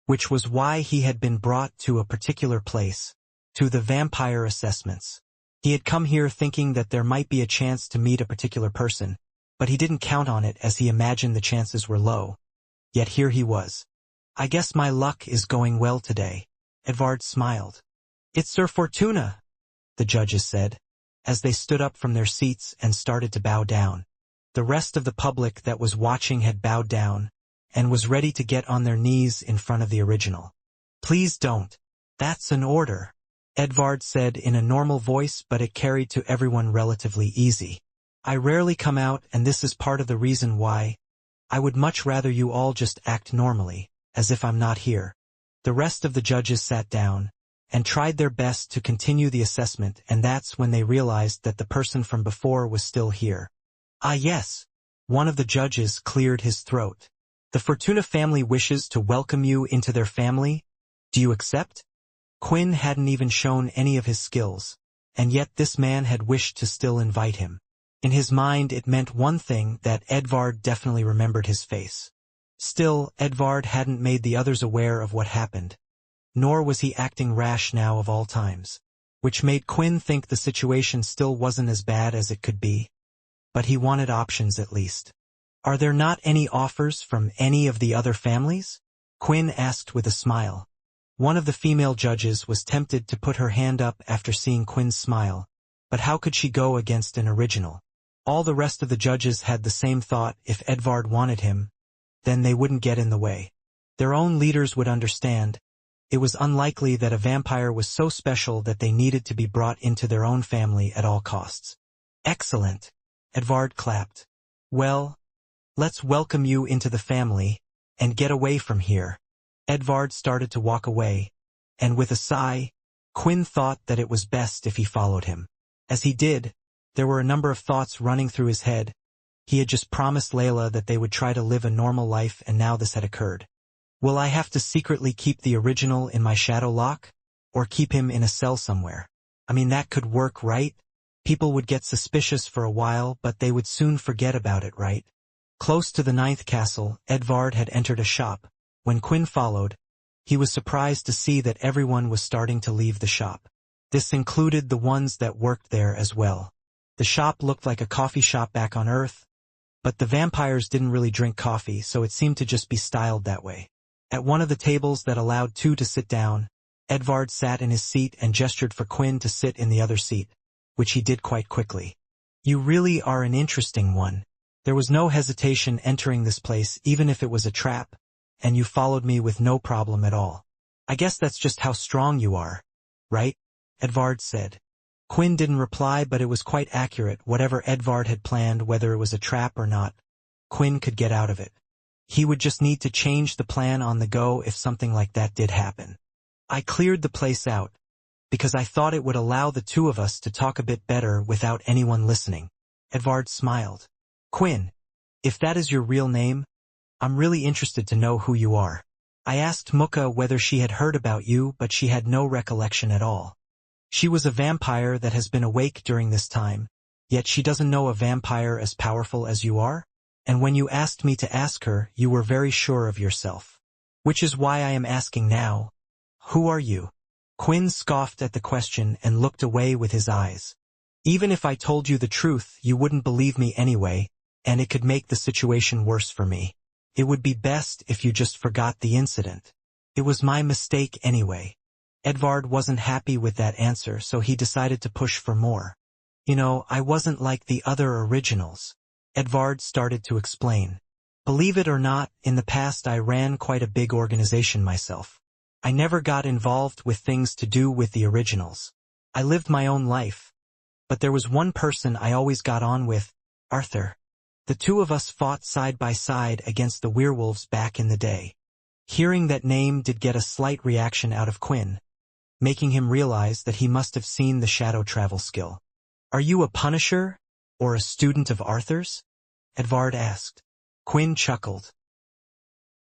which was why he had been brought to a particular place, to the vampire assessments. He had come here thinking that there might be a chance to meet a particular person, but he didn't count on it as he imagined the chances were low. Yet here he was. "I guess my luck is going well today." Edvard smiled. "It's Sir Fortuna," the judges said, as they stood up from their seats and started to bow down. The rest of the public that was watching had bowed down, and was ready to get on their knees in front of the original. "Please don't. That's an order," Edvard said in a normal voice, but it carried to everyone relatively easy. "I rarely come out, and this is part of the reason why. I would much rather you all just act normally, as if I'm not here." The rest of the judges sat down, and tried their best to continue the assessment, and that's when they realized that the person from before was still here. "Ah yes." One of the judges cleared his throat. "The Fortuna family wishes to welcome you into their family. Do you accept?" Quinn hadn't even shown any of his skills, and yet this man had wished to still invite him. In his mind it meant one thing, that Edvard definitely remembered his face. Still, Edvard hadn't made the others aware of what happened. Nor was he acting rash now of all times, which made Quinn think the situation still wasn't as bad as it could be. But he wanted options at least. "Are there not any offers from any of the other families?" Quinn asked with a smile. One of the female judges was tempted to put her hand up after seeing Quinn's smile, but how could she go against an original? All the rest of the judges had the same thought. If Edvard wanted him, then they wouldn't get in the way. Their own leaders would understand. It was unlikely that a vampire was so special that they needed to be brought into their own family at all costs. "Excellent," Edvard clapped. "Well, let's welcome you into the family, and get away from here." Edvard started to walk away, and with a sigh, Quinn thought that it was best if he followed him. As he did, there were a number of thoughts running through his head. He had just promised Layla that they would try to live a normal life, and now this had occurred. Will I have to secretly keep the original in my shadow lock? Or keep him in a cell somewhere? I mean, that could work, right? People would get suspicious for a while, but they would soon forget about it, right? Close to the 9th castle, Edvard had entered a shop. When Quinn followed, he was surprised to see that everyone was starting to leave the shop. This included the ones that worked there as well. The shop looked like a coffee shop back on Earth, but the vampires didn't really drink coffee, so it seemed to just be styled that way. At one of the tables that allowed two to sit down, Edvard sat in his seat and gestured for Quinn to sit in the other seat, which he did quite quickly. "You really are an interesting one. There was no hesitation entering this place, even if it was a trap, and you followed me with no problem at all. I guess that's just how strong you are, right?" Edvard said. Quinn didn't reply, but it was quite accurate. Whatever Edvard had planned, whether it was a trap or not, Quinn could get out of it. He would just need to change the plan on the go if something like that did happen. "I cleared the place out, because I thought it would allow the two of us to talk a bit better without anyone listening." Edvard smiled. "Quinn, if that is your real name, I'm really interested to know who you are. I asked Muka whether she had heard about you, but she had no recollection at all. She was a vampire that has been awake during this time, yet she doesn't know a vampire as powerful as you are? And when you asked me to ask her, you were very sure of yourself. Which is why I am asking now. Who are you?" Quinn scoffed at the question and looked away with his eyes. "Even if I told you the truth, you wouldn't believe me anyway, and it could make the situation worse for me. It would be best if you just forgot the incident. It was my mistake anyway." Edvard wasn't happy with that answer, so he decided to push for more. "You know, I wasn't like the other originals," Edvard started to explain. "Believe it or not, in the past I ran quite a big organization myself. I never got involved with things to do with the originals. I lived my own life. But there was one person I always got on with, Arthur. The two of us fought side by side against the werewolves back in the day." Hearing that name did get a slight reaction out of Quinn, making him realize that he must have seen the shadow travel skill. "Are you a Punisher, or a student of Arthur's?" Edvard asked. Quinn chuckled.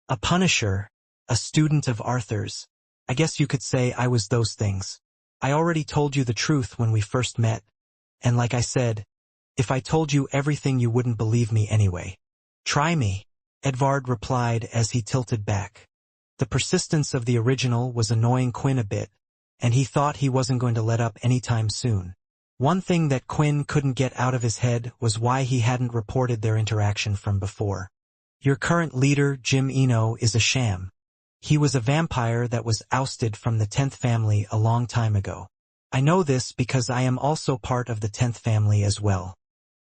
"A Punisher, a student of Arthur's. I guess you could say I was those things. I already told you the truth when we first met, and like I said, if I told you everything you wouldn't believe me anyway. Try me," Edvard replied as he tilted back. The persistence of the original was annoying Quinn a bit, and he thought he wasn't going to let up anytime soon. One thing that Quinn couldn't get out of his head was why he hadn't reported their interaction from before. Your current leader, Jim Eno, is a sham. He was a vampire that was ousted from the 10th family a long time ago. I know this because I am also part of the 10th family as well.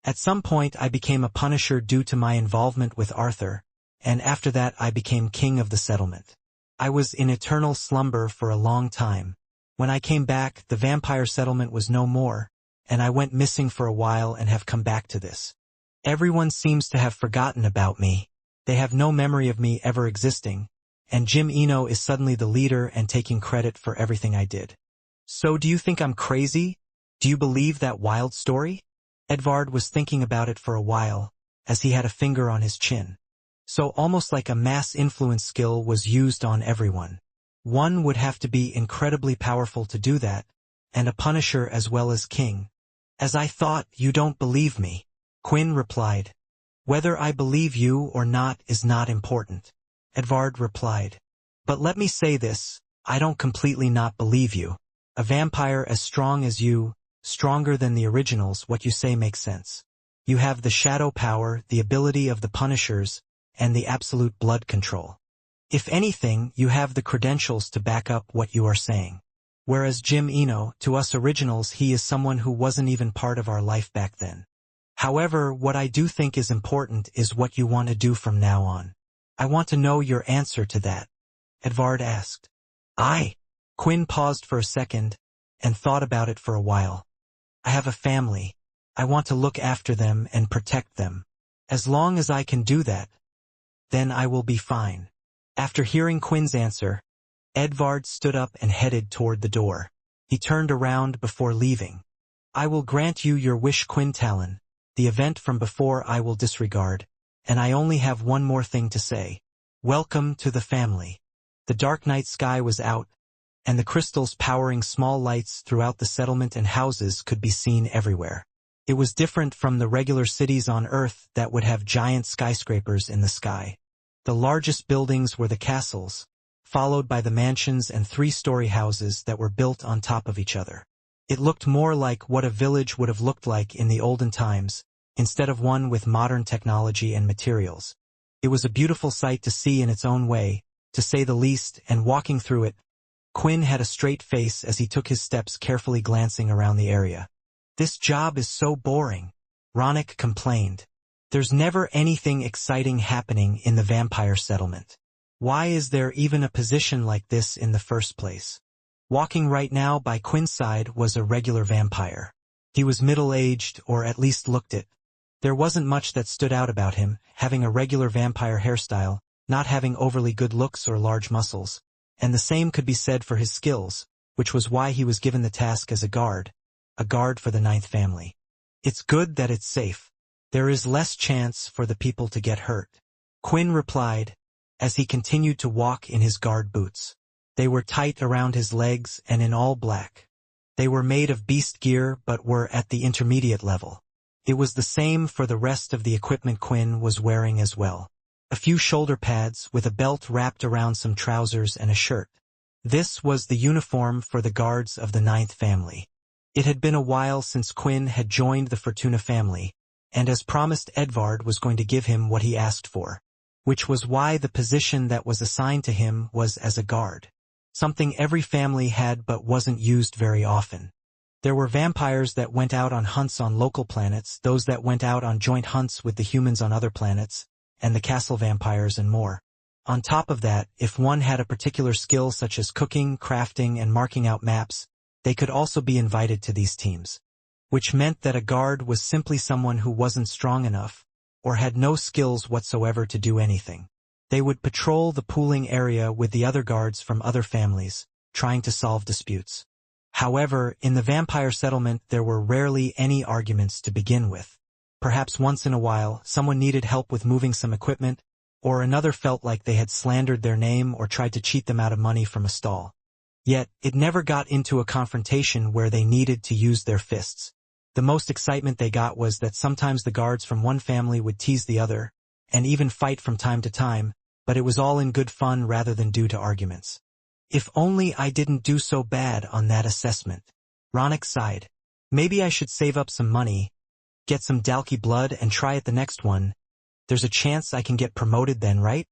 At some point I became a Punisher due to my involvement with Arthur, and after that I became king of the settlement. I was in eternal slumber for a long time. When I came back, the vampire settlement was no more, and I went missing for a while and have come back to this. Everyone seems to have forgotten about me. They have no memory of me ever existing, and Jim Eno is suddenly the leader and taking credit for everything I did. So do you think I'm crazy? Do you believe that wild story? Edvard was thinking about it for a while, as he had a finger on his chin. So almost like a mass influence skill was used on everyone. One would have to be incredibly powerful to do that, and a Punisher as well as king. As I thought, you don't believe me. Quinn replied. Whether I believe you or not is not important. Edvard replied. But let me say this, I don't completely not believe you. A vampire as strong as you, stronger than the originals, what you say makes sense. You have the shadow power, the ability of the Punishers, and the absolute blood control. If anything, you have the credentials to back up what you are saying. Whereas Jim Eno, to us originals, he is someone who wasn't even part of our life back then. However, what I do think is important is what you want to do from now on. I want to know your answer to that. Edvard asked. Quinn paused for a second, and thought about it for a while. I have a family. I want to look after them and protect them. As long as I can do that, then I will be fine. After hearing Quinn's answer, Edvard stood up and headed toward the door. He turned around before leaving. I will grant you your wish, Quintalon. The event from before I will disregard, and I only have one more thing to say. Welcome to the family. The dark night sky was out, and the crystals powering small lights throughout the settlement and houses could be seen everywhere. It was different from the regular cities on Earth that would have giant skyscrapers in the sky. The largest buildings were the castles, followed by the mansions and three-story houses that were built on top of each other. It looked more like what a village would have looked like in the olden times, instead of one with modern technology and materials. It was a beautiful sight to see in its own way, to say the least, and walking through it, Quinn had a straight face as he took his steps, carefully glancing around the area. This job is so boring, Ronick complained. There's never anything exciting happening in the vampire settlement. Why is there even a position like this in the first place? Walking right now by Quinn's side was a regular vampire. He was middle-aged, or at least looked it. There wasn't much that stood out about him, having a regular vampire hairstyle, not having overly good looks or large muscles. And the same could be said for his skills, which was why he was given the task as a guard for the 9th family. It's good that it's safe. There is less chance for the people to get hurt. Quinn replied, as he continued to walk in his guard boots. They were tight around his legs and in all black. They were made of beast gear but were at the intermediate level. It was the same for the rest of the equipment Quinn was wearing as well. A few shoulder pads with a belt wrapped around some trousers and a shirt. This was the uniform for the guards of the 9th family. It had been a while since Quinn had joined the Fortuna family, and as promised, Edvard was going to give him what he asked for, which was why the position that was assigned to him was as a guard. Something every family had but wasn't used very often. There were vampires that went out on hunts on local planets, those that went out on joint hunts with the humans on other planets, and the castle vampires and more. On top of that, if one had a particular skill such as cooking, crafting, and marking out maps, they could also be invited to these teams. Which meant that a guard was simply someone who wasn't strong enough, or had no skills whatsoever to do anything. They would patrol the pooling area with the other guards from other families, trying to solve disputes. However, in the vampire settlement there were rarely any arguments to begin with. Perhaps once in a while, someone needed help with moving some equipment, or another felt like they had slandered their name or tried to cheat them out of money from a stall. Yet, it never got into a confrontation where they needed to use their fists. The most excitement they got was that sometimes the guards from one family would tease the other, and even fight from time to time, but it was all in good fun rather than due to arguments. If only I didn't do so bad on that assessment. Ronak sighed. Maybe I should save up some money, get some Dalki blood and try it the next one. There's a chance I can get promoted then, right?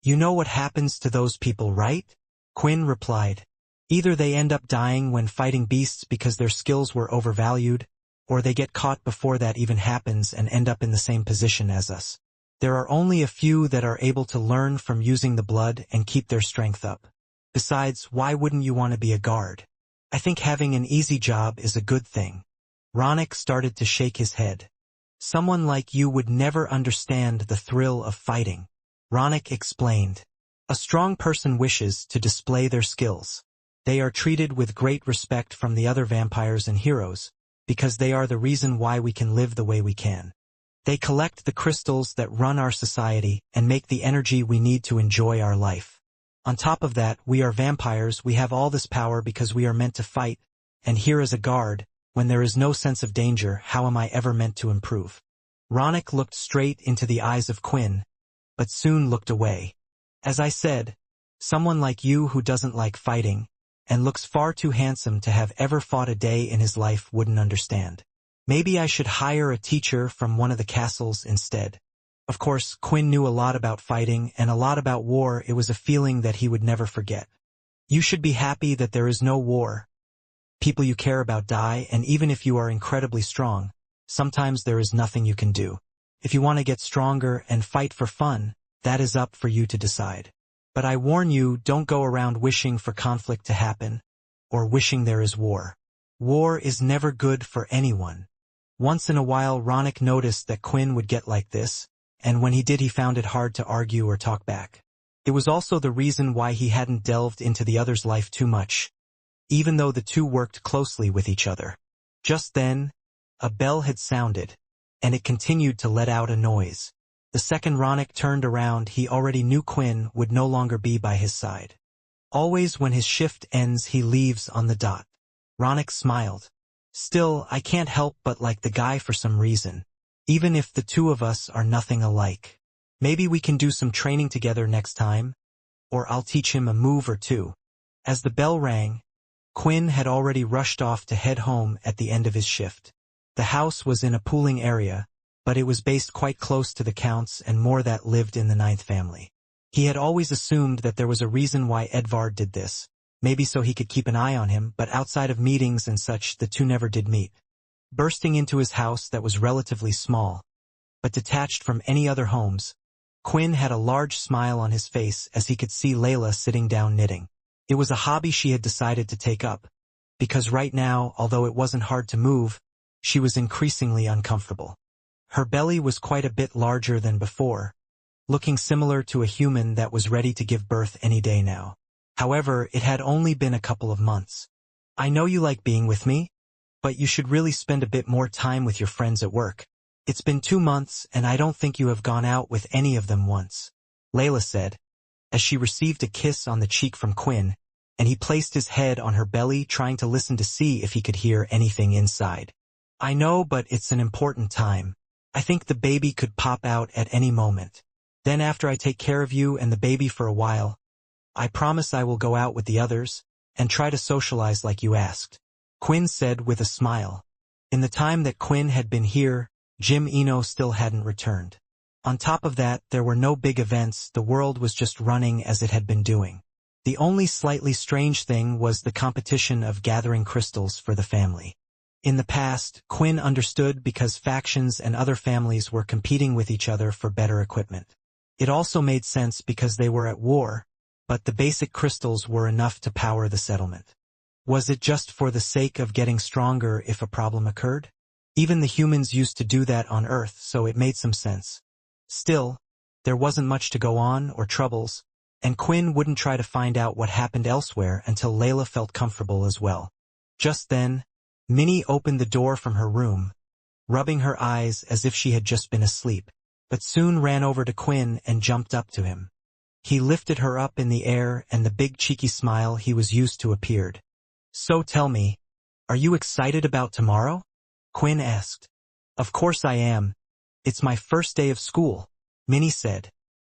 You know what happens to those people, right? Quinn replied. Either they end up dying when fighting beasts because their skills were overvalued, or they get caught before that even happens and end up in the same position as us. There are only a few that are able to learn from using the blood and keep their strength up. Besides, why wouldn't you want to be a guard? I think having an easy job is a good thing. Ronak started to shake his head. Someone like you would never understand the thrill of fighting. Ronak explained. A strong person wishes to display their skills. They are treated with great respect from the other vampires and heroes, because they are the reason why we can live the way we can. They collect the crystals that run our society and make the energy we need to enjoy our life. On top of that, we are vampires, we have all this power because we are meant to fight, and here as a guard, when there is no sense of danger, how am I ever meant to improve? Ronak looked straight into the eyes of Quinn, but soon looked away. As I said, someone like you who doesn't like fighting, and looks far too handsome to have ever fought a day in his life wouldn't understand. Maybe I should hire a teacher from one of the castles instead. Of course, Quinn knew a lot about fighting and a lot about war. It was a feeling that he would never forget. You should be happy that there is no war. People you care about die, and even if you are incredibly strong, sometimes there is nothing you can do. If you want to get stronger and fight for fun, that is up for you to decide. But I warn you, don't go around wishing for conflict to happen, or wishing there is war. War is never good for anyone. Once in a while Ronak noticed that Quinn would get like this, and when he did he found it hard to argue or talk back. It was also the reason why he hadn't delved into the other's life too much, even though the two worked closely with each other. Just then, a bell had sounded, and it continued to let out a noise. The second Ronak turned around, he already knew Quinn would no longer be by his side. Always when his shift ends he leaves on the dot. Ronak smiled. Still, I can't help but like the guy for some reason, even if the two of us are nothing alike. Maybe we can do some training together next time, or I'll teach him a move or two. As the bell rang, Quinn had already rushed off to head home at the end of his shift. The house was in a pooling area, but it was based quite close to the Count's and more that lived in the ninth family. He had always assumed that there was a reason why Edvard did this, maybe so he could keep an eye on him, but outside of meetings and such the two never did meet. Bursting into his house that was relatively small, but detached from any other homes, Quinn had a large smile on his face as he could see Layla sitting down knitting. It was a hobby she had decided to take up, because right now, although it wasn't hard to move, she was increasingly uncomfortable. Her belly was quite a bit larger than before, looking similar to a human that was ready to give birth any day now. However, it had only been a couple of months. I know you like being with me, but you should really spend a bit more time with your friends at work. It's been 2 months and I don't think you have gone out with any of them once, Layla said, as she received a kiss on the cheek from Quinn, and he placed his head on her belly trying to listen to see if he could hear anything inside. I know, but it's an important time. I think the baby could pop out at any moment. Then after I take care of you and the baby for a while, I promise I will go out with the others, and try to socialize like you asked, Quinn said with a smile. In the time that Quinn had been here, Jim Eno still hadn't returned. On top of that, there were no big events, the world was just running as it had been doing. The only slightly strange thing was the competition of gathering crystals for the family. In the past, Quinn understood because factions and other families were competing with each other for better equipment. It also made sense because they were at war, but the basic crystals were enough to power the settlement. Was it just for the sake of getting stronger if a problem occurred? Even the humans used to do that on Earth, so it made some sense. Still, there wasn't much to go on or troubles, and Quinn wouldn't try to find out what happened elsewhere until Layla felt comfortable as well. Just then, Minnie opened the door from her room, rubbing her eyes as if she had just been asleep, but soon ran over to Quinn and jumped up to him. He lifted her up in the air and the big cheeky smile he was used to appeared. So tell me, are you excited about tomorrow? Quinn asked. Of course I am. It's my first day of school, Minnie said.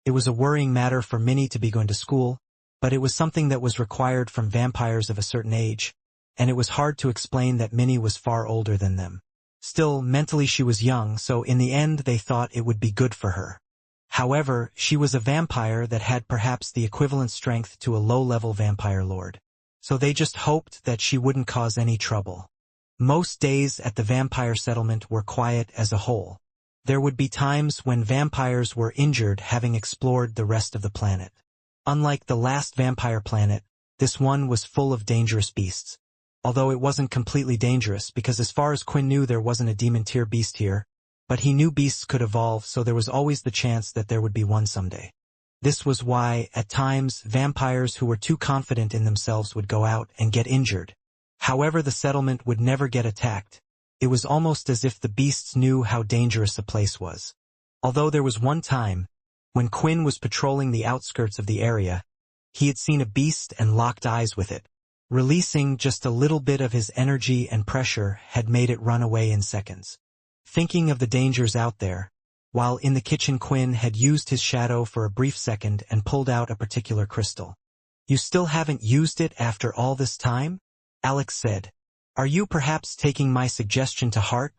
It was a worrying matter for Minnie to be going to school, but it was something that was required from vampires of a certain age, and it was hard to explain that Minnie was far older than them. Still, mentally she was young, so in the end they thought it would be good for her. However, she was a vampire that had perhaps the equivalent strength to a low-level vampire lord. So they just hoped that she wouldn't cause any trouble. Most days at the vampire settlement were quiet as a whole. There would be times when vampires were injured having explored the rest of the planet. Unlike the last vampire planet, this one was full of dangerous beasts. Although it wasn't completely dangerous because as far as Quinn knew there wasn't a demon tier beast here, but he knew beasts could evolve, so there was always the chance that there would be one someday. This was why, at times, vampires who were too confident in themselves would go out and get injured. However, the settlement would never get attacked. It was almost as if the beasts knew how dangerous the place was. Although there was one time, when Quinn was patrolling the outskirts of the area, he had seen a beast and locked eyes with it. Releasing just a little bit of his energy and pressure had made it run away in seconds. Thinking of the dangers out there, while in the kitchen Quinn had used his shadow for a brief second and pulled out a particular crystal. "You still haven't used it after all this time?" Alex said. "Are you perhaps taking my suggestion to heart,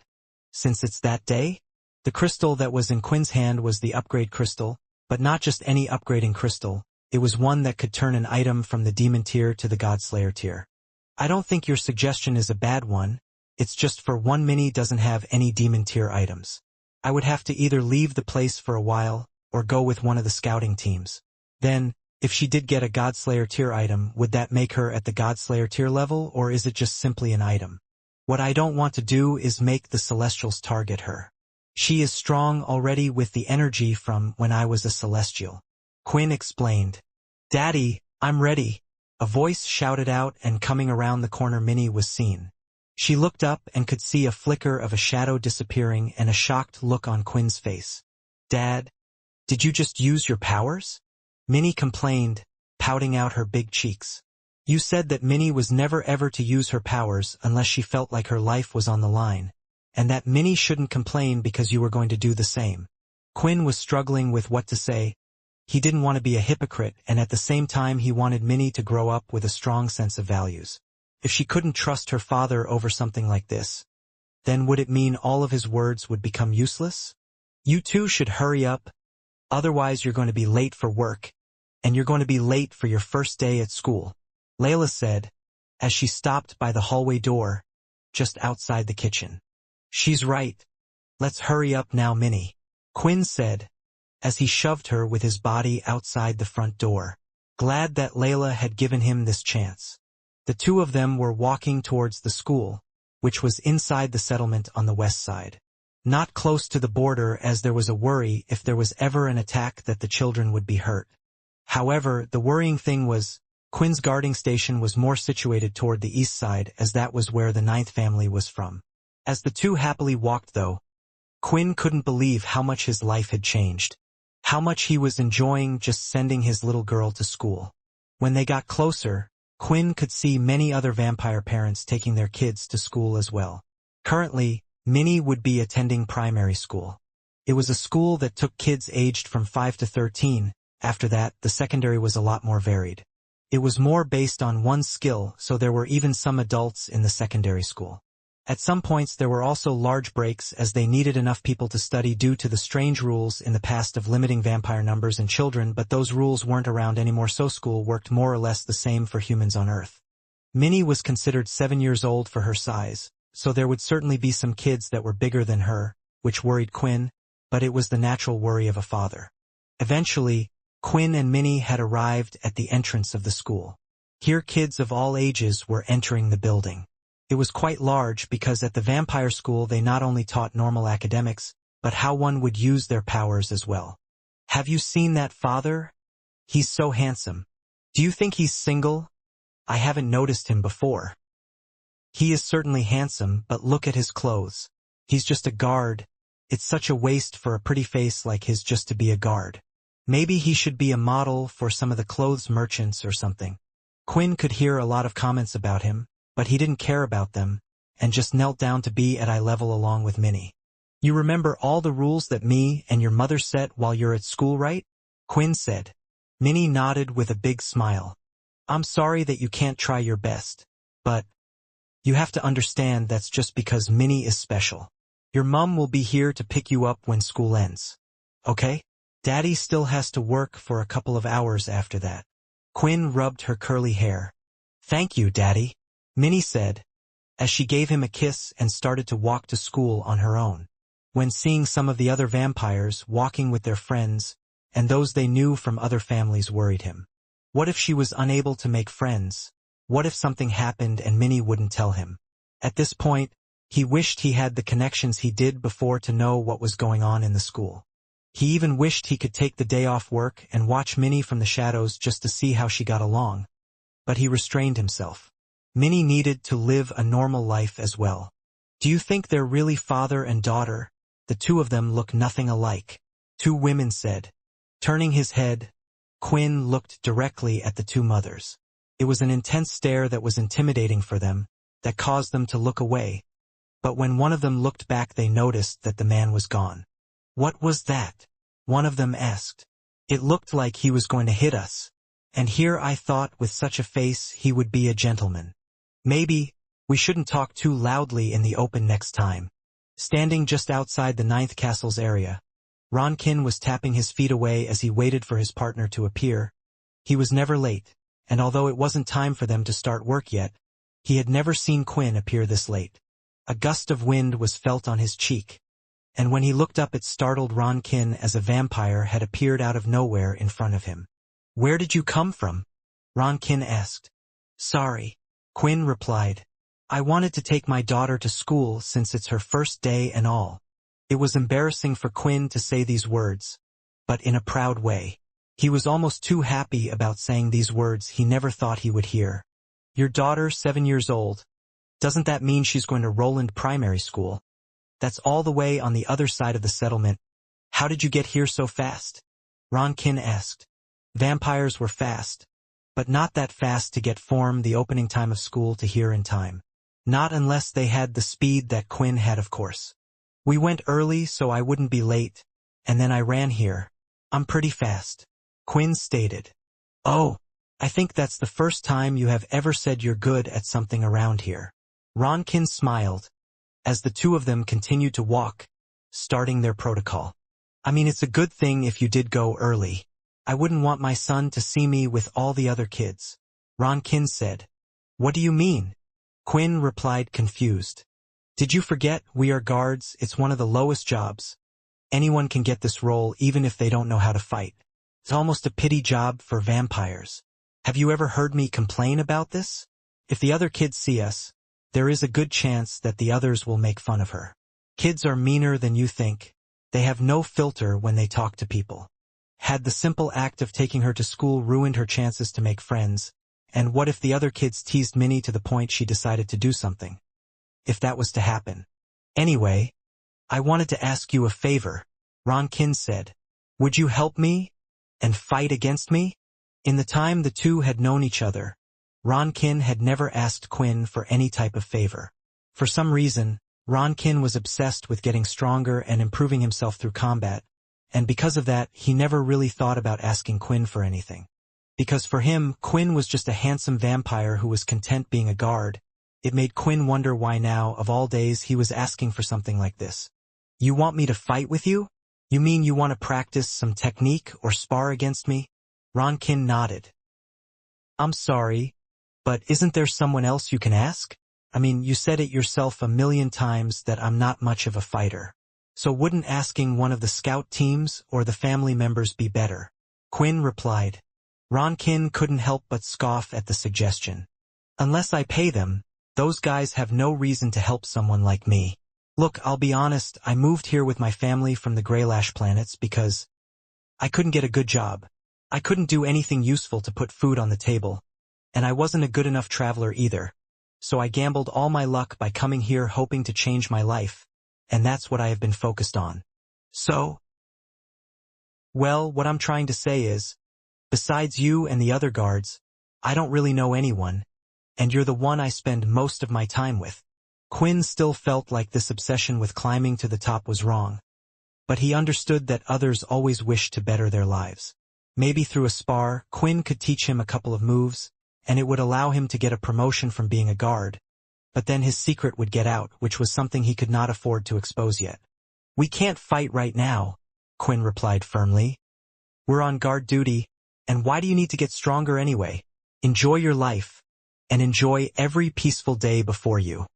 since it's that day?" The crystal that was in Quinn's hand was the upgrade crystal, but not just any upgrading crystal. It was one that could turn an item from the demon tier to the godslayer tier. "I don't think your suggestion is a bad one. It's just for one Minnie doesn't have any demon tier items. I would have to either leave the place for a while, or go with one of the scouting teams. Then, if she did get a godslayer tier item, would that make her at the godslayer tier level, or is it just simply an item? What I don't want to do is make the Celestials target her. She is strong already with the energy from when I was a Celestial." Quinn explained. "Daddy, I'm ready." A voice shouted out, and coming around the corner Minnie was seen. She looked up and could see a flicker of a shadow disappearing and a shocked look on Quinn's face. "Dad, did you just use your powers?" Minnie complained, pouting out her big cheeks. "You said that Minnie was never ever to use her powers unless she felt like her life was on the line, and that Minnie shouldn't complain because you were going to do the same." Quinn was struggling with what to say. He didn't want to be a hypocrite, and at the same time he wanted Minnie to grow up with a strong sense of values. If she couldn't trust her father over something like this, then would it mean all of his words would become useless? "You two should hurry up, otherwise you're going to be late for work, and you're going to be late for your first day at school," Layla said, as she stopped by the hallway door, just outside the kitchen. "She's right. Let's hurry up now, Minnie," Quinn said, as he shoved her with his body outside the front door, glad that Layla had given him this chance. The two of them were walking towards the school, which was inside the settlement on the west side. Not close to the border, as there was a worry if there was ever an attack that the children would be hurt. However, the worrying thing was, Quinn's guarding station was more situated toward the east side, as that was where the ninth family was from. As the two happily walked though, Quinn couldn't believe how much his life had changed. How much he was enjoying just sending his little girl to school. When they got closer, Quinn could see many other vampire parents taking their kids to school as well. Currently, Minnie would be attending primary school. It was a school that took kids aged from 5 to 13. After that, the secondary was a lot more varied. It was more based on one skill, so there were even some adults in the secondary school. At some points there were also large breaks as they needed enough people to study due to the strange rules in the past of limiting vampire numbers and children, but those rules weren't around anymore, so school worked more or less the same for humans on Earth. Minnie was considered 7 years old for her size, so there would certainly be some kids that were bigger than her, which worried Quinn, but it was the natural worry of a father. Eventually, Quinn and Minnie had arrived at the entrance of the school. Here kids of all ages were entering the building. It was quite large because at the vampire school they not only taught normal academics, but how one would use their powers as well. "Have you seen that father? He's so handsome. Do you think he's single? I haven't noticed him before." "He is certainly handsome, but look at his clothes. He's just a guard. It's such a waste for a pretty face like his just to be a guard. Maybe he should be a model for some of the clothes merchants or something." Quinn could hear a lot of comments about him, but he didn't care about them, and just knelt down to be at eye level along with Minnie. "You remember all the rules that me and your mother set while you're at school, right?" Quinn said. Minnie nodded with a big smile. I'm sorry that you can't try your best, but you have to understand that's just because Minnie is special. Your mom will be here to pick you up when school ends. Okay? Daddy still has to work for a couple of hours after that. Quinn rubbed her curly hair. Thank you, Daddy, Minnie said, as she gave him a kiss and started to walk to school on her own. When seeing some of the other vampires walking with their friends, and those they knew from other families worried him. What if she was unable to make friends? What if something happened and Minnie wouldn't tell him? At this point, he wished he had the connections he did before to know what was going on in the school. He even wished he could take the day off work and watch Minnie from the shadows just to see how she got along. But he restrained himself. Minnie needed to live a normal life as well. Do you think they're really father and daughter? The two of them look nothing alike, two women said. Turning his head, Quinn looked directly at the two mothers. It was an intense stare that was intimidating for them, that caused them to look away. But when one of them looked back, they noticed that the man was gone. What was that? One of them asked. It looked like he was going to hit us. And here I thought with such a face he would be a gentleman. Maybe we shouldn't talk too loudly in the open next time. Standing just outside the ninth castle's area, Ronkin was tapping his feet away as he waited for his partner to appear. He was never late, and although it wasn't time for them to start work yet, he had never seen Quinn appear this late. A gust of wind was felt on his cheek, and when he looked up it startled Ronkin as a vampire had appeared out of nowhere in front of him. Where did you come from? Ronkin asked. Sorry, Quinn replied. I wanted to take my daughter to school since it's her first day and all. It was embarrassing for Quinn to say these words, but in a proud way. He was almost too happy about saying these words he never thought he would hear. Your daughter, 7 years old. Doesn't that mean she's going to Roland Primary School? That's all the way on the other side of the settlement. How did you get here so fast? Ronkin asked. Vampires were fast, but not that fast to get from the opening time of school to here in time. Not unless they had the speed that Quinn had, of course. We went early so I wouldn't be late, and then I ran here. I'm pretty fast, Quinn stated. Oh, I think that's the first time you have ever said you're good at something around here. Ronkin smiled, as the two of them continued to walk, starting their protocol. I mean, it's a good thing if you did go early. I wouldn't want my son to see me with all the other kids, Ronkin said. What do you mean? Quinn replied, confused. Did you forget we are guards? It's one of the lowest jobs. Anyone can get this role even if they don't know how to fight. It's almost a pity job for vampires. Have you ever heard me complain about this? If the other kids see us, there is a good chance that the others will make fun of her. Kids are meaner than you think. They have no filter when they talk to people. Had the simple act of taking her to school ruined her chances to make friends? And what if the other kids teased Minnie to the point she decided to do something? If that was to happen. Anyway, I wanted to ask you a favor, Ronkin said. Would you help me and fight against me? In the time the two had known each other, Ronkin had never asked Quinn for any type of favor. For some reason, Ronkin was obsessed with getting stronger and improving himself through combat, and because of that, he never really thought about asking Quinn for anything. Because for him, Quinn was just a handsome vampire who was content being a guard. It made Quinn wonder why now, of all days, he was asking for something like this. You want me to fight with you? You mean you want to practice some technique or spar against me? Ronkin nodded. I'm sorry, but isn't there someone else you can ask? I mean, you said it yourself a million times that I'm not much of a fighter. So wouldn't asking one of the scout teams or the family members be better? Quinn replied. Ronkin couldn't help but scoff at the suggestion. Unless I pay them, those guys have no reason to help someone like me. Look, I'll be honest, I moved here with my family from the Greylash planets because I couldn't get a good job. I couldn't do anything useful to put food on the table, and I wasn't a good enough traveler either. So I gambled all my luck by coming here hoping to change my life, and that's what I have been focused on. So, well, what I'm trying to say is, besides you and the other guards, I don't really know anyone, and you're the one I spend most of my time with. Quinn still felt like this obsession with climbing to the top was wrong, but he understood that others always wished to better their lives. Maybe through a spar, Quinn could teach him a couple of moves, and it would allow him to get a promotion from being a guard. But then his secret would get out, which was something he could not afford to expose yet. "We can't fight right now," Quinn replied firmly. "We're on guard duty, and why do you need to get stronger anyway? Enjoy your life, and enjoy every peaceful day before you."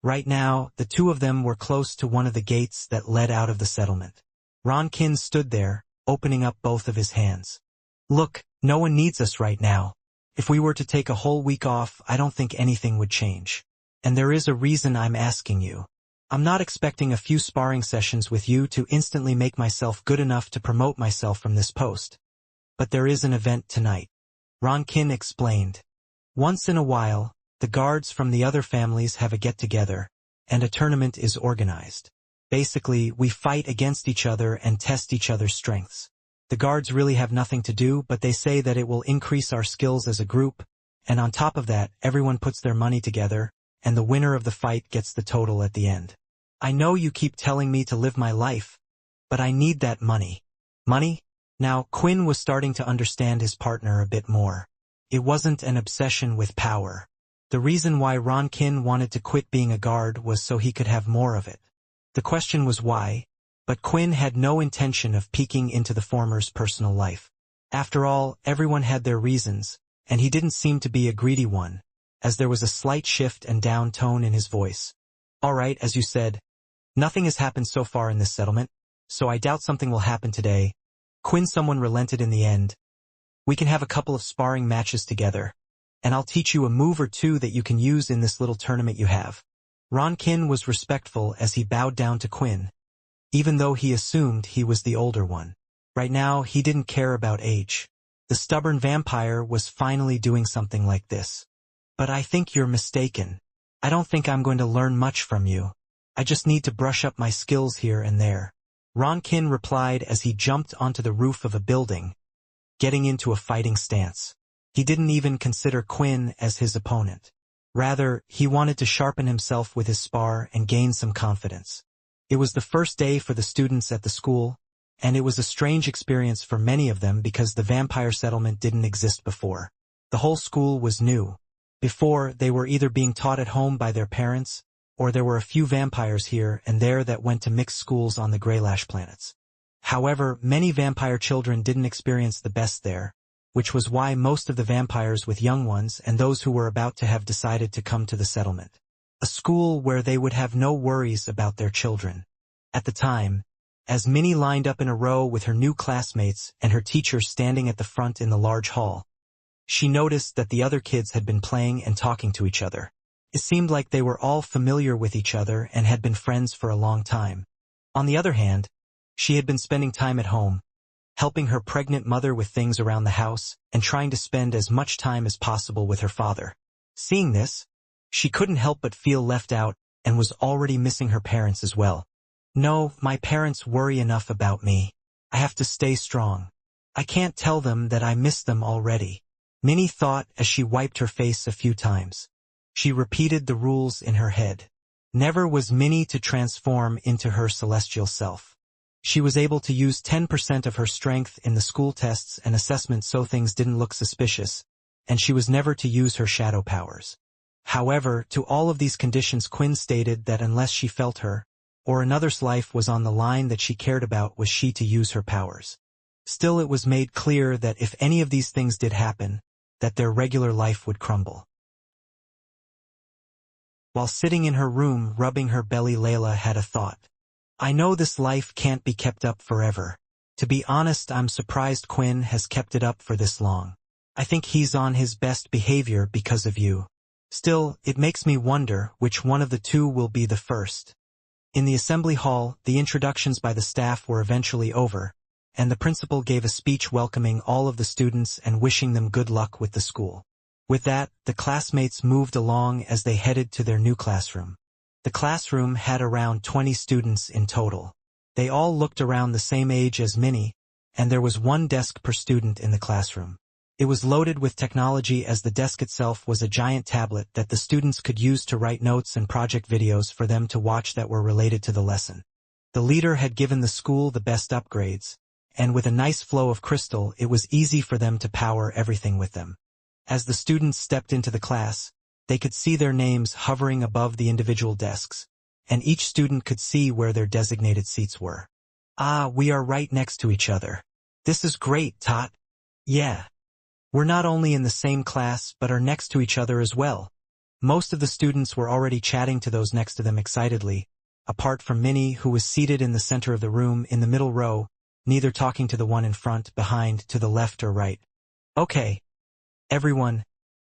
Right now, the two of them were close to one of the gates that led out of the settlement. Ronkin stood there, opening up both of his hands. "Look, no one needs us right now. If we were to take a whole week off, I don't think anything would change. And there is a reason I'm asking you. I'm not expecting a few sparring sessions with you to instantly make myself good enough to promote myself from this post. But there is an event tonight," Ronkin explained. "Once in a while, the guards from the other families have a get-together, and a tournament is organized. Basically, we fight against each other and test each other's strengths. The guards really have nothing to do, but they say that it will increase our skills as a group, and on top of that, everyone puts their money together, and the winner of the fight gets the total at the end. I know you keep telling me to live my life, but I need that money." Money? Now, Quinn was starting to understand his partner a bit more. It wasn't an obsession with power. The reason why Ronkin wanted to quit being a guard was so he could have more of it. The question was why, but Quinn had no intention of peeking into the former's personal life. After all, everyone had their reasons, and he didn't seem to be a greedy one, as there was a slight shift and down tone in his voice. "All right, as you said, nothing has happened so far in this settlement, so I doubt something will happen today." Quinn someone relented in the end. "We can have a couple of sparring matches together, and I'll teach you a move or two that you can use in this little tournament you have." Ronkin was respectful as he bowed down to Quinn, even though he assumed he was the older one. Right now, he didn't care about age. The stubborn vampire was finally doing something like this. "But I think you're mistaken. I don't think I'm going to learn much from you. I just need to brush up my skills here and there," Ronkin replied as he jumped onto the roof of a building, getting into a fighting stance. He didn't even consider Quinn as his opponent. Rather, he wanted to sharpen himself with his spar and gain some confidence. It was the first day for the students at the school, and it was a strange experience for many of them because the vampire settlement didn't exist before. The whole school was new. Before, they were either being taught at home by their parents, or there were a few vampires here and there that went to mixed schools on the Greylash planets. However, many vampire children didn't experience the best there, which was why most of the vampires with young ones and those who were about to have decided to come to the settlement. A school where they would have no worries about their children. At the time, as Minnie lined up in a row with her new classmates and her teacher standing at the front in the large hall, she noticed that the other kids had been playing and talking to each other. It seemed like they were all familiar with each other and had been friends for a long time. On the other hand, she had been spending time at home, helping her pregnant mother with things around the house and trying to spend as much time as possible with her father. Seeing this, she couldn't help but feel left out and was already missing her parents as well. "No, my parents worry enough about me. I have to stay strong. I can't tell them that I miss them already," Minnie thought as she wiped her face a few times. She repeated the rules in her head. Never was Minnie to transform into her celestial self. She was able to use 10% of her strength in the school tests and assessments so things didn't look suspicious, and she was never to use her shadow powers. However, to all of these conditions Quinn stated that unless she felt her, or another's life was on the line that she cared about was she to use her powers. Still it was made clear that if any of these things did happen, that their regular life would crumble. While sitting in her room rubbing her belly, Layla had a thought. "I know this life can't be kept up forever. To be honest, I'm surprised Quinn has kept it up for this long. I think he's on his best behavior because of you. Still, it makes me wonder which one of the two will be the first." In the assembly hall, the introductions by the staff were eventually over, and the principal gave a speech welcoming all of the students and wishing them good luck with the school. With that, the classmates moved along as they headed to their new classroom. The classroom had around 20 students in total. They all looked around the same age as Minnie, and there was one desk per student in the classroom. It was loaded with technology as the desk itself was a giant tablet that the students could use to write notes and project videos for them to watch that were related to the lesson. The leader had given the school the best upgrades, and with a nice flow of crystal it was easy for them to power everything with them. As the students stepped into the class, they could see their names hovering above the individual desks, and each student could see where their designated seats were. Ah, we are right next to each other. This is great, Tot. Yeah. We're not only in the same class but are next to each other as well. Most of the students were already chatting to those next to them excitedly, apart from Minnie, who was seated in the center of the room in the middle row, neither talking to the one in front, behind, to the left or right. Okay. Everyone,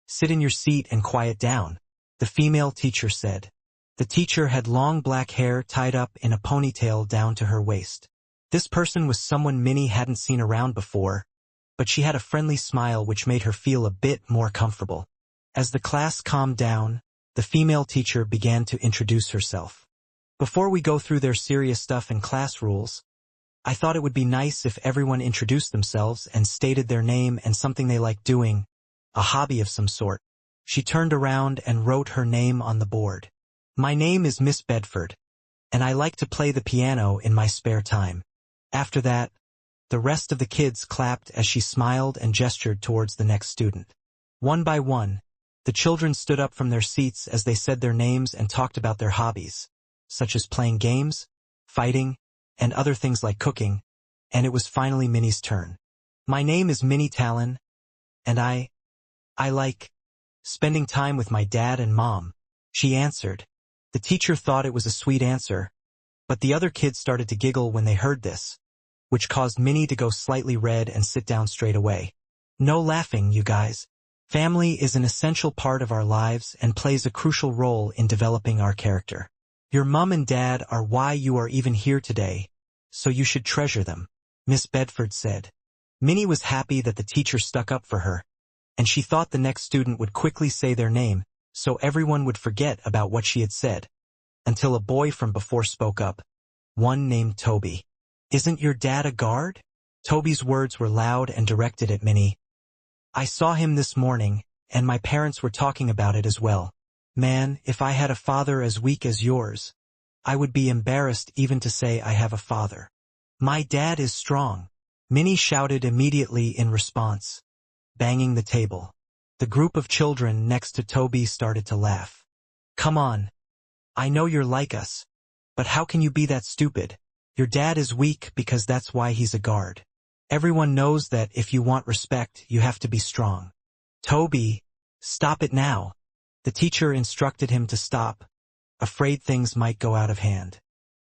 sit in your seat and quiet down, the female teacher said. The teacher had long black hair tied up in a ponytail down to her waist. This person was someone Minnie hadn't seen around before, but she had a friendly smile which made her feel a bit more comfortable. As the class calmed down, the female teacher began to introduce herself. Before we go through their serious stuff and class rules, I thought it would be nice if everyone introduced themselves and stated their name and something they like doing, a hobby of some sort. She turned around and wrote her name on the board. My name is Miss Bedford, and I like to play the piano in my spare time. After that, the rest of the kids clapped as she smiled and gestured towards the next student. One by one, the children stood up from their seats as they said their names and talked about their hobbies, such as playing games, fighting, and other things like cooking, and it was finally Minnie's turn. My name is Minnie Talon, and I like spending time with my dad and mom, she answered. The teacher thought it was a sweet answer, but the other kids started to giggle when they heard this, which caused Minnie to go slightly red and sit down straight away. No laughing, you guys. Family is an essential part of our lives and plays a crucial role in developing our character. Your mom and dad are why you are even here today, so you should treasure them, Miss Bedford said. Minnie was happy that the teacher stuck up for her, and she thought the next student would quickly say their name, so everyone would forget about what she had said, until a boy from before spoke up, one named Toby. Isn't your dad a guard? Toby's words were loud and directed at Minnie. I saw him this morning, and my parents were talking about it as well. Man, if I had a father as weak as yours, I would be embarrassed even to say I have a father. My dad is strong, Minnie shouted immediately in response, banging the table. The group of children next to Toby started to laugh. Come on. I know you're like us, but how can you be that stupid? Your dad is weak because that's why he's a guard. Everyone knows that if you want respect, you have to be strong. Toby, stop it now. The teacher instructed him to stop, afraid things might go out of hand.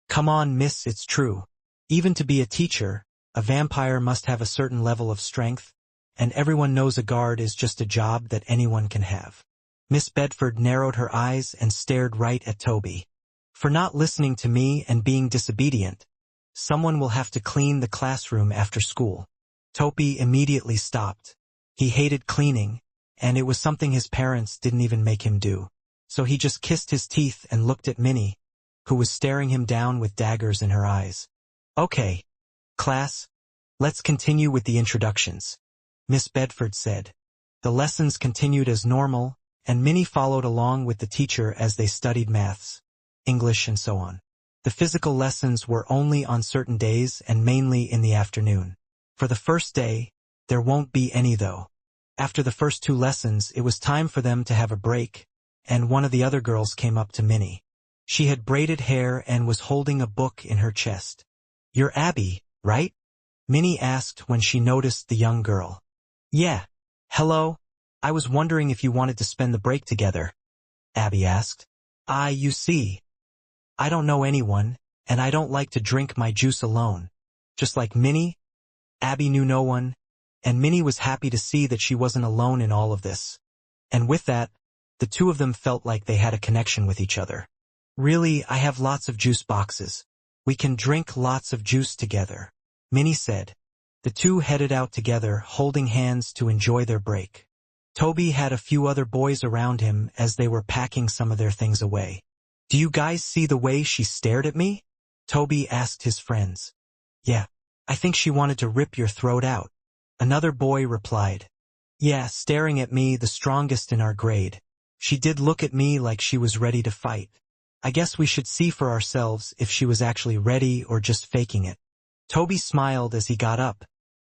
Come on, miss, it's true. Even to be a teacher, a vampire must have a certain level of strength, and everyone knows a guard is just a job that anyone can have. Miss Bedford narrowed her eyes and stared right at Toby. For not listening to me and being disobedient, someone will have to clean the classroom after school. Toby immediately stopped. He hated cleaning, and it was something his parents didn't even make him do. So he just kissed his teeth and looked at Minnie, who was staring him down with daggers in her eyes. Okay, class, let's continue with the introductions, Miss Bedford said. The lessons continued as normal, and Minnie followed along with the teacher as they studied maths, English and so on. The physical lessons were only on certain days and mainly in the afternoon. For the first day, there won't be any though. After the first 2 lessons, it was time for them to have a break, and one of the other girls came up to Minnie. She had braided hair and was holding a book in her chest. You're Abby, right? Minnie asked when she noticed the young girl. Yeah. Hello. I was wondering if you wanted to spend the break together, Abby asked. You see, I don't know anyone, and I don't like to drink my juice alone. Just like Minnie, Abby knew no one, and Minnie was happy to see that she wasn't alone in all of this. And with that, the two of them felt like they had a connection with each other. Really, I have lots of juice boxes. We can drink lots of juice together, Minnie said. The two headed out together, holding hands to enjoy their break. Toby had a few other boys around him as they were packing some of their things away. Do you guys see the way she stared at me? Toby asked his friends. Yeah, I think she wanted to rip your throat out. Another boy replied. Yeah, staring at me, the strongest in our grade. She did look at me like she was ready to fight. I guess we should see for ourselves if she was actually ready or just faking it. Toby smiled as he got up,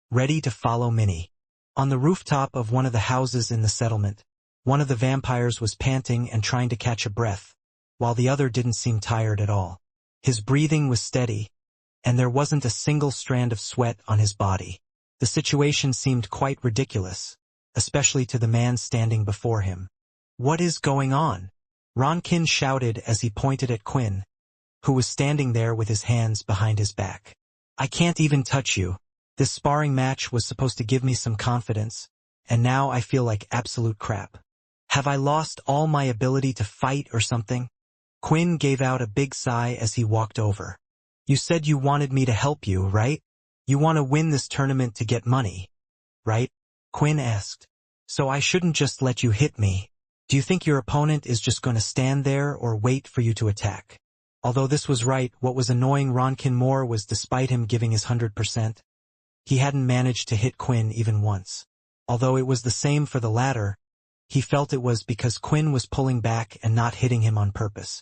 ready to follow Minnie. On the rooftop of one of the houses in the settlement, one of the vampires was panting and trying to catch a breath, while the other didn't seem tired at all. His breathing was steady, and there wasn't a single strand of sweat on his body. The situation seemed quite ridiculous, especially to the man standing before him. "What is going on?" Ronkin shouted as he pointed at Quinn, who was standing there with his hands behind his back. "I can't even touch you. This sparring match was supposed to give me some confidence, and now I feel like absolute crap. Have I lost all my ability to fight or something?" Quinn gave out a big sigh as he walked over. "You said you wanted me to help you, right? You want to win this tournament to get money, right?" Quinn asked. "So I shouldn't just let you hit me. Do you think your opponent is just going to stand there or wait for you to attack?" Although this was right, what was annoying Ronkin more was despite him giving his 100%, he hadn't managed to hit Quinn even once. Although it was the same for the latter, he felt it was because Quinn was pulling back and not hitting him on purpose.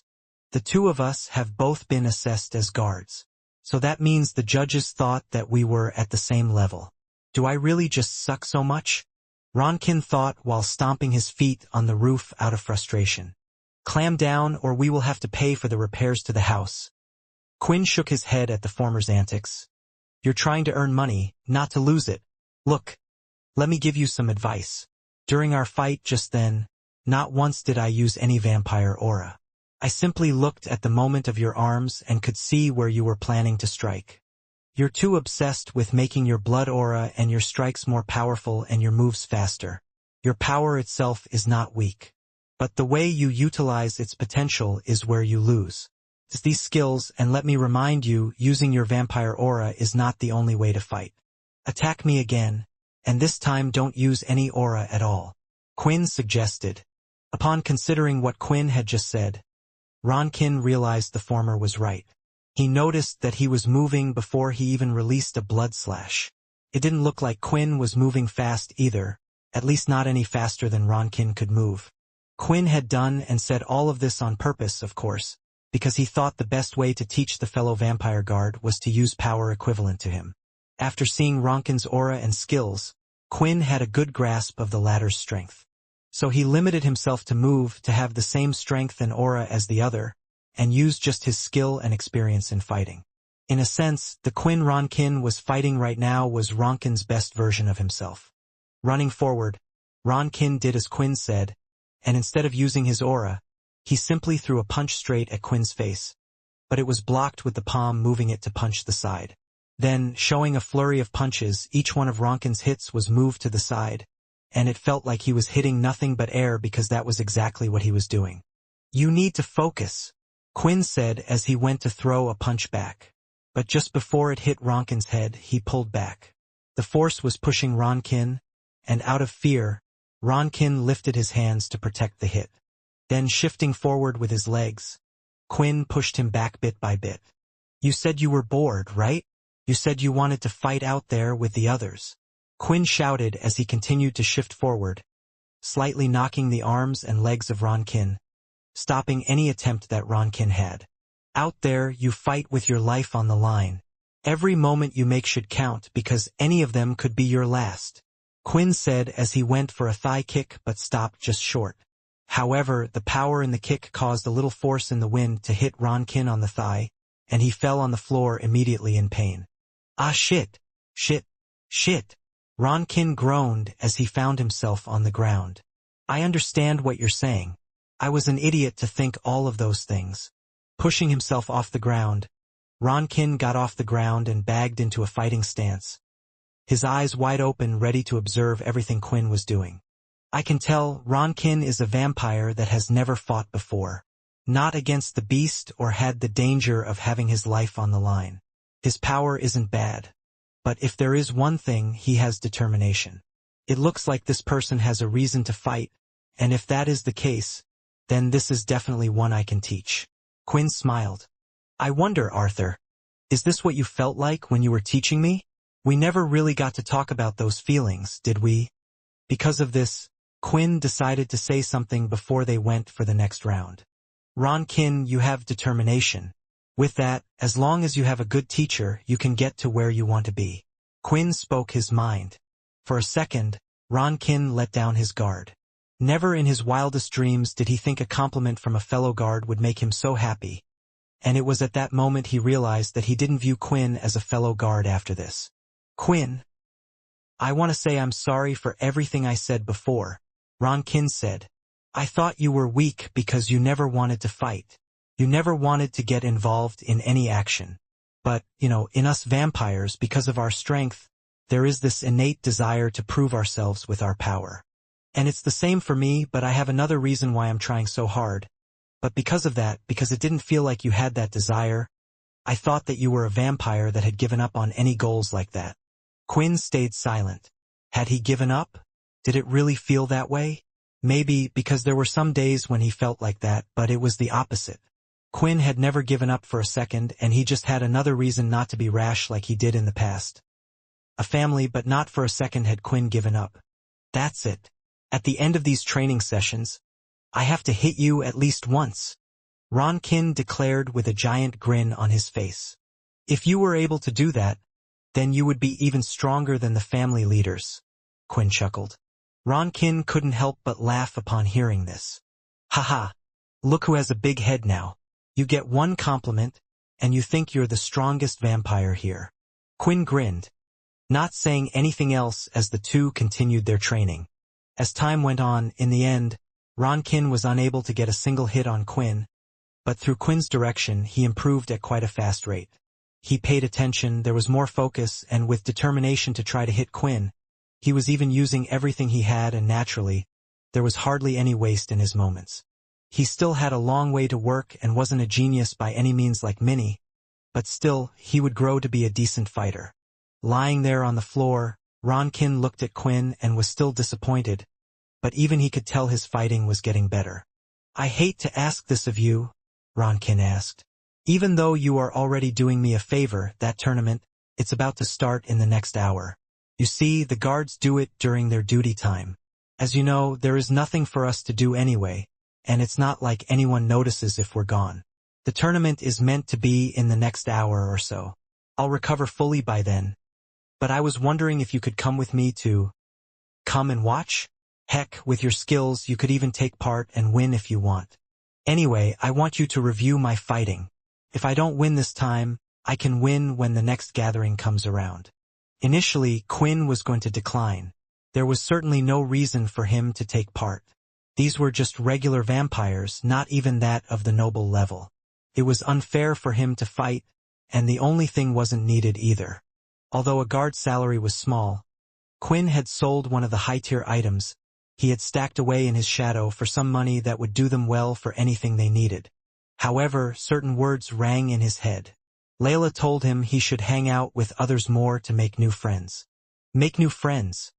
"The two of us have both been assessed as guards. So that means the judges thought that we were at the same level. Do I really just suck so much?" Ronkin thought while stomping his feet on the roof out of frustration. "Clam down or we will have to pay for the repairs to the house." Quinn shook his head at the former's antics. "You're trying to earn money, not to lose it. Look, let me give you some advice. During our fight just then, not once did I use any vampire aura. I simply looked at the moment of your arms and could see where you were planning to strike. You're too obsessed with making your blood aura and your strikes more powerful and your moves faster. Your power itself is not weak. But the way you utilize its potential is where you lose. It's these skills, and let me remind you, using your vampire aura is not the only way to fight. Attack me again, and this time don't use any aura at all," Quinn suggested. Upon considering what Quinn had just said, Ronkin realized the former was right. He noticed that he was moving before he even released a blood slash. It didn't look like Quinn was moving fast either, at least not any faster than Ronkin could move. Quinn had done and said all of this on purpose, of course, because he thought the best way to teach the fellow vampire guard was to use power equivalent to him. After seeing Ronkin's aura and skills, Quinn had a good grasp of the latter's strength. So he limited himself to move to have the same strength and aura as the other, and use just his skill and experience in fighting. In a sense, the Quinn Ronkin was fighting right now was Ronkin's best version of himself. Running forward, Ronkin did as Quinn said, and instead of using his aura, he simply threw a punch straight at Quinn's face, but it was blocked with the palm moving it to punch the side. Then, showing a flurry of punches, each one of Ronkin's hits was moved to the side, and it felt like he was hitting nothing but air because that was exactly what he was doing. "You need to focus," Quinn said as he went to throw a punch back. But just before it hit Ronkin's head, he pulled back. The force was pushing Ronkin, and out of fear, Ronkin lifted his hands to protect the hit. Then shifting forward with his legs, Quinn pushed him back bit by bit. "You said you were bored, right? You said you wanted to fight out there with the others," Quinn shouted as he continued to shift forward, slightly knocking the arms and legs of Ronkin, stopping any attempt that Ronkin had. "Out there, you fight with your life on the line. Every moment you make should count because any of them could be your last," Quinn said as he went for a thigh kick but stopped just short. However, the power in the kick caused a little force in the wind to hit Ronkin on the thigh, and he fell on the floor immediately in pain. "Ah shit, shit, shit," Ronkin groaned as he found himself on the ground. "I understand what you're saying. I was an idiot to think all of those things." Pushing himself off the ground, Ronkin got off the ground and bagged into a fighting stance, his eyes wide open ready to observe everything Quinn was doing. I can tell Ronkin is a vampire that has never fought before, not against the beast or had the danger of having his life on the line. His power isn't bad, but if there is one thing, he has determination. It looks like this person has a reason to fight, and if that is the case, then this is definitely one I can teach. Quinn smiled. I wonder, Arthur, is this what you felt like when you were teaching me? We never really got to talk about those feelings, did we? Because of this, Quinn decided to say something before they went for the next round. Ronkin, you have determination. With that, as long as you have a good teacher, you can get to where you want to be. Quinn spoke his mind. For a second, Ronkin let down his guard. Never in his wildest dreams did he think a compliment from a fellow guard would make him so happy. And it was at that moment he realized that he didn't view Quinn as a fellow guard after this. Quinn, I want to say I'm sorry for everything I said before, Ronkin said. I thought you were weak because you never wanted to fight. You never wanted to get involved in any action. But, in us vampires, because of our strength, there is this innate desire to prove ourselves with our power. And it's the same for me, but I have another reason why I'm trying so hard. But because of that, because it didn't feel like you had that desire, I thought that you were a vampire that had given up on any goals like that. Quinn stayed silent. Had he given up? Did it really feel that way? Maybe, because there were some days when he felt like that, but it was the opposite. Quinn had never given up for a second, and he just had another reason not to be rash like he did in the past. A family, but not for a second had Quinn given up. That's it. At the end of these training sessions, I have to hit you at least once, Ronkin declared with a giant grin on his face. If you were able to do that, then you would be even stronger than the family leaders, Quinn chuckled. Ronkin couldn't help but laugh upon hearing this. Haha, look who has a big head now. You get one compliment, and you think you're the strongest vampire here. Quinn grinned, not saying anything else as the two continued their training. As time went on, in the end, Ronkin was unable to get a single hit on Quinn, but through Quinn's direction he improved at quite a fast rate. He paid attention, there was more focus, and with determination to try to hit Quinn, he was even using everything he had, and naturally, there was hardly any waste in his moments. He still had a long way to work and wasn't a genius by any means like Minnie, but still, he would grow to be a decent fighter. Lying there on the floor, Ronkin looked at Quinn and was still disappointed, but even he could tell his fighting was getting better. I hate to ask this of you, Ronkin asked. Even though you are already doing me a favor, that tournament, it's about to start in the next hour. You see, the guards do it during their duty time. As you know, there is nothing for us to do anyway, and it's not like anyone notices if we're gone. The tournament is meant to be in the next hour or so. I'll recover fully by then. But I was wondering if you could come with me to come and watch? Heck, with your skills, you could even take part and win if you want. Anyway, I want you to review my fighting. If I don't win this time, I can win when the next gathering comes around. Initially, Quinn was going to decline. There was certainly no reason for him to take part. These were just regular vampires, not even that of the noble level. It was unfair for him to fight, and the only thing wasn't needed either. Although a guard's salary was small, Quinn had sold one of the high-tier items. He had stacked away in his shadow for some money that would do them well for anything they needed. However, certain words rang in his head. Layla told him he should hang out with others more to make new friends. Make new friends.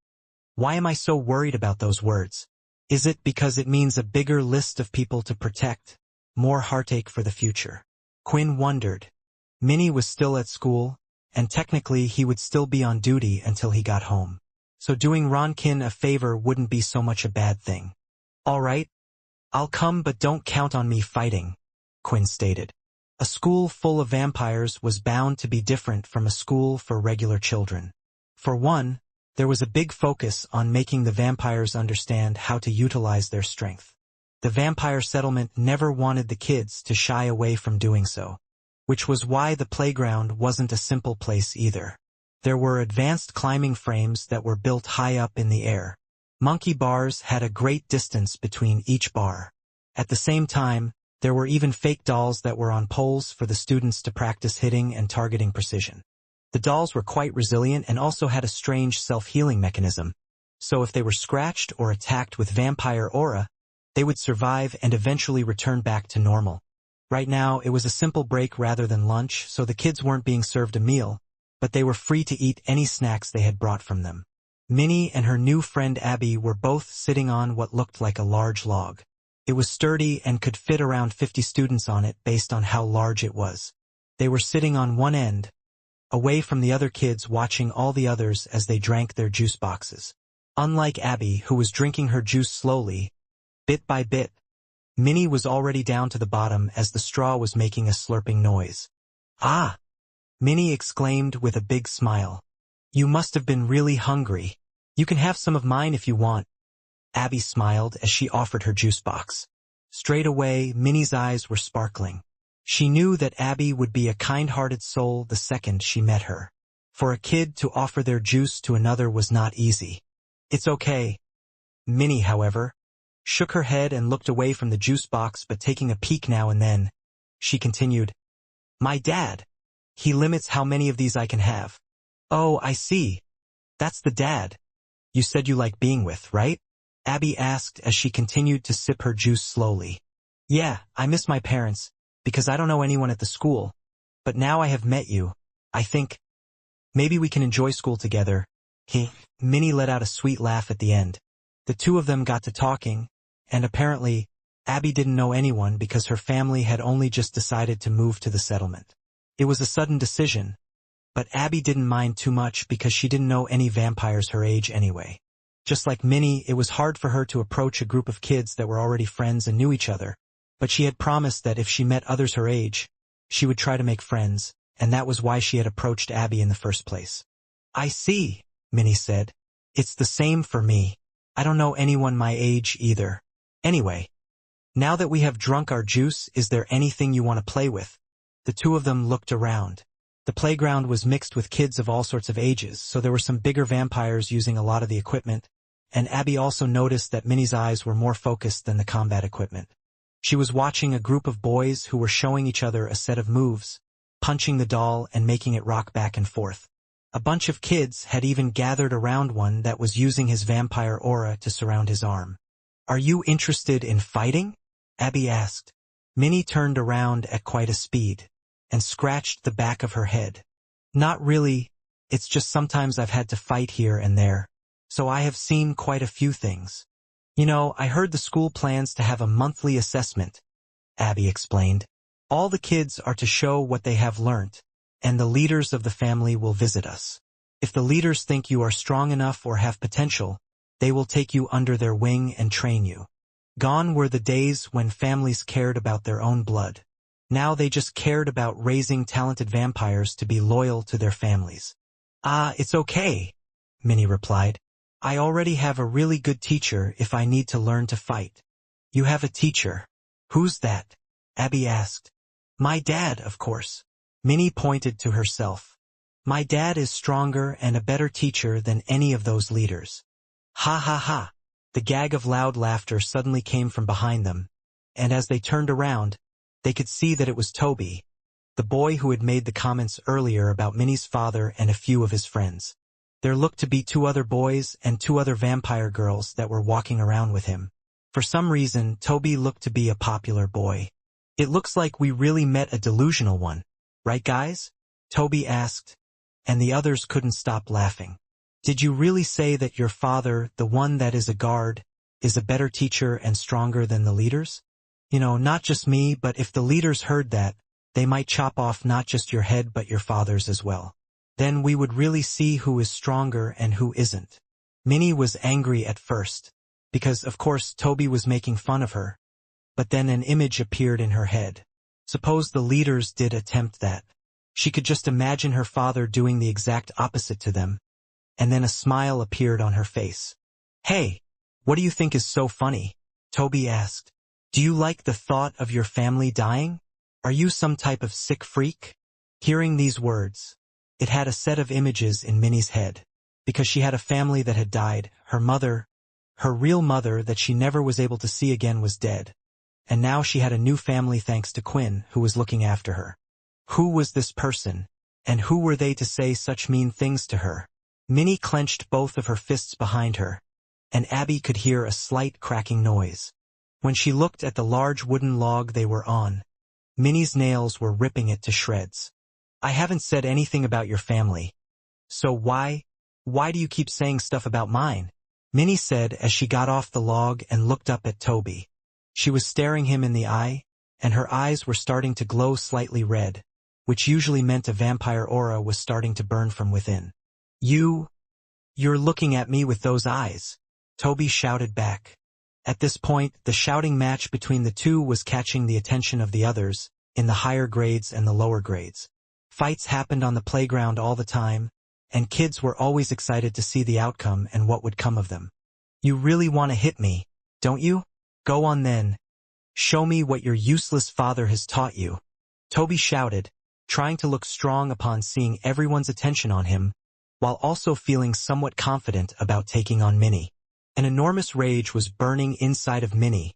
Why am I so worried about those words? Is it because it means a bigger list of people to protect? More heartache for the future? Quinn wondered. Minnie was still at school, and technically he would still be on duty until he got home. So doing Ronkin a favor wouldn't be so much a bad thing. All right, I'll come, but don't count on me fighting, Quinn stated. A school full of vampires was bound to be different from a school for regular children. For one, there was a big focus on making the vampires understand how to utilize their strength. The vampire settlement never wanted the kids to shy away from doing so, which was why the playground wasn't a simple place either. There were advanced climbing frames that were built high up in the air. Monkey bars had a great distance between each bar. At the same time, there were even fake dolls that were on poles for the students to practice hitting and targeting precision. The dolls were quite resilient and also had a strange self-healing mechanism, so if they were scratched or attacked with vampire aura, they would survive and eventually return back to normal. Right now, it was a simple break rather than lunch, so the kids weren't being served a meal, but they were free to eat any snacks they had brought from them. Minnie and her new friend Abby were both sitting on what looked like a large log. It was sturdy and could fit around 50 students on it based on how large it was. They were sitting on one end, away from the other kids, watching all the others as they drank their juice boxes. Unlike Abby, who was drinking her juice slowly, bit by bit, Minnie was already down to the bottom as the straw was making a slurping noise. Ah! Minnie exclaimed with a big smile. You must have been really hungry. You can have some of mine if you want. Abby smiled as she offered her juice box. Straight away, Minnie's eyes were sparkling. She knew that Abby would be a kind-hearted soul the second she met her. For a kid to offer their juice to another was not easy. It's okay. Minnie, however, shook her head and looked away from the juice box, but taking a peek now and then. She continued, My dad. He limits how many of these I can have. Oh, I see. That's the dad you said you like being with, right? Abby asked as she continued to sip her juice slowly. Yeah, I miss my parents, because I don't know anyone at the school. But now I have met you, I think maybe we can enjoy school together. Minnie let out a sweet laugh at the end. The two of them got to talking, and apparently, Abby didn't know anyone because her family had only just decided to move to the settlement. It was a sudden decision, but Abby didn't mind too much because she didn't know any vampires her age anyway. Just like Minnie, it was hard for her to approach a group of kids that were already friends and knew each other, but she had promised that if she met others her age, she would try to make friends, and that was why she had approached Abby in the first place. I see, Minnie said. It's the same for me. I don't know anyone my age either. Anyway, now that we have drunk our juice, is there anything you want to play with? The two of them looked around. The playground was mixed with kids of all sorts of ages, so there were some bigger vampires using a lot of the equipment, and Abby also noticed that Minnie's eyes were more focused than the combat equipment. She was watching a group of boys who were showing each other a set of moves, punching the doll and making it rock back and forth. A bunch of kids had even gathered around one that was using his vampire aura to surround his arm. Are you interested in fighting? Abby asked. Minnie turned around at quite a speed and scratched the back of her head. Not really, it's just sometimes I've had to fight here and there, so I have seen quite a few things. You know, I heard the school plans to have a monthly assessment, Abby explained. All the kids are to show what they have learnt, and the leaders of the family will visit us. If the leaders think you are strong enough or have potential, they will take you under their wing and train you. Gone were the days when families cared about their own blood. Now they just cared about raising talented vampires to be loyal to their families. Ah, it's okay, Minnie replied. I already have a really good teacher if I need to learn to fight. You have a teacher. Who's that? Abby asked. My dad, of course. Minnie pointed to herself. My dad is stronger and a better teacher than any of those leaders. Ha ha ha. The gag of loud laughter suddenly came from behind them, and as they turned around, they could see that it was Toby, the boy who had made the comments earlier about Minnie's father and a few of his friends. There looked to be two other boys and two other vampire girls that were walking around with him. For some reason, Toby looked to be a popular boy. It looks like we really met a delusional one, right guys? Toby asked, and the others couldn't stop laughing. Did you really say that your father, the one that is a guard, is a better teacher and stronger than the leaders? You know, not just me, but if the leaders heard that, they might chop off not just your head but your father's as well. Then we would really see who is stronger and who isn't. Minnie was angry at first, because of course Toby was making fun of her. But then an image appeared in her head. Suppose the leaders did attempt that. She could just imagine her father doing the exact opposite to them. And then a smile appeared on her face. Hey, what do you think is so funny? Toby asked. Do you like the thought of your family dying? Are you some type of sick freak? Hearing these words, it had a set of images in Minnie's head. Because she had a family that had died, her mother, her real mother that she never was able to see again, was dead. And now she had a new family thanks to Quinn, who was looking after her. Who was this person? And who were they to say such mean things to her? Minnie clenched both of her fists behind her, and Abby could hear a slight cracking noise. When she looked at the large wooden log they were on, Minnie's nails were ripping it to shreds. I haven't said anything about your family. So why do you keep saying stuff about mine? Minnie said as she got off the log and looked up at Toby. She was staring him in the eye, and her eyes were starting to glow slightly red, which usually meant a vampire aura was starting to burn from within. You're looking at me with those eyes, Toby shouted back. At this point, the shouting match between the two was catching the attention of the others, in the higher grades and the lower grades. Fights happened on the playground all the time, and kids were always excited to see the outcome and what would come of them. You really want to hit me, don't you? Go on then. Show me what your useless father has taught you. Toby shouted, trying to look strong upon seeing everyone's attention on him, while also feeling somewhat confident about taking on Minnie. An enormous rage was burning inside of Minnie,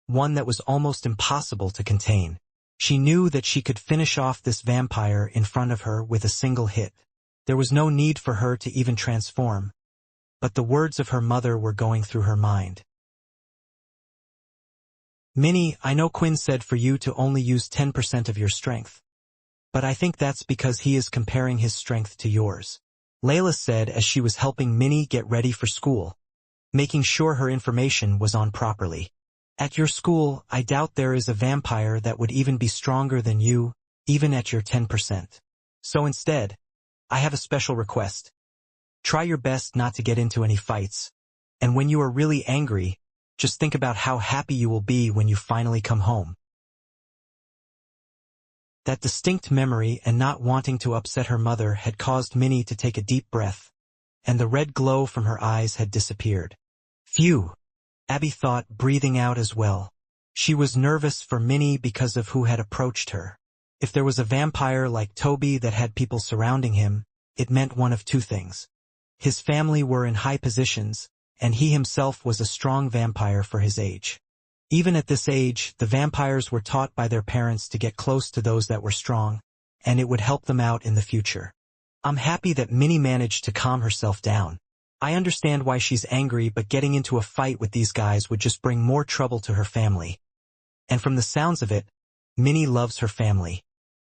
one that was almost impossible to contain. She knew that she could finish off this vampire in front of her with a single hit. There was no need for her to even transform, but the words of her mother were going through her mind. Minnie, I know Quinn said for you to only use 10% of your strength, but I think that's because he is comparing his strength to yours. Layla said as she was helping Minnie get ready for school, making sure her information was on properly. At your school, I doubt there is a vampire that would even be stronger than you, even at your 10%. So instead, I have a special request. Try your best not to get into any fights, and when you are really angry, just think about how happy you will be when you finally come home. That distinct memory and not wanting to upset her mother had caused Minnie to take a deep breath, and the red glow from her eyes had disappeared. Phew, Abby thought, breathing out as well. She was nervous for Minnie because of who had approached her. If there was a vampire like Toby that had people surrounding him, it meant one of two things. His family were in high positions, and he himself was a strong vampire for his age. Even at this age, the vampires were taught by their parents to get close to those that were strong, and it would help them out in the future. I'm happy that Minnie managed to calm herself down. I understand why she's angry, but getting into a fight with these guys would just bring more trouble to her family. And from the sounds of it, Minnie loves her family.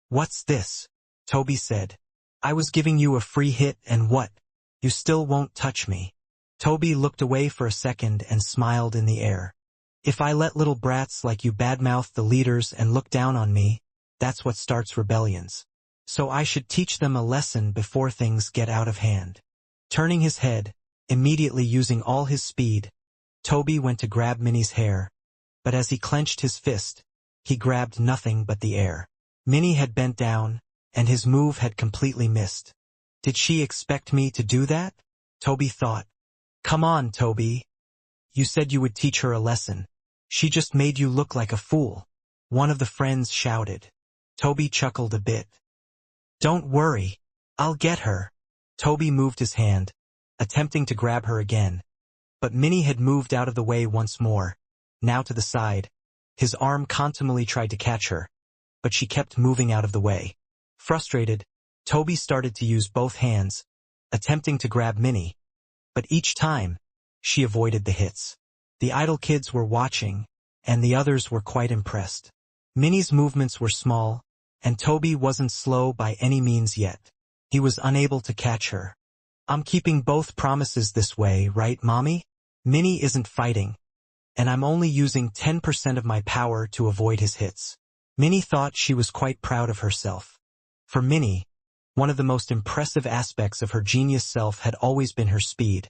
What's this? Toby said. I was giving you a free hit and what? You still won't touch me. Toby looked away for a second and smiled in the air. If I let little brats like you badmouth the leaders and look down on me, that's what starts rebellions. So I should teach them a lesson before things get out of hand. Turning his head, immediately using all his speed, Toby went to grab Minnie's hair, but as he clenched his fist, he grabbed nothing but the air. Minnie had bent down, and his move had completely missed. Did she expect me to do that? Toby thought. Come on, Toby. You said you would teach her a lesson. She just made you look like a fool. One of the friends shouted. Toby chuckled a bit. Don't worry. I'll get her. Toby moved his hand, attempting to grab her again. But Minnie had moved out of the way once more, now to the side. His arm constantly tried to catch her, but she kept moving out of the way. Frustrated, Toby started to use both hands, attempting to grab Minnie, but each time, she avoided the hits. The idle kids were watching, and the others were quite impressed. Minnie's movements were small, and Toby wasn't slow by any means yet. He was unable to catch her. I'm keeping both promises this way, right, Mommy? Minnie isn't fighting, and I'm only using 10% of my power to avoid his hits. Minnie thought she was quite proud of herself. For Minnie, one of the most impressive aspects of her genius self had always been her speed,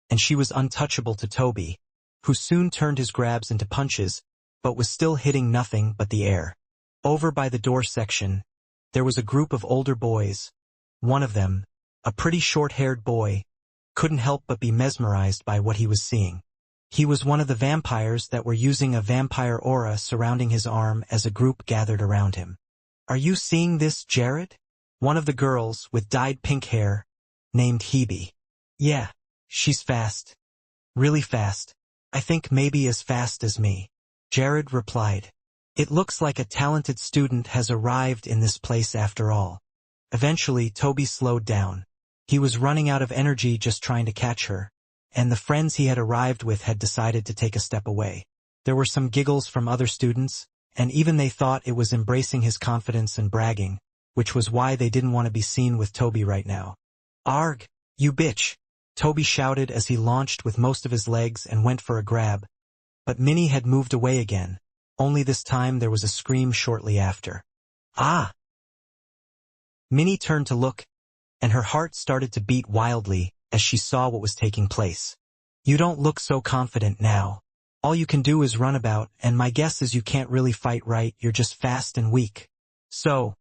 and she was untouchable to Toby, who soon turned his grabs into punches, but was still hitting nothing but the air. Over by the door section, there was a group of older boys. One of them, a pretty short-haired boy, couldn't help but be mesmerized by what he was seeing. He was one of the vampires that were using a vampire aura surrounding his arm as a group gathered around him. Are you seeing this, Jared? One of the girls, with dyed pink hair, named Hebe. Yeah, she's fast. Really fast. I think maybe as fast as me. Jared replied. It looks like a talented student has arrived in this place after all. Eventually, Toby slowed down. He was running out of energy just trying to catch her, and the friends he had arrived with had decided to take a step away. There were some giggles from other students, and even they thought it was embracing his confidence and bragging, which was why they didn't want to be seen with Toby right now. Arg, you bitch! Toby shouted as he launched with most of his legs and went for a grab, but Minnie had moved away again. Only this time there was a scream shortly after. Ah! Minnie turned to look, and her heart started to beat wildly as she saw what was taking place. You don't look so confident now. All you can do is run about, and my guess is you can't really fight right, you're just fast and weak. So,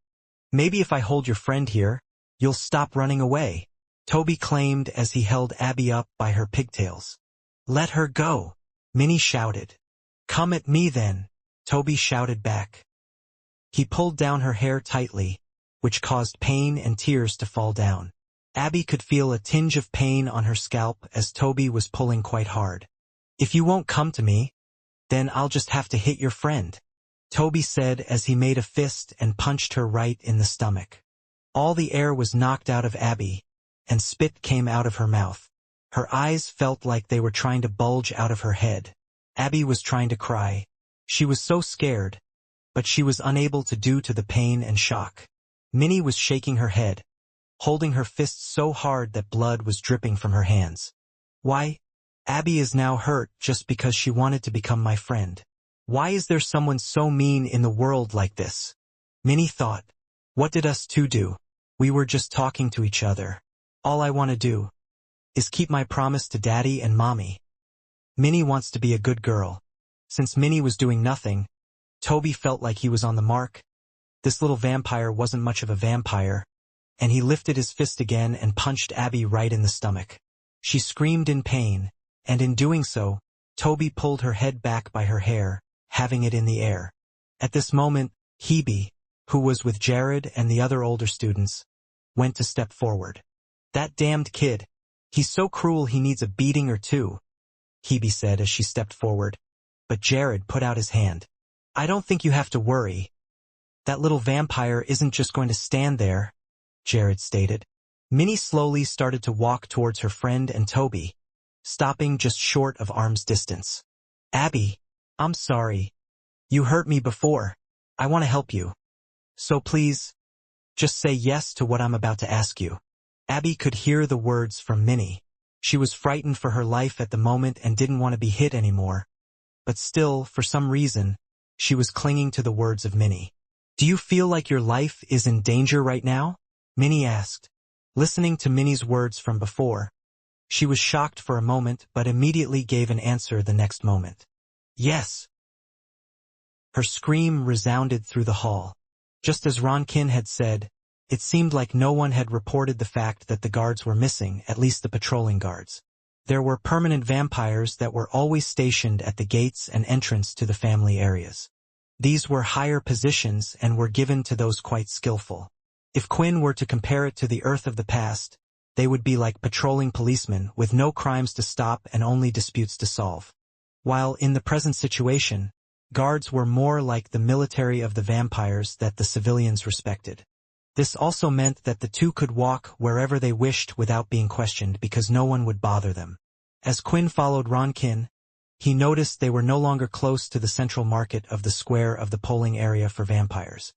maybe if I hold your friend here, you'll stop running away, Toby claimed as he held Abby up by her pigtails. Let her go, Minnie shouted. Come at me then, Toby shouted back. He pulled down her hair tightly, which caused pain and tears to fall down. Abby could feel a tinge of pain on her scalp as Toby was pulling quite hard. If you won't come to me, then I'll just have to hit your friend, Toby said as he made a fist and punched her right in the stomach. All the air was knocked out of Abby, and spit came out of her mouth. Her eyes felt like they were trying to bulge out of her head. Abby was trying to cry. She was so scared, but she was unable to due to the pain and shock. Minnie was shaking her head, holding her fists so hard that blood was dripping from her hands. Why? Abby is now hurt just because she wanted to become my friend. Why is there someone so mean in the world like this? Minnie thought. What did us two do? We were just talking to each other. All I want to do is keep my promise to Daddy and Mommy. Minnie wants to be a good girl. Since Minnie was doing nothing, Toby felt like he was on the mark. This little vampire wasn't much of a vampire, and he lifted his fist again and punched Abby right in the stomach. She screamed in pain, and in doing so, Toby pulled her head back by her hair, having it in the air. At this moment, Hebe, who was with Jared and the other older students, went to step forward. That damned kid. He's so cruel he needs a beating or two, Hebe said as she stepped forward. But Jared put out his hand. I don't think you have to worry. That little vampire isn't just going to stand there, Jared stated. Minnie slowly started to walk towards her friend and Toby, stopping just short of arm's distance. Abby, I'm sorry. You hurt me before. I want to help you. So please, just say yes to what I'm about to ask you. Abby could hear the words from Minnie. She was frightened for her life at the moment and didn't want to be hit anymore. But still, for some reason, she was clinging to the words of Minnie. Do you feel like your life is in danger right now? Minnie asked. Listening to Minnie's words from before, she was shocked for a moment but immediately gave an answer the next moment. Yes. Her scream resounded through the hall. Just as Ronkin had said, it seemed like no one had reported the fact that the guards were missing, at least the patrolling guards. There were permanent vampires that were always stationed at the gates and entrance to the family areas. These were higher positions and were given to those quite skillful. If Quinn were to compare it to the Earth of the past, they would be like patrolling policemen with no crimes to stop and only disputes to solve. While in the present situation, guards were more like the military of the vampires that the civilians respected. This also meant that the two could walk wherever they wished without being questioned because no one would bother them. As Quinn followed Ronkin, he noticed they were no longer close to the central market of the square of the polling area for vampires.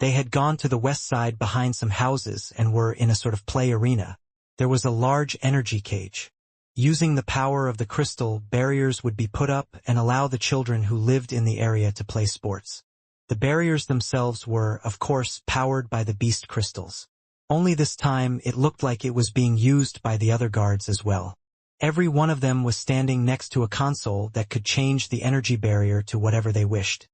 They had gone to the west side behind some houses and were in a sort of play arena. There was a large energy cage. Using the power of the crystal, barriers would be put up and allow the children who lived in the area to play sports. The barriers themselves were, of course, powered by the beast crystals. Only this time it looked like it was being used by the other guards as well. Every one of them was standing next to a console that could change the energy barrier to whatever they wished.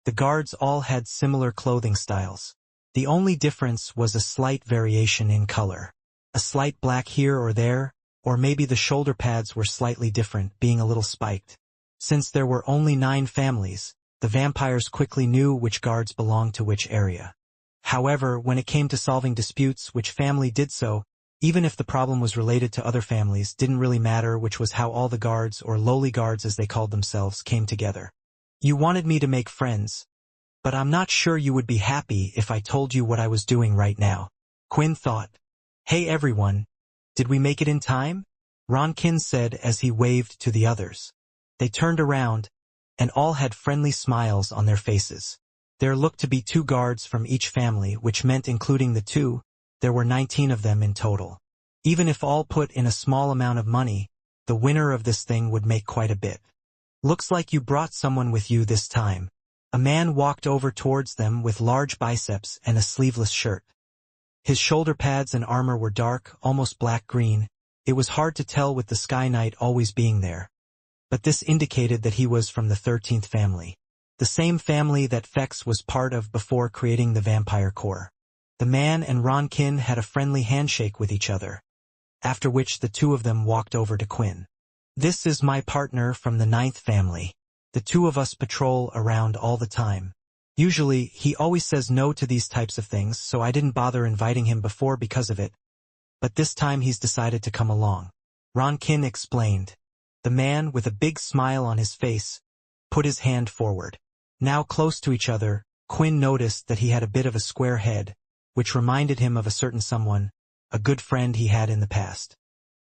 The guards all had similar clothing styles. The only difference was a slight variation in color. A slight black here or there, or maybe the shoulder pads were slightly different, being a little spiked. Since there were only 9 families, the vampires quickly knew which guards belonged to which area. However, when it came to solving disputes, which family did so, even if the problem was related to other families, didn't really matter, which was how all the guards, or lowly guards as they called themselves, came together. You wanted me to make friends, but I'm not sure you would be happy if I told you what I was doing right now. Quinn thought. Hey everyone, did we make it in time? Ronkin said as he waved to the others. They turned around, and all had friendly smiles on their faces. There looked to be 2 guards from each family, which meant including the 2, there were 19 of them in total. Even if all put in a small amount of money, the winner of this thing would make quite a bit. Looks like you brought someone with you this time. A man walked over towards them with large biceps and a sleeveless shirt. His shoulder pads and armor were dark, almost black-green. It was hard to tell with the Sky Knight always being there. but this indicated that he was from the 13th family. The same family that Fex was part of before creating the vampire core. The man and Ronkin had a friendly handshake with each other, after which the two of them walked over to Quinn. "This is my partner from the 9th family. The two of us patrol around all the time. Usually, he always says no to these types of things, so I didn't bother inviting him before because of it. But this time he's decided to come along," Ronkin explained. The man, with a big smile on his face, put his hand forward. Now close to each other, Quinn noticed that he had a bit of a square head, which reminded him of a certain someone, a good friend he had in the past.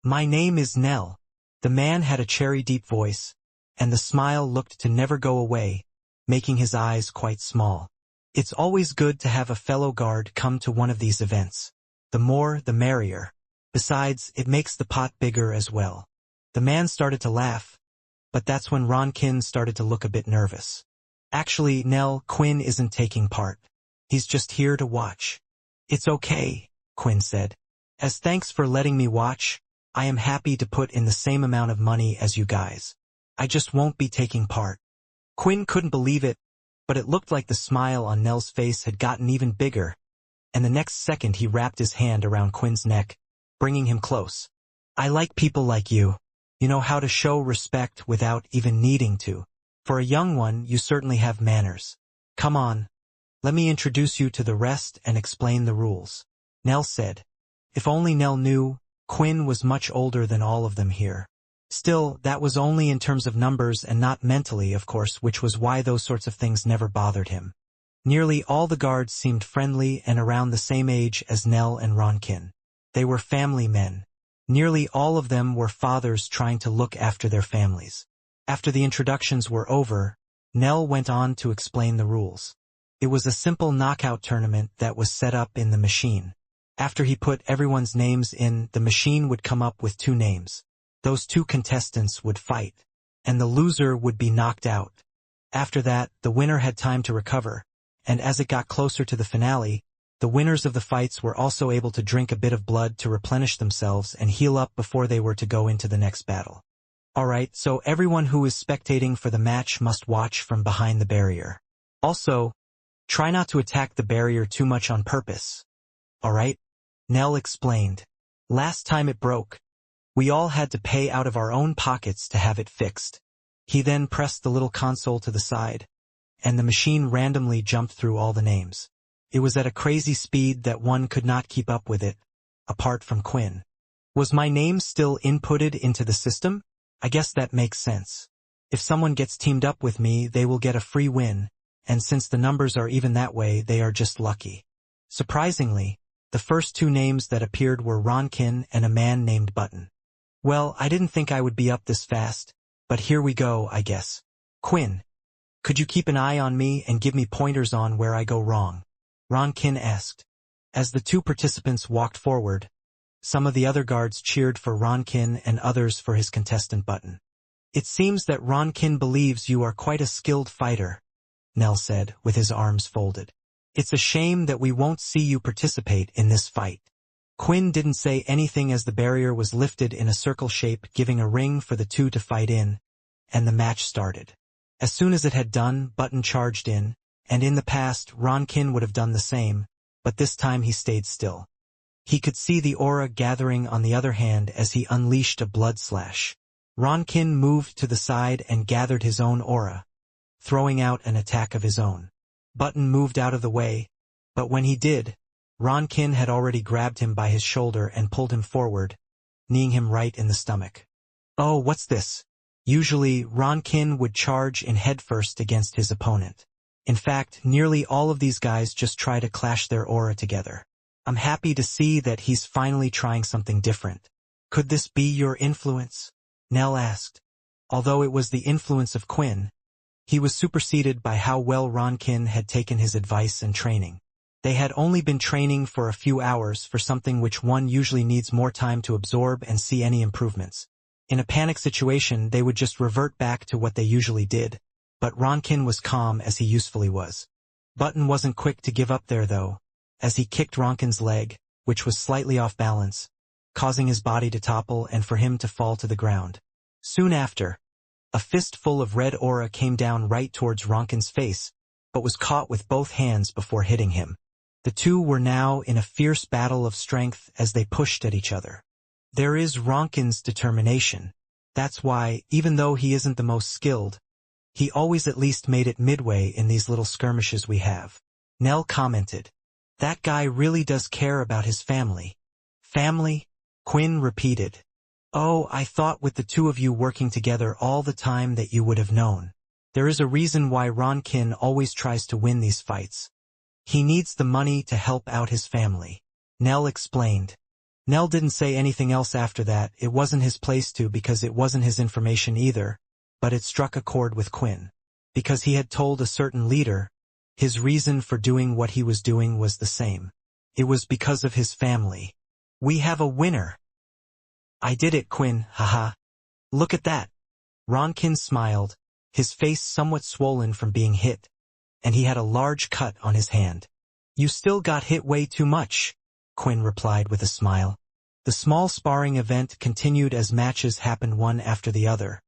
"My name is Nell." The man had a cherry-deep voice, and the smile looked to never go away, making his eyes quite small. "It's always good to have a fellow guard come to one of these events. The more, the merrier. Besides, it makes the pot bigger as well." The man started to laugh, but that's when Ronkin started to look a bit nervous. "Actually, Nell, Quinn isn't taking part. He's just here to watch." "It's okay," Quinn said. "As thanks for letting me watch, I am happy to put in the same amount of money as you guys. I just won't be taking part." Quinn couldn't believe it, but it looked like the smile on Nell's face had gotten even bigger, and the next second he wrapped his hand around Quinn's neck, bringing him close. "I like people like you. You know how to show respect without even needing to. For a young one, you certainly have manners. Come on. Let me introduce you to the rest and explain the rules," Nell said. If only Nell knew, Quinn was much older than all of them here. Still, that was only in terms of numbers and not mentally, of course, which was why those sorts of things never bothered him. Nearly all the guards seemed friendly and around the same age as Nell and Ronkin. They were family men. Nearly all of them were fathers trying to look after their families. After the introductions were over, Nell went on to explain the rules. It was a simple knockout tournament that was set up in the machine. After he put everyone's names in, the machine would come up with two names. Those two contestants would fight, and the loser would be knocked out. After that, the winner had time to recover, and as it got closer to the finale, the winners of the fights were also able to drink a bit of blood to replenish themselves and heal up before they were to go into the next battle. Alright, so everyone who is spectating for the match must watch from behind the barrier. Also, try not to attack the barrier too much on purpose. Alright? Nell explained. Last time it broke, we all had to pay out of our own pockets to have it fixed. He then pressed the little console to the side, and the machine randomly jumped through all the names. It was at a crazy speed that one could not keep up with it, apart from Quinn. Was my name still inputted into the system? I guess that makes sense. If someone gets teamed up with me, they will get a free win, and since the numbers are even that way, they are just lucky. Surprisingly, the first two names that appeared were Ronkin and a man named Button. Well, I didn't think I would be up this fast, but here we go, I guess. Quinn, could you keep an eye on me and give me pointers on where I go wrong? Ronkin asked. As the two participants walked forward, some of the other guards cheered for Ronkin and others for his contestant Button. It seems that Ronkin believes you are quite a skilled fighter, Nell said, with his arms folded. It's a shame that we won't see you participate in this fight. Quinn didn't say anything as the barrier was lifted in a circle shape, giving a ring for the two to fight in, and the match started. As soon as it had done, Button charged in, and in the past, Ronkin would have done the same, but this time he stayed still. He could see the aura gathering on the other hand as he unleashed a blood slash. Ronkin moved to the side and gathered his own aura, throwing out an attack of his own. Button moved out of the way, but when he did, Ronkin had already grabbed him by his shoulder and pulled him forward, kneeing him right in the stomach. Oh, what's this? Usually, Ronkin would charge in headfirst against his opponent. In fact, nearly all of these guys just try to clash their aura together. I'm happy to see that he's finally trying something different. Could this be your influence? Nell asked. Although it was the influence of Quinn, he was superseded by how well Ronkin had taken his advice and training. They had only been training for a few hours for something which one usually needs more time to absorb and see any improvements. In a panic situation, they would just revert back to what they usually did, but Ronkin was calm as he usefully was. Button wasn't quick to give up there though, as he kicked Ronkin's leg, which was slightly off balance, causing his body to topple and for him to fall to the ground. Soon after, A fistful of red aura came down right towards Ronkin's face, but was caught with both hands before hitting him. The two were now in a fierce battle of strength as they pushed at each other. There is Ronkin's determination. That's why, even though he isn't the most skilled, he always at least made it midway in these little skirmishes we have. Nell commented. That guy really does care about his family. Family? Quinn repeated. Oh, I thought with the two of you working together all the time that you would have known. There is a reason why Ronkin always tries to win these fights. He needs the money to help out his family. Nell explained. Nell didn't say anything else after that. It wasn't his place to because it wasn't his information either, but it struck a chord with Quinn. Because he had told a certain leader, his reason for doing what he was doing was the same. It was because of his family. We have a winner. I did it, Quinn, haha. Look at that. Ronkin smiled, his face somewhat swollen from being hit, and he had a large cut on his hand. You still got hit way too much, Quinn replied with a smile. The small sparring event continued as matches happened one after the other,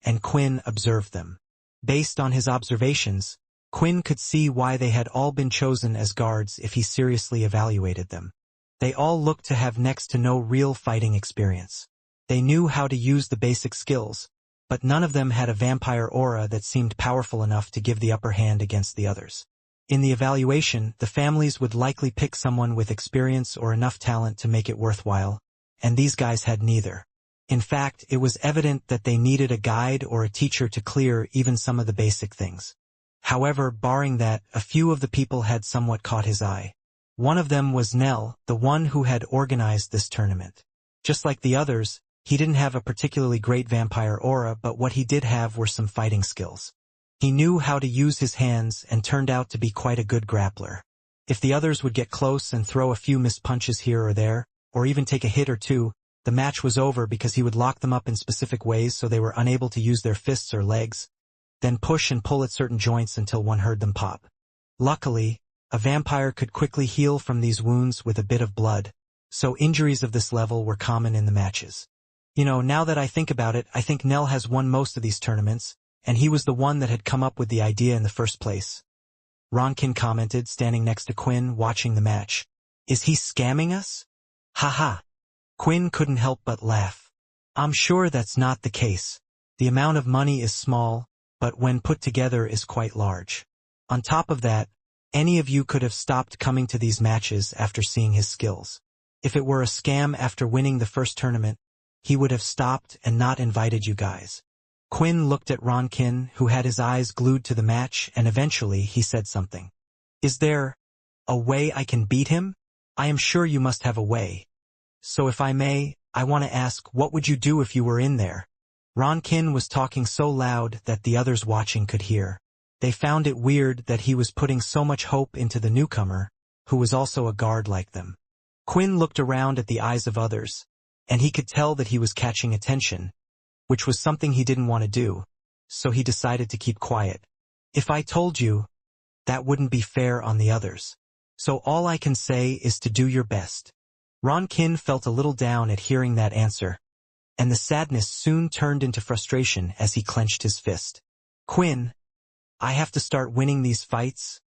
and Quinn observed them. Based on his observations, Quinn could see why they had all been chosen as guards if he seriously evaluated them. They all looked to have next to no real fighting experience. They knew how to use the basic skills, but none of them had a vampire aura that seemed powerful enough to give the upper hand against the others. In the evaluation, the families would likely pick someone with experience or enough talent to make it worthwhile, and these guys had neither. In fact, it was evident that they needed a guide or a teacher to clear even some of the basic things. However, barring that, a few of the people had somewhat caught his eye. One of them was Nell, the one who had organized this tournament. Just like the others, he didn't have a particularly great vampire aura, but what he did have were some fighting skills. He knew how to use his hands and turned out to be quite a good grappler. If the others would get close and throw a few missed punches here or there, or even take a hit or two, the match was over because he would lock them up in specific ways so they were unable to use their fists or legs, then push and pull at certain joints until one heard them pop. Luckily, a vampire could quickly heal from these wounds with a bit of blood, so injuries of this level were common in the matches. Now that I think about it, I think Nell has won most of these tournaments, and he was the one that had come up with the idea in the first place. Ronkin commented, standing next to Quinn, watching the match. Is he scamming us? Haha. Quinn couldn't help but laugh. I'm sure that's not the case. The amount of money is small, but when put together is quite large. On top of that, any of you could have stopped coming to these matches after seeing his skills. If it were a scam after winning the first tournament, he would have stopped and not invited you guys. Quinn looked at Ronkin, who had his eyes glued to the match, and eventually he said something. Is there a way I can beat him? I am sure you must have a way. So if I may, I want to ask, what would you do if you were in there? Ronkin was talking so loud that the others watching could hear. They found it weird that he was putting so much hope into the newcomer, who was also a guard like them. Quinn looked around at the eyes of others, and he could tell that he was catching attention, which was something he didn't want to do, so he decided to keep quiet. If I told you, that wouldn't be fair on the others. So all I can say is to do your best. Ronkin felt a little down at hearing that answer, and the sadness soon turned into frustration as he clenched his fist. Quinn, I have to start winning these fights.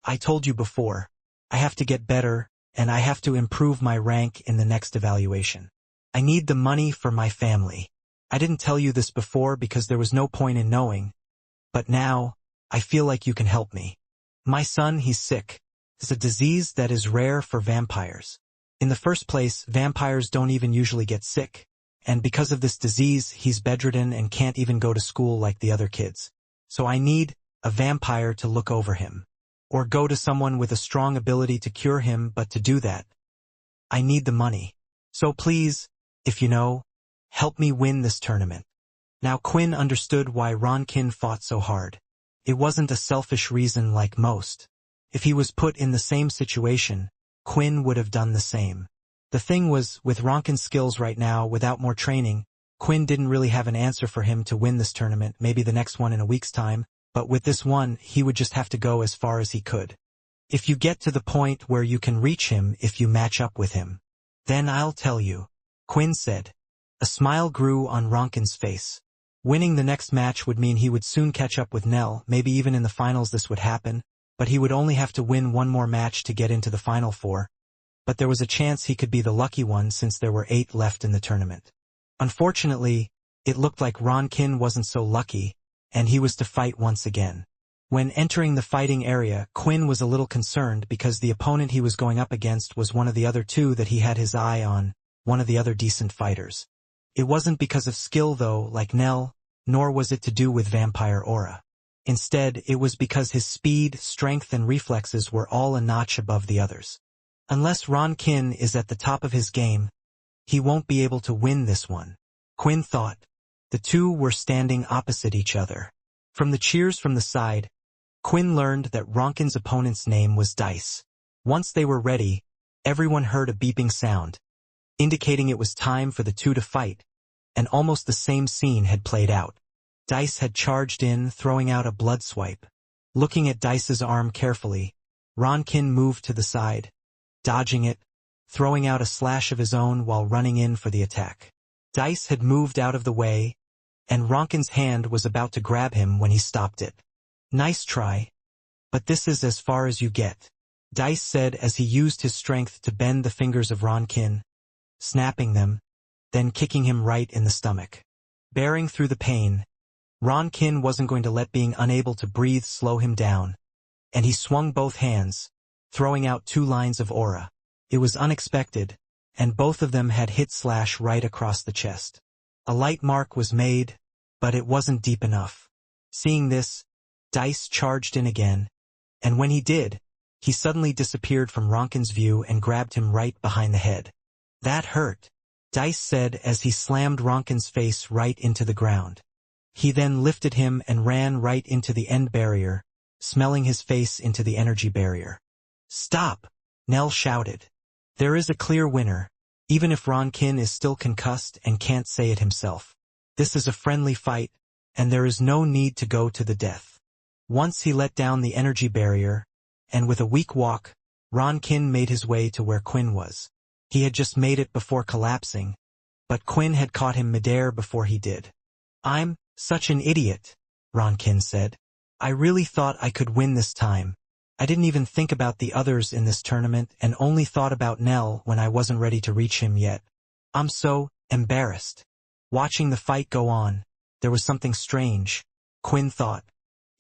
I told you before, I have to get better, and I have to improve my rank in the next evaluation. I need the money for my family. I didn't tell you this before because there was no point in knowing, but now, I feel like you can help me. My son, he's sick. It's a disease that is rare for vampires. In the first place, vampires don't even usually get sick, and because of this disease, he's bedridden and can't even go to school like the other kids. So I need a vampire to look over him, or go to someone with a strong ability to cure him, but to do that, I need the money. So please, if you know, help me win this tournament. Now Quinn understood why Ronkin fought so hard. It wasn't a selfish reason like most. If he was put in the same situation, Quinn would have done the same. The thing was, with Ronkin's skills right now, without more training, Quinn didn't really have an answer for him to win this tournament, maybe the next one in a week's time, but with this one, he would just have to go as far as he could. If you get to the point where you can reach him if you match up with him, then I'll tell you, Quinn said. A smile grew on Ronkin's face. Winning the next match would mean he would soon catch up with Nell, maybe even in the finals this would happen, but he would only have to win one more match to get into the final four. But there was a chance he could be the lucky one since there were 8 left in the tournament. Unfortunately, it looked like Ron Kin wasn't so lucky, and he was to fight once again. When entering the fighting area, Quinn was a little concerned because the opponent he was going up against was one of the other 2 that he had his eye on, one of the other decent fighters. It wasn't because of skill though, like Nell, nor was it to do with vampire aura. Instead, it was because his speed, strength and reflexes were all a notch above the others. Unless Ron Kin is at the top of his game, he won't be able to win this one, Quinn thought. The 2 were standing opposite each other. From the cheers from the side, Quinn learned that Ronkin's opponent's name was Dice. Once they were ready, everyone heard a beeping sound, indicating it was time for the 2 to fight, and almost the same scene had played out. Dice had charged in, throwing out a blood swipe. Looking at Dice's arm carefully, Ron Kin moved to the side, dodging it, throwing out a slash of his own while running in for the attack. Dice had moved out of the way, and Ronkin's hand was about to grab him when he stopped it. "Nice try, but this is as far as you get," Dice said as he used his strength to bend the fingers of Ron Kin, snapping them, then kicking him right in the stomach. Bearing through the pain, Ron Kin wasn't going to let being unable to breathe slow him down, and he swung both hands, throwing out 2 lines of aura. It was unexpected, and both of them had hit slash right across the chest. A light mark was made, but it wasn't deep enough. Seeing this, Dice charged in again, and when he did, he suddenly disappeared from Ronkin's view and grabbed him right behind the head. "That hurt," Dice said as he slammed Ronkin's face right into the ground. He then lifted him and ran right into the end barrier, smelling his face into the energy barrier. "Stop!" Nell shouted. "There is a clear winner, even if Ron Kin is still concussed and can't say it himself. This is a friendly fight, and there is no need to go to the death." Once he let down the energy barrier, and with a weak walk, Ron Kin made his way to where Quinn was. He had just made it before collapsing, but Quinn had caught him midair before he did. "I'm such an idiot," Ron Kin said. "I really thought I could win this time. I didn't even think about the others in this tournament and only thought about Nell when I wasn't ready to reach him yet. I'm so embarrassed." Watching the fight go on, there was something strange, Quinn thought.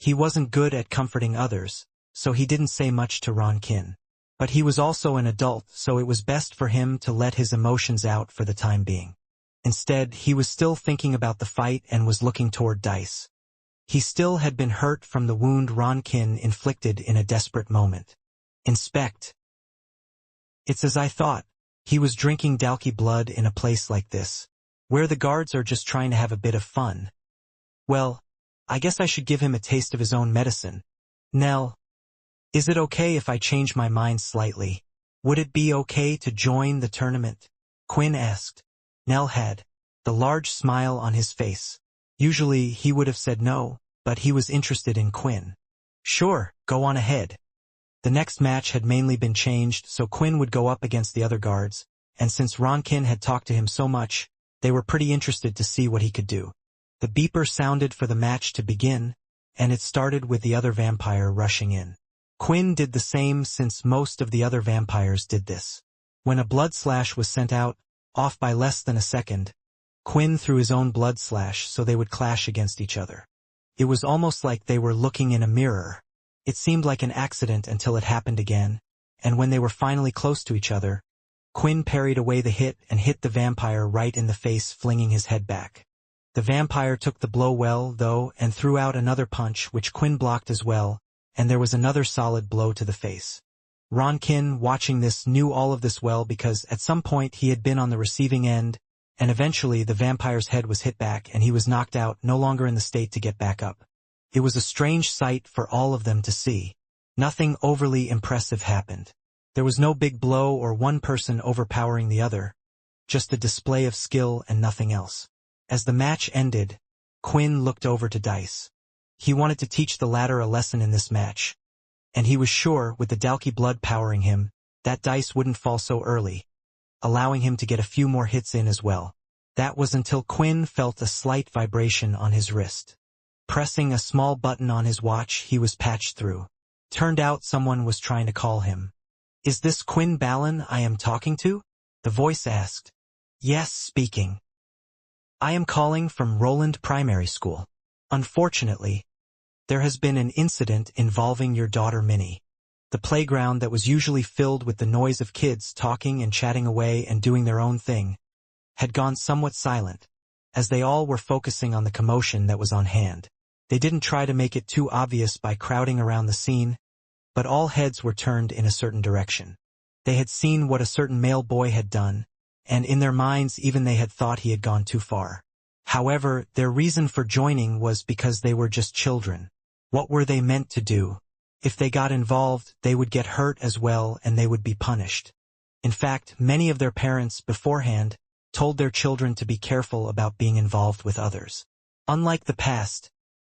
He wasn't good at comforting others, so he didn't say much to Ron Kin. But he was also an adult, so it was best for him to let his emotions out for the time being. Instead, he was still thinking about the fight and was looking toward Dice. He still had been hurt from the wound Ron Kin inflicted in a desperate moment. "Inspect." "It's as I thought. He was drinking Dalki blood in a place like this, where the guards are just trying to have a bit of fun. Well, I guess I should give him a taste of his own medicine. Nell, is it okay if I change my mind slightly? Would it be okay to join the tournament?" Quinn asked. Nell had the large smile on his face. Usually he would have said no, but he was interested in Quinn. "Sure, go on ahead." The next match had mainly been changed so Quinn would go up against the other guards, and since Ron Kin had talked to him so much, they were pretty interested to see what he could do. The beeper sounded for the match to begin, and it started with the other vampire rushing in. Quinn did the same since most of the other vampires did this. When a blood slash was sent out, off by less than a second, Quinn threw his own blood slash so they would clash against each other. It was almost like they were looking in a mirror. It seemed like an accident until it happened again, and when they were finally close to each other, Quinn parried away the hit and hit the vampire right in the face, flinging his head back. The vampire took the blow well, though, and threw out another punch which Quinn blocked as well, and there was another solid blow to the face. Ron Kin, watching this, knew all of this well because at some point he had been on the receiving end, and eventually the vampire's head was hit back and he was knocked out, no longer in the state to get back up. It was a strange sight for all of them to see. Nothing overly impressive happened. There was no big blow or one person overpowering the other, just a display of skill and nothing else. As the match ended, Quinn looked over to Dice. He wanted to teach the latter a lesson in this match, and he was sure, with the Dalki blood powering him, that Dice wouldn't fall so early, allowing him to get a few more hits in as well. That was until Quinn felt a slight vibration on his wrist. Pressing a small button on his watch, he was patched through. Turned out someone was trying to call him. "Is this Quinn Ballin I am talking to?" the voice asked. "Yes, speaking. I am calling from Roland Primary School. Unfortunately, there has been an incident involving your daughter Minnie." The playground that was usually filled with the noise of kids talking and chatting away and doing their own thing had gone somewhat silent, as they all were focusing on the commotion that was on hand. They didn't try to make it too obvious by crowding around the scene, but all heads were turned in a certain direction. They had seen what a certain male boy had done, and in their minds even they had thought he had gone too far. However, their reason for joining was because they were just children. What were they meant to do? If they got involved, they would get hurt as well and they would be punished. In fact, many of their parents beforehand told their children to be careful about being involved with others. Unlike the past,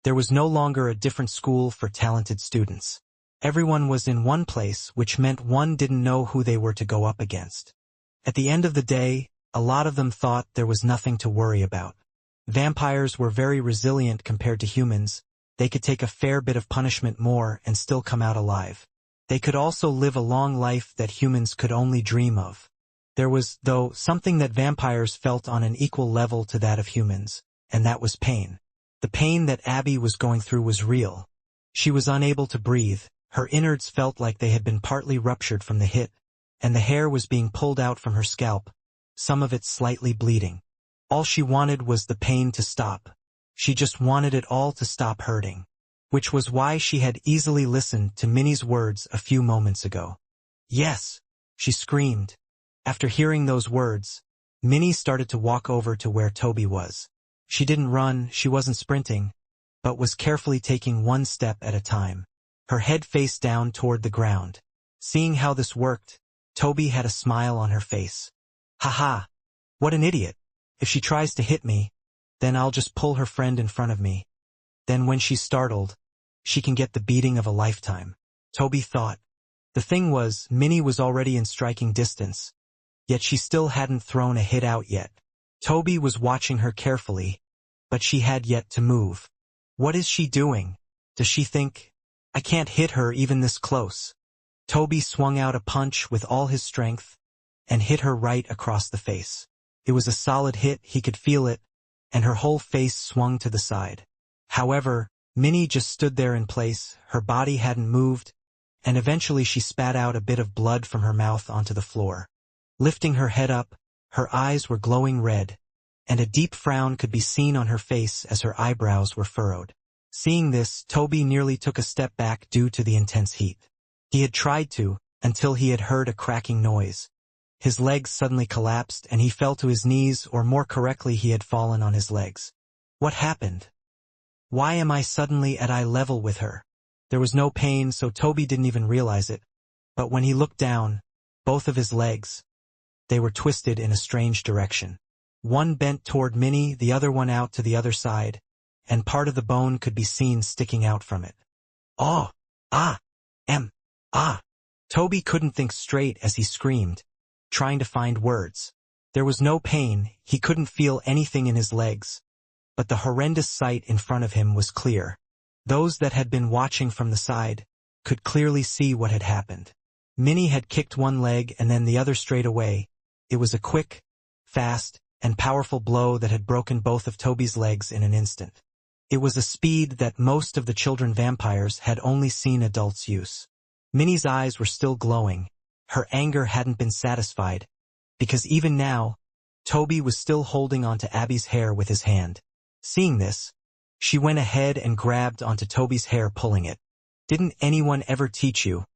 there was no longer a different school for talented students. Everyone was in one place, which meant one didn't know who they were to go up against. At the end of the day, a lot of them thought there was nothing to worry about. Vampires were very resilient compared to humans. They could take a fair bit of punishment more and still come out alive. They could also live a long life that humans could only dream of. There was, though, something that vampires felt on an equal level to that of humans, and that was pain. The pain that Abby was going through was real. She was unable to breathe, her innards felt like they had been partly ruptured from the hit, and the hair was being pulled out from her scalp, some of it slightly bleeding. All she wanted was the pain to stop. She just wanted it all to stop hurting. Which was why she had easily listened to Minnie's words a few moments ago. "Yes," she screamed. After hearing those words, Minnie started to walk over to where Toby was. She didn't run, she wasn't sprinting, but was carefully taking one step at a time. Her head faced down toward the ground. Seeing how this worked, Toby had a smile on her face. "Haha, what an idiot. If she tries to hit me, then I'll just pull her friend in front of me. Then when she's startled, she can get the beating of a lifetime," Toby thought. The thing was, Minnie was already in striking distance, yet she still hadn't thrown a hit out yet. Toby was watching her carefully, but she had yet to move. What is she doing? Does she think, "I can't hit her even this close"? Toby swung out a punch with all his strength and hit her right across the face. It was a solid hit, he could feel it, and her whole face swung to the side. However, Minnie just stood there in place, her body hadn't moved, and eventually she spat out a bit of blood from her mouth onto the floor. Lifting her head up, her eyes were glowing red, and a deep frown could be seen on her face as her eyebrows were furrowed. Seeing this, Toby nearly took a step back due to the intense heat. He had tried to, until he had heard a cracking noise. His legs suddenly collapsed and he fell to his knees, or more correctly he had fallen on his legs. What happened? Why am I suddenly at eye level with her? There was no pain, so Toby didn't even realize it. But when he looked down, both of his legs, they were twisted in a strange direction. One bent toward Minnie, the other one out to the other side, and part of the bone could be seen sticking out from it. "Oh! Ah! Ah!" Toby couldn't think straight as he screamed, trying to find words. There was no pain, he couldn't feel anything in his legs, but the horrendous sight in front of him was clear. Those that had been watching from the side could clearly see what had happened. Minnie had kicked one leg and then the other straight away. It was a quick, fast, and powerful blow that had broken both of Toby's legs in an instant. It was a speed that most of the children vampires had only seen adults use. Minnie's eyes were still glowing. Her anger hadn't been satisfied, because even now, Toby was still holding onto Abby's hair with his hand. Seeing this, she went ahead and grabbed onto Toby's hair, pulling it. "Didn't anyone ever teach you?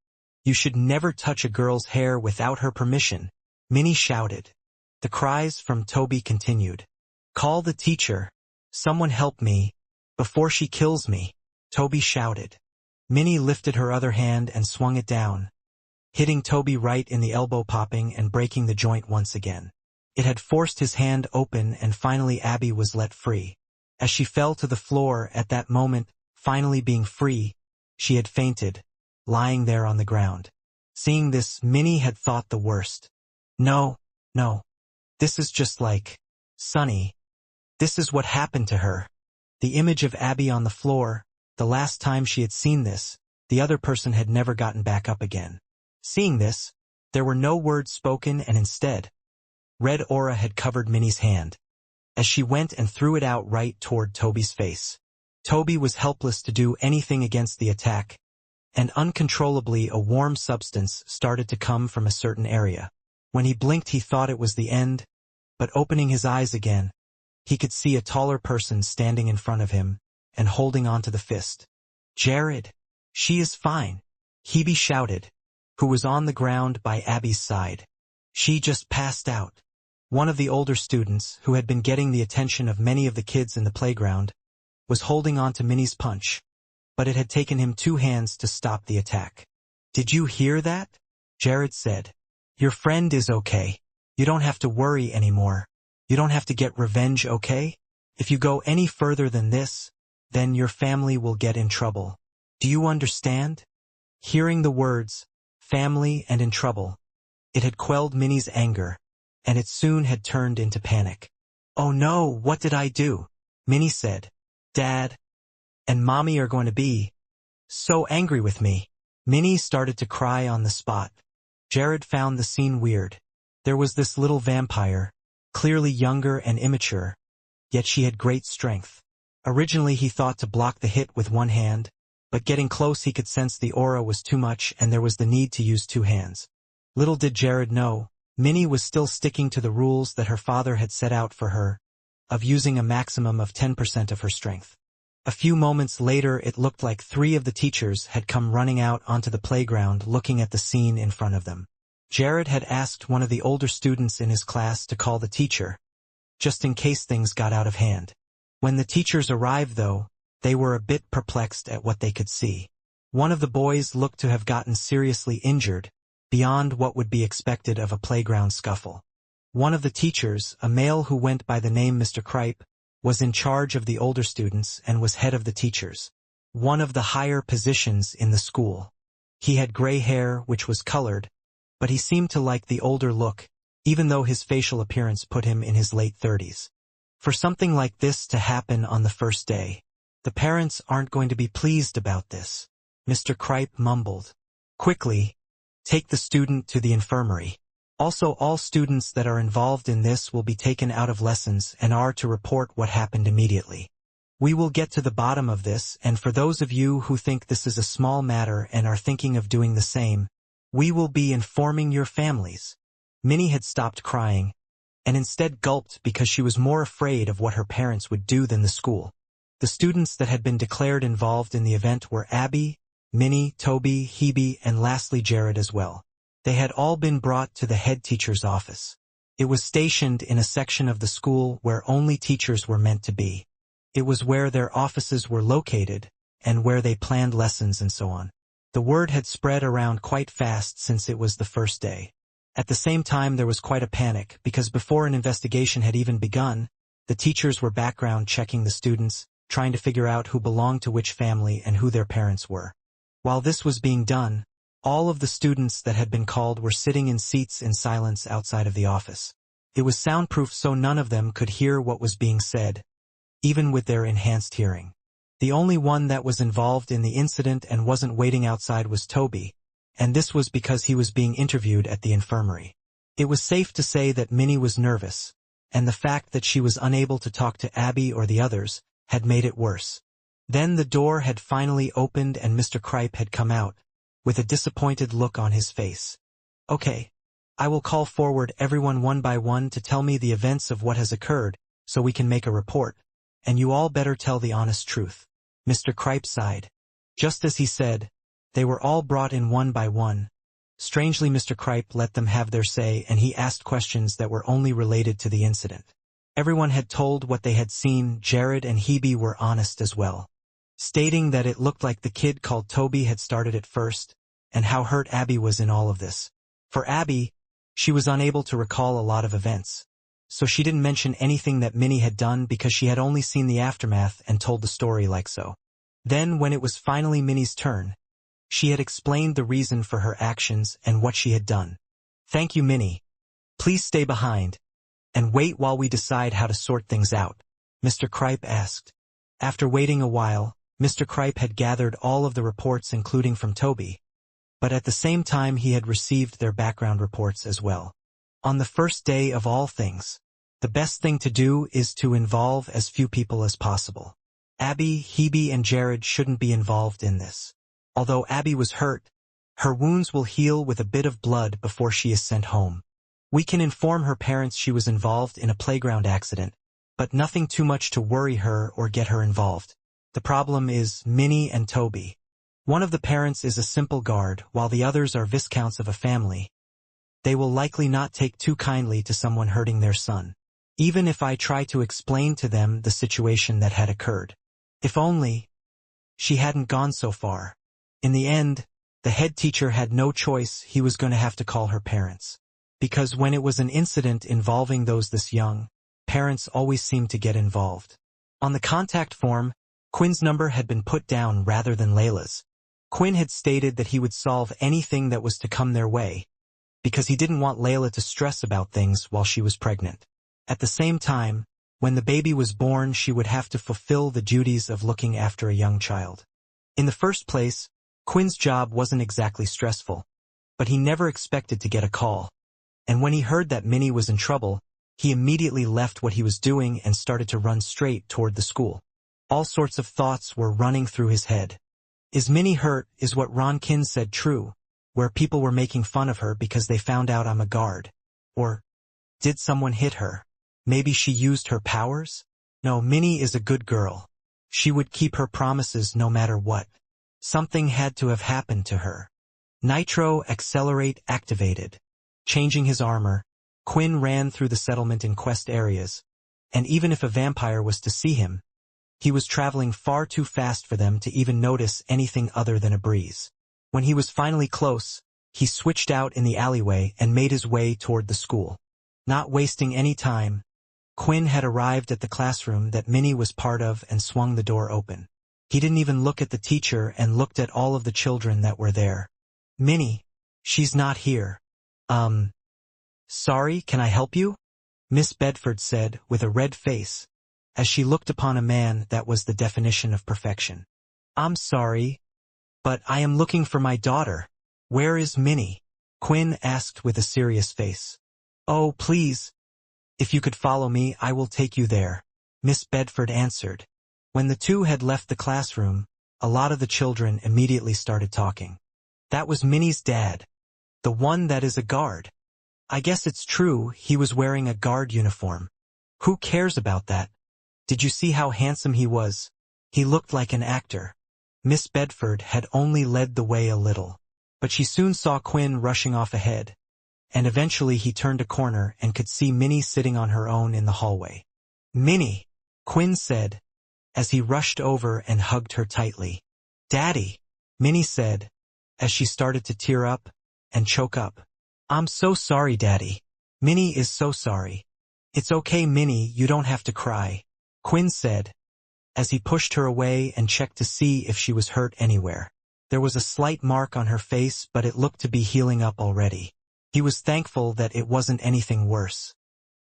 You should never touch a girl's hair without her permission," Minnie shouted. The cries from Toby continued. "Call the teacher. Someone help me, before she kills me," Toby shouted. Minnie lifted her other hand and swung it down, hitting Toby right in the elbow, popping and breaking the joint once again. It had forced his hand open, and finally Abby was let free. As she fell to the floor at that moment, finally being free, she had fainted, lying there on the ground. Seeing this, Minnie had thought the worst. No, this is just like Sonny. This is what happened to her. The image of Abby on the floor, the last time she had seen this, the other person had never gotten back up again. Seeing this, there were no words spoken and instead, red aura had covered Minnie's hand, as she went and threw it out right toward Toby's face. Toby was helpless to do anything against the attack, and uncontrollably a warm substance started to come from a certain area. When he blinked he thought it was the end, but opening his eyes again, he could see a taller person standing in front of him and holding onto the fist. Jared, she is fine, Hebe shouted, who was on the ground by Abby's side. She just passed out. One of the older students, who had been getting the attention of many of the kids in the playground, was holding on to Minnie's punch, but it had taken him 2 hands to stop the attack. Did you hear that? Jared said. Your friend is okay. You don't have to worry anymore. You don't have to get revenge, okay? If you go any further than this, then your family will get in trouble. Do you understand? Hearing the words, family and in trouble, it had quelled Minnie's anger, and it soon had turned into panic. Oh no, what did I do? Minnie said. Dad and Mommy are going to be so angry with me. Minnie started to cry on the spot. Jared found the scene weird. There was this little vampire, clearly younger and immature, yet she had great strength. Originally he thought to block the hit with 1 hand, but getting close he could sense the aura was too much and there was the need to use 2 hands. Little did Jared know, Minnie was still sticking to the rules that her father had set out for her, of using a maximum of 10% of her strength. A few moments later it looked like 3 of the teachers had come running out onto the playground looking at the scene in front of them. Jared had asked one of the older students in his class to call the teacher, just in case things got out of hand. When the teachers arrived though, they were a bit perplexed at what they could see. One of the boys looked to have gotten seriously injured, beyond what would be expected of a playground scuffle. One of the teachers, a male who went by the name Mr. Kripe, was in charge of the older students and was head of the teachers, one of the higher positions in the school. He had gray hair which was colored, but he seemed to like the older look, even though his facial appearance put him in his late 30s. For something like this to happen on the first day, the parents aren't going to be pleased about this, Mr. Kripe mumbled. Quickly, take the student to the infirmary. Also, all students that are involved in this will be taken out of lessons and are to report what happened immediately. We will get to the bottom of this, and for those of you who think this is a small matter and are thinking of doing the same, we will be informing your families. Minnie had stopped crying, and instead gulped because she was more afraid of what her parents would do than the school. The students that had been declared involved in the event were Abby, Minnie, Toby, Hebe, and lastly Jared as well. They had all been brought to the head teacher's office. It was stationed in a section of the school where only teachers were meant to be. It was where their offices were located, and where they planned lessons and so on. The word had spread around quite fast since it was the first day. At the same time there was quite a panic, because before an investigation had even begun, the teachers were background checking the students, trying to figure out who belonged to which family and who their parents were. While this was being done, all of the students that had been called were sitting in seats in silence outside of the office. It was soundproof so none of them could hear what was being said, even with their enhanced hearing. The only one that was involved in the incident and wasn't waiting outside was Toby, and this was because he was being interviewed at the infirmary. It was safe to say that Minnie was nervous, and the fact that she was unable to talk to Abby or the others had made it worse. Then the door had finally opened and Mr. Kripe had come out, with a disappointed look on his face. Okay, I will call forward everyone one by one to tell me the events of what has occurred, so we can make a report, and you all better tell the honest truth. Mr. Kripe sighed. Just as he said, they were all brought in one by one. Strangely, Mr. Kripe let them have their say and he asked questions that were only related to the incident. Everyone had told what they had seen. Jared and Hebe were honest as well, stating that it looked like the kid called Toby had started it first, and how hurt Abby was in all of this. For Abby, she was unable to recall a lot of events, so she didn't mention anything that Minnie had done because she had only seen the aftermath and told the story like so. Then, when it was finally Minnie's turn, she had explained the reason for her actions and what she had done. Thank you, Minnie. Please stay behind. And wait while we decide how to sort things out, Mr. Kripe asked. After waiting a while, Mr. Kripe had gathered all of the reports including from Toby, but at the same time he had received their background reports as well. On the first day of all things, the best thing to do is to involve as few people as possible. Abby, Hebe, and Jared shouldn't be involved in this. Although Abby was hurt, her wounds will heal with a bit of blood before she is sent home. We can inform her parents she was involved in a playground accident, but nothing too much to worry her or get her involved. The problem is Minnie and Toby. One of the parents is a simple guard, while the others are viscounts of a family. They will likely not take too kindly to someone hurting their son, even if I try to explain to them the situation that had occurred. If only she hadn't gone so far. In the end, the head teacher had no choice. He was going to have to call her parents. Because when it was an incident involving those this young, parents always seemed to get involved. On the contact form, Quinn's number had been put down rather than Layla's. Quinn had stated that he would solve anything that was to come their way, because he didn't want Layla to stress about things while she was pregnant. At the same time, when the baby was born, she would have to fulfill the duties of looking after a young child. In the first place, Quinn's job wasn't exactly stressful, but he never expected to get a call. And when he heard that Minnie was in trouble, he immediately left what he was doing and started to run straight toward the school. All sorts of thoughts were running through his head. Is Minnie hurt? Is what Ron Kinn said true, where people were making fun of her because they found out I'm a guard? Or did someone hit her? Maybe she used her powers? No, Minnie is a good girl. She would keep her promises no matter what. Something had to have happened to her. Nitro Accelerate activated. Changing his armor, Quinn ran through the settlement in quest areas, and even if a vampire was to see him, he was traveling far too fast for them to even notice anything other than a breeze. When he was finally close, he switched out in the alleyway and made his way toward the school. Not wasting any time, Quinn had arrived at the classroom that Minnie was part of and swung the door open. He didn't even look at the teacher and looked at all of the children that were there. Minnie, she's not here. Sorry, can I help you? Miss Bedford said with a red face, as she looked upon a man that was the definition of perfection. I'm sorry, but I am looking for my daughter. Where is Minnie? Quinn asked with a serious face. Oh, please. If you could follow me, I will take you there, Miss Bedford answered. When the two had left the classroom, a lot of the children immediately started talking. That was Minnie's dad. The one that is a guard. I guess it's true, he was wearing a guard uniform. Who cares about that? Did you see how handsome he was? He looked like an actor. Miss Bedford had only led the way a little, but she soon saw Quinn rushing off ahead, and eventually he turned a corner and could see Minnie sitting on her own in the hallway. Minnie, Quinn said, as he rushed over and hugged her tightly. Daddy, Minnie said, as she started to tear up and choke up. I'm so sorry, Daddy. Minnie is so sorry. It's okay, Minnie, you don't have to cry, Quinn said, as he pushed her away and checked to see if she was hurt anywhere. There was a slight mark on her face, but it looked to be healing up already. He was thankful that it wasn't anything worse.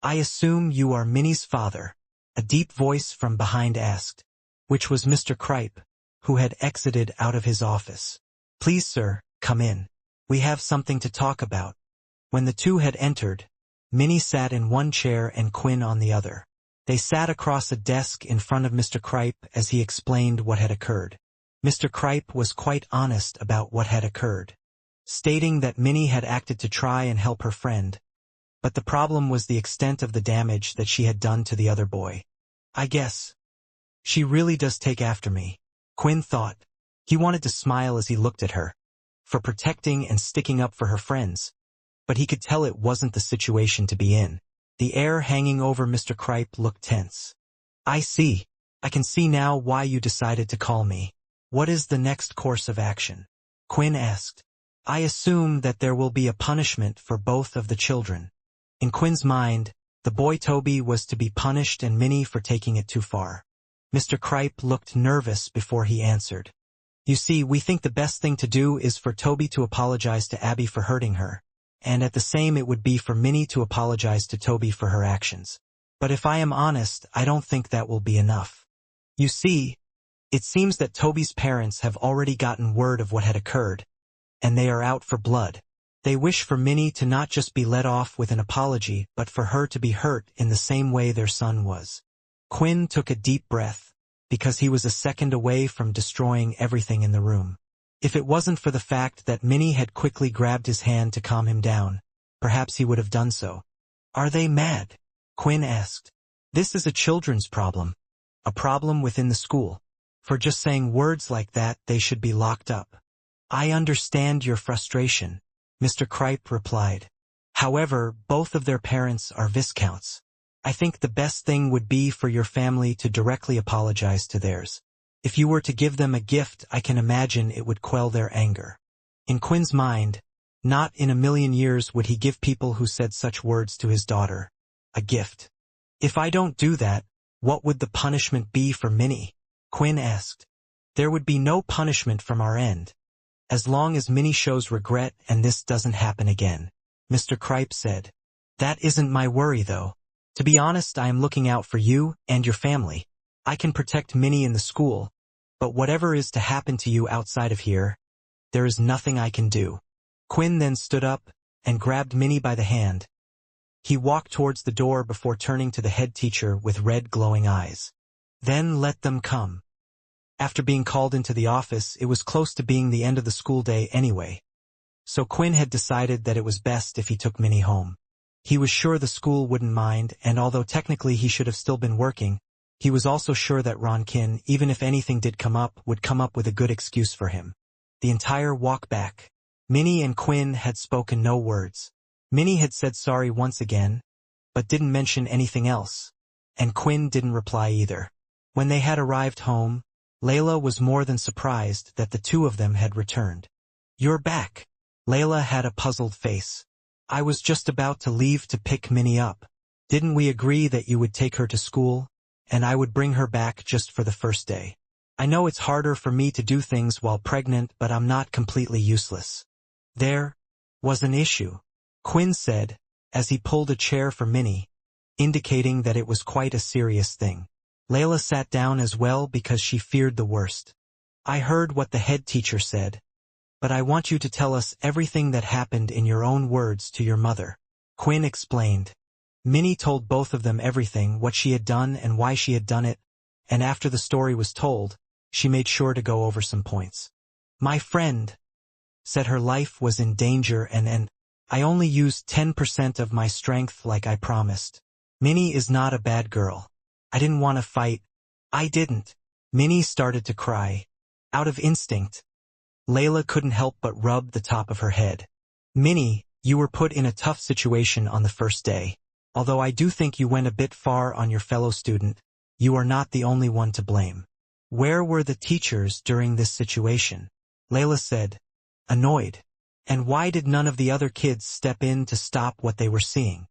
I assume you are Minnie's father, a deep voice from behind asked, which was Mr. Kripe, who had exited out of his office. Please, sir, come in. We have something to talk about. When the two had entered, Minnie sat in one chair and Quinn on the other. They sat across a desk in front of Mr. Kripe as he explained what had occurred. Mr. Kripe was quite honest about what had occurred, stating that Minnie had acted to try and help her friend, but the problem was the extent of the damage that she had done to the other boy. I guess she really does take after me, Quinn thought. He wanted to smile as he looked at her, for protecting and sticking up for her friends, but he could tell it wasn't the situation to be in. The air hanging over Mr. Kripe looked tense. I see. I can see now why you decided to call me. What is the next course of action? Quinn asked. I assume that there will be a punishment for both of the children. In Quinn's mind, the boy Toby was to be punished and Minnie for taking it too far. Mr. Kripe looked nervous before he answered. You see, we think the best thing to do is for Toby to apologize to Abby for hurting her, and at the same it would be for Minnie to apologize to Toby for her actions. But if I am honest, I don't think that will be enough. You see, it seems that Toby's parents have already gotten word of what had occurred, and they are out for blood. They wish for Minnie to not just be let off with an apology, but for her to be hurt in the same way their son was. Quinn took a deep breath, because he was a second away from destroying everything in the room. If it wasn't for the fact that Minnie had quickly grabbed his hand to calm him down, perhaps he would have done so. Are they mad? Quinn asked. This is a children's problem. A problem within the school. For just saying words like that, they should be locked up. I understand your frustration, Mr. Kripe replied. However, both of their parents are viscounts. I think the best thing would be for your family to directly apologize to theirs. If you were to give them a gift, I can imagine it would quell their anger. In Quinn's mind, not in a million years would he give people who said such words to his daughter a gift. If I don't do that, what would the punishment be for Minnie? Quinn asked. There would be no punishment from our end. As long as Minnie shows regret and this doesn't happen again, Mr. Kripe said. That isn't my worry though. To be honest, I am looking out for you and your family. I can protect Minnie in the school, but whatever is to happen to you outside of here, there is nothing I can do. Quinn then stood up and grabbed Minnie by the hand. He walked towards the door before turning to the head teacher with red glowing eyes. Then let them come. After being called into the office, it was close to being the end of the school day anyway. So Quinn had decided that it was best if he took Minnie home. He was sure the school wouldn't mind, and although technically he should have still been working, he was also sure that Ronkin, even if anything did come up, would come up with a good excuse for him. The entire walk back, Minnie and Quinn had spoken no words. Minnie had said sorry once again, but didn't mention anything else, and Quinn didn't reply either. When they had arrived home, Layla was more than surprised that the two of them had returned. You're back. Layla had a puzzled face. I was just about to leave to pick Minnie up. Didn't we agree that you would take her to school, and I would bring her back just for the first day? I know it's harder for me to do things while pregnant, but I'm not completely useless. There was an issue, Quinn said, as he pulled a chair for Minnie, indicating that it was quite a serious thing. Layla sat down as well because she feared the worst. I heard what the head teacher said, but I want you to tell us everything that happened in your own words to your mother. Quinn explained. Minnie told both of them everything, what she had done and why she had done it, and after the story was told, she made sure to go over some points. My friend said her life was in danger and I only used 10% of my strength like I promised. Minnie is not a bad girl. I didn't want to fight. I didn't. Minnie started to cry. Out of instinct. Layla couldn't help but rub the top of her head. Minnie, you were put in a tough situation on the first day. Although I do think you went a bit far on your fellow student, you are not the only one to blame. Where were the teachers during this situation? Layla said, annoyed. And why did none of the other kids step in to stop what they were seeing?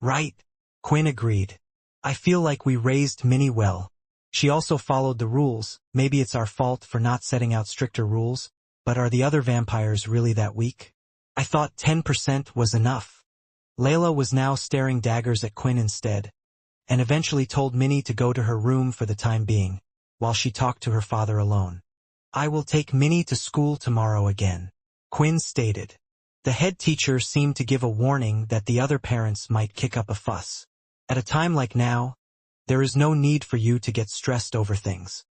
Right. Quinn agreed. I feel like we raised Minnie well. She also followed the rules. Maybe it's our fault for not setting out stricter rules, but are the other vampires really that weak? I thought 10% was enough. Layla was now staring daggers at Quinn instead, and eventually told Minnie to go to her room for the time being, while she talked to her father alone. I will take Minnie to school tomorrow again, Quinn stated. The head teacher seemed to give a warning that the other parents might kick up a fuss. At a time like now, there is no need for you to get stressed over things.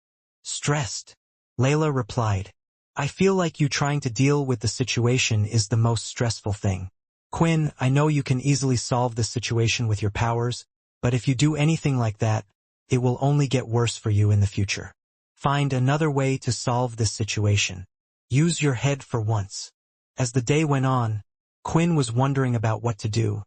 Stressed? Layla replied. I feel like you trying to deal with the situation is the most stressful thing. Quinn, I know you can easily solve this situation with your powers, but if you do anything like that, it will only get worse for you in the future. Find another way to solve this situation. Use your head for once. As the day went on, Quinn was wondering about what to do.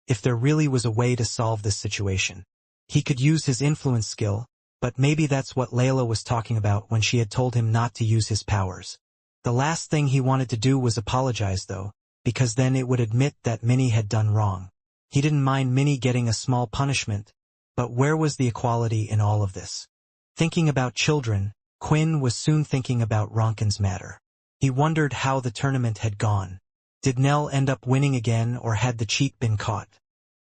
If there really was a way to solve this situation. He could use his influence skill, but maybe that's what Layla was talking about when she had told him not to use his powers. The last thing he wanted to do was apologize though, because then it would admit that Minnie had done wrong. He didn't mind Minnie getting a small punishment, but where was the equality in all of this? Thinking about children, Quinn was soon thinking about Ronkin's matter. He wondered how the tournament had gone. Did Nell end up winning again, or had the cheat been caught?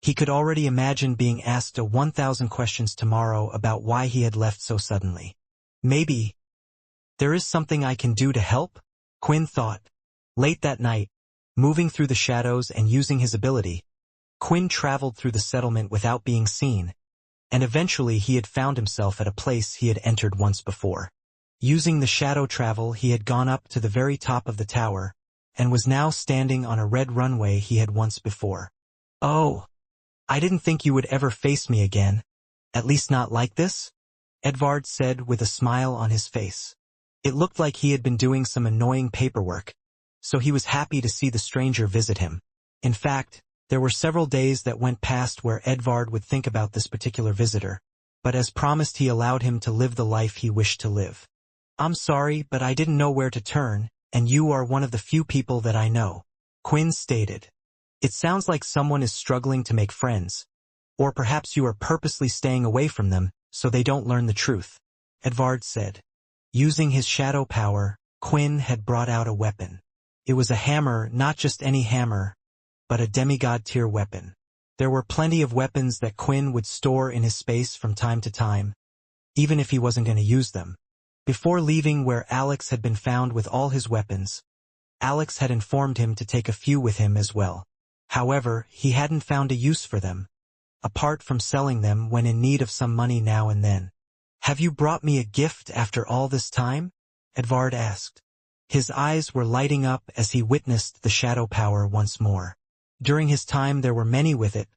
He could already imagine being asked 1,000 questions tomorrow about why he had left so suddenly. Maybe there is something I can do to help? Quinn thought. Late that night, moving through the shadows and using his ability, Quinn traveled through the settlement without being seen, and eventually he had found himself at a place he had entered once before. Using the shadow travel, he had gone up to the very top of the tower, and was now standing on a red runway he had once before. Oh, I didn't think you would ever face me again. At least not like this? Edvard said with a smile on his face. It looked like he had been doing some annoying paperwork, so he was happy to see the stranger visit him. In fact, there were several days that went past where Edvard would think about this particular visitor, but as promised he allowed him to live the life he wished to live. I'm sorry, but I didn't know where to turn, and you are one of the few people that I know, Quinn stated. It sounds like someone is struggling to make friends, or perhaps you are purposely staying away from them so they don't learn the truth, Edvard said. Using his shadow power, Quinn had brought out a weapon. It was a hammer, not just any hammer, but a demigod-tier weapon. There were plenty of weapons that Quinn would store in his space from time to time, even if he wasn't going to use them. Before leaving where Alex had been found with all his weapons, Alex had informed him to take a few with him as well. However, he hadn't found a use for them, apart from selling them when in need of some money now and then. Have you brought me a gift after all this time? Edvard asked. His eyes were lighting up as he witnessed the shadow power once more. During his time there were many with it,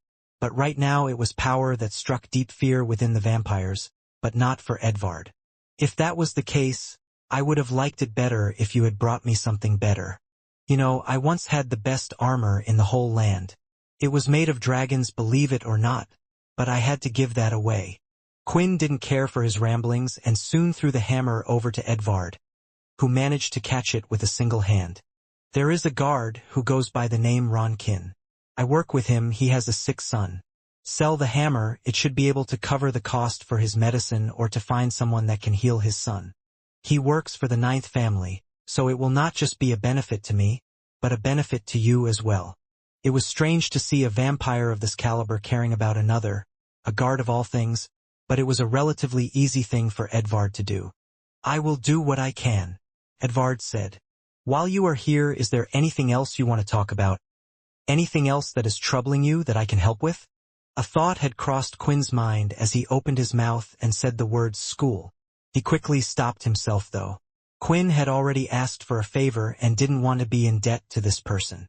but right now it was power that struck deep fear within the vampires, but not for Edvard. If that was the case, I would have liked it better if you had brought me something better. You know, I once had the best armor in the whole land. It was made of dragons, believe it or not, but I had to give that away. Quinn didn't care for his ramblings and soon threw the hammer over to Edvard, who managed to catch it with a single hand. There is a guard who goes by the name Ronkin. I work with him, he has a sick son. Sell the hammer, it should be able to cover the cost for his medicine or to find someone that can heal his son. He works for the 9th family, so it will not just be a benefit to me, but a benefit to you as well. It was strange to see a vampire of this caliber caring about another, a guard of all things, but it was a relatively easy thing for Edvard to do. I will do what I can, Edvard said. While you are here, is there anything else you want to talk about? Anything else that is troubling you that I can help with? A thought had crossed Quinn's mind as he opened his mouth and said the words school. He quickly stopped himself though. Quinn had already asked for a favor and didn't want to be in debt to this person.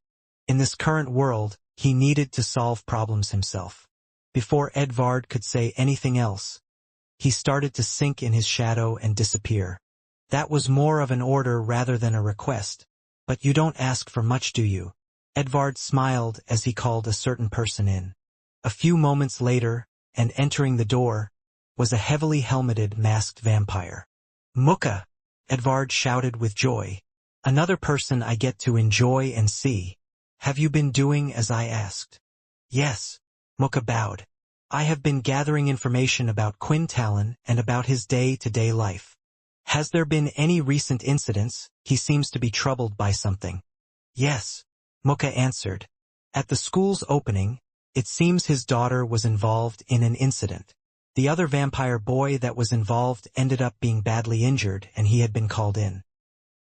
In this current world, he needed to solve problems himself. Before Edvard could say anything else, he started to sink in his shadow and disappear. That was more of an order rather than a request. But you don't ask for much, do you? Edvard smiled as he called a certain person in. A few moments later, and entering the door, was a heavily helmeted, masked vampire. Muka! Edvard shouted with joy. Another person I get to enjoy and see. Have you been doing as I asked? Yes, Muka bowed. I have been gathering information about Quinn Talon and about his day-to-day life. Has there been any recent incidents? He seems to be troubled by something. Yes, Muka answered. At the school's opening, it seems his daughter was involved in an incident. The other vampire boy that was involved ended up being badly injured and he had been called in.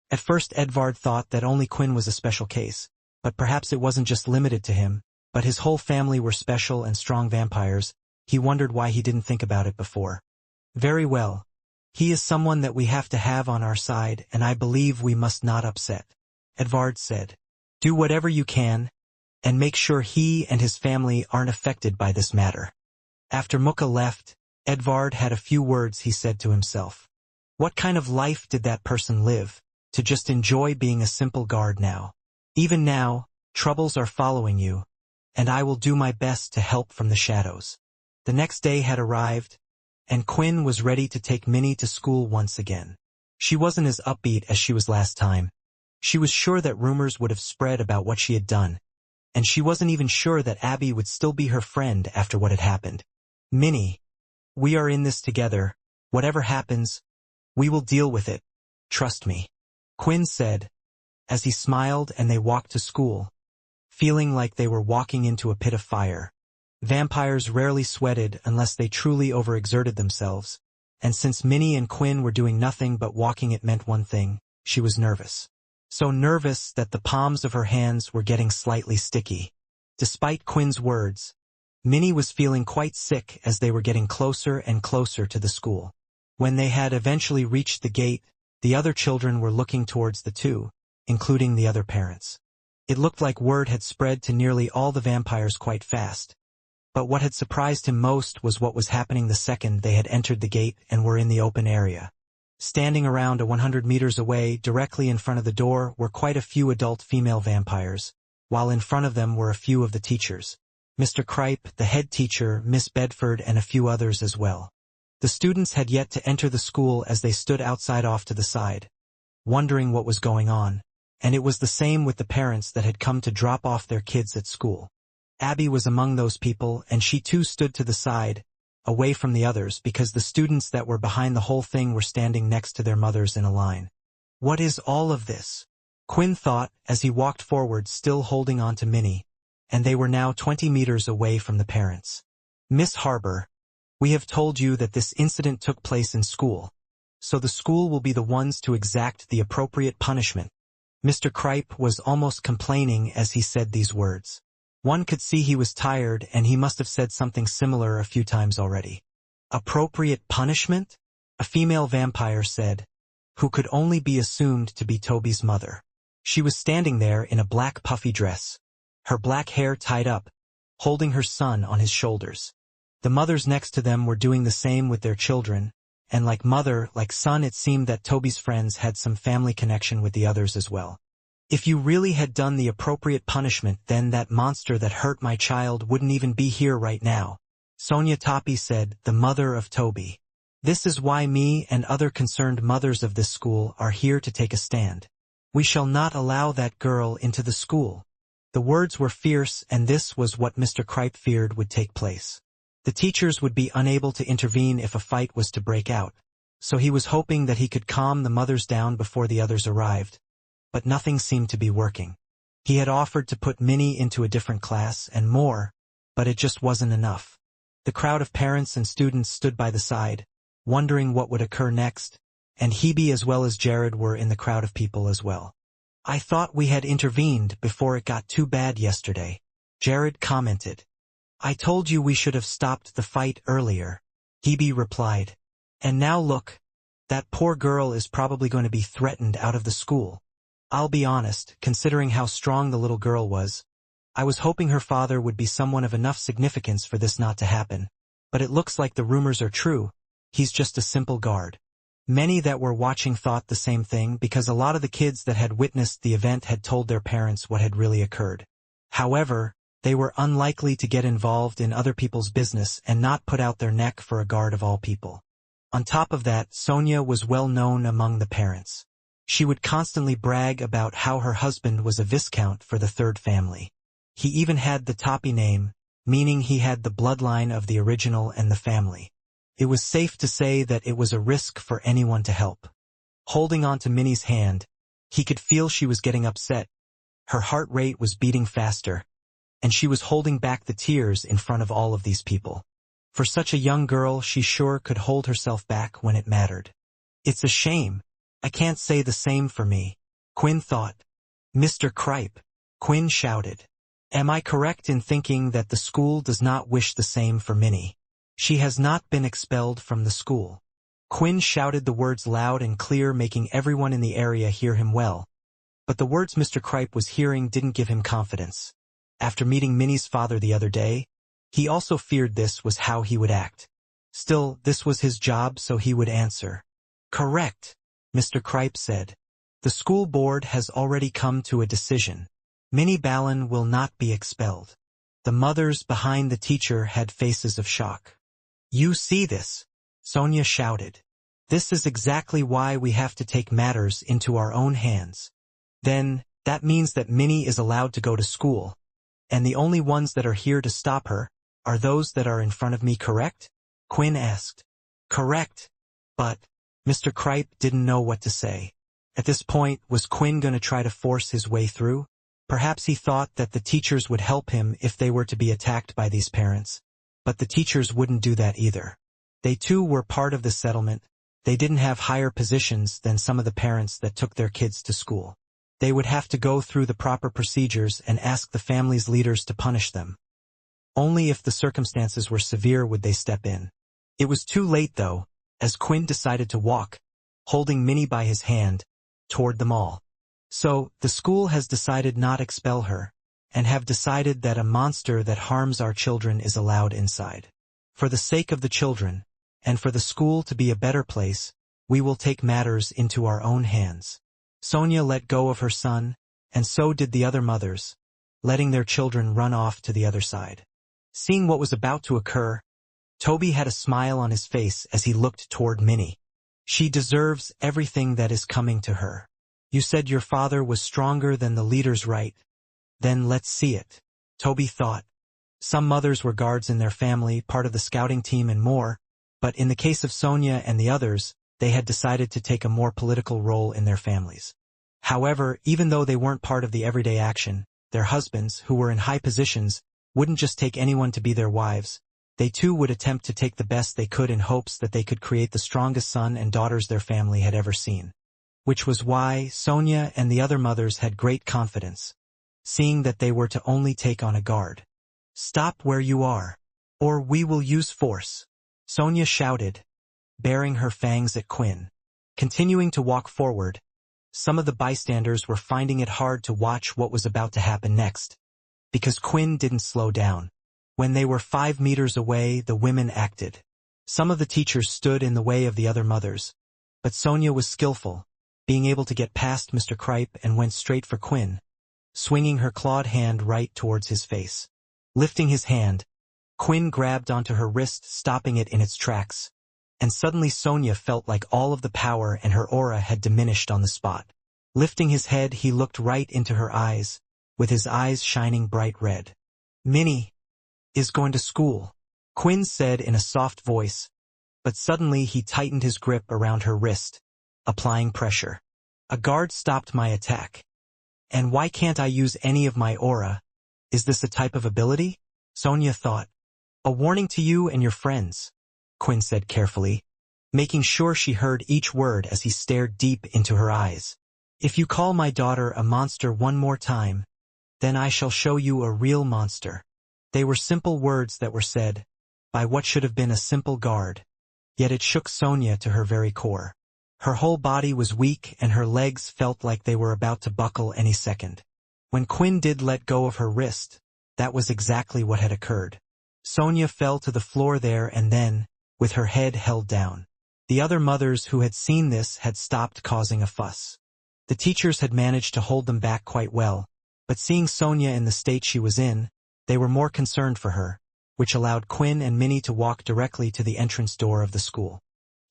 At first Edvard thought that only Quinn was a special case, but perhaps it wasn't just limited to him, but his whole family were special and strong vampires. He wondered why he didn't think about it before. Very well. He is someone that we have to have on our side, and I believe we must not upset, Edvard said. Do whatever you can, and make sure he and his family aren't affected by this matter. After Muka left, Edvard had a few words he said to himself. What kind of life did that person live, to just enjoy being a simple guard now? Even now, troubles are following you, and I will do my best to help from the shadows. The next day had arrived, and Quinn was ready to take Minnie to school once again. She wasn't as upbeat as she was last time. She was sure that rumors would have spread about what she had done, and she wasn't even sure that Abby would still be her friend after what had happened. Minnie, we are in this together. Whatever happens, we will deal with it. Trust me, Quinn said, as he smiled and they walked to school. feeling like they were walking into a pit of fire. Vampires rarely sweated unless they truly overexerted themselves, and since Minnie and Quinn were doing nothing but walking, it meant one thing: she was nervous. So nervous that the palms of her hands were getting slightly sticky. Despite Quinn's words, Minnie was feeling quite sick as they were getting closer and closer to the school. When they had eventually reached the gate, the other children were looking towards the two, including the other parents. It looked like word had spread to nearly all the vampires quite fast. But what had surprised him most was what was happening the second they had entered the gate and were in the open area. Standing around 100 meters away, directly in front of the door, were quite a few adult female vampires, while in front of them were a few of the teachers. Mr. Kripe, the head teacher, Miss Bedford, and a few others as well. The students had yet to enter the school as they stood outside off to the side, wondering what was going on, and it was the same with the parents that had come to drop off their kids at school. Abby was among those people, and she too stood to the side, away from the others, because the students that were behind the whole thing were standing next to their mothers in a line. What is all of this? Quinn thought as he walked forward, still holding on to Minnie, and they were now 20 meters away from the parents. Miss Harbour, we have told you that this incident took place in school, so the school will be the ones to exact the appropriate punishment. Mr. Kripe was almost complaining as he said these words. One could see he was tired, and he must have said something similar a few times already. Appropriate punishment? A female vampire said, who could only be assumed to be Toby's mother. She was standing there in a black puffy dress, her black hair tied up, holding her son on his shoulders. The mothers next to them were doing the same with their children, and like mother, like son, it seemed that Toby's friends had some family connection with the others as well. If you really had done the appropriate punishment, then that monster that hurt my child wouldn't even be here right now, Sonia Toppy said, the mother of Toby. This is why me and other concerned mothers of this school are here to take a stand. We shall not allow that girl into the school. The words were fierce, and this was what Mr. Kripe feared would take place. The teachers would be unable to intervene if a fight was to break out, so he was hoping that he could calm the mothers down before the others arrived. But nothing seemed to be working. He had offered to put Minnie into a different class and more, but it just wasn't enough. The crowd of parents and students stood by the side, wondering what would occur next, and Hebe as well as Jared were in the crowd of people as well. I thought we had intervened before it got too bad yesterday, Jared commented. I told you we should have stopped the fight earlier, Hebe replied. And now look, that poor girl is probably going to be threatened out of the school. I'll be honest, considering how strong the little girl was, I was hoping her father would be someone of enough significance for this not to happen. But it looks like the rumors are true. He's just a simple guard. Many that were watching thought the same thing, because a lot of the kids that had witnessed the event had told their parents what had really occurred. However, they were unlikely to get involved in other people's business and not put out their neck for a guard of all people. On top of that, Sonia was well known among the parents. She would constantly brag about how her husband was a viscount for the third family. He even had the Toppy name, meaning he had the bloodline of the original and the family. It was safe to say that it was a risk for anyone to help. Holding on to Minnie's hand, he could feel she was getting upset. Her heart rate was beating faster, and she was holding back the tears in front of all of these people. For such a young girl, she sure could hold herself back when it mattered. It's a shame. I can't say the same for me, Quinn thought. Mr. Kripe, Quinn shouted. Am I correct in thinking that the school does not wish the same for Minnie? She has not been expelled from the school. Quinn shouted the words loud and clear, making everyone in the area hear him well. But the words Mr. Kripe was hearing didn't give him confidence. After meeting Minnie's father the other day, he also feared this was how he would act. Still, this was his job, so he would answer. Correct, Mr. Kripe said. The school board has already come to a decision. Minnie Ballin will not be expelled. The mothers behind the teacher had faces of shock. You see this? Sonia shouted. This is exactly why we have to take matters into our own hands. Then, that means that Minnie is allowed to go to school. And the only ones that are here to stop her are those that are in front of me, correct? Quinn asked. Correct. But Mr. Kripe didn't know what to say. At this point, was Quinn going to try to force his way through? Perhaps he thought that the teachers would help him if they were to be attacked by these parents. But the teachers wouldn't do that either. They too were part of the settlement. They didn't have higher positions than some of the parents that took their kids to school. They would have to go through the proper procedures and ask the family's leaders to punish them. Only if the circumstances were severe would they step in. It was too late though, as Quinn decided to walk, holding Minnie by his hand, toward them all. So, the school has decided not expel her, and have decided that a monster that harms our children is allowed inside. For the sake of the children, and for the school to be a better place, we will take matters into our own hands. Sonia let go of her son, and so did the other mothers, letting their children run off to the other side. Seeing what was about to occur, Toby had a smile on his face as he looked toward Minnie. She deserves everything that is coming to her. You said your father was stronger than the leaders, right? Then let's see it. Toby thought. Some mothers were guards in their family, part of the scouting team and more, but in the case of Sonia and the others, they had decided to take a more political role in their families. However, even though they weren't part of the everyday action, their husbands, who were in high positions, wouldn't just take anyone to be their wives. They too would attempt to take the best they could in hopes that they could create the strongest son and daughters their family had ever seen. Which was why Sonia and the other mothers had great confidence, seeing that they were to only take on a guard. Stop where you are, or we will use force, Sonia shouted, baring her fangs at Quinn. Continuing to walk forward, some of the bystanders were finding it hard to watch what was about to happen next, because Quinn didn't slow down. When they were 5 meters away, the women acted. Some of the teachers stood in the way of the other mothers, but Sonia was skillful, being able to get past Mr. Kripe and went straight for Quinn, swinging her clawed hand right towards his face. Lifting his hand, Quinn grabbed onto her wrist, stopping it in its tracks, and suddenly Sonia felt like all of the power and her aura had diminished on the spot. Lifting his head, he looked right into her eyes, with his eyes shining bright red. Minnie is going to school, Quinn said in a soft voice, but suddenly he tightened his grip around her wrist, applying pressure. A guard stopped my attack. And why can't I use any of my aura? Is this a type of ability? Sonia thought. A warning to you and your friends, Quinn said carefully, making sure she heard each word as he stared deep into her eyes. If you call my daughter a monster one more time, then I shall show you a real monster. They were simple words that were said by what should have been a simple guard, yet it shook Sonia to her very core. Her whole body was weak and her legs felt like they were about to buckle any second. When Quinn did let go of her wrist, that was exactly what had occurred. Sonia fell to the floor there and then, with her head held down. The other mothers who had seen this had stopped causing a fuss. The teachers had managed to hold them back quite well, but seeing Sonia in the state she was in, they were more concerned for her, which allowed Quinn and Minnie to walk directly to the entrance door of the school.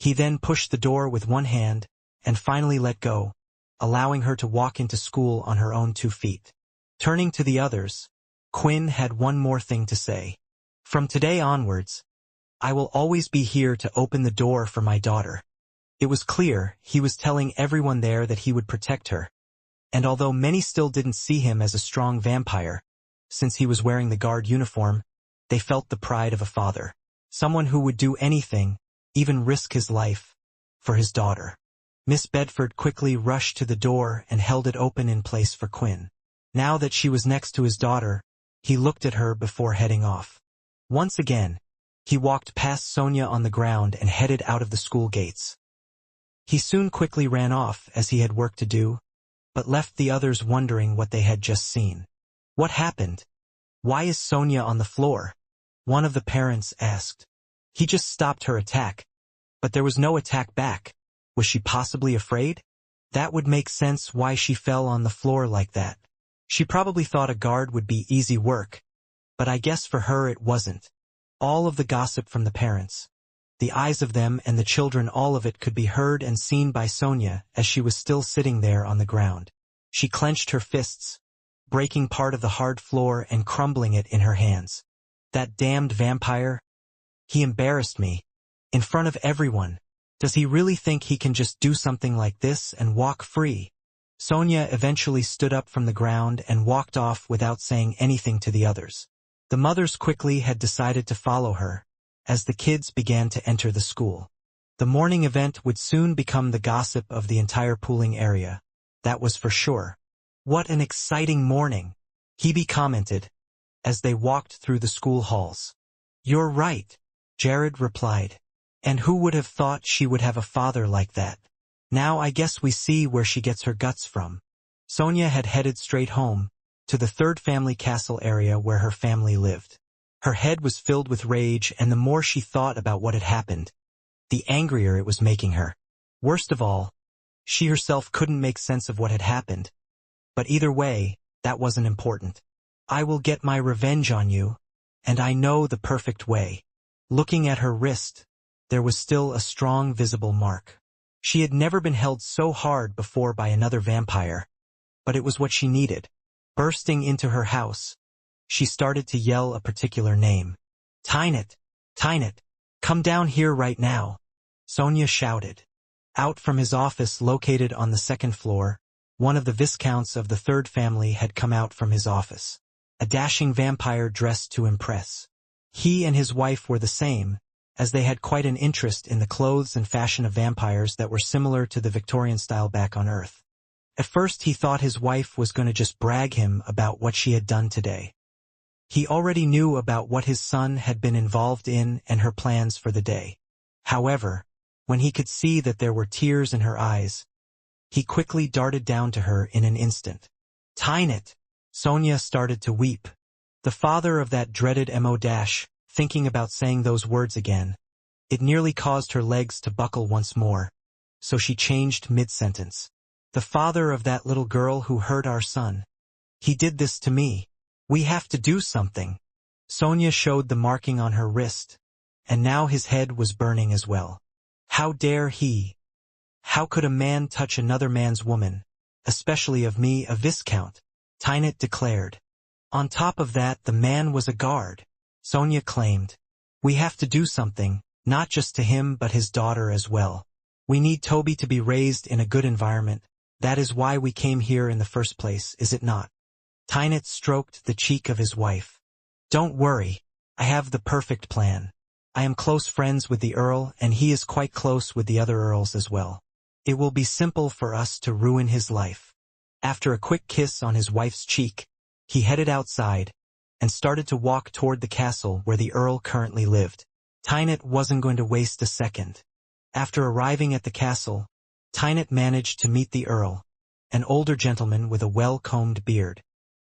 He then pushed the door with one hand, and finally let go, allowing her to walk into school on her own 2 feet. Turning to the others, Quinn had one more thing to say. From today onwards, I will always be here to open the door for my daughter. It was clear he was telling everyone there that he would protect her, and although many still didn't see him as a strong vampire, since he was wearing the guard uniform, they felt the pride of a father, someone who would do anything, even risk his life, for his daughter. Miss Bedford quickly rushed to the door and held it open in place for Quinn. Now that she was next to his daughter, he looked at her before heading off. Once again, he walked past Sonia on the ground and headed out of the school gates. He soon quickly ran off as he had work to do, but left the others wondering what they had just seen. What happened? Why is Sonia on the floor? One of the parents asked. He just stopped her attack, but there was no attack back. Was she possibly afraid? That would make sense why she fell on the floor like that. She probably thought a guard would be easy work, but I guess for her it wasn't. All of the gossip from the parents, the eyes of them and the children, all of it could be heard and seen by Sonia as she was still sitting there on the ground. She clenched her fists, breaking part of the hard floor and crumbling it in her hands. That damned vampire! He embarrassed me. In front of everyone. Does he really think he can just do something like this and walk free? Sonia eventually stood up from the ground and walked off without saying anything to the others. The mothers quickly had decided to follow her, as the kids began to enter the school. The morning event would soon become the gossip of the entire pooling area. That was for sure. "What an exciting morning," Hebe commented, as they walked through the school halls. "You're right," Jared replied. "And who would have thought she would have a father like that? Now I guess we see where she gets her guts from." Sonia had headed straight home, to the third family castle area where her family lived. Her head was filled with rage, and the more she thought about what had happened, the angrier it was making her. Worst of all, she herself couldn't make sense of what had happened. But either way, that wasn't important. "I will get my revenge on you, and I know the perfect way." Looking at her wrist, there was still a strong visible mark. She had never been held so hard before by another vampire, but it was what she needed. Bursting into her house, she started to yell a particular name. "Tynet! Tynet! Come down here right now!" Sonia shouted. Out from his office located on the second floor, one of the viscounts of the third family had come out from his office. A dashing vampire dressed to impress. He and his wife were the same, as they had quite an interest in the clothes and fashion of vampires that were similar to the Victorian style back on Earth. At first he thought his wife was going to just brag him about what she had done today. He already knew about what his son had been involved in and her plans for the day. However, when he could see that there were tears in her eyes, he quickly darted down to her in an instant. "Tynet!" Sonia started to weep. The father of that dreaded M.O. thinking about saying those words again. It nearly caused her legs to buckle once more, so she changed mid-sentence. "The father of that little girl who hurt our son. He did this to me. We have to do something." Sonia showed the marking on her wrist, and now his head was burning as well. "How dare he? How could a man touch another man's woman, especially of me, a viscount?" Tynet declared. "On top of that, the man was a guard," Sonia claimed. "We have to do something, not just to him but his daughter as well. We need Toby to be raised in a good environment. That is why we came here in the first place, is it not?" Tynet stroked the cheek of his wife. "Don't worry, I have the perfect plan. I am close friends with the Earl, and he is quite close with the other Earls as well. It will be simple for us to ruin his life." After a quick kiss on his wife's cheek, he headed outside and started to walk toward the castle where the Earl currently lived. Tynet wasn't going to waste a second. After arriving at the castle, Tynet managed to meet the Earl, an older gentleman with a well-combed beard.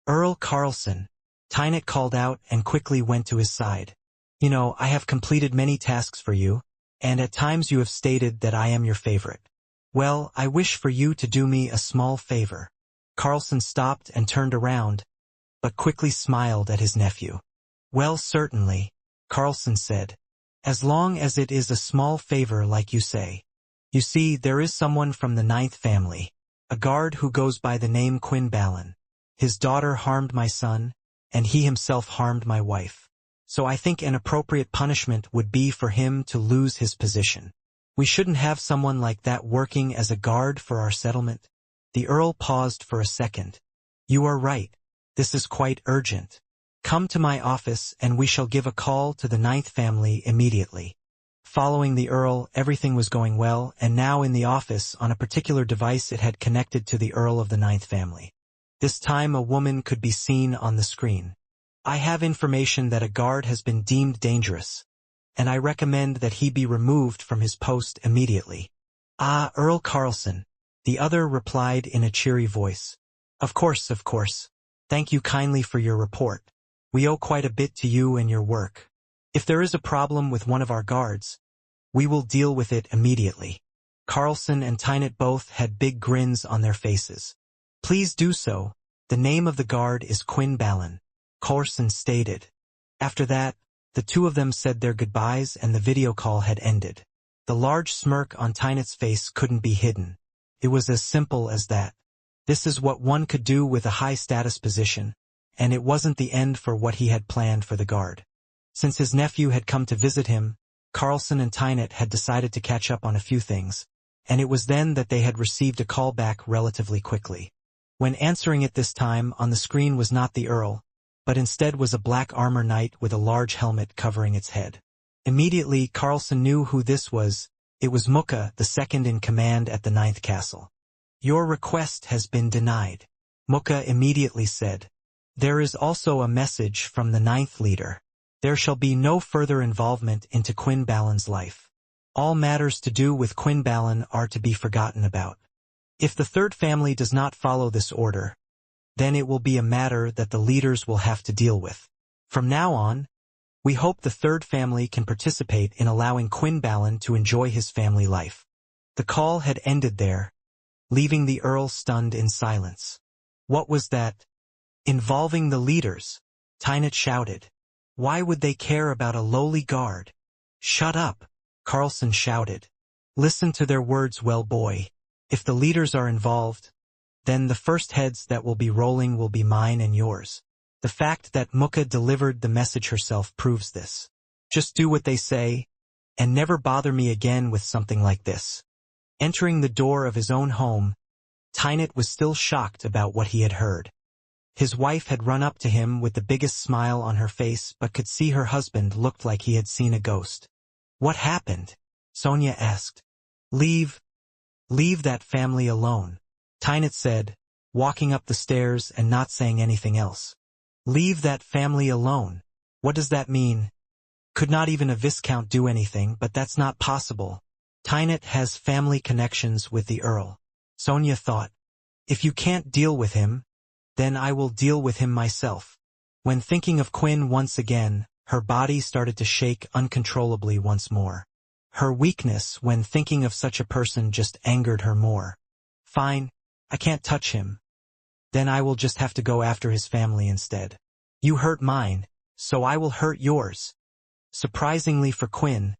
"Earl Carlson," Tynet called out and quickly went to his side. "You know, I have completed many tasks for you, and at times you have stated that I am your favorite. Well, I wish for you to do me a small favor." Carlson stopped and turned around, but quickly smiled at his nephew. "Well, certainly," Carlson said, "as long as it is a small favor like you say. You see, there is someone from the 9th family, a guard who goes by the name Quinballen. His daughter harmed my son, and he himself harmed my wife. So I think an appropriate punishment would be for him to lose his position. We shouldn't have someone like that working as a guard for our settlement." The Earl paused for a second. "You are right. This is quite urgent. Come to my office and we shall give a call to the 9th family immediately." Following the Earl, everything was going well, and now in the office, on a particular device it had connected to the Earl of the 9th family. This time a woman could be seen on the screen. "I have information that a guard has been deemed dangerous, and I recommend that he be removed from his post immediately." "Ah, Earl Carlson," the other replied in a cheery voice. Of course. Thank you kindly for your report. We owe quite a bit to you and your work. If there is a problem with one of our guards, we will deal with it immediately." Carlson and Tynet both had big grins on their faces. "Please do so. The name of the guard is Quinballen," Carlson stated. After that, the two of them said their goodbyes and the video call had ended. The large smirk on Tynet's face couldn't be hidden. It was as simple as that. This is what one could do with a high-status position, and it wasn't the end for what he had planned for the guard. Since his nephew had come to visit him, Carlson and Tynet had decided to catch up on a few things. and it was then that they had received a call back relatively quickly. When answering it this time, on the screen was not the Earl, but instead was a black armor knight with a large helmet covering its head. Immediately, Carlson knew who this was. It was Mukka, the second in command at the 9th castle. "Your request has been denied," Mukka immediately said. "There is also a message from the 9th leader. There shall be no further involvement into Quinballen's life. All matters to do with Quinballen are to be forgotten about. If the third family does not follow this order, then it will be a matter that the leaders will have to deal with. From now on, we hope the third family can participate in allowing Quinballen to enjoy his family life." The call had ended there, leaving the Earl stunned in silence. "What was that? Involving the leaders?" Tynet shouted. "Why would they care about a lowly guard?" "Shut up," Carlson shouted. "Listen to their words, well boy. If the leaders are involved, then the first heads that will be rolling will be mine and yours. The fact that Mukka delivered the message herself proves this. Just do what they say, and never bother me again with something like this." Entering the door of his own home, Tynet was still shocked about what he had heard. His wife had run up to him with the biggest smile on her face but could see her husband looked like he had seen a ghost. "What happened?" Sonia asked. Leave that family alone," Tynet said, walking up the stairs and not saying anything else. "Leave that family alone. What does that mean? Could not even a viscount do anything, but that's not possible. Tynet has family connections with the Earl." Sonia thought. "If you can't deal with him, then I will deal with him myself." When thinking of Quinn once again, her body started to shake uncontrollably once more. Her weakness when thinking of such a person just angered her more. "Fine, I can't touch him. Then I will just have to go after his family instead. You hurt mine, so I will hurt yours." Surprisingly for Quinn,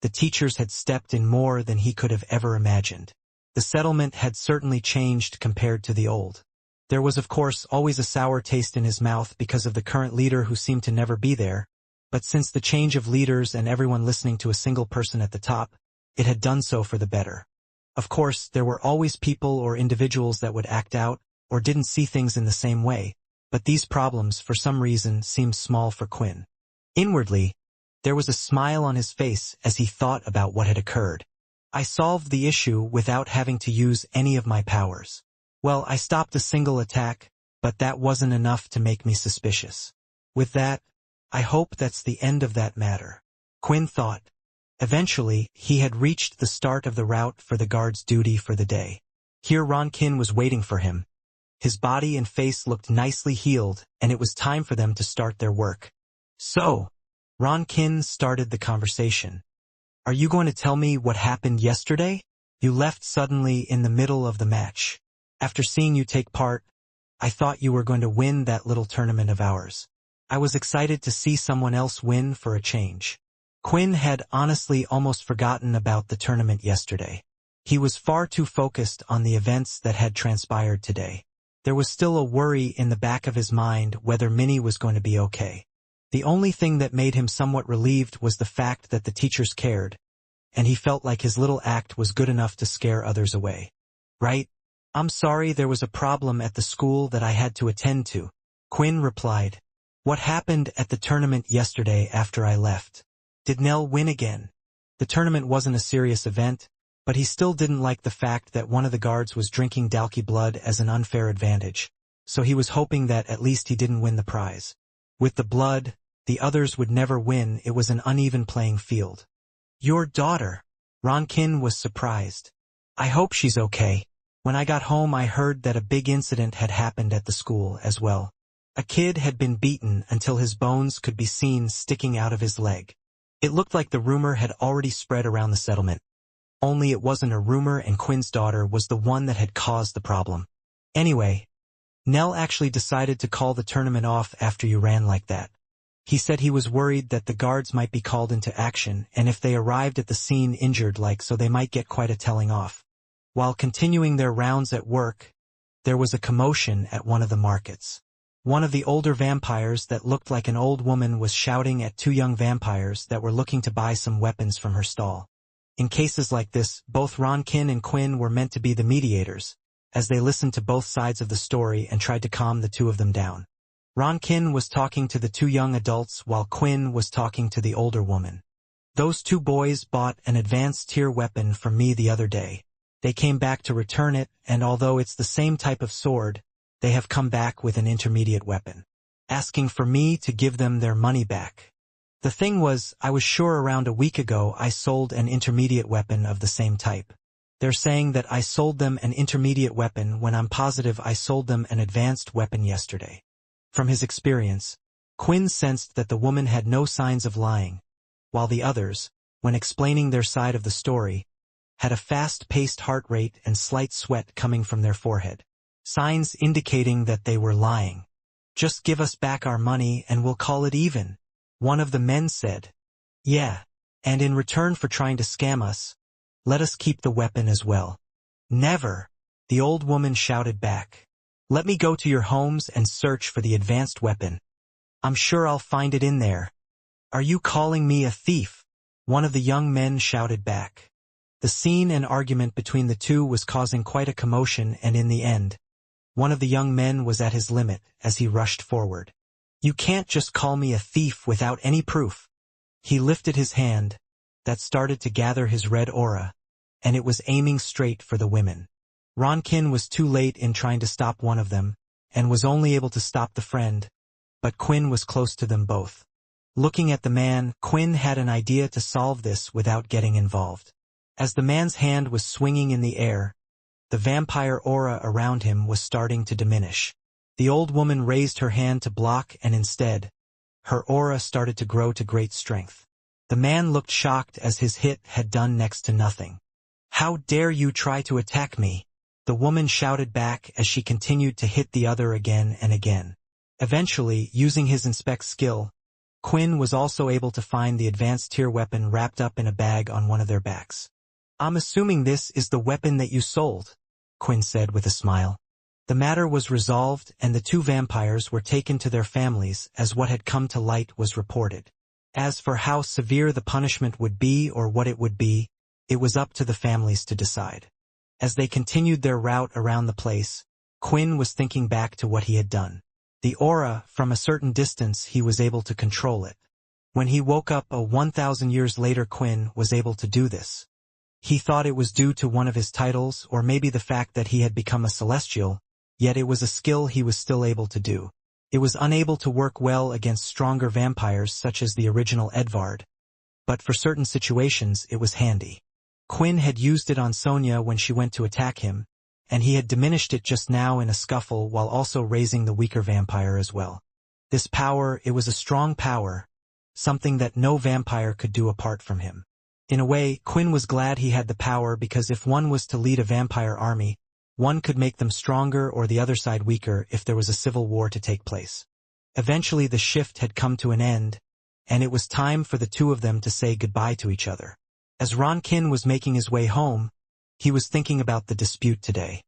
the teachers had stepped in more than he could have ever imagined. The settlement had certainly changed compared to the old. There was of course always a sour taste in his mouth because of the current leader who seemed to never be there, but since the change of leaders and everyone listening to a single person at the top, it had done so for the better. Of course, there were always people or individuals that would act out or didn't see things in the same way, but these problems, for some reason, seemed small for Quinn. Inwardly, there was a smile on his face as he thought about what had occurred. "I solved the issue without having to use any of my powers. Well, I stopped a single attack, but that wasn't enough to make me suspicious. With that, I hope that's the end of that matter," Quinn thought. Eventually, he had reached the start of the route for the guard's duty for the day. Here Ronkin was waiting for him. His body and face looked nicely healed, and it was time for them to start their work. "So," Ronkin started the conversation. "Are you going to tell me what happened yesterday? You left suddenly in the middle of the match. After seeing you take part, I thought you were going to win that little tournament of ours. I was excited to see someone else win for a change." Quinn had honestly almost forgotten about the tournament yesterday. He was far too focused on the events that had transpired today. There was still a worry in the back of his mind whether Minnie was going to be okay. The only thing that made him somewhat relieved was the fact that the teachers cared, and he felt like his little act was good enough to scare others away. "Right? I'm sorry there was a problem at the school that I had to attend to," Quinn replied. "What happened at the tournament yesterday after I left? Did Nell win again?" The tournament wasn't a serious event, but he still didn't like the fact that one of the guards was drinking Dalki blood as an unfair advantage, so he was hoping that at least he didn't win the prize. With the blood, the others would never win. It was an uneven playing field. "Your daughter," Ronkin was surprised. "I hope she's okay. When I got home I heard that a big incident had happened at the school as well. A kid had been beaten until his bones could be seen sticking out of his leg. It looked like the rumor had already spread around the settlement. Only it wasn't a rumor and Quinn's daughter was the one that had caused the problem. Anyway, Nell actually decided to call the tournament off after you ran like that. He said he was worried that the guards might be called into action and if they arrived at the scene injured so they might get quite a telling off." While continuing their rounds at work, there was a commotion at one of the markets. One of the older vampires that looked like an old woman was shouting at two young vampires that were looking to buy some weapons from her stall. In cases like this, both Ronkin and Quinn were meant to be the mediators, as they listened to both sides of the story and tried to calm the two of them down. Ronkin was talking to the two young adults while Quinn was talking to the older woman. Those two boys bought an advanced tier weapon from me the other day. They came back to return it, and although it's the same type of sword, they have come back with an intermediate weapon, asking for me to give them their money back. The thing was, I was sure around a week ago I sold an intermediate weapon of the same type. They're saying that I sold them an intermediate weapon when I'm positive I sold them an advanced weapon yesterday. From his experience, Quinn sensed that the woman had no signs of lying, while the others, when explaining their side of the story, had a fast-paced heart rate and slight sweat coming from their forehead. Signs indicating that they were lying. "Just give us back our money and we'll call it even," one of the men said. "Yeah, and in return for trying to scam us, let us keep the weapon as well." "Never," the old woman shouted back. "Let me go to your homes and search for the advanced weapon. I'm sure I'll find it in there." "Are you calling me a thief?" one of the young men shouted back. The scene and argument between the two was causing quite a commotion, and in the end, one of the young men was at his limit as he rushed forward. "You can't just call me a thief without any proof." He lifted his hand, that started to gather his red aura, and it was aiming straight for the women. Ronkin was too late in trying to stop one of them, and was only able to stop the friend, but Quinn was close to them both. Looking at the man, Quinn had an idea to solve this without getting involved. As the man's hand was swinging in the air, the vampire aura around him was starting to diminish. The old woman raised her hand to block, and instead, her aura started to grow to great strength. The man looked shocked as his hit had done next to nothing. "How dare you try to attack me?" the woman shouted back as she continued to hit the other again and again. Eventually, using his inspect skill, Quinn was also able to find the advanced tier weapon wrapped up in a bag on one of their backs. "I'm assuming this is the weapon that you sold," Quinn said with a smile. The matter was resolved, and the two vampires were taken to their families as what had come to light was reported. As for how severe the punishment would be or what it would be, it was up to the families to decide. As they continued their route around the place, Quinn was thinking back to what he had done. The aura, from a certain distance, he was able to control it. When he woke up 1,000 years later, Quinn was able to do this. He thought it was due to one of his titles or maybe the fact that he had become a celestial, yet it was a skill he was still able to do. It was unable to work well against stronger vampires such as the original Edvard, but for certain situations it was handy. Quinn had used it on Sonia when she went to attack him, and he had diminished it just now in a scuffle while also raising the weaker vampire as well. This power, it was a strong power, something that no vampire could do apart from him. In a way, Quinn was glad he had the power because if one was to lead a vampire army, one could make them stronger or the other side weaker if there was a civil war to take place. Eventually the shift had come to an end, and it was time for the two of them to say goodbye to each other. As Ronkin was making his way home, he was thinking about the dispute today.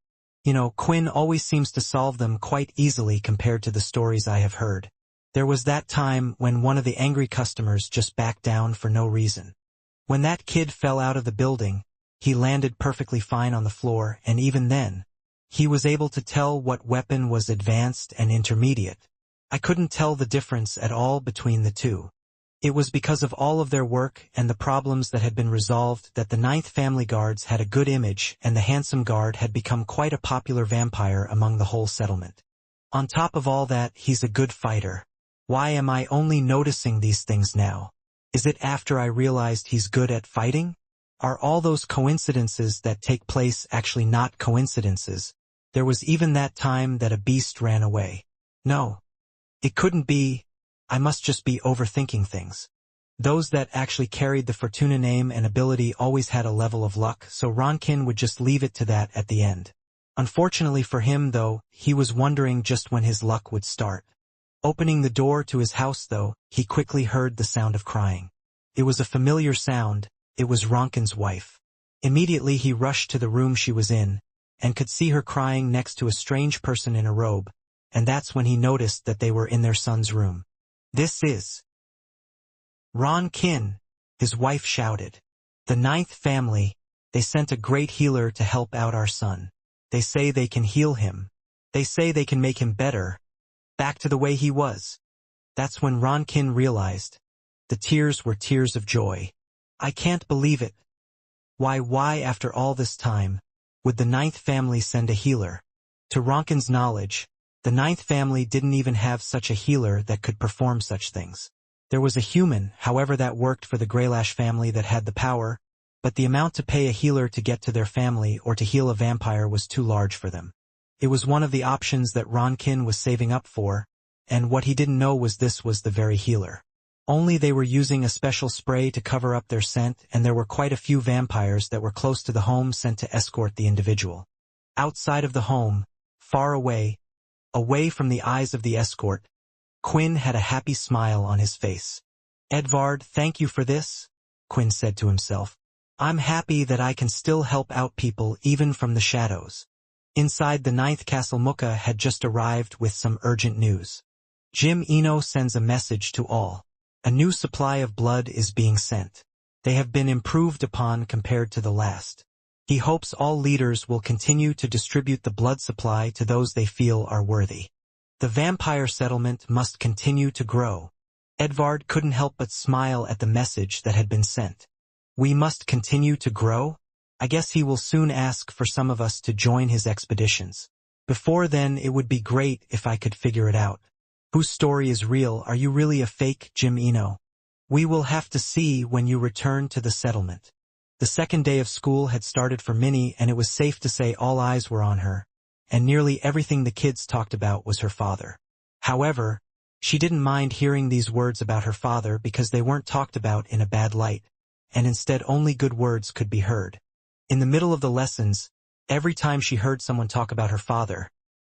Quinn always seems to solve them quite easily compared to the stories I have heard. There was that time when one of the angry customers just backed down for no reason. When that kid fell out of the building, he landed perfectly fine on the floor, and even then, he was able to tell what weapon was advanced and intermediate. I couldn't tell the difference at all between the two. It was because of all of their work and the problems that had been resolved that the 9th family guards had a good image, and the handsome guard had become quite a popular vampire among the whole settlement. On top of all that, he's a good fighter. Why am I only noticing these things now? Is it after I realized he's good at fighting? Are all those coincidences that take place actually not coincidences? There was even that time that a beast ran away. No. It couldn't be. I must just be overthinking things. Those that actually carried the Fortuna name and ability always had a level of luck, so Ronkin would just leave it to that at the end. Unfortunately for him, though, he was wondering just when his luck would start. Opening the door to his house, though, he quickly heard the sound of crying. It was a familiar sound. It was Ronkin's wife. Immediately he rushed to the room she was in, and could see her crying next to a strange person in a robe, and that's when he noticed that they were in their son's room. "This is Ronkin," his wife shouted. The ninth family, they sent a great healer to help out our son. They say they can heal him. They say they can make him better, back to the way he was. That's when Ronkin realized. The tears were tears of joy. I can't believe it. Why after all this time, would the ninth family send a healer? To Ronkin's knowledge, the ninth family didn't even have such a healer that could perform such things. There was a human, however, that worked for the Greylash family that had the power, but the amount to pay a healer to get to their family or to heal a vampire was too large for them. It was one of the options that Ronkin was saving up for, and what he didn't know was this was the very healer. Only they were using a special spray to cover up their scent, and there were quite a few vampires that were close to the home sent to escort the individual. Outside of the home, far away from the eyes of the escort, Quinn had a happy smile on his face. Edvard, thank you for this, Quinn said to himself. I'm happy that I can still help out people even from the shadows. Inside the ninth castle, Muka had just arrived with some urgent news. Jim Eno sends a message to all. A new supply of blood is being sent. They have been improved upon compared to the last. He hopes all leaders will continue to distribute the blood supply to those they feel are worthy. The vampire settlement must continue to grow. Edvard couldn't help but smile at the message that had been sent. We must continue to grow? I guess he will soon ask for some of us to join his expeditions. Before then, it would be great if I could figure it out. Whose story is real? Are you really a fake, Jim Eno? We will have to see when you return to the settlement. The second day of school had started for Minnie, and it was safe to say all eyes were on her, and nearly everything the kids talked about was her father. However, she didn't mind hearing these words about her father because they weren't talked about in a bad light, and instead only good words could be heard. In the middle of the lessons, every time she heard someone talk about her father,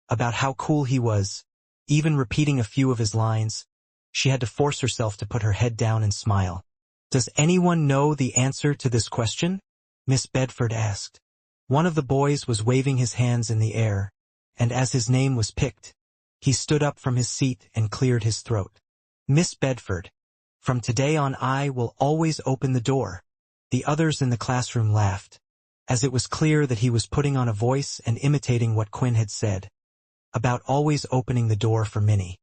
about how cool he was, even repeating a few of his lines, she had to force herself to put her head down and smile. Does anyone know the answer to this question? Miss Bedford asked. One of the boys was waving his hands in the air, and as his name was picked, he stood up from his seat and cleared his throat. Miss Bedford, from today on I will always open the door. The others in the classroom laughed, as it was clear that he was putting on a voice and imitating what Quinn had said, about always opening the door for Minnie.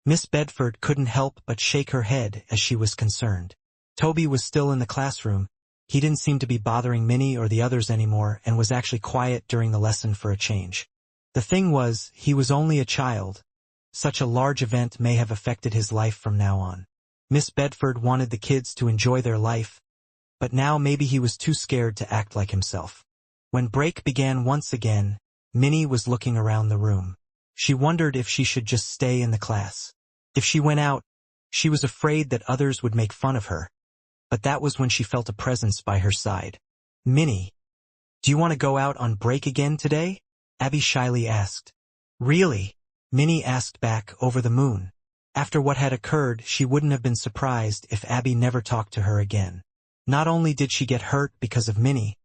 Miss Bedford couldn't help but shake her head as she was concerned. Toby was still in the classroom. He didn't seem to be bothering Minnie or the others anymore and was actually quiet during the lesson for a change. The thing was, he was only a child. Such a large event may have affected his life from now on. Miss Bedford wanted the kids to enjoy their life, but now maybe he was too scared to act like himself. When break began once again, Minnie was looking around the room. She wondered if she should just stay in the class. If she went out, she was afraid that others would make fun of her. But that was when she felt a presence by her side. Minnie, do you want to go out on break again today? Abby shyly asked. Really? Minnie asked back over the moon. After what had occurred, she wouldn't have been surprised if Abby never talked to her again. Not only did she get hurt because of Minnie,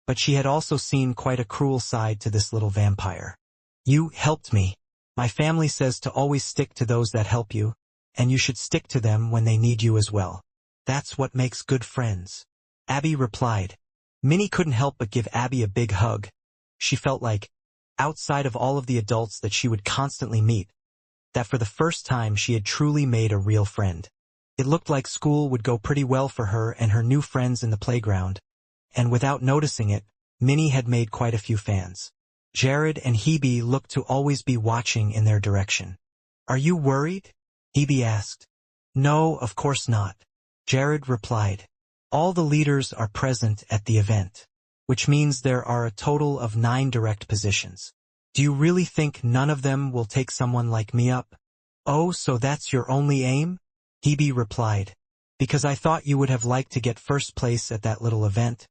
but she had also seen quite a cruel side to this little vampire. You helped me. My family says to always stick to those that help you, and you should stick to them when they need you as well. That's what makes good friends. Abby replied. Minnie couldn't help but give Abby a big hug. She felt like, outside of all of the adults that she would constantly meet, that for the first time she had truly made a real friend. It looked like school would go pretty well for her and her new friends in the playground, and without noticing it, Minnie had made quite a few fans. Jared and Hebe looked to always be watching in their direction. Are you worried? Hebe asked. No, of course not. Jared replied. All the leaders are present at the event, which means there are a total of 9 direct positions. Do you really think none of them will take someone like me up? Oh, so that's your only aim? Hebe replied. Because I thought you would have liked to get first place at that little event.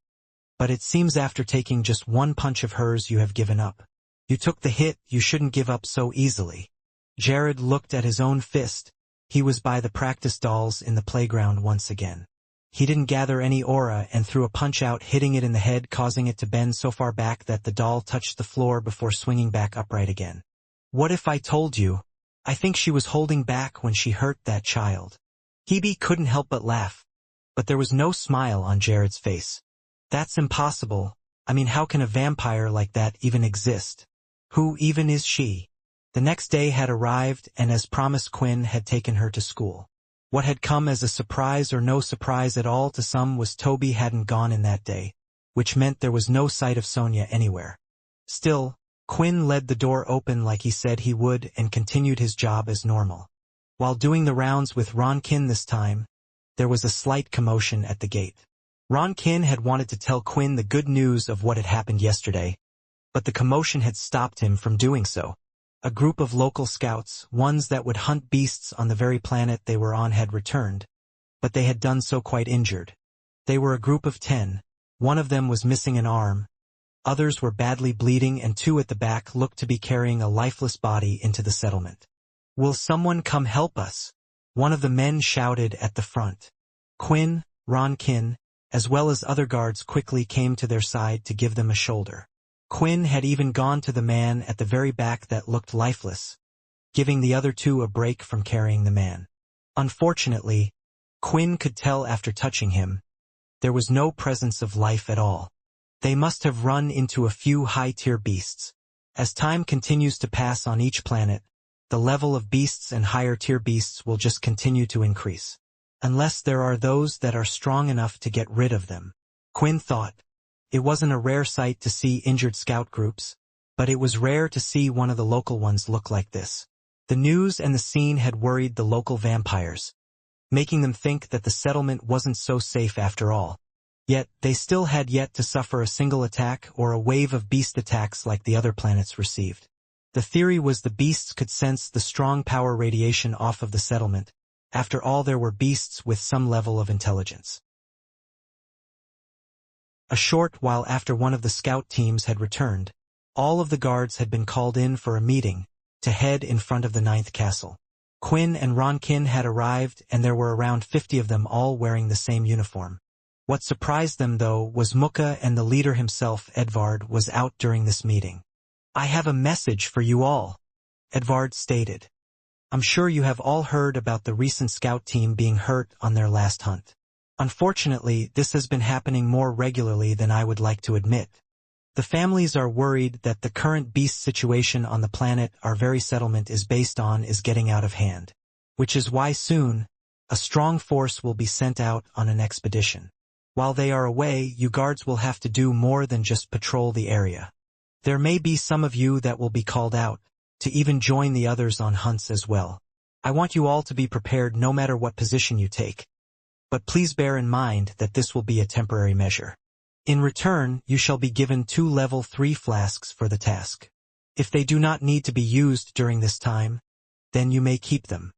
But it seems after taking just one punch of hers you have given up. You took the hit, you shouldn't give up so easily. Jared looked at his own fist. He was by the practice dolls in the playground once again. He didn't gather any aura and threw a punch out, hitting it in the head, causing it to bend so far back that the doll touched the floor before swinging back upright again. What if I told you? I think she was holding back when she hurt that child. Hebe couldn't help but laugh, but there was no smile on Jared's face. That's impossible. I mean, how can a vampire like that even exist? Who even is she? The next day had arrived, and as promised, Quinn had taken her to school. What had come as a surprise or no surprise at all to some was Toby hadn't gone in that day, which meant there was no sight of Sonia anywhere. Still, Quinn led the door open like he said he would and continued his job as normal. While doing the rounds with Ronkin this time, there was a slight commotion at the gate. Ronkin had wanted to tell Quinn the good news of what had happened yesterday, but the commotion had stopped him from doing so. A group of local scouts, ones that would hunt beasts on the very planet they were on, had returned, but they had done so quite injured. They were a group of 10. One of them was missing an arm. Others were badly bleeding, and 2 at the back looked to be carrying a lifeless body into the settlement. "Will someone come help us?" one of the men shouted at the front. Quinn, Ronkin, as well as other guards quickly came to their side to give them a shoulder. Quinn had even gone to the man at the very back that looked lifeless, giving the other 2 a break from carrying the man. Unfortunately, Quinn could tell after touching him, there was no presence of life at all. They must have run into a few high-tier beasts. As time continues to pass on each planet, the level of beasts and higher-tier beasts will just continue to increase. Unless there are those that are strong enough to get rid of them. Quinn thought. It wasn't a rare sight to see injured scout groups, but it was rare to see one of the local ones look like this. The news and the scene had worried the local vampires, making them think that the settlement wasn't so safe after all. Yet, they still had yet to suffer a single attack or a wave of beast attacks like the other planets received. The theory was the beasts could sense the strong power radiation off of the settlement. After all, there were beasts with some level of intelligence. A short while after one of the scout teams had returned, all of the guards had been called in for a meeting to head in front of the 9th castle. Quinn and Ronkin had arrived, and there were around 50 of them all wearing the same uniform. What surprised them, though, was Mukka, and the leader himself, Edvard, was out during this meeting. "I have a message for you all," Edvard stated. "I'm sure you have all heard about the recent scout team being hurt on their last hunt. Unfortunately, this has been happening more regularly than I would like to admit. The families are worried that the current beast situation on the planet our very settlement is based on is getting out of hand, which is why soon, a strong force will be sent out on an expedition. While they are away, you guards will have to do more than just patrol the area. There may be some of you that will be called out, to even join the others on hunts as well. I want you all to be prepared no matter what position you take. But please bear in mind that this will be a temporary measure. In return, you shall be given 2 level 3 flasks for the task. If they do not need to be used during this time, then you may keep them."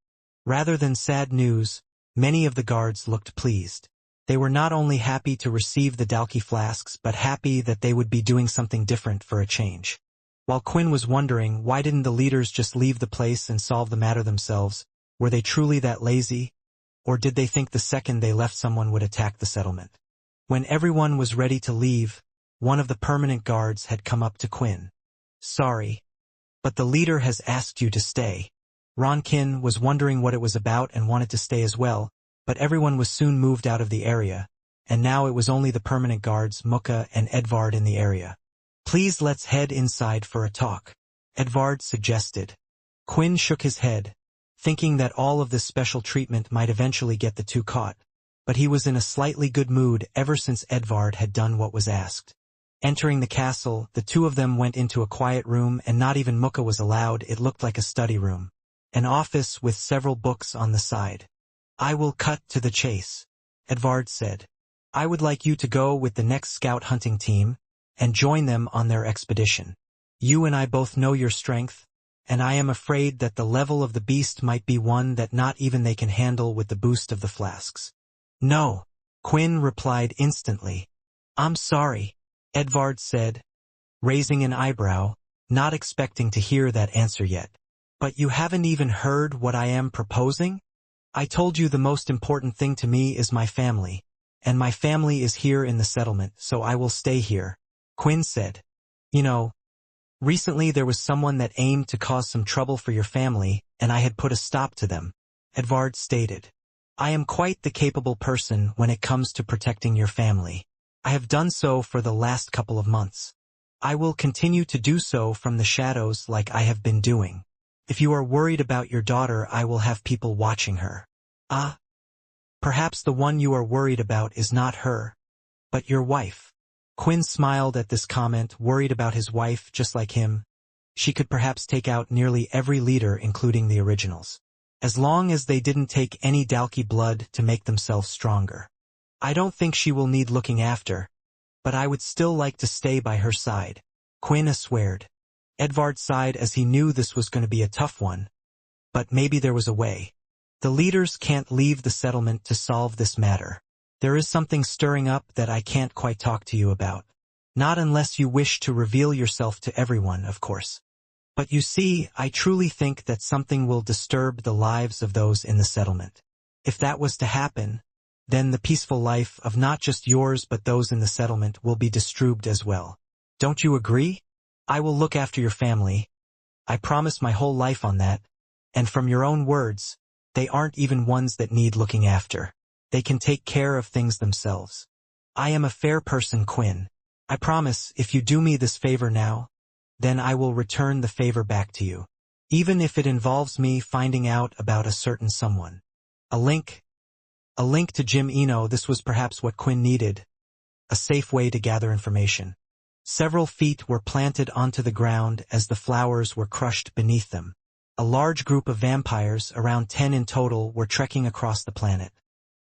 Rather than sad news, many of the guards looked pleased. They were not only happy to receive the Dalki flasks but happy that they would be doing something different for a change. While Quinn was wondering why didn't the leaders just leave the place and solve the matter themselves, were they truly that lazy? Or did they think the second they left someone would attack the settlement? When everyone was ready to leave, one of the permanent guards had come up to Quinn. "Sorry, but the leader has asked you to stay." Ronkin was wondering what it was about and wanted to stay as well, but everyone was soon moved out of the area, and now it was only the permanent guards, Mukka and Edvard, in the area. "Please let's head inside for a talk," Edvard suggested. Quinn shook his head, thinking that all of this special treatment might eventually get the 2 caught, but he was in a slightly good mood ever since Edvard had done what was asked. Entering the castle, the 2 of them went into a quiet room, and not even Mukka was allowed. It looked like a study room, an office with several books on the side. "I will cut to the chase," Edvard said. "I would like you to go with the next scout hunting team and join them on their expedition. You and I both know your strength, and I am afraid that the level of the beast might be one that not even they can handle with the boost of the flasks." "No," Quinn replied instantly. "I'm sorry," Edvard said, raising an eyebrow, not expecting to hear that answer yet. "But you haven't even heard what I am proposing? I told you the most important thing to me is my family, and my family is here in the settlement, so I will stay here," Quinn said. "You know, recently there was someone that aimed to cause some trouble for your family, and I had put a stop to them," Edvard stated. "I am quite the capable person when it comes to protecting your family." I have done so for the last couple of months. I will continue to do so from the shadows like I have been doing. If you are worried about your daughter, I will have people watching her. Ah, perhaps the one you are worried about is not her, but your wife. Quinn smiled at this comment, worried about his wife just like him. She could perhaps take out nearly every leader, including the originals. As long as they didn't take any Dalki blood to make themselves stronger. I don't think she will need looking after, but I would still like to stay by her side. Quinn asweared. Edvard sighed as he knew this was going to be a tough one, but maybe there was a way. The leaders can't leave the settlement to solve this matter. There is something stirring up that I can't quite talk to you about. Not unless you wish to reveal yourself to everyone, of course. But you see, I truly think that something will disturb the lives of those in the settlement. If that was to happen, then the peaceful life of not just yours but those in the settlement will be disturbed as well. Don't you agree? I will look after your family. I promise my whole life on that. And from your own words, they aren't even ones that need looking after. They can take care of things themselves. I am a fair person, Quinn. I promise, if you do me this favor now, then I will return the favor back to you. Even if it involves me finding out about a certain someone. A link to Jim Eno. This was perhaps what Quinn needed. A safe way to gather information. Several feet were planted onto the ground as the flowers were crushed beneath them. A large group of vampires, around 10 in total, were trekking across the planet.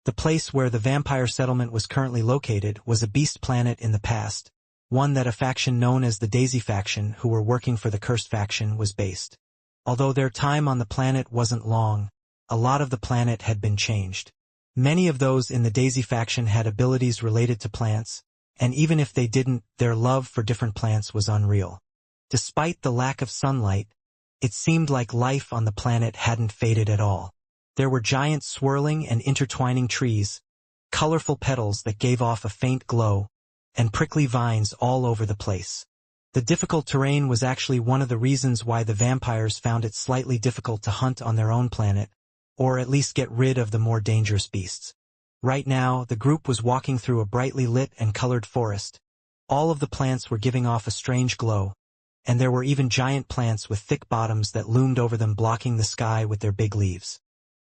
The place where the vampire settlement was currently located was a beast planet in the past, one that a faction known as the Daisy faction, who were working for the Cursed faction, was based. Although their time on the planet wasn't long, a lot of the planet had been changed. Many of those in the Daisy faction had abilities related to plants, and even if they didn't, their love for different plants was unreal. Despite the lack of sunlight, it seemed like life on the planet hadn't faded at all. There were giant swirling and intertwining trees, colorful petals that gave off a faint glow, and prickly vines all over the place. The difficult terrain was actually one of the reasons why the vampires found it slightly difficult to hunt on their own planet, or at least get rid of the more dangerous beasts. Right now, the group was walking through a brightly lit and colored forest. All of the plants were giving off a strange glow, and there were even giant plants with thick bottoms that loomed over them, blocking the sky with their big leaves.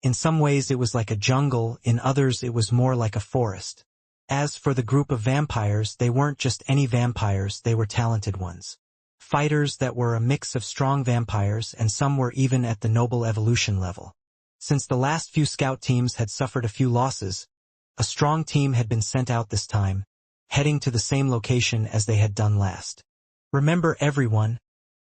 In some ways it was like a jungle, in others it was more like a forest. As for the group of vampires, they weren't just any vampires, they were talented ones. Fighters that were a mix of strong vampires, and some were even at the noble evolution level. Since the last few scout teams had suffered a few losses, a strong team had been sent out this time, heading to the same location as they had done last. Remember, everyone,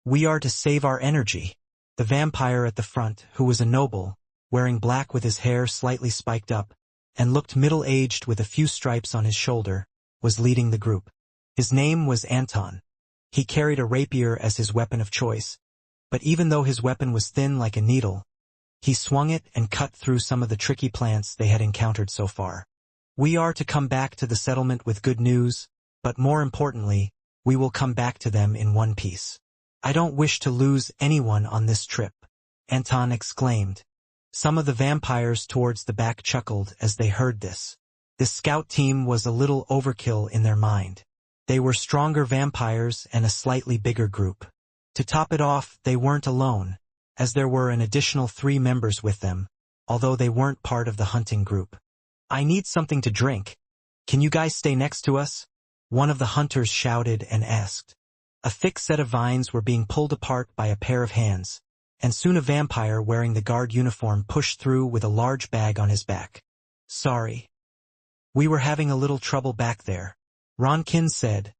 we are to save our energy. The vampire at the front, who was a noble, wearing black with his hair slightly spiked up, and looked middle-aged with a few stripes on his shoulder, was leading the group. His name was Anton. He carried a rapier as his weapon of choice, but even though his weapon was thin like a needle, he swung it and cut through some of the tricky plants they had encountered so far. We are to come back to the settlement with good news, but more importantly, we will come back to them in one piece. I don't wish to lose anyone on this trip, Anton exclaimed. Some of the vampires towards the back chuckled as they heard this. This scout team was a little overkill in their mind. They were stronger vampires and a slightly bigger group. To top it off, they weren't alone, as there were an additional 3 members with them, although they weren't part of the hunting group. I need something to drink. Can you guys stay next to us? One of the hunters shouted and asked. A thick set of vines were being pulled apart by a pair of hands, and soon a vampire wearing the guard uniform pushed through with a large bag on his back. Sorry. We were having a little trouble back there, Ronkin said,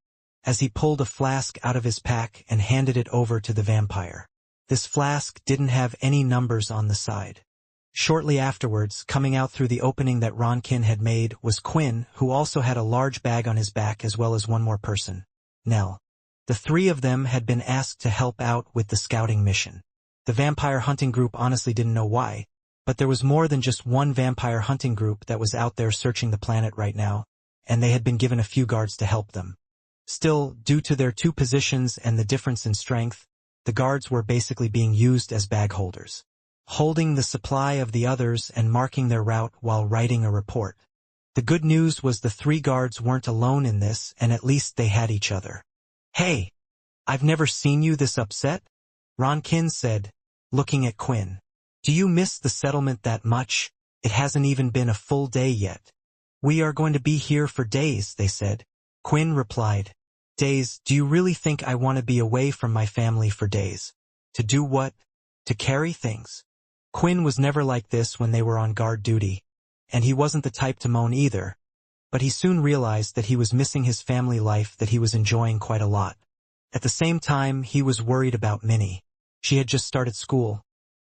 as he pulled a flask out of his pack and handed it over to the vampire. This flask didn't have any numbers on the side. Shortly afterwards, coming out through the opening that Ronkin had made, was Quinn, who also had a large bag on his back, as well as one more person, Nell. The 3 of them had been asked to help out with the scouting mission. The vampire hunting group honestly didn't know why, but there was more than just one vampire hunting group that was out there searching the planet right now, and they had been given a few guards to help them. Still, due to their 2 positions and the difference in strength, the guards were basically being used as bag holders, holding the supply of the others and marking their route while writing a report. The good news was the 3 guards weren't alone in this, and at least they had each other. "Hey, I've never seen you this upset," Ronkin said, looking at Quinn. "Do you miss the settlement that much? It hasn't even been a full day yet." "We are going to be here for days," they said. Quinn replied, "Days? Do you really think I want to be away from my family for days? To do what? To carry things?" Quinn was never like this when they were on guard duty, and he wasn't the type to moan either, but he soon realized that he was missing his family life that he was enjoying quite a lot. At the same time, he was worried about Minnie. She had just started school,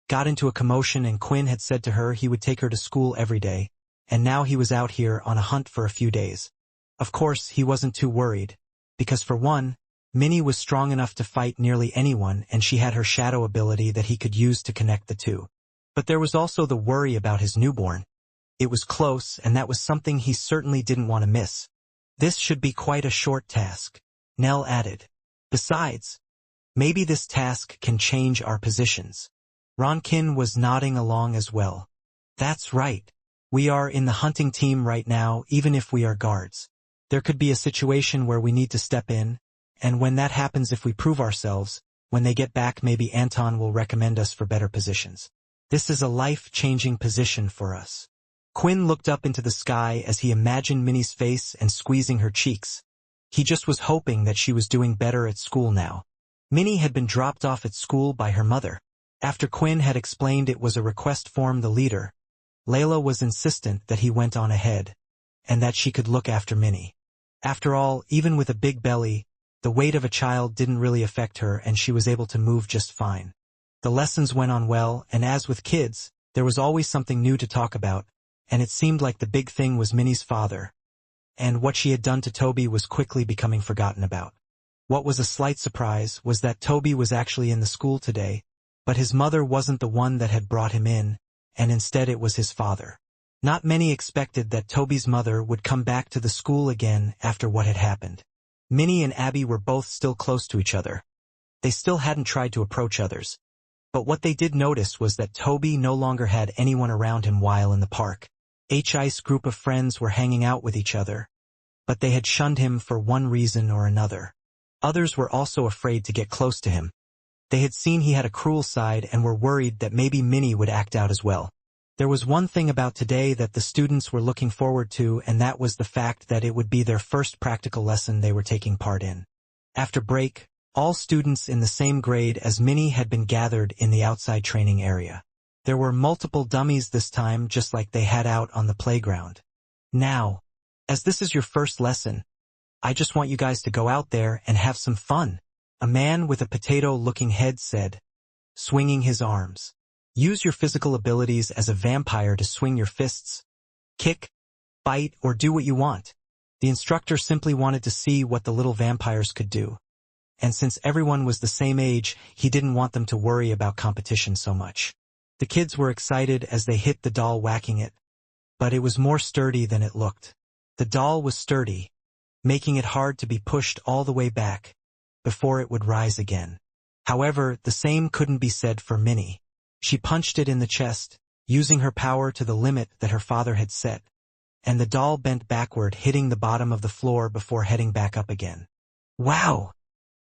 got into a commotion, and Quinn had said to her he would take her to school every day, and now he was out here on a hunt for a few days. Of course, he wasn't too worried, because for one, Minnie was strong enough to fight nearly anyone, and she had her shadow ability that he could use to connect the two. But there was also the worry about his newborn. It was close, and that was something he certainly didn't want to miss. "This should be quite a short task," Nell added. "Besides, maybe this task can change our positions." Ronkin was nodding along as well. "That's right. We are in the hunting team right now, even if we are guards. There could be a situation where we need to step in, and when that happens, if we prove ourselves, when they get back, maybe Anton will recommend us for better positions. This is a life-changing position for us." Quinn looked up into the sky as he imagined Minnie's face and squeezing her cheeks. He just was hoping that she was doing better at school now. Minnie had been dropped off at school by her mother. After Quinn had explained it was a request form, the leader, Layla, was insistent that he went on ahead, and that she could look after Minnie. After all, even with a big belly, the weight of a child didn't really affect her, and she was able to move just fine. The lessons went on well, and as with kids, there was always something new to talk about, and it seemed like the big thing was Minnie's father, and what she had done to Toby was quickly becoming forgotten about. What was a slight surprise was that Toby was actually in the school today, but his mother wasn't the one that had brought him in, and instead it was his father. Not many expected that Toby's mother would come back to the school again after what had happened. Minnie and Abby were both still close to each other. They still hadn't tried to approach others. But what they did notice was that Toby no longer had anyone around him while in the park. His group of friends were hanging out with each other, but they had shunned him for one reason or another. Others were also afraid to get close to him. They had seen he had a cruel side and were worried that maybe Minnie would act out as well. There was one thing about today that the students were looking forward to, and that was the fact that it would be their first practical lesson they were taking part in. After break, all students in the same grade as Minnie had been gathered in the outside training area. There were multiple dummies this time, just like they had out on the playground. "Now, as this is your first lesson, I just want you guys to go out there and have some fun," a man with a potato-looking head said, swinging his arms. "Use your physical abilities as a vampire to swing your fists, kick, bite, or do what you want." The instructor simply wanted to see what the little vampires could do. And since everyone was the same age, he didn't want them to worry about competition so much. The kids were excited as they hit the doll, whacking it, but it was more sturdy than it looked. The doll was sturdy, making it hard to be pushed all the way back before it would rise again. However, the same couldn't be said for Minnie. She punched it in the chest, using her power to the limit that her father had set, and the doll bent backward, hitting the bottom of the floor before heading back up again. "Wow!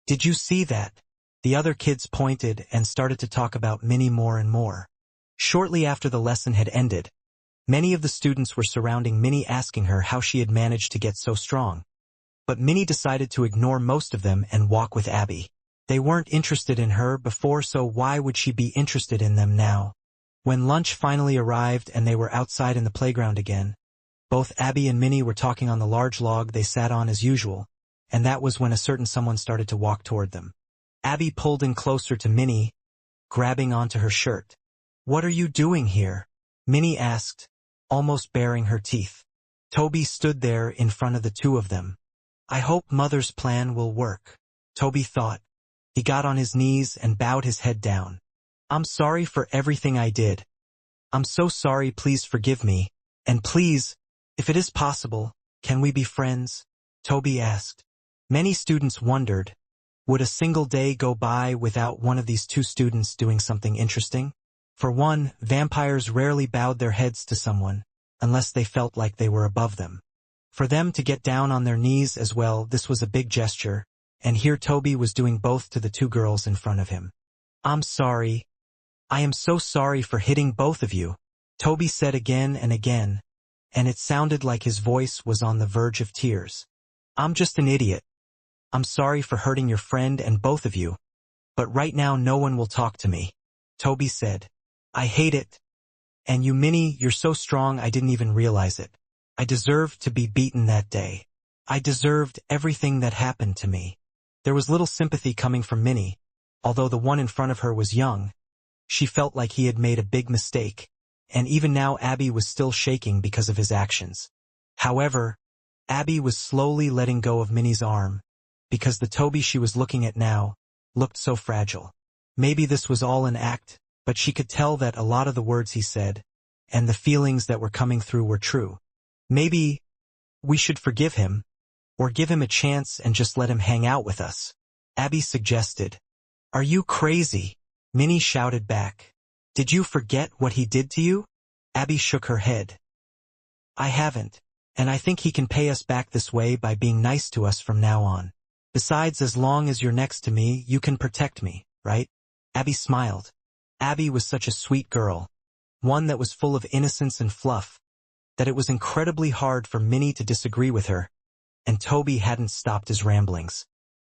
Did you see that?" The other kids pointed and started to talk about Minnie more and more. Shortly after the lesson had ended, many of the students were surrounding Minnie, asking her how she had managed to get so strong. But Minnie decided to ignore most of them and walk with Abby. They weren't interested in her before, so why would she be interested in them now? When lunch finally arrived and they were outside in the playground again, both Abby and Minnie were talking on the large log they sat on as usual, and that was when a certain someone started to walk toward them. Abby pulled in closer to Minnie, grabbing onto her shirt. "What are you doing here?" Minnie asked, almost baring her teeth. Toby stood there in front of the two of them. "I hope Mother's plan will work," Toby thought. He got on his knees and bowed his head down. "I'm sorry for everything I did. I'm so sorry, please forgive me, and please, if it is possible, can we be friends?" Toby asked. Many students wondered, would a single day go by without one of these two students doing something interesting? For one, vampires rarely bowed their heads to someone, unless they felt like they were above them. For them to get down on their knees as well, this was a big gesture, and here Toby was doing both to the two girls in front of him. "I'm sorry. I am so sorry for hitting both of you," Toby said again and again, and it sounded like his voice was on the verge of tears. "I'm just an idiot. I'm sorry for hurting your friend and both of you, but right now no one will talk to me," Toby said. "I hate it. And you, Minnie, you're so strong I didn't even realize it. I deserved to be beaten that day. I deserved everything that happened to me." There was little sympathy coming from Minnie, although the one in front of her was young. She felt like he had made a big mistake, and even now Abby was still shaking because of his actions. However, Abby was slowly letting go of Minnie's arm, because the Toby she was looking at now looked so fragile. Maybe this was all an act, but she could tell that a lot of the words he said, and the feelings that were coming through were true. "Maybe we should forgive him, or give him a chance and just let him hang out with us," Abby suggested. "Are you crazy?" Minnie shouted back. "Did you forget what he did to you?" Abby shook her head. "I haven't, and I think he can pay us back this way by being nice to us from now on. Besides, as long as you're next to me, you can protect me, right?" Abby smiled. Abby was such a sweet girl, one that was full of innocence and fluff, that it was incredibly hard for Minnie to disagree with her, and Toby hadn't stopped his ramblings.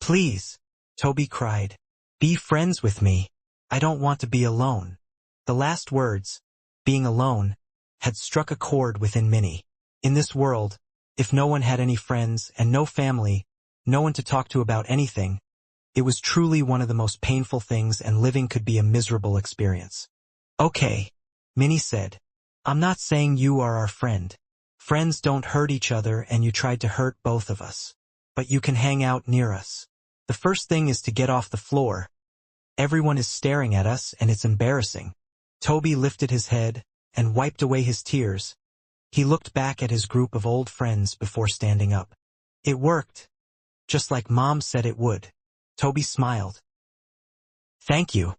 "Please," Toby cried, "be friends with me. I don't want to be alone." The last words, being alone, had struck a chord within Minnie. In this world, if no one had any friends and no family, no one to talk to about anything, it was truly one of the most painful things, and living could be a miserable experience. "Okay," Minnie said. "I'm not saying you are our friend. Friends don't hurt each other, and you tried to hurt both of us. But you can hang out near us. The first thing is to get off the floor. Everyone is staring at us, and it's embarrassing." Toby lifted his head and wiped away his tears. He looked back at his group of old friends before standing up. "It worked, just like Mom said it would." Toby smiled. "Thank you."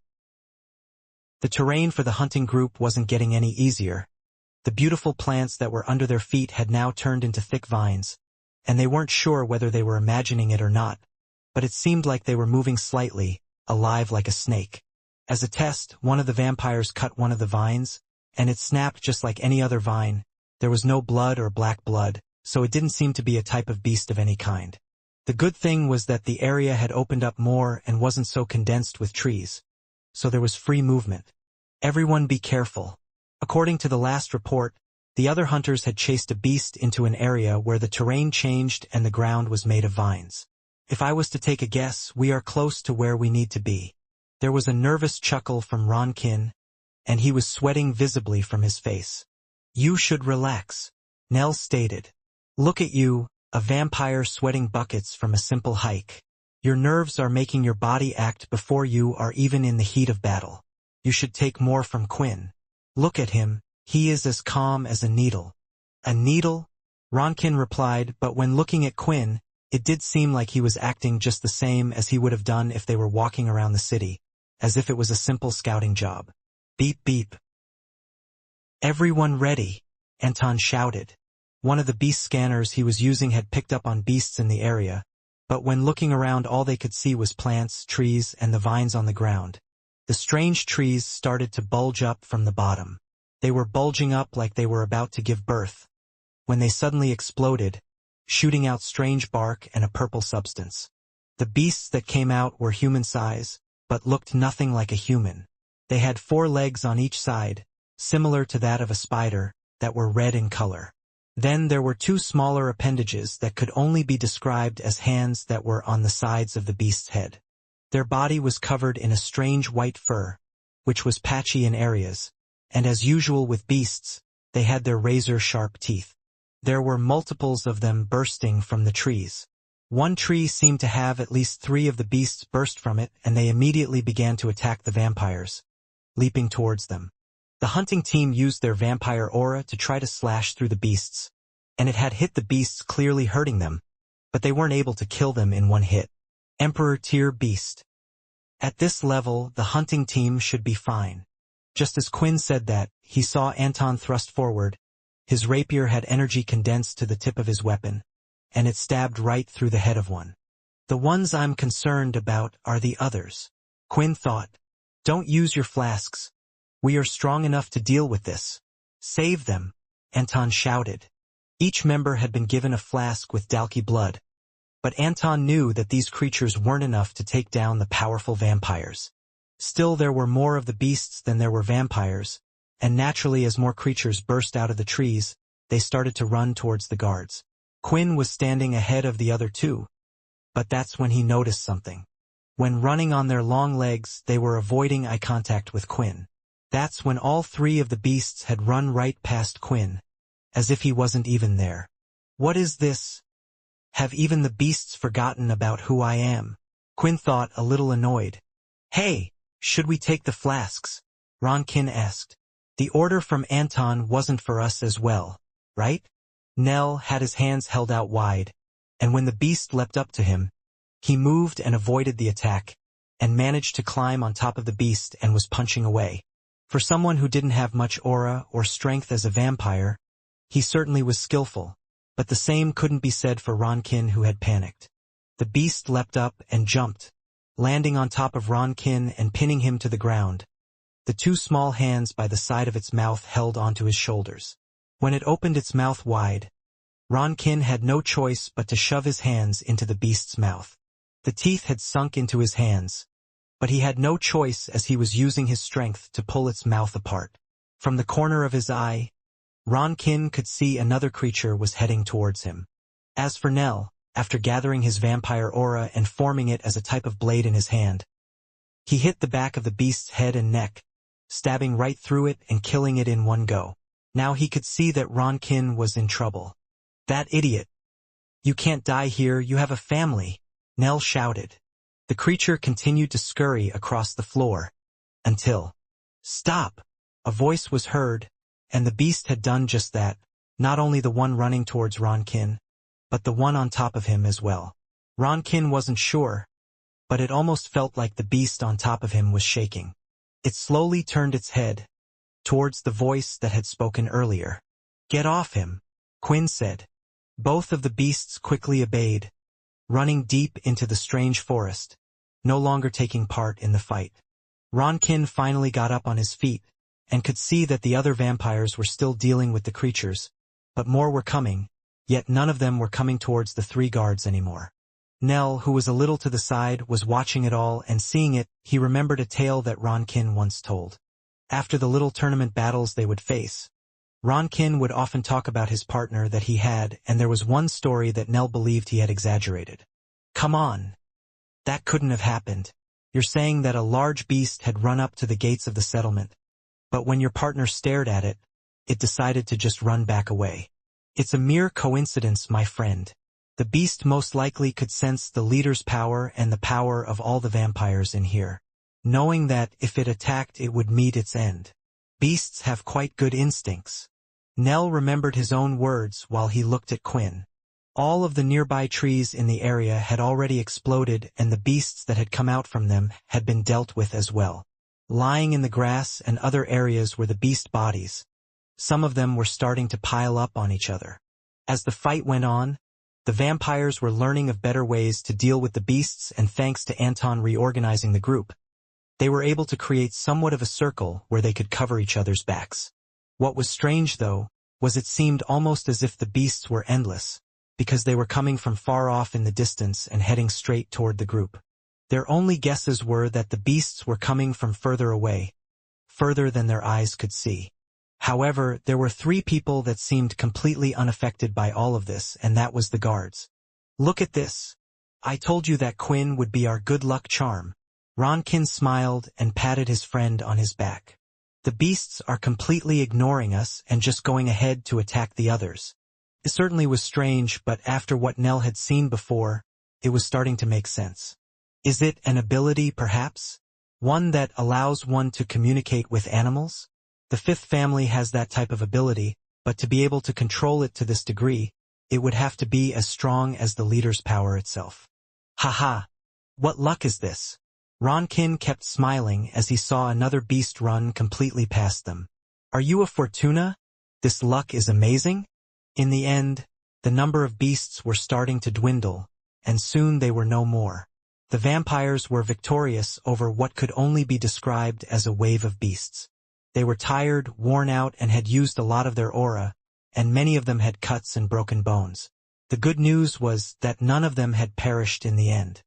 The terrain for the hunting group wasn't getting any easier. The beautiful plants that were under their feet had now turned into thick vines, and they weren't sure whether they were imagining it or not, but it seemed like they were moving slightly, alive like a snake. As a test, one of the vampires cut one of the vines, and it snapped just like any other vine. There was no blood or black blood, so it didn't seem to be a type of beast of any kind. The good thing was that the area had opened up more and wasn't so condensed with trees, so there was free movement. "Everyone be careful." According to the last report, the other hunters had chased a beast into an area where the terrain changed and the ground was made of vines. "If I was to take a guess, we are close to where we need to be." There was a nervous chuckle from Ronkin, and he was sweating visibly from his face. "You should relax," Nell stated. "Look at you, a vampire sweating buckets from a simple hike. Your nerves are making your body act before you are even in the heat of battle. You should take more from Quinn. Look at him, he is as calm as a needle." "A needle?" Ronkin replied, but when looking at Quinn, it did seem like he was acting just the same as he would have done if they were walking around the city, as if it was a simple scouting job. "Beep beep." "Everyone ready," Anton shouted. One of the beast scanners he was using had picked up on beasts in the area, but when looking around all they could see was plants, trees, and the vines on the ground. The strange trees started to bulge up from the bottom. They were bulging up like they were about to give birth, when they suddenly exploded, shooting out strange bark and a purple substance. The beasts that came out were human size, but looked nothing like a human. They had 4 legs on each side, similar to that of a spider, that were red in color. Then there were 2 smaller appendages that could only be described as hands that were on the sides of the beast's head. Their body was covered in a strange white fur, which was patchy in areas, and as usual with beasts, they had their razor-sharp teeth. There were multiples of them bursting from the trees. One tree seemed to have at least 3 of the beasts burst from it, and they immediately began to attack the vampires, leaping towards them. The hunting team used their vampire aura to try to slash through the beasts, and it had hit the beasts, clearly hurting them, but they weren't able to kill them in one hit. Emperor tier beast. At this level, the hunting team should be fine. Just as Quinn said that, he saw Anton thrust forward, His rapier had energy condensed to the tip of his weapon, and it stabbed right through the head of one. The ones I'm concerned about are the others, Quinn thought. Don't use your flasks. We are strong enough to deal with this. Save them, Anton shouted. Each member had been given a flask with Dalki blood, but Anton knew that these creatures weren't enough to take down the powerful vampires. Still, there were more of the beasts than there were vampires, and naturally as more creatures burst out of the trees, they started to run towards the guards. Quinn was standing ahead of the other two, but that's when he noticed something. When running on their long legs, they were avoiding eye contact with Quinn. That's when all three of the beasts had run right past Quinn, as if he wasn't even there. What is this? Have even the beasts forgotten about who I am? Quinn thought, a little annoyed. Hey, should we take the flasks? Ronkin asked. The order from Anton wasn't for us as well, right? Nell had his hands held out wide, and when the beast leapt up to him, he moved and avoided the attack, and managed to climb on top of the beast and was punching away. For someone who didn't have much aura or strength as a vampire, he certainly was skillful, but the same couldn't be said for Ronkin, who had panicked. The beast leapt up and jumped, landing on top of Ronkin and pinning him to the ground. The two small hands by the side of its mouth held onto his shoulders. When it opened its mouth wide, Ronkin had no choice but to shove his hands into the beast's mouth. The teeth had sunk into his hands, but he had no choice as he was using his strength to pull its mouth apart. From the corner of his eye, Ronkin could see another creature was heading towards him. As for Nell, after gathering his vampire aura and forming it as a type of blade in his hand, he hit the back of the beast's head and neck, stabbing right through it and killing it in one go. Now he could see that Ronkin was in trouble. That idiot! You can't die here, you have a family, Nell shouted. The creature continued to scurry across the floor, until, stop! A voice was heard, and the beast had done just that, not only the one running towards Ronkin, but the one on top of him as well. Ronkin wasn't sure, but it almost felt like the beast on top of him was shaking. It slowly turned its head towards the voice that had spoken earlier. Get off him, Quinn said. Both of the beasts quickly obeyed, running deep into the strange forest, no longer taking part in the fight. Ronkin finally got up on his feet, and could see that the other vampires were still dealing with the creatures, but more were coming, yet none of them were coming towards the three guards anymore. Nell, who was a little to the side, was watching it all, and seeing it, he remembered a tale that Ronkin once told. After the little tournament battles they would face, Ronkin would often talk about his partner that he had, and there was one story that Nell believed he had exaggerated. Come on. That couldn't have happened. You're saying that a large beast had run up to the gates of the settlement, but when your partner stared at it, it decided to just run back away. It's a mere coincidence, my friend. The beast most likely could sense the leader's power and the power of all the vampires in here, knowing that if it attacked it would meet its end. Beasts have quite good instincts. Nell remembered his own words while he looked at Quinn. All of the nearby trees in the area had already exploded, and the beasts that had come out from them had been dealt with as well. Lying in the grass and other areas were the beast bodies. Some of them were starting to pile up on each other. As the fight went on, the vampires were learning of better ways to deal with the beasts, and thanks to Anton reorganizing the group, they were able to create somewhat of a circle where they could cover each other's backs. What was strange, though, was it seemed almost as if the beasts were endless, because they were coming from far off in the distance and heading straight toward the group. Their only guesses were that the beasts were coming from further away, further than their eyes could see. However, there were three people that seemed completely unaffected by all of this, and that was the guards. Look at this. I told you that Quinn would be our good luck charm. Ronkin smiled and patted his friend on his back. The beasts are completely ignoring us and just going ahead to attack the others. It certainly was strange, but after what Nell had seen before, it was starting to make sense. Is it an ability, perhaps? One that allows one to communicate with animals? The fifth family has that type of ability, but to be able to control it to this degree, it would have to be as strong as the leader's power itself. Haha! What luck is this? Ronkin kept smiling as he saw another beast run completely past them. Are you a Fortuna? This luck is amazing? In the end, the number of beasts were starting to dwindle, and soon they were no more. The vampires were victorious over what could only be described as a wave of beasts. They were tired, worn out, and had used a lot of their aura, and many of them had cuts and broken bones. The good news was that none of them had perished in the end.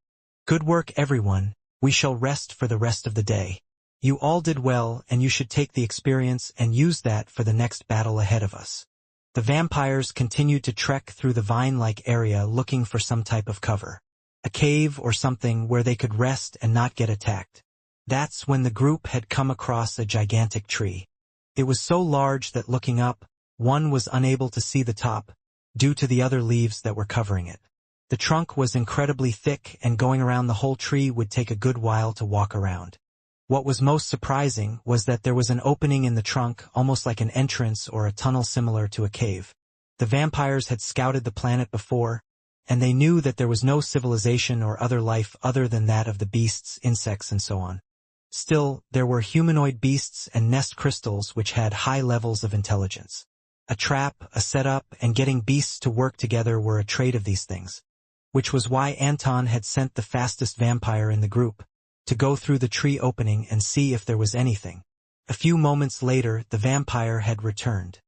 Good work, everyone. We shall rest for the rest of the day. You all did well, and you should take the experience and use that for the next battle ahead of us. The vampires continued to trek through the vine-like area looking for some type of cover. A cave or something where they could rest and not get attacked. That's when the group had come across a gigantic tree. It was so large that looking up, one was unable to see the top, due to the other leaves that were covering it. The trunk was incredibly thick, and going around the whole tree would take a good while to walk around. What was most surprising was that there was an opening in the trunk, almost like an entrance or a tunnel similar to a cave. The vampires had scouted the planet before, and they knew that there was no civilization or other life other than that of the beasts, insects, and so on. Still, there were humanoid beasts and nest crystals which had high levels of intelligence. A trap, a setup, and getting beasts to work together were a trait of these things. Which was why Anton had sent the fastest vampire in the group to go through the tree opening and see if there was anything. A few moments later, the vampire had returned.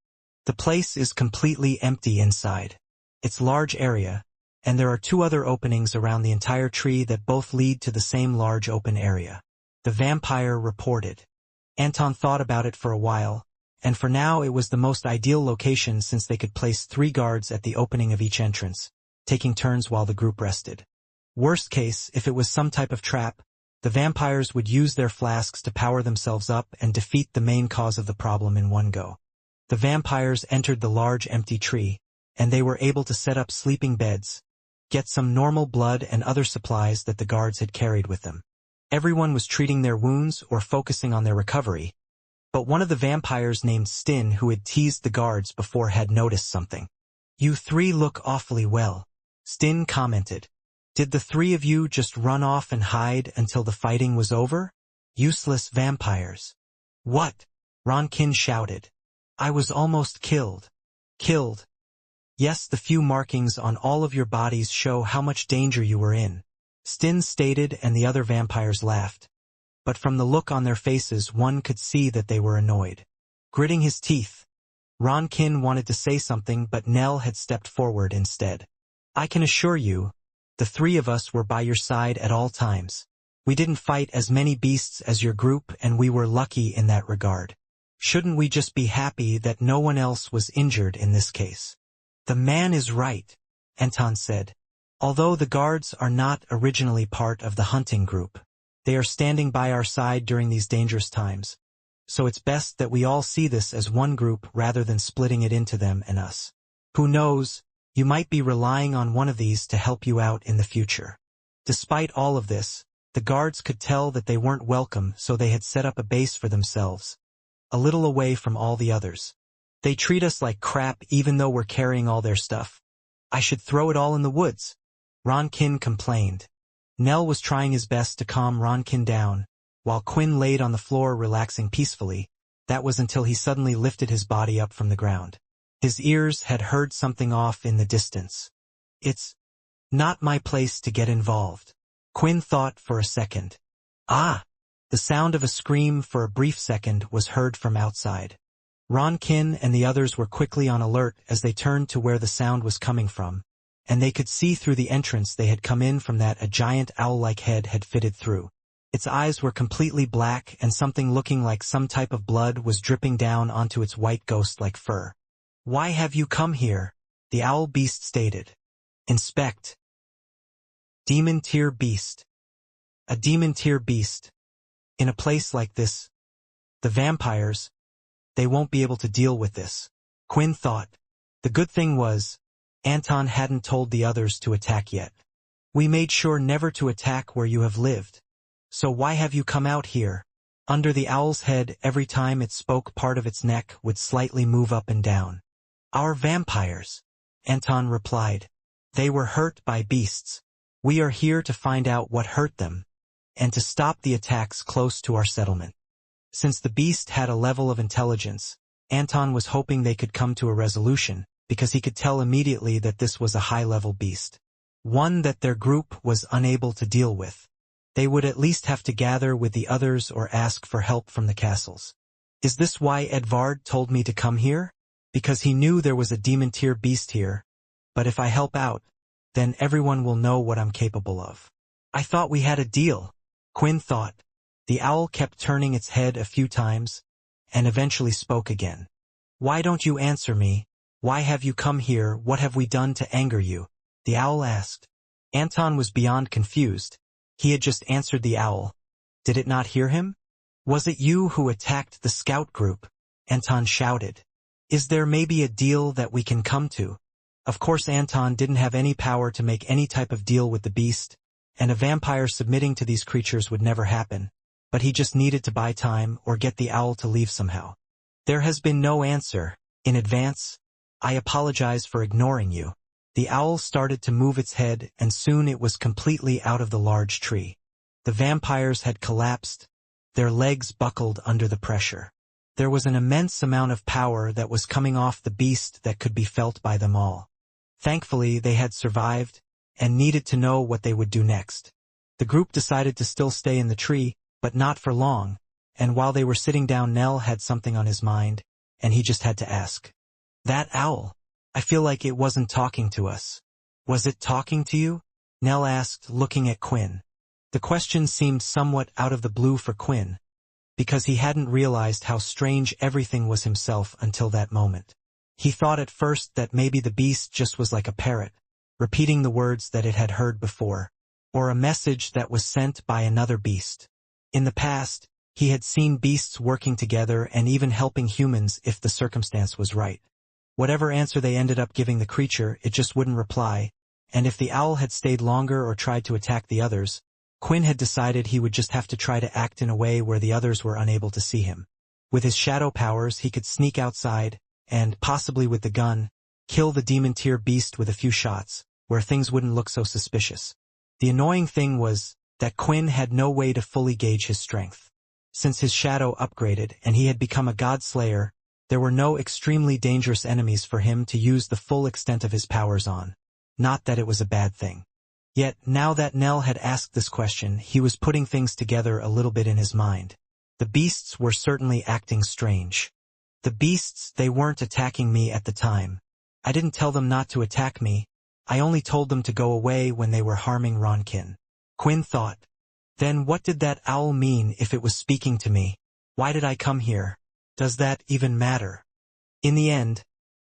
The place is completely empty inside. It's large area, and there are 2 other openings around the entire tree that both lead to the same large open area. The vampire reported. Anton thought about it for a while, and for now it was the most ideal location since they could place 3 guards at the opening of each entrance, taking turns while the group rested. Worst case, if it was some type of trap, the vampires would use their flasks to power themselves up and defeat the main cause of the problem in one go. The vampires entered the large empty tree, and they were able to set up sleeping beds, get some normal blood and other supplies that the guards had carried with them. Everyone was treating their wounds or focusing on their recovery, but one of the vampires named Stin, who had teased the guards before, had noticed something. "You 3 look awfully well," Stin commented. "Did the 3 of you just run off and hide until the fighting was over? Useless vampires." "What?" Ronkin shouted. "I was almost killed." "Killed?" "Yes, the few markings on all of your bodies show how much danger you were in," Stin stated, and the other vampires laughed. But from the look on their faces one could see that they were annoyed. Gritting his teeth, Ronkin wanted to say something, but Nell had stepped forward instead. "I can assure you, the 3 of us were by your side at all times. We didn't fight as many beasts as your group, and we were lucky in that regard. Shouldn't we just be happy that no one else was injured in this case?" "The man is right," Anton said. "Although the guards are not originally part of the hunting group, they are standing by our side during these dangerous times. So it's best that we all see this as one group rather than splitting it into them and us. Who knows, you might be relying on one of these to help you out in the future." Despite all of this, the guards could tell that they weren't welcome, so they had set up a base for themselves, a little away from all the others. "They treat us like crap even though we're carrying all their stuff. I should throw it all in the woods," Ronkin complained. Nell was trying his best to calm Ronkin down, while Quinn laid on the floor relaxing peacefully. That was until he suddenly lifted his body up from the ground. His ears had heard something off in the distance. "It's not my place to get involved." Quinn thought for a second. "Ah!" The sound of a scream for a brief second was heard from outside. Ronkin and the others were quickly on alert as they turned to where the sound was coming from, and they could see through the entrance they had come in from that a giant owl-like head had fitted through. Its eyes were completely black, and something looking like some type of blood was dripping down onto its white ghost-like fur. "Why have you come here?" the owl beast stated. "Inspect." Demon tier beast. A demon tier beast. In a place like this, the vampires, they won't be able to deal with this, Quinn thought. The good thing was, Anton hadn't told the others to attack yet. "We made sure never to attack where you have lived. So why have you come out here?" Under the owl's head, every time it spoke, part of its neck would slightly move up and down. "Our vampires," Anton replied. "They were hurt by beasts. We are here to find out what hurt them, and to stop the attacks close to our settlement." Since the beast had a level of intelligence, Anton was hoping they could come to a resolution, because he could tell immediately that this was a high-level beast. One that their group was unable to deal with. They would at least have to gather with the others or ask for help from the castles. Is this why Edvard told me to come here? Because he knew there was a demon-tier beast here. But if I help out, then everyone will know what I'm capable of. I thought we had a deal, Quinn thought. The owl kept turning its head a few times, and eventually spoke again. Why don't you answer me? Why have you come here? What have we done to anger you? The owl asked. Anton was beyond confused. He had just answered the owl. Did it not hear him? Was it you who attacked the scout group? Anton shouted. Is there maybe a deal that we can come to? Of course Anton didn't have any power to make any type of deal with the beast, and a vampire submitting to these creatures would never happen, but he just needed to buy time or get the owl to leave somehow. There has been no answer. In advance, I apologize for ignoring you. The owl started to move its head, and soon it was completely out of the large tree. The vampires had collapsed, their legs buckled under the pressure. There was an immense amount of power that was coming off the beast that could be felt by them all. Thankfully, they had survived, and needed to know what they would do next. The group decided to still stay in the tree, but not for long, and while they were sitting down Nell had something on his mind, and he just had to ask. That owl, I feel like it wasn't talking to us. Was it talking to you? Nell asked, looking at Quinn. The question seemed somewhat out of the blue for Quinn, because he hadn't realized how strange everything was himself until that moment. He thought at first that maybe the beast just was like a parrot, repeating the words that it had heard before, or a message that was sent by another beast. In the past, he had seen beasts working together and even helping humans if the circumstance was right. Whatever answer they ended up giving the creature, it just wouldn't reply, and if the owl had stayed longer or tried to attack the others, Quinn had decided he would just have to try to act in a way where the others were unable to see him. With his shadow powers, he could sneak outside, and, possibly with the gun, kill the demon-tier beast with a few shots, where things wouldn't look so suspicious. The annoying thing was that Quinn had no way to fully gauge his strength. Since his shadow upgraded and he had become a god slayer, there were no extremely dangerous enemies for him to use the full extent of his powers on. Not that it was a bad thing. Yet, now that Nell had asked this question, he was putting things together a little bit in his mind. The beasts were certainly acting strange. The beasts, they weren't attacking me at the time. I didn't tell them not to attack me. I only told them to go away when they were harming Ronkin. Quinn thought. Then what did that owl mean if it was speaking to me? Why did I come here? Does that even matter? In the end,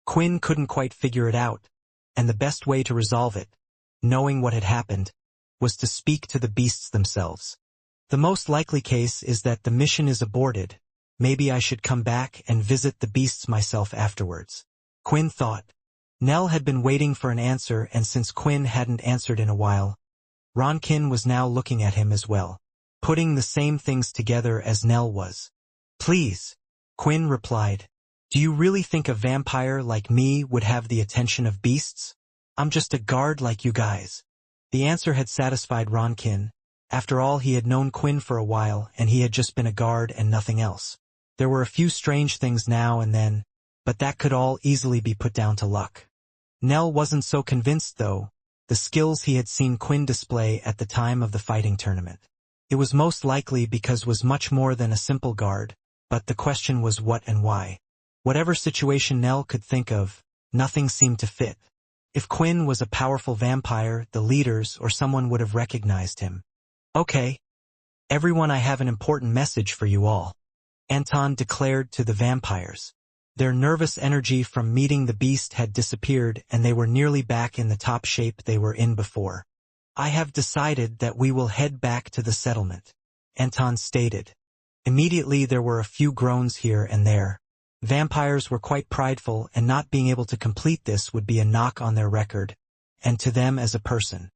Quinn couldn't quite figure it out, and the best way to resolve it, knowing what had happened, was to speak to the beasts themselves. The most likely case is that the mission is aborted. Maybe I should come back and visit the beasts myself afterwards. Quinn thought. Nell had been waiting for an answer, and since Quinn hadn't answered in a while, Ronkin was now looking at him as well, putting the same things together as Nell was. Please, Quinn replied. Do you really think a vampire like me would have the attention of beasts? I'm just a guard like you guys. The answer had satisfied Ronkin. After all, he had known Quinn for a while, and he had just been a guard and nothing else. There were a few strange things now and then, but that could all easily be put down to luck. Nell wasn't so convinced, though, the skills he had seen Quinn display at the time of the fighting tournament. It was most likely because was much more than a simple guard, but the question was what and why. Whatever situation Nell could think of, nothing seemed to fit. If Quinn was a powerful vampire, the leaders or someone would have recognized him. Okay. Everyone, I have an important message for you all, Anton declared to the vampires. Their nervous energy from meeting the beast had disappeared, and they were nearly back in the top shape they were in before. I have decided that we will head back to the settlement, Anton stated. Immediately there were a few groans here and there. Vampires were quite prideful, and not being able to complete this would be a knock on their record, and to them as a person.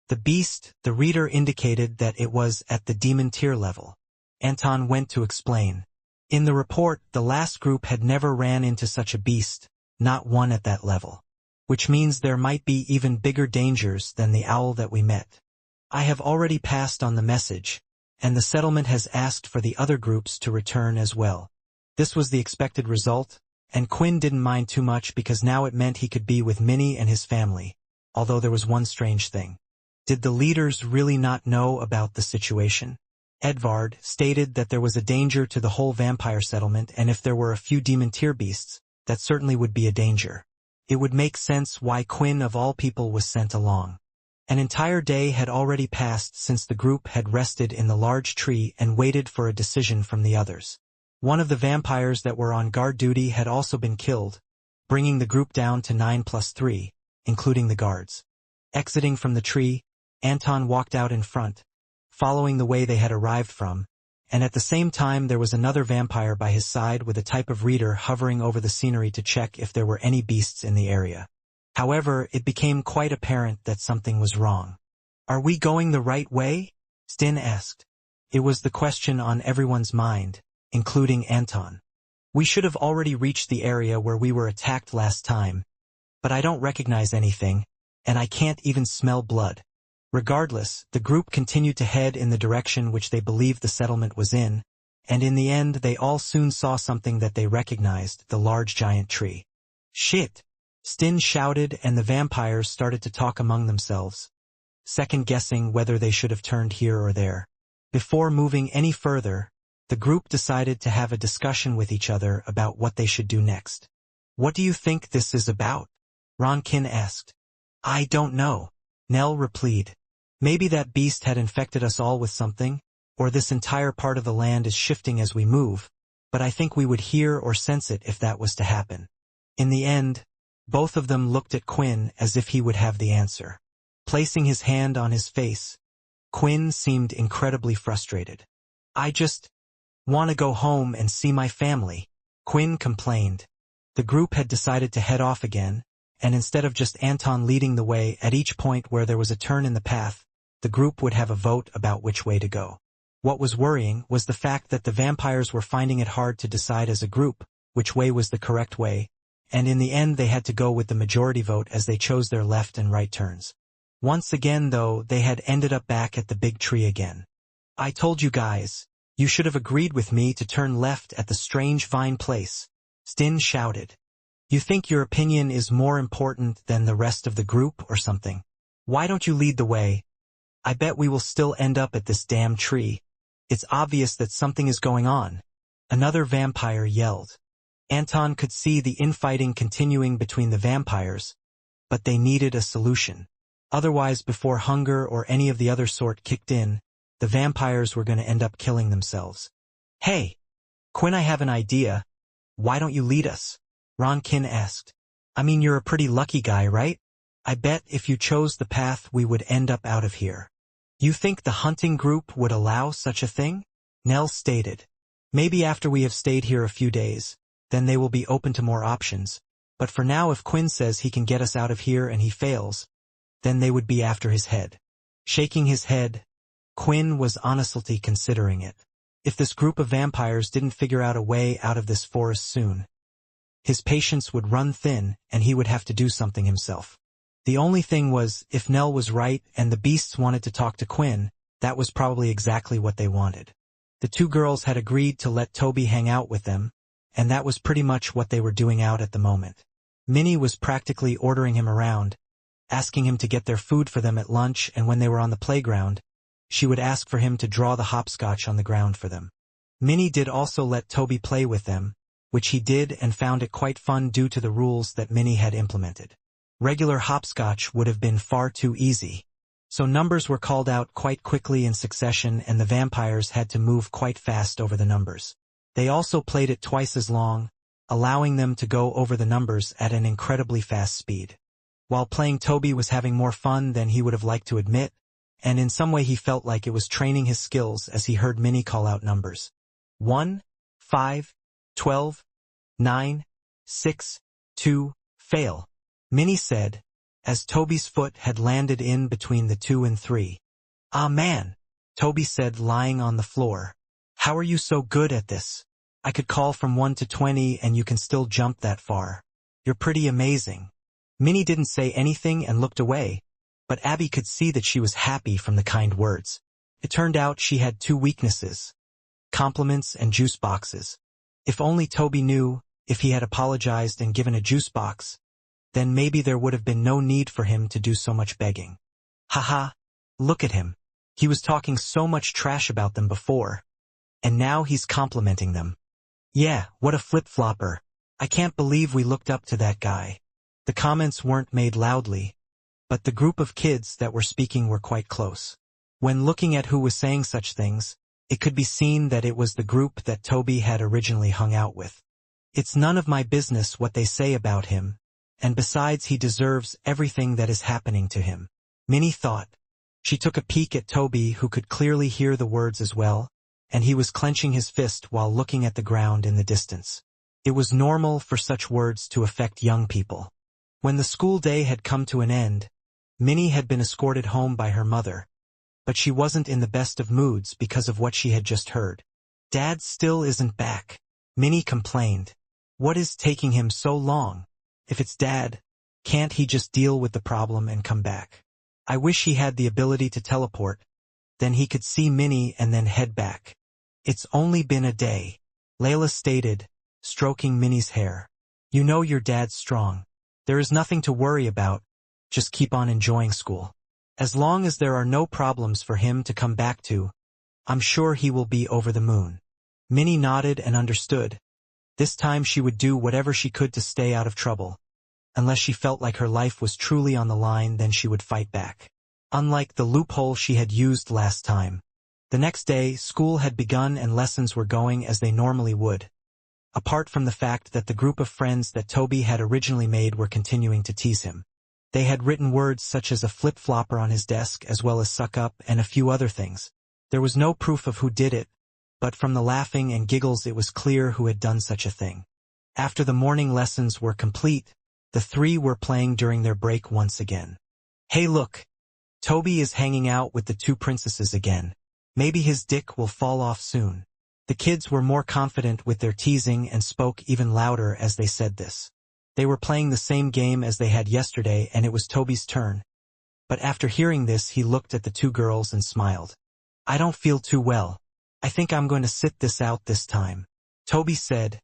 The beast, the reader indicated that it was at the demon tier level. Anton went to explain. In the report, the last group had never ran into such a beast, not one at that level. Which means there might be even bigger dangers than the owl that we met. I have already passed on the message, and the settlement has asked for the other groups to return as well. This was the expected result, And Quinn didn't mind too much because now it meant he could be with Minnie and his family, although there was one strange thing. Did the leaders really not know about the situation? Edvard stated that there was a danger to the whole vampire settlement, and if there were a few demon-tier beasts, that certainly would be a danger. It would make sense why Quinn of all people was sent along. An entire day had already passed since the group had rested in the large tree and waited for a decision from the others. One of the vampires that were on guard duty had also been killed, bringing the group down to 9+3, including the guards. Exiting from the tree, Anton walked out in front, following the way they had arrived from, and at the same time there was another vampire by his side with a type of reader hovering over the scenery to check if there were any beasts in the area. However, it became quite apparent that something was wrong. "Are we going the right way?" Stin asked. It was the question on everyone's mind, including Anton. "We should have already reached the area where we were attacked last time, but I don't recognize anything, and I can't even smell blood." Regardless, the group continued to head in the direction which they believed the settlement was in, and in the end they all soon saw something that they recognized, the large giant tree. "Shit!" Stin shouted, and the vampires started to talk among themselves, second-guessing whether they should have turned here or there. Before moving any further, the group decided to have a discussion with each other about what they should do next. "What do you think this is about?" Ronkin asked. "I don't know," Nell replied. "Maybe that beast had infected us all with something, or this entire part of the land is shifting as we move, but I think we would hear or sense it if that was to happen." In the end, both of them looked at Quinn as if he would have the answer. Placing his hand on his face, Quinn seemed incredibly frustrated. "I just want to go home and see my family," Quinn complained. The group had decided to head off again, and instead of just Anton leading the way at each point where there was a turn in the path, the group would have a vote about which way to go. What was worrying was the fact that the vampires were finding it hard to decide as a group which way was the correct way, and in the end they had to go with the majority vote as they chose their left and right turns. Once again, though, they had ended up back at the big tree again. "I told you guys, you should have agreed with me to turn left at the strange vine place," Stin shouted. "You think your opinion is more important than the rest of the group or something? Why don't you lead the way? I bet we will still end up at this damn tree. It's obvious that something is going on," another vampire yelled. Anton could see the infighting continuing between the vampires, but they needed a solution. Otherwise, before hunger or any of the other sort kicked in, the vampires were going to end up killing themselves. "Hey, Quinn, I have an idea. Why don't you lead us?" Ronkin asked. "I mean, you're a pretty lucky guy, right? I bet if you chose the path we would end up out of here." "You think the hunting group would allow such a thing?" Nell stated. "Maybe after we have stayed here a few days, then they will be open to more options, but for now if Quinn says he can get us out of here and he fails, then they would be after his head." Shaking his head, Quinn was honestly considering it. If this group of vampires didn't figure out a way out of this forest soon, his patience would run thin and he would have to do something himself. The only thing was, if Nell was right and the beasts wanted to talk to Quinn, that was probably exactly what they wanted. The two girls had agreed to let Toby hang out with them, and that was pretty much what they were doing out at the moment. Minnie was practically ordering him around, asking him to get their food for them at lunch, and when they were on the playground, she would ask for him to draw the hopscotch on the ground for them. Minnie did also let Toby play with them, which he did and found it quite fun due to the rules that Minnie had implemented. Regular hopscotch would have been far too easy, so numbers were called out quite quickly in succession and the vampires had to move quite fast over the numbers. They also played it twice as long, allowing them to go over the numbers at an incredibly fast speed. While playing, Toby was having more fun than he would have liked to admit, and in some way he felt like it was training his skills as he heard Minnie call out numbers. 1, 5, 12, 9, 6, 2, fail, Minnie said, as Toby's foot had landed in between the 2 and 3. "Ah man," Toby said, lying on the floor. "How are you so good at this? I could call from 1 to 20 and you can still jump that far. You're pretty amazing." Minnie didn't say anything and looked away, but Abby could see that she was happy from the kind words. It turned out she had two weaknesses: compliments and juice boxes. If only Toby knew, If he had apologized and given a juice box, then maybe there would have been no need for him to do so much begging. Haha, look at him. He was talking so much trash about them before, and now he's complimenting them. Yeah, what a flip-flopper. I can't believe we looked up to that guy. The comments weren't made loudly, but the group of kids that were speaking were quite close. When looking at who was saying such things, it could be seen that it was the group that Toby had originally hung out with. It's none of my business what they say about him, and besides he deserves everything that is happening to him, Minnie thought. She took a peek at Toby, who could clearly hear the words as well, and he was clenching his fist while looking at the ground in the distance. It was normal for such words to affect young people. When the school day had come to an end, Minnie had been escorted home by her mother, but she wasn't in the best of moods because of what she had just heard. Dad still isn't back, Minnie complained. What is taking him so long? If it's Dad, can't he just deal with the problem and come back? I wish he had the ability to teleport. Then he could see Minnie and then head back. It's only been a day, Layla stated, stroking Minnie's hair. You know your dad's strong. There is nothing to worry about. Just keep on enjoying school. As long as there are no problems for him to come back to, I'm sure he will be over the moon. Minnie nodded and understood. This time she would do whatever she could to stay out of trouble. Unless she felt like her life was truly on the line, then she would fight back. Unlike the loophole she had used last time. The next day, school had begun and lessons were going as they normally would. Apart from the fact that the group of friends that Toby had originally made were continuing to tease him. They had written words such as a flip-flopper on his desk as well as suck up and a few other things. There was no proof of who did it, but from the laughing and giggles it was clear who had done such a thing. After the morning lessons were complete, the three were playing during their break once again. Hey look! Toby is hanging out with the two princesses again. Maybe his dick will fall off soon. The kids were more confident with their teasing and spoke even louder as they said this. They were playing the same game as they had yesterday and it was Toby's turn. But after hearing this he looked at the two girls and smiled. I don't feel too well. I think I'm going to sit this out this time, Toby said,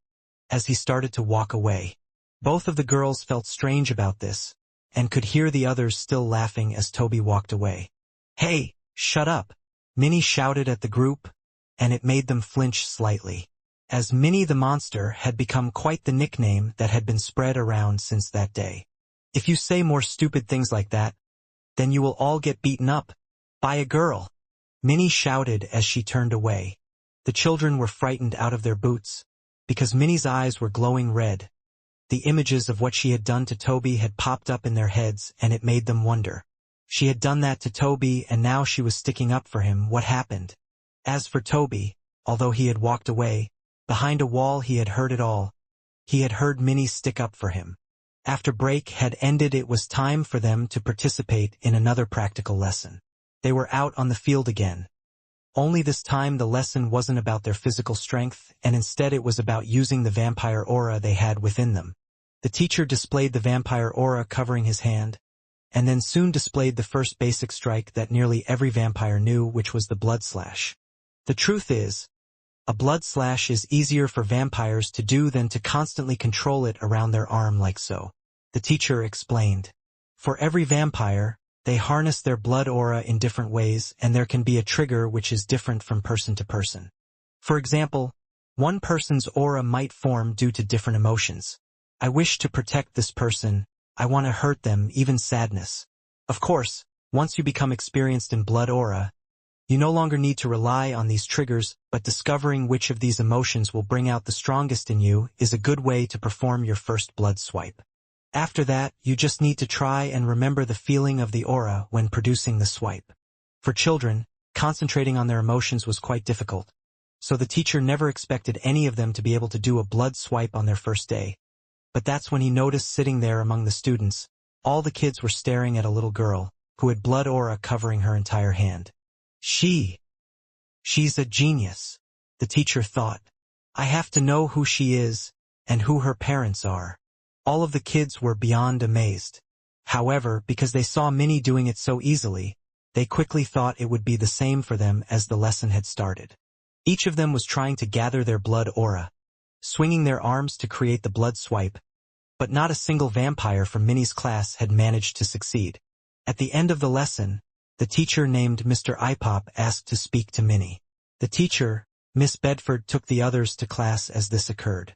as he started to walk away. Both of the girls felt strange about this, and could hear the others still laughing as Toby walked away. Hey, shut up! Minnie shouted at the group, and it made them flinch slightly, as Minnie the Monster had become quite the nickname that had been spread around since that day. If you say more stupid things like that, then you will all get beaten up by a girl, Minnie shouted as she turned away. The children were frightened out of their boots, because Minnie's eyes were glowing red. The images of what she had done to Toby had popped up in their heads and it made them wonder. She had done that to Toby and now she was sticking up for him. What happened? As for Toby, although he had walked away, behind a wall he had heard it all. He had heard Minnie stick up for him. After break had ended it was time for them to participate in another practical lesson. They were out on the field again. Only this time the lesson wasn't about their physical strength, and instead it was about using the vampire aura they had within them. The teacher displayed the vampire aura covering his hand, and then soon displayed the first basic strike that nearly every vampire knew, which was the blood slash. The truth is, a blood slash is easier for vampires to do than to constantly control it around their arm like so. The teacher explained. For every vampire, they harness their blood aura in different ways, and there can be a trigger which is different from person to person. For example, one person's aura might form due to different emotions. I wish to protect this person, I want to hurt them, even sadness. Of course, once you become experienced in blood aura, you no longer need to rely on these triggers, but discovering which of these emotions will bring out the strongest in you is a good way to perform your first blood swipe. After that, you just need to try and remember the feeling of the aura when producing the swipe. For children, concentrating on their emotions was quite difficult, so the teacher never expected any of them to be able to do a blood swipe on their first day. But that's when he noticed sitting there among the students, all the kids were staring at a little girl, who had blood aura covering her entire hand. She's a genius, the teacher thought. I have to know who she is, and who her parents are. All of the kids were beyond amazed. However, because they saw Minnie doing it so easily, they quickly thought it would be the same for them as the lesson had started. Each of them was trying to gather their blood aura. swinging their arms to create the blood swipe, but not a single vampire from Minnie's class had managed to succeed. At the end of the lesson, the teacher named Mr. Ipop asked to speak to Minnie. The teacher, Miss Bedford, took the others to class as this occurred.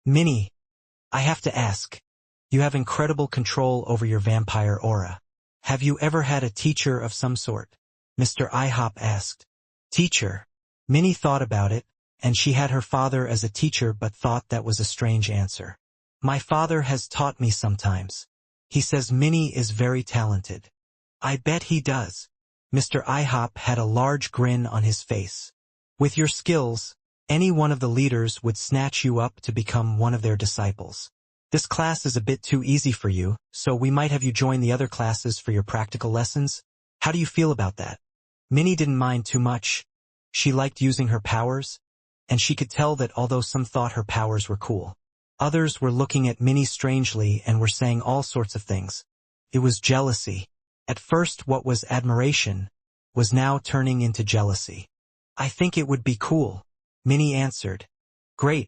Minnie, I have to ask. You have incredible control over your vampire aura. Have you ever had a teacher of some sort? Mr. IHOP asked. Teacher? Minnie thought about it, and she had her father as a teacher but thought that was a strange answer. My father has taught me sometimes. He says Minnie is very talented. I bet he does. Mr. IHOP had a large grin on his face. With your skills, any one of the leaders would snatch you up to become one of their disciples. This class is a bit too easy for you, so we might have you join the other classes for your practical lessons. How do you feel about that? Minnie didn't mind too much. She liked using her powers, and she could tell that although some thought her powers were cool, others were looking at Minnie strangely and were saying all sorts of things. It was jealousy. At first what was admiration was now turning into jealousy. I think it would be cool, Minnie answered. Great.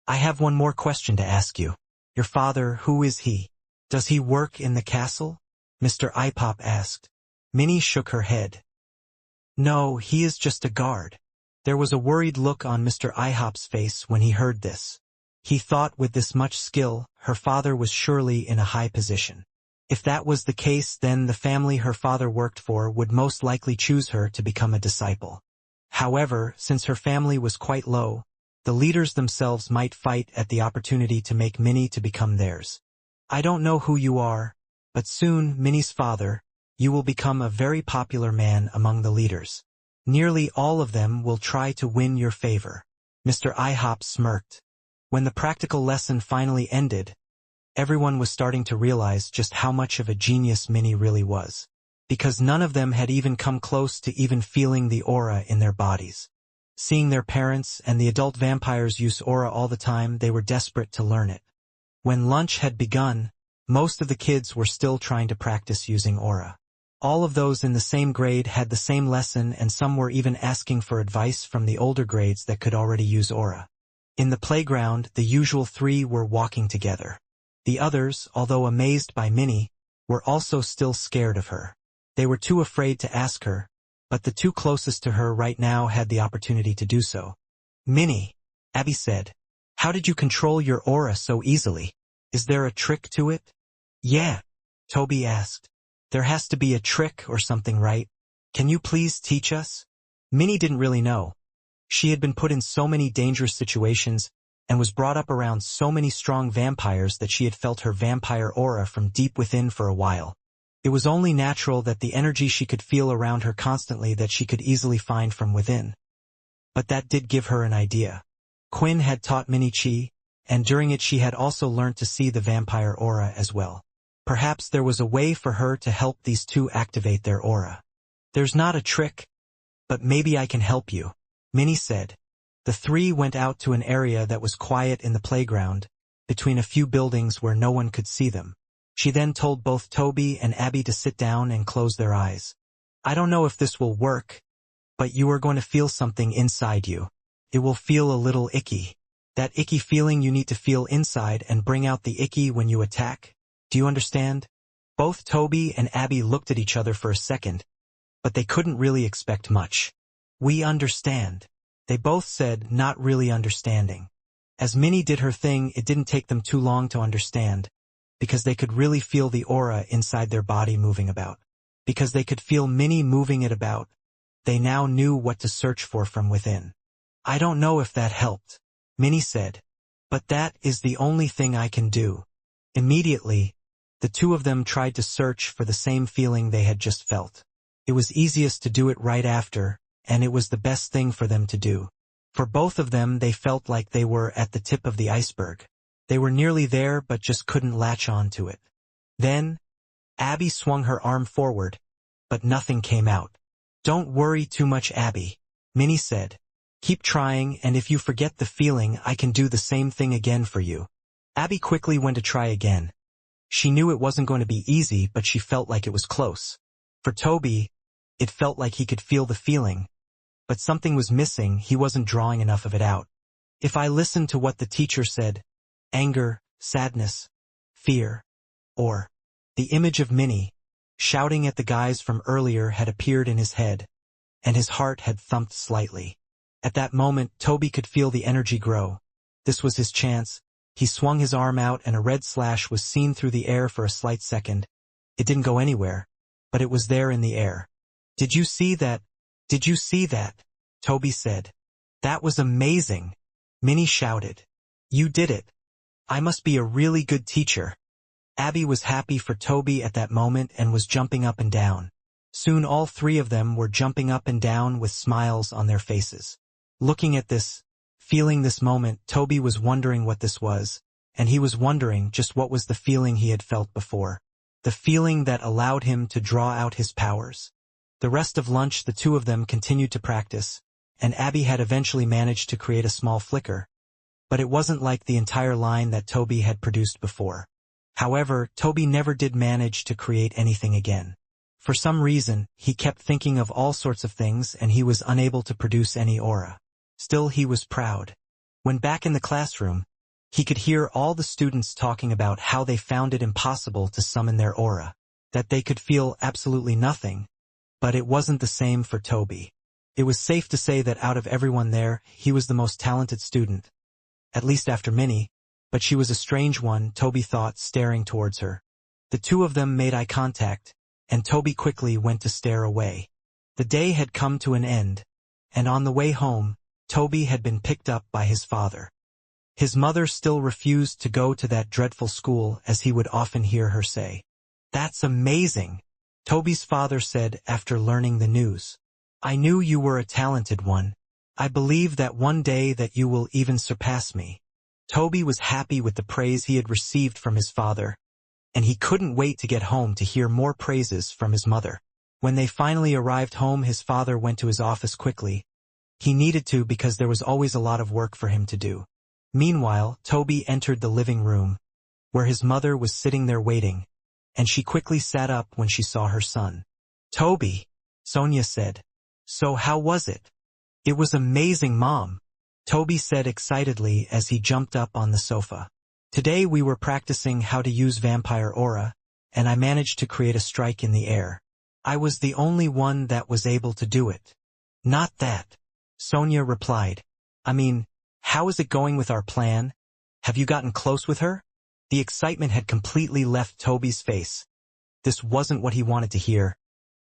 I have one more question to ask you. Your father, who is he? Does he work in the castle? Mr. Ipop asked. Minnie shook her head. No, he is just a guard. There was a worried look on Mr. IHOP's face when he heard this. He thought with this much skill, her father was surely in a high position. If that was the case, then the family her father worked for would most likely choose her to become a disciple. However, since her family was quite low, the leaders themselves might fight at the opportunity to make Minnie to become theirs. I don't know who you are, but soon, Minnie's father, you will become a very popular man among the leaders. Nearly all of them will try to win your favor. Mr. IHOP smirked. When the practical lesson finally ended, everyone was starting to realize just how much of a genius Minnie really was, because none of them had even come close to even feeling the aura in their bodies. Seeing their parents and the adult vampires use aura all the time, they were desperate to learn it. When lunch had begun, most of the kids were still trying to practice using aura. All of those in the same grade had the same lesson, and some were even asking for advice from the older grades that could already use aura. In the playground, the usual three were walking together. The others, although amazed by Minnie, were also still scared of her. They were too afraid to ask her, but the two closest to her right now had the opportunity to do so. Minnie, Abby said, how did you control your aura so easily? Is there a trick to it? Yeah, Toby asked. There has to be a trick or something, right? Can you please teach us? Minnie didn't really know. She had been put in so many dangerous situations and was brought up around so many strong vampires that she had felt her vampire aura from deep within for a while. It was only natural that the energy she could feel around her constantly that she could easily find from within. But that did give her an idea. Quinn had taught Minnie Chi, and during it she had also learned to see the vampire aura as well. Perhaps there was a way for her to help these two activate their aura. There's not a trick, but maybe I can help you, Minnie said. The three went out to an area that was quiet in the playground, between a few buildings where no one could see them. She then told both Toby and Abby to sit down and close their eyes. I don't know if this will work, but you are going to feel something inside you. It will feel a little icky. That icky feeling you need to feel inside and bring out the icky when you attack. Do you understand? Both Toby and Abby looked at each other for a second, but they couldn't really expect much. We understand. They both said, not really understanding. As Minnie did her thing, it didn't take them too long to understand, because they could really feel the aura inside their body moving about. Because they could feel Minnie moving it about, they now knew what to search for from within. I don't know if that helped, Minnie said, but that is the only thing I can do. Immediately, the two of them tried to search for the same feeling they had just felt. It was easiest to do it right after, and it was the best thing for them to do. For both of them, they felt like they were at the tip of the iceberg. They were nearly there but just couldn't latch on to it. Then, Abby swung her arm forward, but nothing came out. Don't worry too much, Abby, Minnie said. Keep trying, and if you forget the feeling, I can do the same thing again for you. Abby quickly went to try again. She knew it wasn't going to be easy, but she felt like it was close. For Toby, it felt like he could feel the feeling, but something was missing. He wasn't drawing enough of it out. If I listened to what the teacher said, anger, sadness, fear, or the image of Minnie shouting at the guys from earlier had appeared in his head, and his heart had thumped slightly. At that moment, Toby could feel the energy grow. This was his chance. He swung his arm out and a red slash was seen through the air for a slight second. It didn't go anywhere, but it was there in the air. "Did you see that? Did you see that?" Toby said. "That was amazing," Minnie shouted. "You did it. I must be a really good teacher." Abby was happy for Toby at that moment and was jumping up and down. Soon all three of them were jumping up and down with smiles on their faces. Looking at this, feeling this moment, Toby was wondering what this was, and he was wondering just what was the feeling he had felt before. The feeling that allowed him to draw out his powers. The rest of lunch the two of them continued to practice, and Abby had eventually managed to create a small flicker. But it wasn't like the entire line that Toby had produced before. However, Toby never did manage to create anything again. For some reason, he kept thinking of all sorts of things and he was unable to produce any aura. Still, he was proud. When back in the classroom, he could hear all the students talking about how they found it impossible to summon their aura, that they could feel absolutely nothing. But it wasn't the same for Toby. It was safe to say that out of everyone there, he was the most talented student. At least after Minnie, but she was a strange one, Toby thought, staring towards her. The two of them made eye contact, and Toby quickly went to stare away. The day had come to an end, and on the way home, Toby had been picked up by his father. His mother still refused to go to that dreadful school, as he would often hear her say. "That's amazing," Toby's father said after learning the news. "I knew you were a talented one. I believe that one day that you will even surpass me." Toby was happy with the praise he had received from his father, and he couldn't wait to get home to hear more praises from his mother. When they finally arrived home, his father went to his office quickly. He needed to because there was always a lot of work for him to do. Meanwhile, Toby entered the living room, where his mother was sitting there waiting, and she quickly sat up when she saw her son. "Toby," Sonia said. "So how was it?" "It was amazing, Mom," Toby said excitedly as he jumped up on the sofa. "Today we were practicing how to use vampire aura, and I managed to create a strike in the air. I was the only one that was able to do it." "Not that," Sonia replied. "I mean, how is it going with our plan? Have you gotten close with her?" The excitement had completely left Toby's face. This wasn't what he wanted to hear.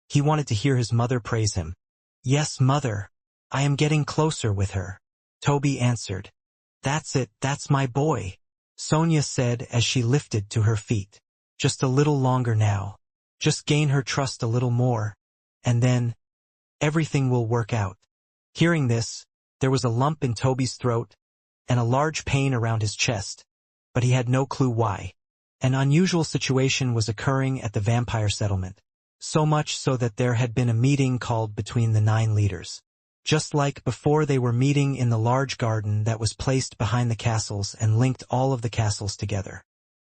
He wanted to hear his mother praise him. "Yes, Mother. I am getting closer with her," Toby answered. "That's it, that's my boy," Sonia said as she lifted to her feet. "Just a little longer now. Just gain her trust a little more, and then everything will work out." Hearing this, there was a lump in Toby's throat and a large pain around his chest, but he had no clue why. An unusual situation was occurring at the vampire settlement, so much so that there had been a meeting called between the 9 leaders. Just like before, they were meeting in the large garden that was placed behind the castles and linked all of the castles together.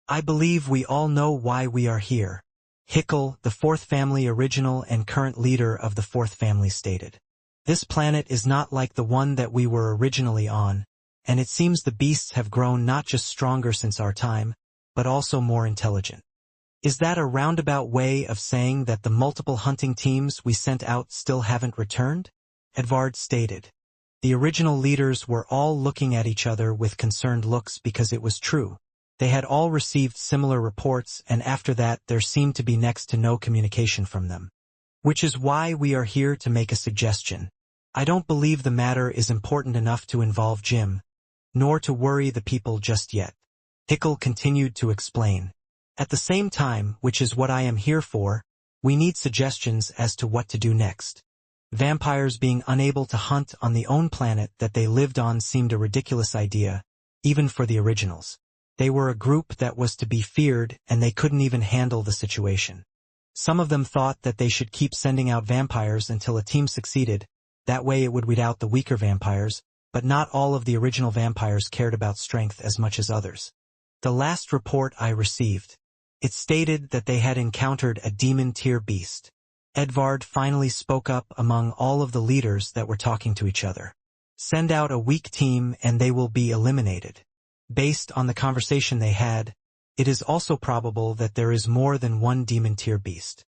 "I believe we all know why we are here," Hickel, the 4th family original and current leader of the 4th family, stated. "This planet is not like the one that we were originally on, and it seems the beasts have grown not just stronger since our time, but also more intelligent." "Is that a roundabout way of saying that the multiple hunting teams we sent out still haven't returned?" Edvard stated. The original leaders were all looking at each other with concerned looks because it was true. They had all received similar reports, and after that there seemed to be next to no communication from them. "Which is why we are here to make a suggestion. I don't believe the matter is important enough to involve Jim, nor to worry the people just yet," Hickel continued to explain. "At the same time, which is what I am here for, we need suggestions as to what to do next." Vampires being unable to hunt on the own planet that they lived on seemed a ridiculous idea, even for the originals. They were a group that was to be feared, and they couldn't even handle the situation. Some of them thought that they should keep sending out vampires until a team succeeded, that way it would weed out the weaker vampires, but not all of the original vampires cared about strength as much as others. The last report I received, it stated that they had encountered a demon-tier beast. Edvard finally spoke up among all of the leaders that were talking to each other. Send out a weak team and they will be eliminated. Based on the conversation they had, it is also probable that there is more than one demon tier beast.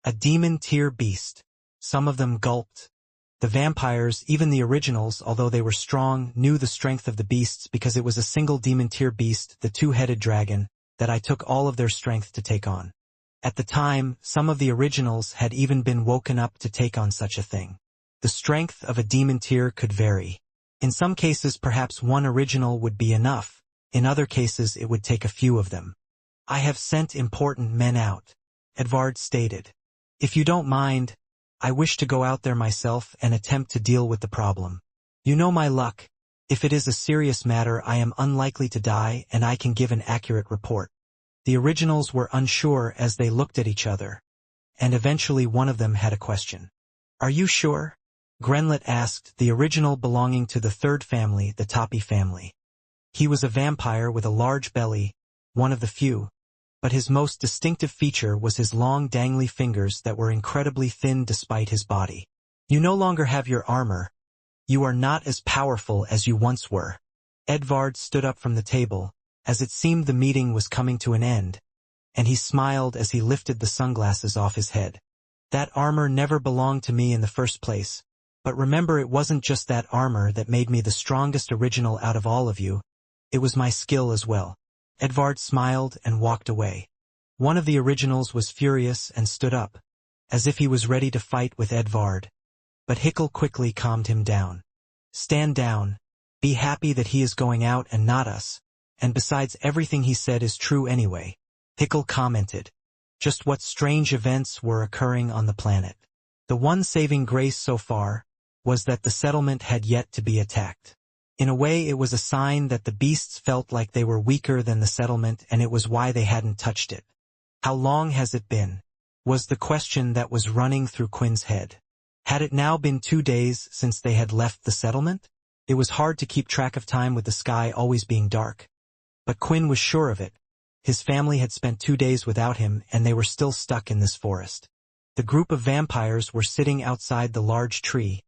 A demon tier beast. Some of them gulped. The vampires, even the originals, although they were strong, knew the strength of the beasts because it was a single demon tier beast, the two-headed dragon, that I took all of their strength to take on. At the time, some of the originals had even been woken up to take on such a thing. The strength of a demon tier could vary. In some cases perhaps one original would be enough, in other cases it would take a few of them. I have sent important men out, Edvard stated. If you don't mind, I wish to go out there myself and attempt to deal with the problem. You know my luck. If it is a serious matter I am unlikely to die and I can give an accurate report. The originals were unsure as they looked at each other. And eventually one of them had a question. Are you sure? Grenlet asked, the original belonging to the third family, the Toppy family. He was a vampire with a large belly, one of the few, but his most distinctive feature was his long dangly fingers that were incredibly thin despite his body. You no longer have your armor. You are not as powerful as you once were. Edvard stood up from the table, as it seemed the meeting was coming to an end, and he smiled as he lifted the sunglasses off his head. That armor never belonged to me in the first place. But remember, it wasn't just that armor that made me the strongest original out of all of you. It was my skill as well. Edvard smiled and walked away. One of the originals was furious and stood up, as if he was ready to fight with Edvard. But Hickel quickly calmed him down. Stand down. Be happy that he is going out and not us. And besides, everything he said is true anyway. Hickel commented. Just what strange events were occurring on the planet. The one saving grace so far was that the settlement had yet to be attacked. In a way it was a sign that the beasts felt like they were weaker than the settlement and it was why they hadn't touched it. How long has it been? Was the question that was running through Quinn's head. Had it now been 2 days since they had left the settlement? It was hard to keep track of time with the sky always being dark. But Quinn was sure of it. His family had spent 2 days without him and they were still stuck in this forest. The group of vampires were sitting outside the large tree,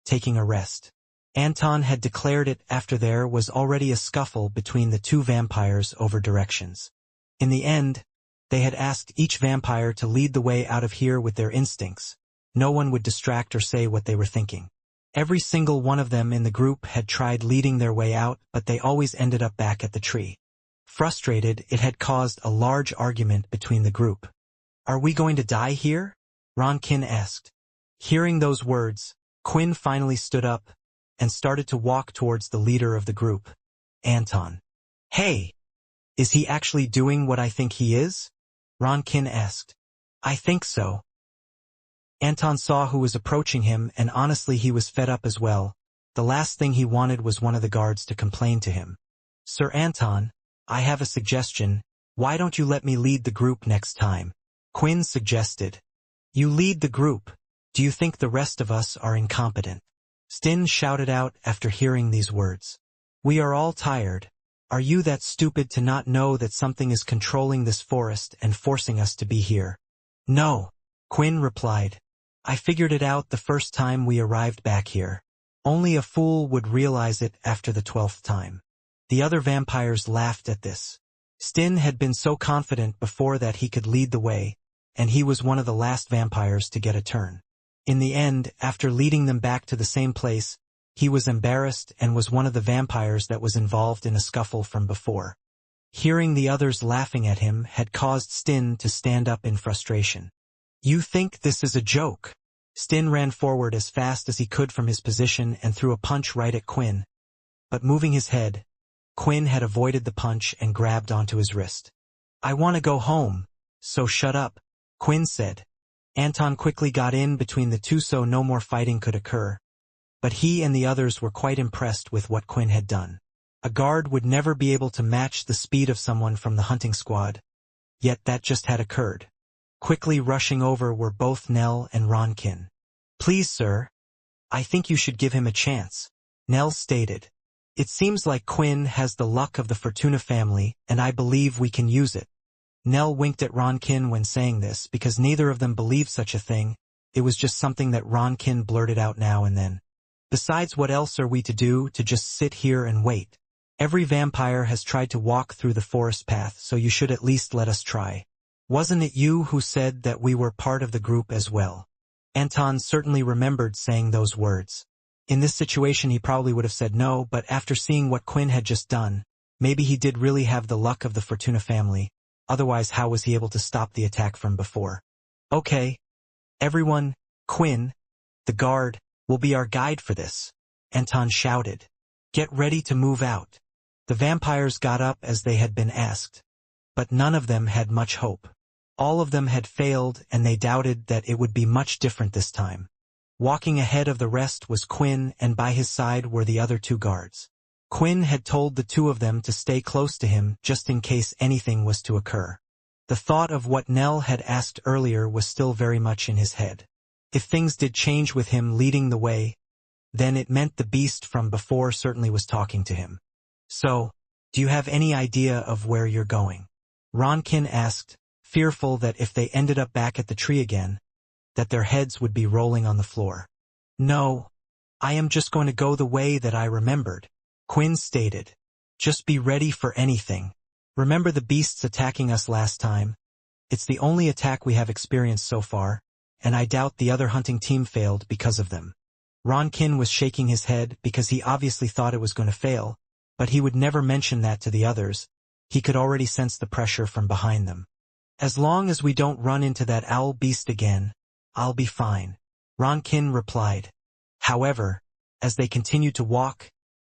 taking a rest. Anton had declared it after there was already a scuffle between the two vampires over directions. In the end, they had asked each vampire to lead the way out of here with their instincts. No one would distract or say what they were thinking. Every single one of them in the group had tried leading their way out, but they always ended up back at the tree. Frustrated, it had caused a large argument between the group. Are we going to die here? Ronkin asked. Hearing those words, Quinn finally stood up and started to walk towards the leader of the group, Anton. Hey! Is he actually doing what I think he is? Ronkin asked. I think so. Anton saw who was approaching him and honestly he was fed up as well. The last thing he wanted was one of the guards to complain to him. Sir Anton, I have a suggestion. Why don't you let me lead the group next time? Quinn suggested. You lead the group. Do you think the rest of us are incompetent? Stin shouted out after hearing these words. We are all tired. Are you that stupid to not know that something is controlling this forest and forcing us to be here? No, Quinn replied. I figured it out the first time we arrived back here. Only a fool would realize it after the 12th time. The other vampires laughed at this. Stin had been so confident before that he could lead the way, and he was one of the last vampires to get a turn. In the end, after leading them back to the same place, he was embarrassed and was one of the vampires that was involved in a scuffle from before. Hearing the others laughing at him had caused Stin to stand up in frustration. You think this is a joke? Stin ran forward as fast as he could from his position and threw a punch right at Quinn. But moving his head, Quinn had avoided the punch and grabbed onto his wrist. I want to go home, so shut up, Quinn said. Anton quickly got in between the two so no more fighting could occur. But he and the others were quite impressed with what Quinn had done. A guard would never be able to match the speed of someone from the hunting squad. Yet that just had occurred. Quickly rushing over were both Nell and Ronkin. Please, sir. I think you should give him a chance, Nell stated. It seems like Quinn has the luck of the Fortuna family, and I believe we can use it. Nell winked at Ronkin when saying this because neither of them believed such a thing. It was just something that Ronkin blurted out now and then. Besides, what else are we to do to just sit here and wait? Every vampire has tried to walk through the forest path, so you should at least let us try. Wasn't it you who said that we were part of the group as well? Anton certainly remembered saying those words. In this situation he probably would have said no, but after seeing what Quinn had just done, maybe he did really have the luck of the Fortuna family. Otherwise, how was he able to stop the attack from before? Okay. Everyone, Quinn, the guard, will be our guide for this, Anton shouted. Get ready to move out. The vampires got up as they had been asked. But none of them had much hope. All of them had failed, and they doubted that it would be much different this time. Walking ahead of the rest was Quinn, and by his side were the other two guards. Quinn had told the two of them to stay close to him just in case anything was to occur. The thought of what Nell had asked earlier was still very much in his head. If things did change with him leading the way, then it meant the beast from before certainly was talking to him. So, do you have any idea of where you're going? Ronkin asked, fearful that if they ended up back at the tree again, that their heads would be rolling on the floor. No, I am just going to go the way that I remembered, Quinn stated. Just be ready for anything. Remember the beasts attacking us last time? It's the only attack we have experienced so far, and I doubt the other hunting team failed because of them. Ronkin was shaking his head because he obviously thought it was going to fail, but he would never mention that to the others. He could already sense the pressure from behind them. As long as we don't run into that owl beast again, I'll be fine, Ronkin replied. However, as they continued to walk,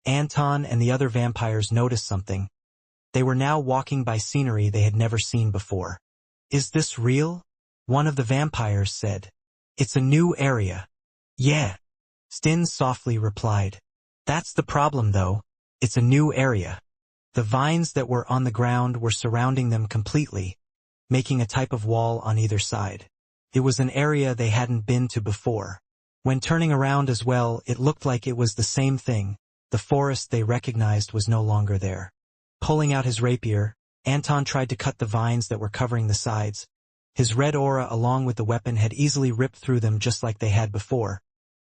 Anton and the other vampires noticed something. They were now walking by scenery they had never seen before. Is this real? One of the vampires said. It's a new area. Yeah, Stin softly replied. That's the problem though, it's a new area. The vines that were on the ground were surrounding them completely, making a type of wall on either side. It was an area they hadn't been to before. When turning around as well, it looked like it was the same thing. The forest they recognized was no longer there. Pulling out his rapier, Anton tried to cut the vines that were covering the sides. His red aura along with the weapon had easily ripped through them just like they had before.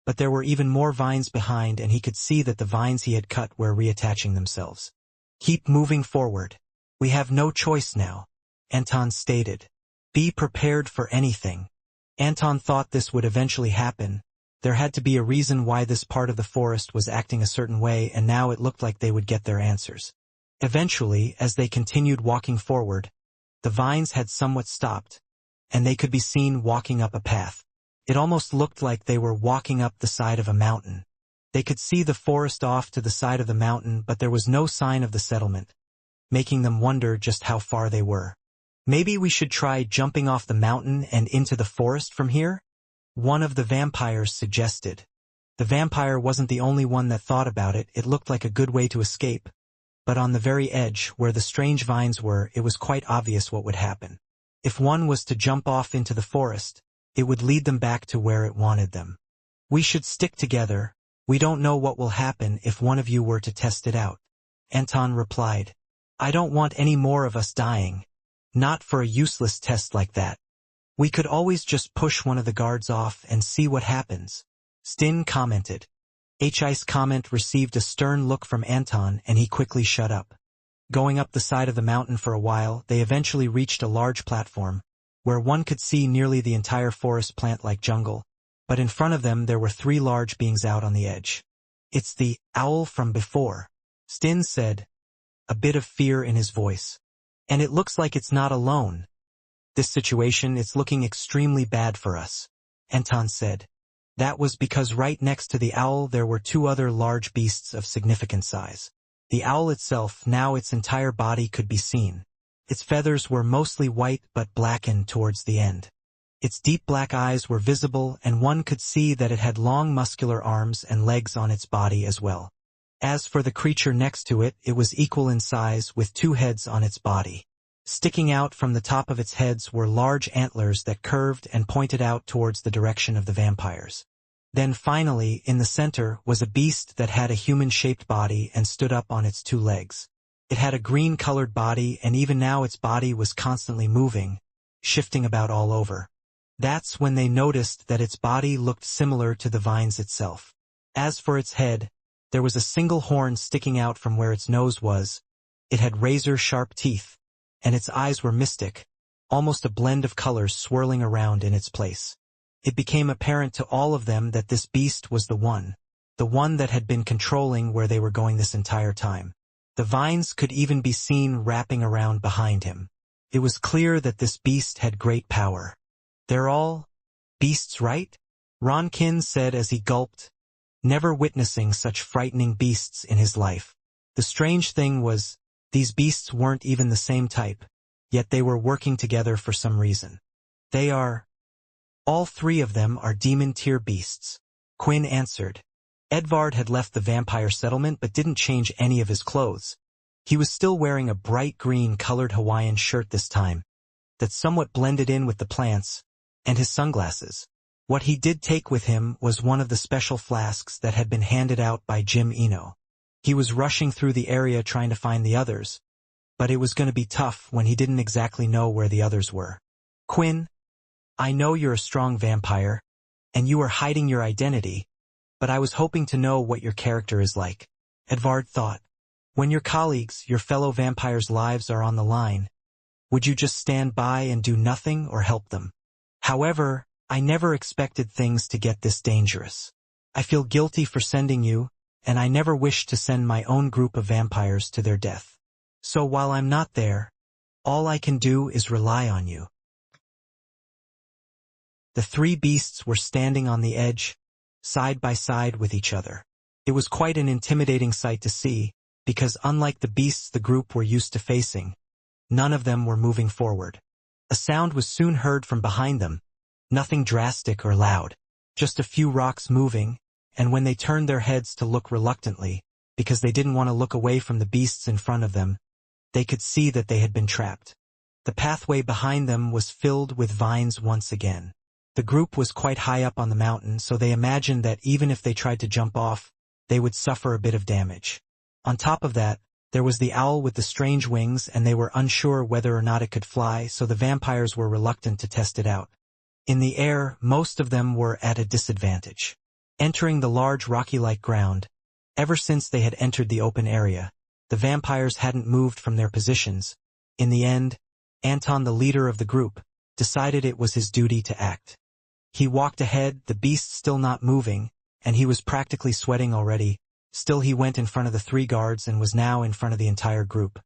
But there were even more vines behind, and he could see that the vines he had cut were reattaching themselves. Keep moving forward. We have no choice now, Anton stated. Be prepared for anything. Anton thought this would eventually happen. There had to be a reason why this part of the forest was acting a certain way, and now it looked like they would get their answers. Eventually, as they continued walking forward, the vines had somewhat stopped, and they could be seen walking up a path. It almost looked like they were walking up the side of a mountain. They could see the forest off to the side of the mountain, but there was no sign of the settlement, making them wonder just how far they were. Maybe we should try jumping off the mountain and into the forest from here? One of the vampires suggested. The vampire wasn't the only one that thought about it. It looked like a good way to escape. But on the very edge, where the strange vines were, it was quite obvious what would happen. If one was to jump off into the forest, it would lead them back to where it wanted them. We should stick together. We don't know what will happen if one of you were to test it out, Anton replied. I don't want any more of us dying. Not for a useless test like that. We could always just push one of the guards off and see what happens, Stin commented. Hi's comment received a stern look from Anton, and he quickly shut up. Going up the side of the mountain for a while, they eventually reached a large platform, where one could see nearly the entire forest plant-like jungle, but in front of them there were three large beings out on the edge. It's the owl from before, Stin said, a bit of fear in his voice. And it looks like it's not alone. This situation, it's looking extremely bad for us, Anton said. That was because right next to the owl there were two other large beasts of significant size. The owl itself, now its entire body could be seen. Its feathers were mostly white but blackened towards the end. Its deep black eyes were visible, and one could see that it had long muscular arms and legs on its body as well. As for the creature next to it, it was equal in size with two heads on its body. Sticking out from the top of its heads were large antlers that curved and pointed out towards the direction of the vampires. Then finally, in the center, was a beast that had a human-shaped body and stood up on its two legs. It had a green-colored body, and even now its body was constantly moving, shifting about all over. That's when they noticed that its body looked similar to the vines itself. As for its head, there was a single horn sticking out from where its nose was. It had razor-sharp teeth, and its eyes were mystic, almost a blend of colors swirling around in its place. It became apparent to all of them that this beast was the one that had been controlling where they were going this entire time. The vines could even be seen wrapping around behind him. It was clear that this beast had great power. "They're all beasts, right?" Ronkin said as he gulped, never witnessing such frightening beasts in his life. The strange thing was, these beasts weren't even the same type, yet they were working together for some reason. "They are. All three of them are demon-tier beasts," Quinn answered. Edvard had left the vampire settlement but didn't change any of his clothes. He was still wearing a bright green-colored Hawaiian shirt this time, that somewhat blended in with the plants, and his sunglasses. What he did take with him was one of the special flasks that had been handed out by Jim Eno. He was rushing through the area trying to find the others, but it was going to be tough when he didn't exactly know where the others were. "Quinn, I know you're a strong vampire, and you are hiding your identity, but I was hoping to know what your character is like," Edvard thought. "When your colleagues, your fellow vampires' lives are on the line, would you just stand by and do nothing or help them? However, I never expected things to get this dangerous. I feel guilty for sending you, and I never wished to send my own group of vampires to their death. So while I'm not there, all I can do is rely on you." The three beasts were standing on the edge, side by side with each other. It was quite an intimidating sight to see, because unlike the beasts the group were used to facing, none of them were moving forward. A sound was soon heard from behind them, nothing drastic or loud, just a few rocks moving, and when they turned their heads to look reluctantly, because they didn't want to look away from the beasts in front of them, they could see that they had been trapped. The pathway behind them was filled with vines once again. The group was quite high up on the mountain, so they imagined that even if they tried to jump off, they would suffer a bit of damage. On top of that, there was the owl with the strange wings, and they were unsure whether or not it could fly, so the vampires were reluctant to test it out. In the air, most of them were at a disadvantage. Entering the large rocky-like ground, ever since they had entered the open area, the vampires hadn't moved from their positions. In the end, Anton, the leader of the group, decided it was his duty to act. He walked ahead, the beast still not moving, and he was practically sweating already. Still he went in front of the three guards and was now in front of the entire group.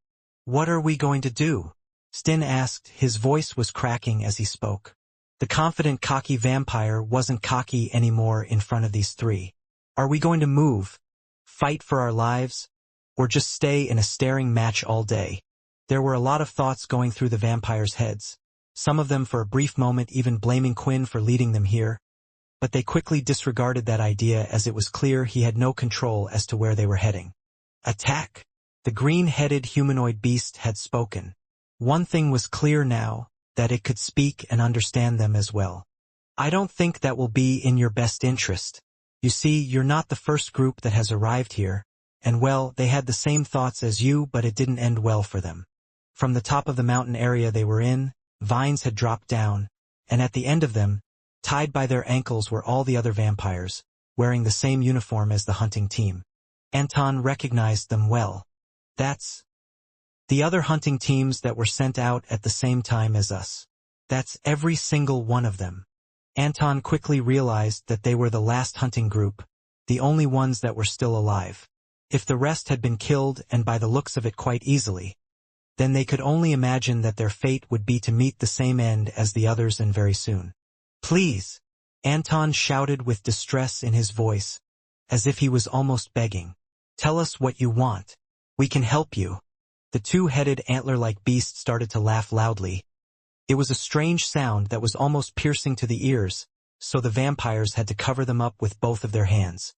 "What are we going to do?" Stin asked. His voice was cracking as he spoke. The confident, cocky vampire wasn't cocky anymore in front of these three. "Are we going to move, fight for our lives, or just stay in a staring match all day?" There were a lot of thoughts going through the vampires' heads, some of them for a brief moment even blaming Quinn for leading them here, but they quickly disregarded that idea as it was clear he had no control as to where they were heading. "Attack!" The green-headed humanoid beast had spoken. One thing was clear now, that it could speak and understand them as well. "I don't think that will be in your best interest. You see, you're not the first group that has arrived here, and well, they had the same thoughts as you, but it didn't end well for them." From the top of the mountain area they were in, vines had dropped down, and at the end of them, tied by their ankles, were all the other vampires, wearing the same uniform as the hunting team. Anton recognized them well. "That's the other hunting teams that were sent out at the same time as us. That's every single one of them." Anton quickly realized that they were the last hunting group, the only ones that were still alive. If the rest had been killed, and by the looks of it quite easily, then they could only imagine that their fate would be to meet the same end as the others, and very soon. "Please," Anton shouted with distress in his voice, as if he was almost begging. "Tell us what you want. We can help you." The two-headed antler-like beast started to laugh loudly. It was a strange sound that was almost piercing to the ears, so the vampires had to cover them up with both of their hands.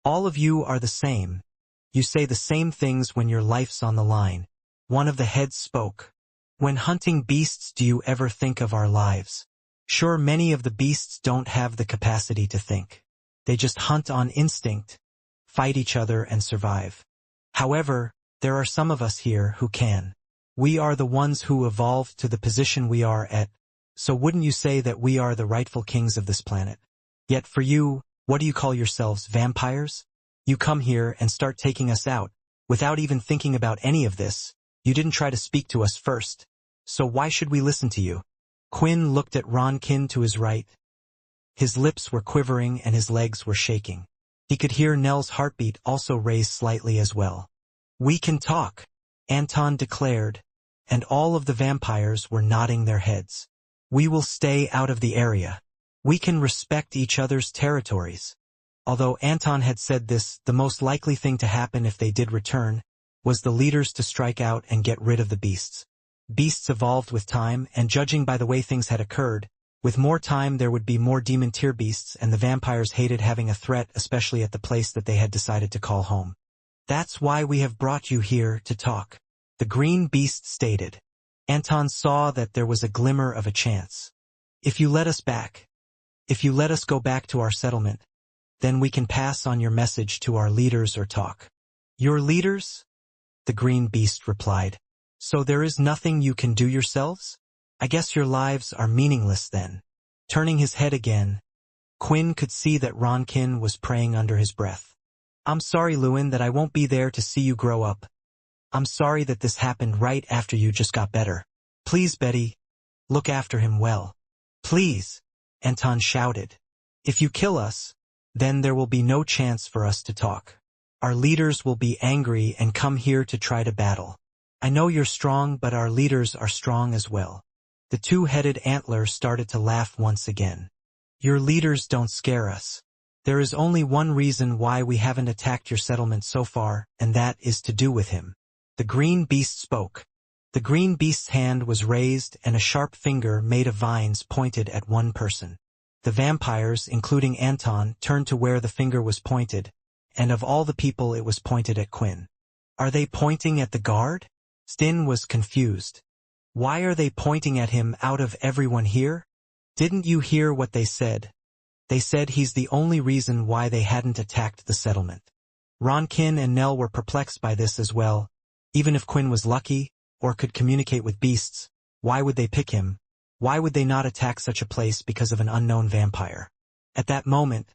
"All of you are the same. You say the same things when your life's on the line." One of the heads spoke. "When hunting beasts, do you ever think of our lives? Sure, many of the beasts don't have the capacity to think. They just hunt on instinct, fight each other and survive. However, there are some of us here who can. We are the ones who evolved to the position we are at, so wouldn't you say that we are the rightful kings of this planet? Yet for you, What do you call yourselves, vampires? You come here and start taking us out, without even thinking about any of this. You didn't try to speak to us first. So why should we listen to you? Quinn looked at Ronkin to his right. His lips were quivering and his legs were shaking. He could hear Nell's heartbeat also raise slightly as well. We can talk, Anton declared, and all of the vampires were nodding their heads. We will stay out of the area. We can respect each other's territories. Although Anton had said this, the most likely thing to happen if they did return was the leaders to strike out and get rid of the beasts. Beasts evolved with time, and judging by the way things had occurred, with more time there would be more demon tier beasts, and the vampires hated having a threat, especially at the place that they had decided to call home. That's why we have brought you here to talk, the green beast stated. Anton saw that there was a glimmer of a chance. If you let us back, if you let us go back to our settlement, then we can pass on your message to our leaders or talk. Your leaders? The green beast replied. So there is nothing you can do yourselves? I guess your lives are meaningless then. Turning his head again, Quinn could see that Ronkin was praying under his breath. I'm sorry, Lewin, that I won't be there to see you grow up. I'm sorry that this happened right after you just got better. Please, Betty, look after him well. Please, Anton shouted. If you kill us, then there will be no chance for us to talk. Our leaders will be angry and come here to try to battle. I know you're strong, but our leaders are strong as well. The two-headed antler started to laugh once again. Your leaders don't scare us. There is only one reason why we haven't attacked your settlement so far, and that is to do with him. The green beast spoke. The green beast's hand was raised and a sharp finger made of vines pointed at one person. The vampires, including Anton, turned to where the finger was pointed, and of all the people it was pointed at Quinn. Are they pointing at the guard? Stin was confused. Why are they pointing at him out of everyone here? Didn't you hear what they said? They said he's the only reason why they hadn't attacked the settlement. Ronkin and Nell were perplexed by this as well. Even if Quinn was lucky, or could communicate with beasts, why would they pick him? Why would they not attack such a place because of an unknown vampire? At that moment,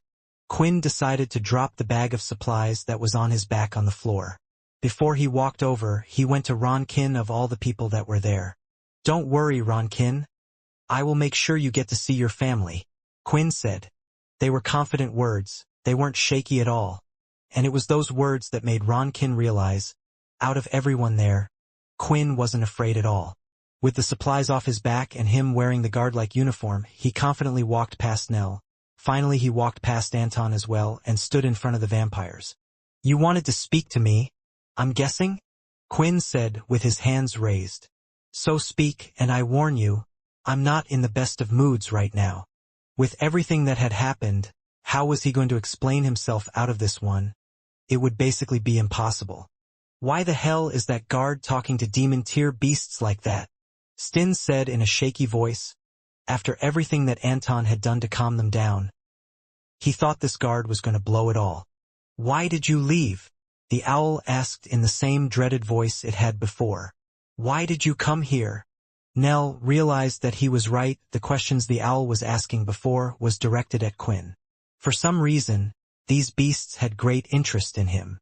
Quinn decided to drop the bag of supplies that was on his back on the floor. Before he walked over, he went to Ronkin of all the people that were there. Don't worry, Ronkin. I will make sure you get to see your family, Quinn said. They were confident words, they weren't shaky at all. And it was those words that made Ronkin realize, out of everyone there, Quinn wasn't afraid at all. With the supplies off his back and him wearing the guard-like uniform, he confidently walked past Nell. Finally he walked past Anton as well and stood in front of the vampires. You wanted to speak to me, I'm guessing? Quinn said with his hands raised. So speak, and I warn you, I'm not in the best of moods right now. With everything that had happened, how was he going to explain himself out of this one? It would basically be impossible. Why the hell is that guard talking to demon tier beasts like that? Stin said in a shaky voice, after everything that Anton had done to calm them down. He thought this guard was going to blow it all. Why did you leave? The owl asked in the same dreaded voice it had before. Why did you come here? Nell realized that he was right. The questions the owl was asking before was directed at Quinn. For some reason, these beasts had great interest in him.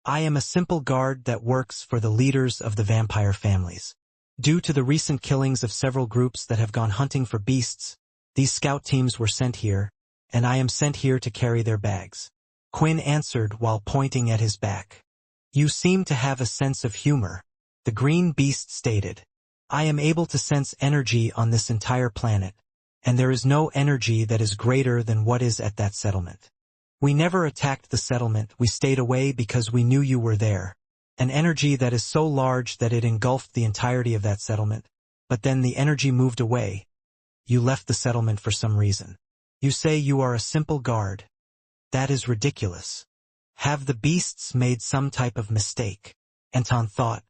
I am a simple guard that works for the leaders of the vampire families. Due to the recent killings of several groups that have gone hunting for beasts, these scout teams were sent here, and I am sent here to carry their bags. Quinn answered while pointing at his back. You seem to have a sense of humor, the green beast stated. I am able to sense energy on this entire planet, and there is no energy that is greater than what is at that settlement. We never attacked the settlement, we stayed away because we knew you were there. An energy that is so large that it engulfed the entirety of that settlement. But then the energy moved away. You left the settlement for some reason. You say you are a simple guard. That is ridiculous. Have the beasts made some type of mistake? Anton thought.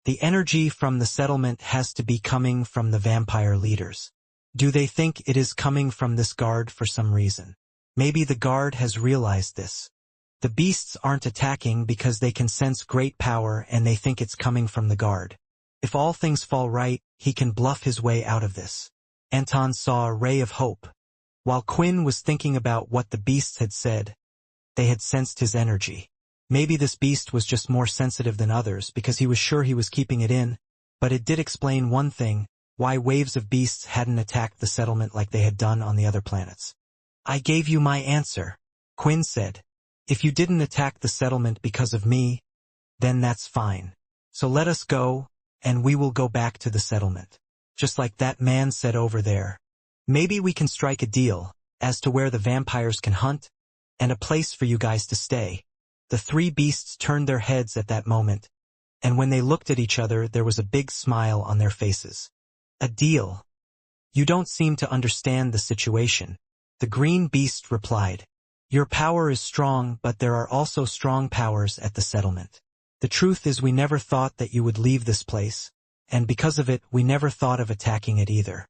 The energy from the settlement has to be coming from the vampire leaders. Do they think it is coming from this guard for some reason? Maybe the guard has realized this. The beasts aren't attacking because they can sense great power and they think it's coming from the guard. If all things fall right, he can bluff his way out of this. Anton saw a ray of hope. While Quinn was thinking about what the beasts had said, they had sensed his energy. Maybe this beast was just more sensitive than others because he was sure he was keeping it in, but it did explain one thing, why waves of beasts hadn't attacked the settlement like they had done on the other planets. I gave you my answer, Quinn said. If you didn't attack the settlement because of me, then that's fine. So let us go, and we will go back to the settlement. Just like that man said over there. Maybe we can strike a deal, as to where the vampires can hunt, and a place for you guys to stay. The three beasts turned their heads at that moment, and when they looked at each other there was a big smile on their faces. A deal. You don't seem to understand the situation. The green beast replied. Your power is strong, but there are also strong powers at the settlement. The truth is we never thought that you would leave this place, and because of it we never thought of attacking it either.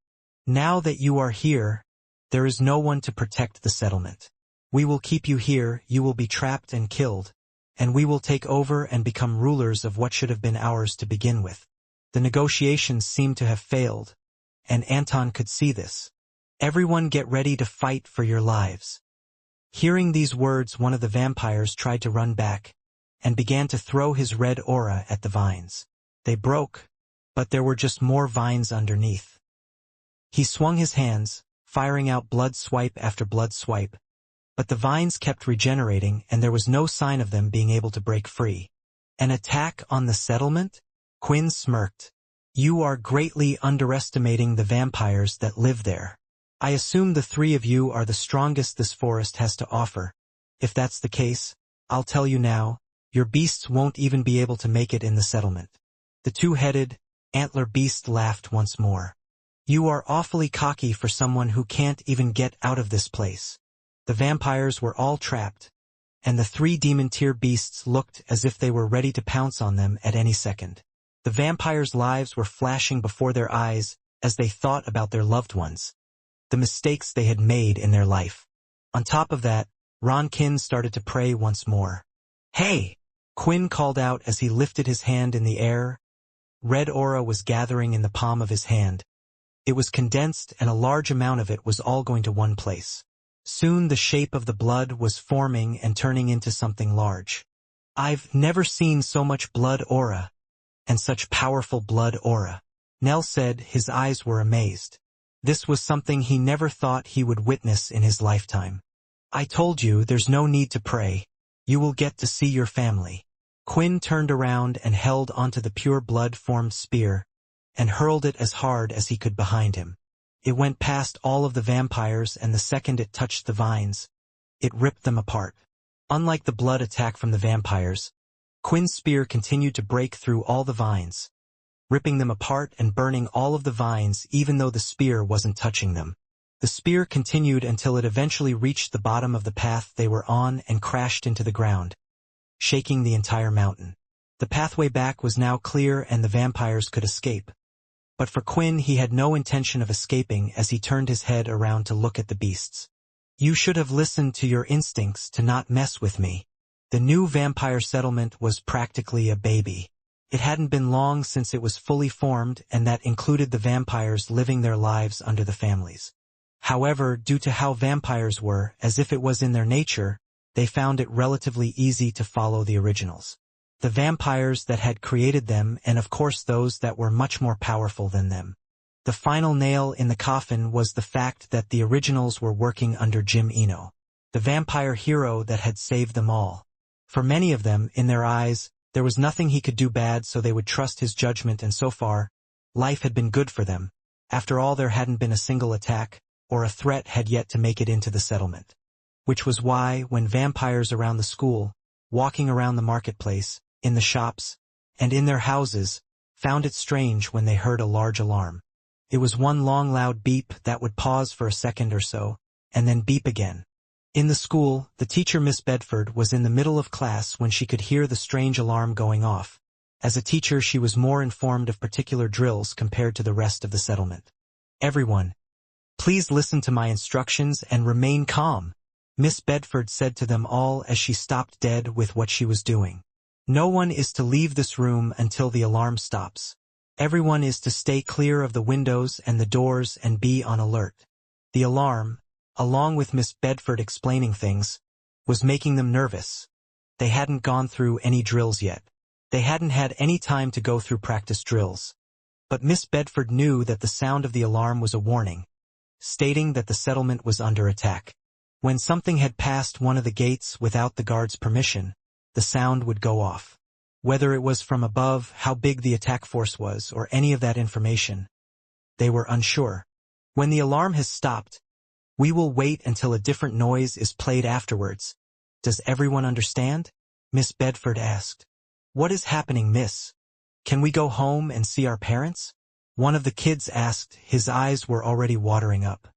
Now that you are here, there is no one to protect the settlement. We will keep you here, you will be trapped and killed, and we will take over and become rulers of what should have been ours to begin with. The negotiations seemed to have failed, and Anton could see this. Everyone get ready to fight for your lives. Hearing these words, one of the vampires tried to run back, and began to throw his red aura at the vines. They broke, but there were just more vines underneath. He swung his hands, firing out blood swipe after blood swipe, but the vines kept regenerating and there was no sign of them being able to break free. An attack on the settlement? Quinn smirked. You are greatly underestimating the vampires that live there. I assume the three of you are the strongest this forest has to offer. If that's the case, I'll tell you now, your beasts won't even be able to make it in the settlement. The two-headed, antler beast laughed once more. You are awfully cocky for someone who can't even get out of this place. The vampires were all trapped, and the three demon-tier beasts looked as if they were ready to pounce on them at any second. The vampires' lives were flashing before their eyes as they thought about their loved ones, the mistakes they had made in their life. On top of that, Ronkin started to pray once more. Hey! Quinn called out as he lifted his hand in the air. Red aura was gathering in the palm of his hand. It was condensed and a large amount of it was all going to one place. Soon the shape of the blood was forming and turning into something large. I've never seen so much blood aura, and such powerful blood aura. Nell said, his eyes were amazed. This was something he never thought he would witness in his lifetime. I told you there's no need to pray. You will get to see your family. Quinn turned around and held onto the pure blood-formed spear, and hurled it as hard as he could behind him. It went past all of the vampires, and the second it touched the vines, it ripped them apart. Unlike the blood attack from the vampires, Quinn's spear continued to break through all the vines, ripping them apart and burning all of the vines even though the spear wasn't touching them. The spear continued until it eventually reached the bottom of the path they were on and crashed into the ground, shaking the entire mountain. The pathway back was now clear and the vampires could escape. But for Quinn, he had no intention of escaping as he turned his head around to look at the beasts. You should have listened to your instincts to not mess with me. The new vampire settlement was practically a baby. It hadn't been long since it was fully formed, and that included the vampires living their lives under the families. However, due to how vampires were, as if it was in their nature, they found it relatively easy to follow the originals. The vampires that had created them, and of course those that were much more powerful than them. The final nail in the coffin was the fact that the originals were working under Jim Eno, the vampire hero that had saved them all. For many of them, in their eyes, there was nothing he could do bad, so they would trust his judgment, and so far, life had been good for them. After all, there hadn't been a single attack, or a threat had yet to make it into the settlement. Which was why, when vampires around the school, walking around the marketplace, in the shops, and in their houses, found it strange when they heard a large alarm. It was one long loud beep that would pause for a second or so, and then beep again. In the school, the teacher Miss Bedford was in the middle of class when she could hear the strange alarm going off. As a teacher, she was more informed of particular drills compared to the rest of the settlement. Everyone, please listen to my instructions and remain calm, Miss Bedford said to them all as she stopped dead with what she was doing. No one is to leave this room until the alarm stops. Everyone is to stay clear of the windows and the doors and be on alert. The alarm, along with Miss Bedford explaining things, was making them nervous. They hadn't gone through any drills yet. They hadn't had any time to go through practice drills. But Miss Bedford knew that the sound of the alarm was a warning, stating that the settlement was under attack. When something had passed one of the gates without the guard's permission, the sound would go off. Whether it was from above, how big the attack force was, or any of that information, they were unsure. When the alarm has stopped, we will wait until a different noise is played afterwards. Does everyone understand? Miss Bedford asked. What is happening, miss? Can we go home and see our parents? One of the kids asked. His eyes were already watering up.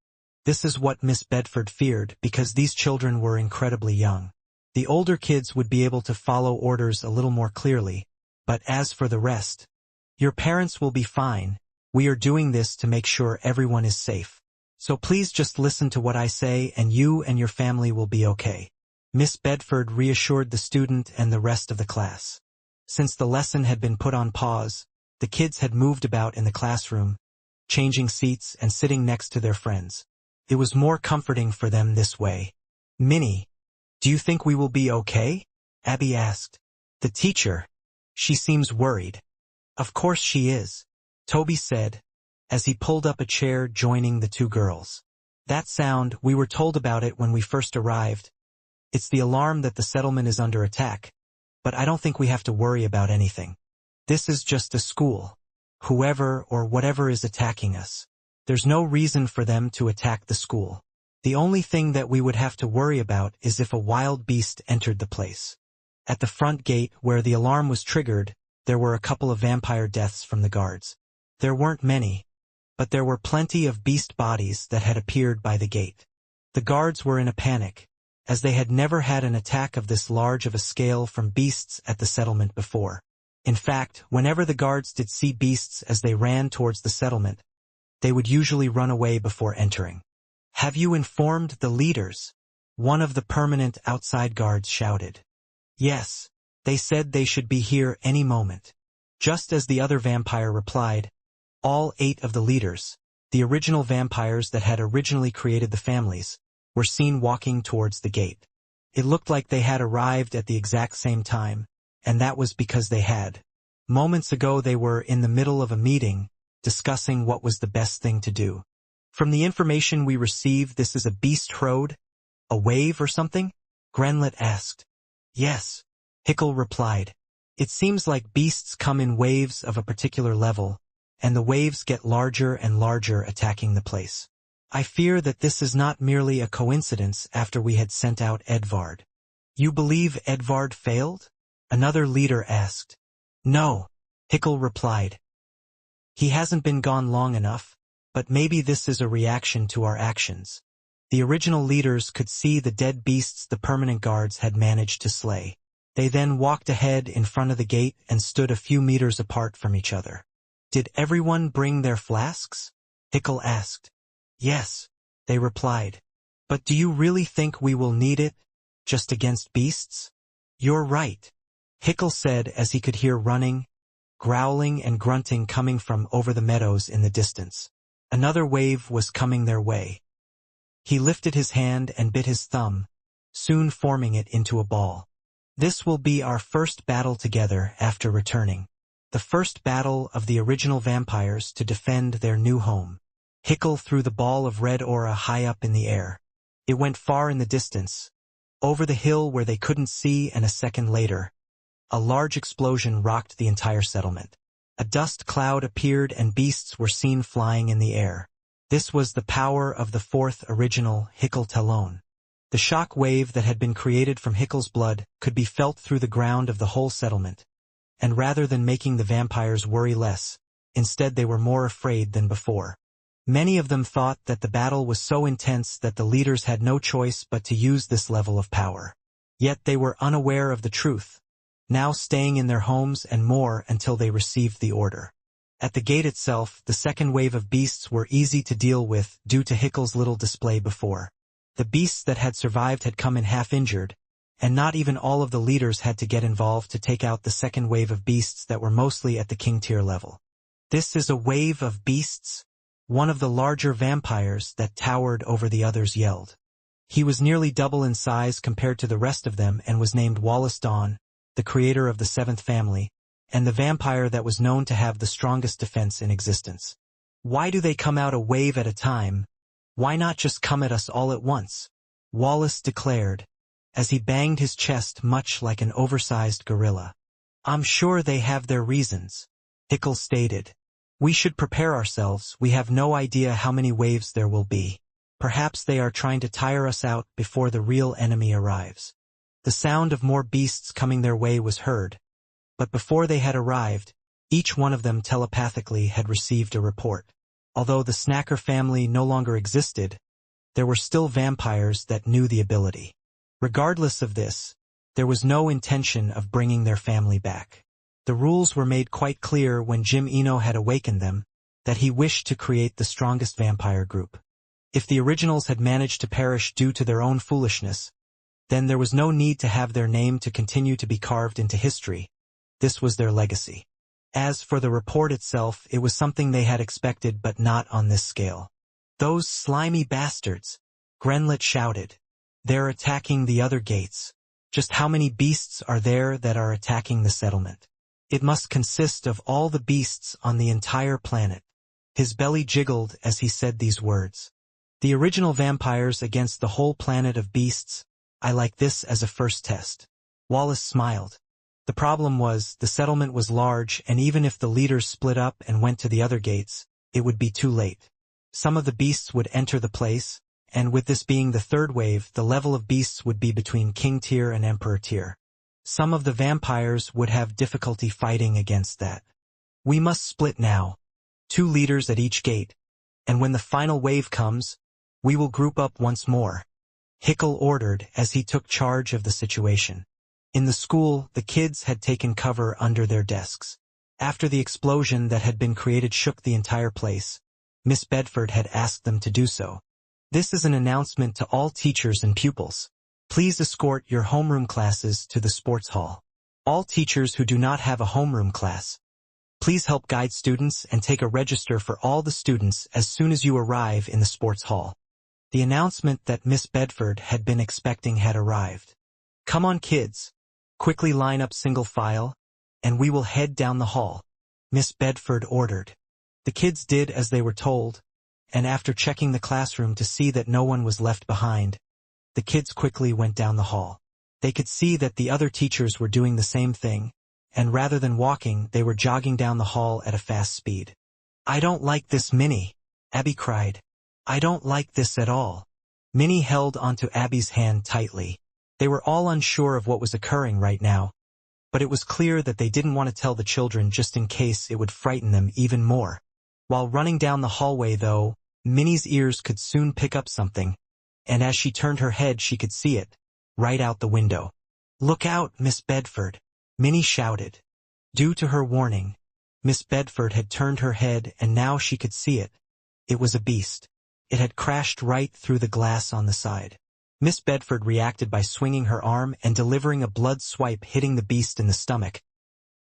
This is what Miss Bedford feared, because these children were incredibly young. The older kids would be able to follow orders a little more clearly, but as for the rest, your parents will be fine. We are doing this to make sure everyone is safe. So please just listen to what I say and you and your family will be okay. Miss Bedford reassured the student and the rest of the class. Since the lesson had been put on pause, the kids had moved about in the classroom, changing seats and sitting next to their friends. It was more comforting for them this way. Minnie, do you think we will be okay? Abby asked. The teacher. She seems worried. Of course she is, Toby said, as he pulled up a chair joining the two girls. That sound, we were told about it when we first arrived. It's the alarm that the settlement is under attack, but I don't think we have to worry about anything. This is just a school. Whoever or whatever is attacking us, there's no reason for them to attack the school. The only thing that we would have to worry about is if a wild beast entered the place. At the front gate where the alarm was triggered, there were a couple of vampire deaths from the guards. There weren't many, but there were plenty of beast bodies that had appeared by the gate. The guards were in a panic, as they had never had an attack of this large of a scale from beasts at the settlement before. In fact, whenever the guards did see beasts as they ran towards the settlement, they would usually run away before entering. Have you informed the leaders? One of the permanent outside guards shouted. Yes, they said they should be here any moment. Just as the other vampire replied, all 8 of the leaders, the original vampires that had originally created the families, were seen walking towards the gate. It looked like they had arrived at the exact same time, and that was because they had. Moments ago they were in the middle of a meeting, discussing what was the best thing to do. From the information we received, this is a beast horde? A wave or something? Grenlet asked. Yes, Hickle replied. It seems like beasts come in waves of a particular level, and the waves get larger and larger attacking the place. I fear that this is not merely a coincidence after we had sent out Edvard. You believe Edvard failed? Another leader asked. No, Hickle replied. He hasn't been gone long enough, but maybe this is a reaction to our actions. The original leaders could see the dead beasts the permanent guards had managed to slay. They then walked ahead in front of the gate and stood a few meters apart from each other. Did everyone bring their flasks? Hickle asked. Yes, they replied. But do you really think we will need it, just against beasts? You're right, Hickle said as he could hear running, growling and grunting coming from over the meadows in the distance. Another wave was coming their way. He lifted his hand and bit his thumb, soon forming it into a ball. This will be our first battle together after returning. The first battle of the original vampires to defend their new home. Hickle threw the ball of red aura high up in the air. It went far in the distance, over the hill where they couldn't see, and a second later, a large explosion rocked the entire settlement. A dust cloud appeared and beasts were seen flying in the air. This was the power of the 4th original Hickle Talon. The shock wave that had been created from Hickle's blood could be felt through the ground of the whole settlement. And rather than making the vampires worry less, instead they were more afraid than before. Many of them thought that the battle was so intense that the leaders had no choice but to use this level of power. Yet they were unaware of the truth, now staying in their homes and more until they received the order. At the gate itself, the second wave of beasts were easy to deal with due to Hickle's little display before. The beasts that had survived had come in half injured, and not even all of the leaders had to get involved to take out the second wave of beasts that were mostly at the king tier level. This is a wave of beasts? One of the larger vampires that towered over the others yelled. He was nearly double in size compared to the rest of them and was named Wallace Dawn, the creator of the seventh family, and the vampire that was known to have the strongest defense in existence. Why do they come out a wave at a time? Why not just come at us all at once? Wallace declared, as he banged his chest much like an oversized gorilla. I'm sure they have their reasons, Hickle stated. We should prepare ourselves, we have no idea how many waves there will be. Perhaps they are trying to tire us out before the real enemy arrives. The sound of more beasts coming their way was heard, but before they had arrived, each one of them telepathically had received a report. Although the Snacker family no longer existed, there were still vampires that knew the ability. Regardless of this, there was no intention of bringing their family back. The rules were made quite clear when Jim Eno had awakened them, that he wished to create the strongest vampire group. If the originals had managed to perish due to their own foolishness, then there was no need to have their name to continue to be carved into history. This was their legacy. As for the report itself, it was something they had expected but not on this scale. Those slimy bastards, Grenlet shouted. They're attacking the other gates. Just how many beasts are there that are attacking the settlement? It must consist of all the beasts on the entire planet. His belly jiggled as he said these words. The original vampires against the whole planet of beasts. I like this as a first test. Wallace smiled. The problem was, the settlement was large, and even if the leaders split up and went to the other gates, it would be too late. Some of the beasts would enter the place, and with this being the third wave, the level of beasts would be between King tier and Emperor tier. Some of the vampires would have difficulty fighting against that. We must split now. 2 leaders at each gate, and when the final wave comes, we will group up once more. Hickle ordered as he took charge of the situation. In the school, the kids had taken cover under their desks. After the explosion that had been created shook the entire place, Miss Bedford had asked them to do so. This is an announcement to all teachers and pupils. Please escort your homeroom classes to the sports hall. All teachers who do not have a homeroom class, please help guide students and take a register for all the students as soon as you arrive in the sports hall. The announcement that Miss Bedford had been expecting had arrived. Come on, kids. Quickly line up single file, and we will head down the hall, Miss Bedford ordered. The kids did as they were told, and after checking the classroom to see that no one was left behind, the kids quickly went down the hall. They could see that the other teachers were doing the same thing, and rather than walking, they were jogging down the hall at a fast speed. I don't like this, Minnie, Abby cried. I don't like this at all. Minnie held onto Abby's hand tightly. They were all unsure of what was occurring right now, but it was clear that they didn't want to tell the children just in case it would frighten them even more. While running down the hallway, though, Minnie's ears could soon pick up something, and as she turned her head she could see it, right out the window. Look out, Miss Bedford, Minnie shouted. Due to her warning, Miss Bedford had turned her head and now she could see it. It was a beast. It had crashed right through the glass on the side. Miss Bedford reacted by swinging her arm and delivering a blood swipe hitting the beast in the stomach.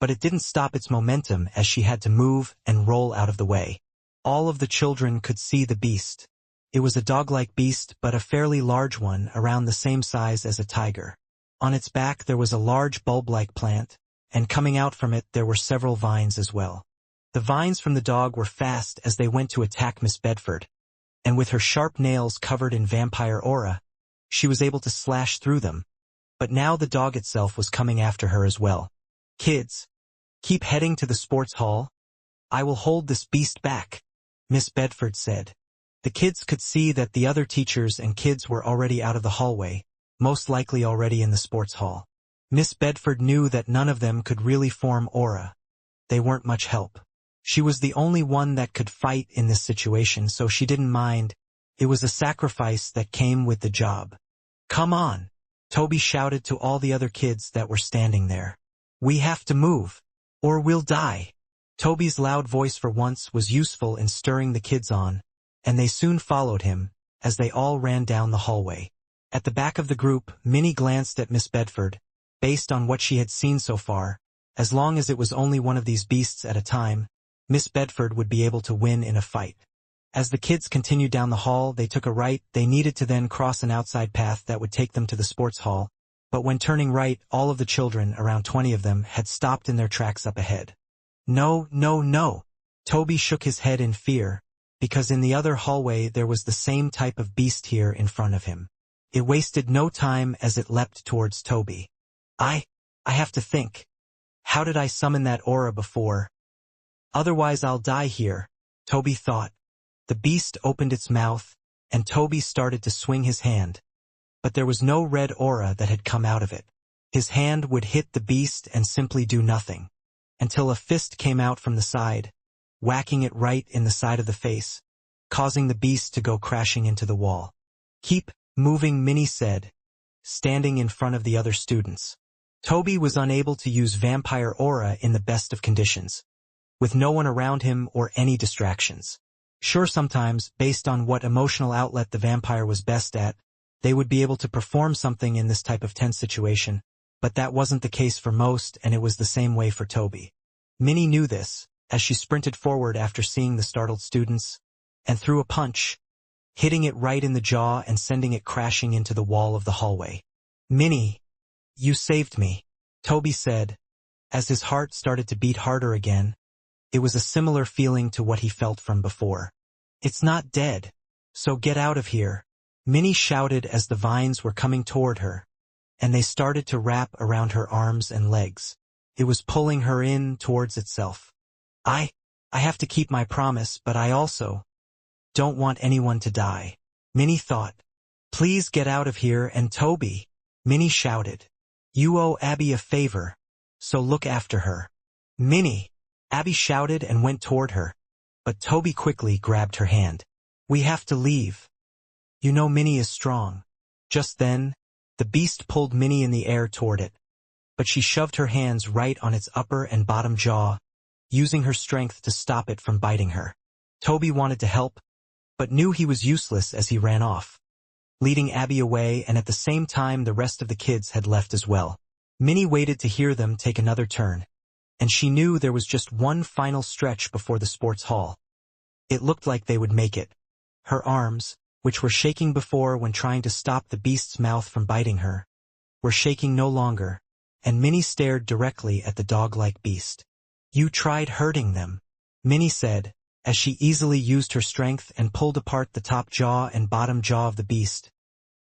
But it didn't stop its momentum as she had to move and roll out of the way. All of the children could see the beast. It was a dog-like beast but a fairly large one, around the same size as a tiger. On its back there was a large bulb-like plant, and coming out from it there were several vines as well. The vines from the dog were fast as they went to attack Miss Bedford, and with her sharp nails covered in vampire aura, she was able to slash through them. But now the dog itself was coming after her as well. Kids, keep heading to the sports hall. I will hold this beast back, Miss Bedford said. The kids could see that the other teachers and kids were already out of the hallway, most likely already in the sports hall. Miss Bedford knew that none of them could really form aura. They weren't much help. She was the only one that could fight in this situation, so she didn't mind. It was a sacrifice that came with the job. Come on, Toby shouted to all the other kids that were standing there. We have to move, or we'll die. Toby's loud voice for once was useful in stirring the kids on, and they soon followed him, as they all ran down the hallway. At the back of the group, Minnie glanced at Miss Bedford. Based on what she had seen so far, as long as it was only one of these beasts at a time, Miss Bedford would be able to win in a fight. As the kids continued down the hall, they took a right. They needed to then cross an outside path that would take them to the sports hall. But when turning right, all of the children, around 20 of them, had stopped in their tracks up ahead. No, no, no. Toby shook his head in fear, because in the other hallway there was the same type of beast here in front of him. It wasted no time as it leapt towards Toby. I have to think. How did I summon that aura before? Otherwise I'll die here, Toby thought. The beast opened its mouth, and Toby started to swing his hand. But there was no red aura that had come out of it. His hand would hit the beast and simply do nothing, until a fist came out from the side, whacking it right in the side of the face, causing the beast to go crashing into the wall. Keep moving, Minnie said, standing in front of the other students. Toby was unable to use vampire aura in the best of conditions, with no one around him or any distractions. Sure, sometimes, based on what emotional outlet the vampire was best at, they would be able to perform something in this type of tense situation, but that wasn't the case for most, and it was the same way for Toby. Minnie knew this, as she sprinted forward after seeing the startled students, and threw a punch, hitting it right in the jaw and sending it crashing into the wall of the hallway. Minnie, you saved me, Toby said, as his heart started to beat harder again. It was a similar feeling to what he felt from before. It's not dead, so get out of here, Minnie shouted as the vines were coming toward her, and they started to wrap around her arms and legs. It was pulling her in towards itself. I have to keep my promise, but I also don't want anyone to die, Minnie thought. Please get out of here, and Toby, Minnie shouted. You owe Abby a favor, so look after her. Minnie, Abby shouted and went toward her, but Toby quickly grabbed her hand. We have to leave. You know Minnie is strong. Just then, the beast pulled Minnie in the air toward it, but she shoved her hands right on its upper and bottom jaw, using her strength to stop it from biting her. Toby wanted to help, but knew he was useless as he ran off, leading Abby away, and at the same time the rest of the kids had left as well. Minnie waited to hear them take another turn, and she knew there was just one final stretch before the sports hall. It looked like they would make it. Her arms, which were shaking before when trying to stop the beast's mouth from biting her, were shaking no longer, and Minnie stared directly at the dog-like beast. You tried hurting them, Minnie said, as she easily used her strength and pulled apart the top jaw and bottom jaw of the beast,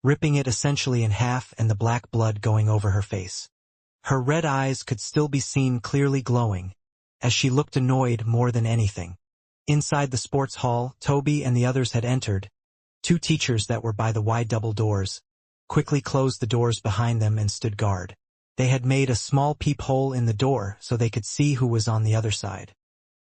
ripping it essentially in half and the black blood going over her face. Her red eyes could still be seen clearly glowing, as she looked annoyed more than anything. Inside the sports hall, Toby and the others had entered. Two teachers that were by the wide double doors quickly closed the doors behind them and stood guard. They had made a small peephole in the door so they could see who was on the other side.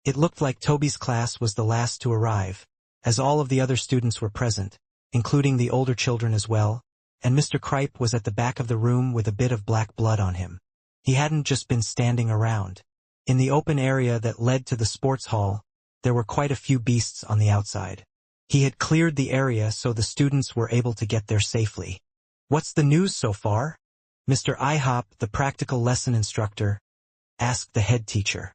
It looked like Toby's class was the last to arrive, as all of the other students were present, including the older children as well, and Mr. Cripe was at the back of the room with a bit of black blood on him. He hadn't just been standing around. In the open area that led to the sports hall, there were quite a few beasts on the outside. He had cleared the area so the students were able to get there safely. What's the news so far? Mr. IHOP, the practical lesson instructor, asked the head teacher.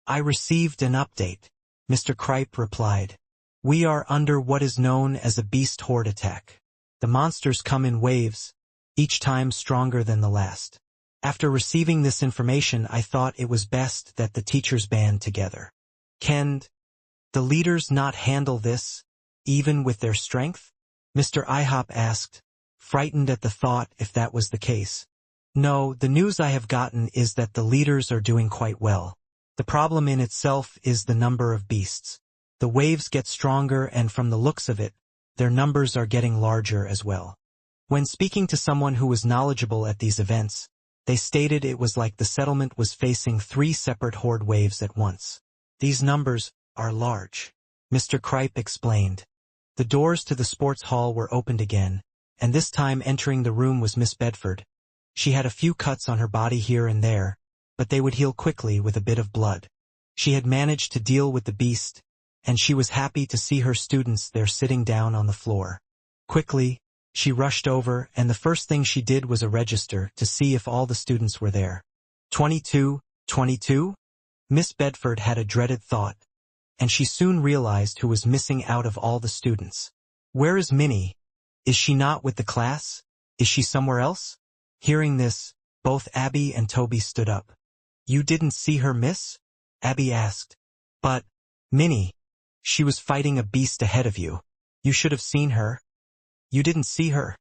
I received an update, Mr. Cripe replied. We are under what is known as a beast horde attack. The monsters come in waves, each time stronger than the last. After receiving this information, I thought it was best that the teachers band together. Can the leaders not handle this, even with their strength? Mr. IHOP asked, frightened at the thought if that was the case. No, the news I have gotten is that the leaders are doing quite well. The problem in itself is the number of beasts. The waves get stronger, and from the looks of it, their numbers are getting larger as well. When speaking to someone who was knowledgeable at these events, they stated it was like the settlement was facing 3 separate horde waves at once. These numbers are large, Mr. Cripe explained. The doors to the sports hall were opened again, and this time entering the room was Miss Bedford. She had a few cuts on her body here and there, but they would heal quickly with a bit of blood. She had managed to deal with the beast, and she was happy to see her students there sitting down on the floor. Quickly, she rushed over, and the first thing she did was a register to see if all the students were there. 22? Miss Bedford had a dreaded thought, and she soon realized who was missing out of all the students. "Where is Minnie? Is she not with the class? Is she somewhere else?" Hearing this, both Abby and Toby stood up. "You didn't see her, miss?" Abby asked. "But, Minnie, she was fighting a beast ahead of you. You should have seen her." "You didn't see her?"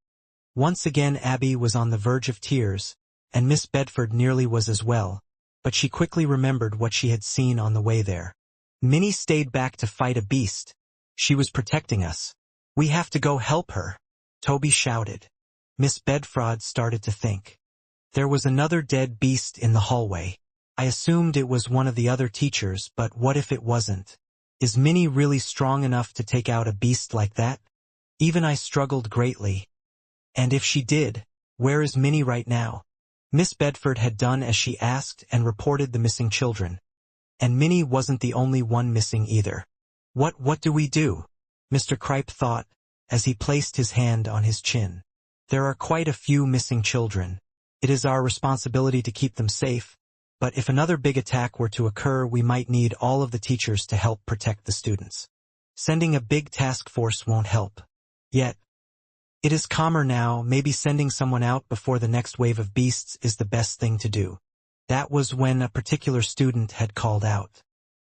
Once again Abby was on the verge of tears, and Miss Bedford nearly was as well, but she quickly remembered what she had seen on the way there. "Minnie stayed back to fight a beast. She was protecting us. We have to go help her," Toby shouted. Miss Bedford started to think. There was another dead beast in the hallway. I assumed it was one of the other teachers, but what if it wasn't? Is Minnie really strong enough to take out a beast like that? Even I struggled greatly. And if she did, where is Minnie right now? Miss Bedford had done as she asked and reported the missing children. And Minnie wasn't the only one missing either. What do we do?" Mr. Cripe thought, as he placed his hand on his chin. "There are quite a few missing children. It is our responsibility to keep them safe, but if another big attack were to occur, we might need all of the teachers to help protect the students. Sending a big task force won't help. Yet, it is calmer now, maybe sending someone out before the next wave of beasts is the best thing to do." That was when a particular student had called out.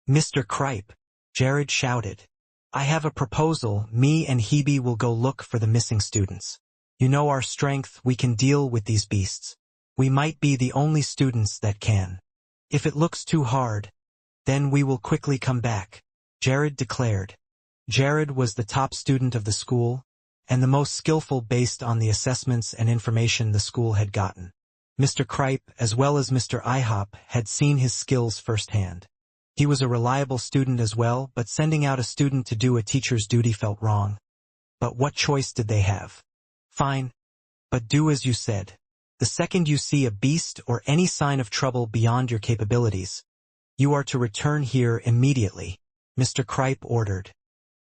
"Mr. Cripe," Jared shouted. "I have a proposal. Me and Hebe will go look for the missing students. You know our strength, we can deal with these beasts. We might be the only students that can. If it looks too hard, then we will quickly come back," Jared declared. Jared was the top student of the school, and the most skillful based on the assessments and information the school had gotten. Mr. Cripe, as well as Mr. IHOP, had seen his skills firsthand. He was a reliable student as well, but sending out a student to do a teacher's duty felt wrong. But what choice did they have? "Fine, but do as you said. The second you see a beast or any sign of trouble beyond your capabilities, you are to return here immediately," Mr. Cripe ordered.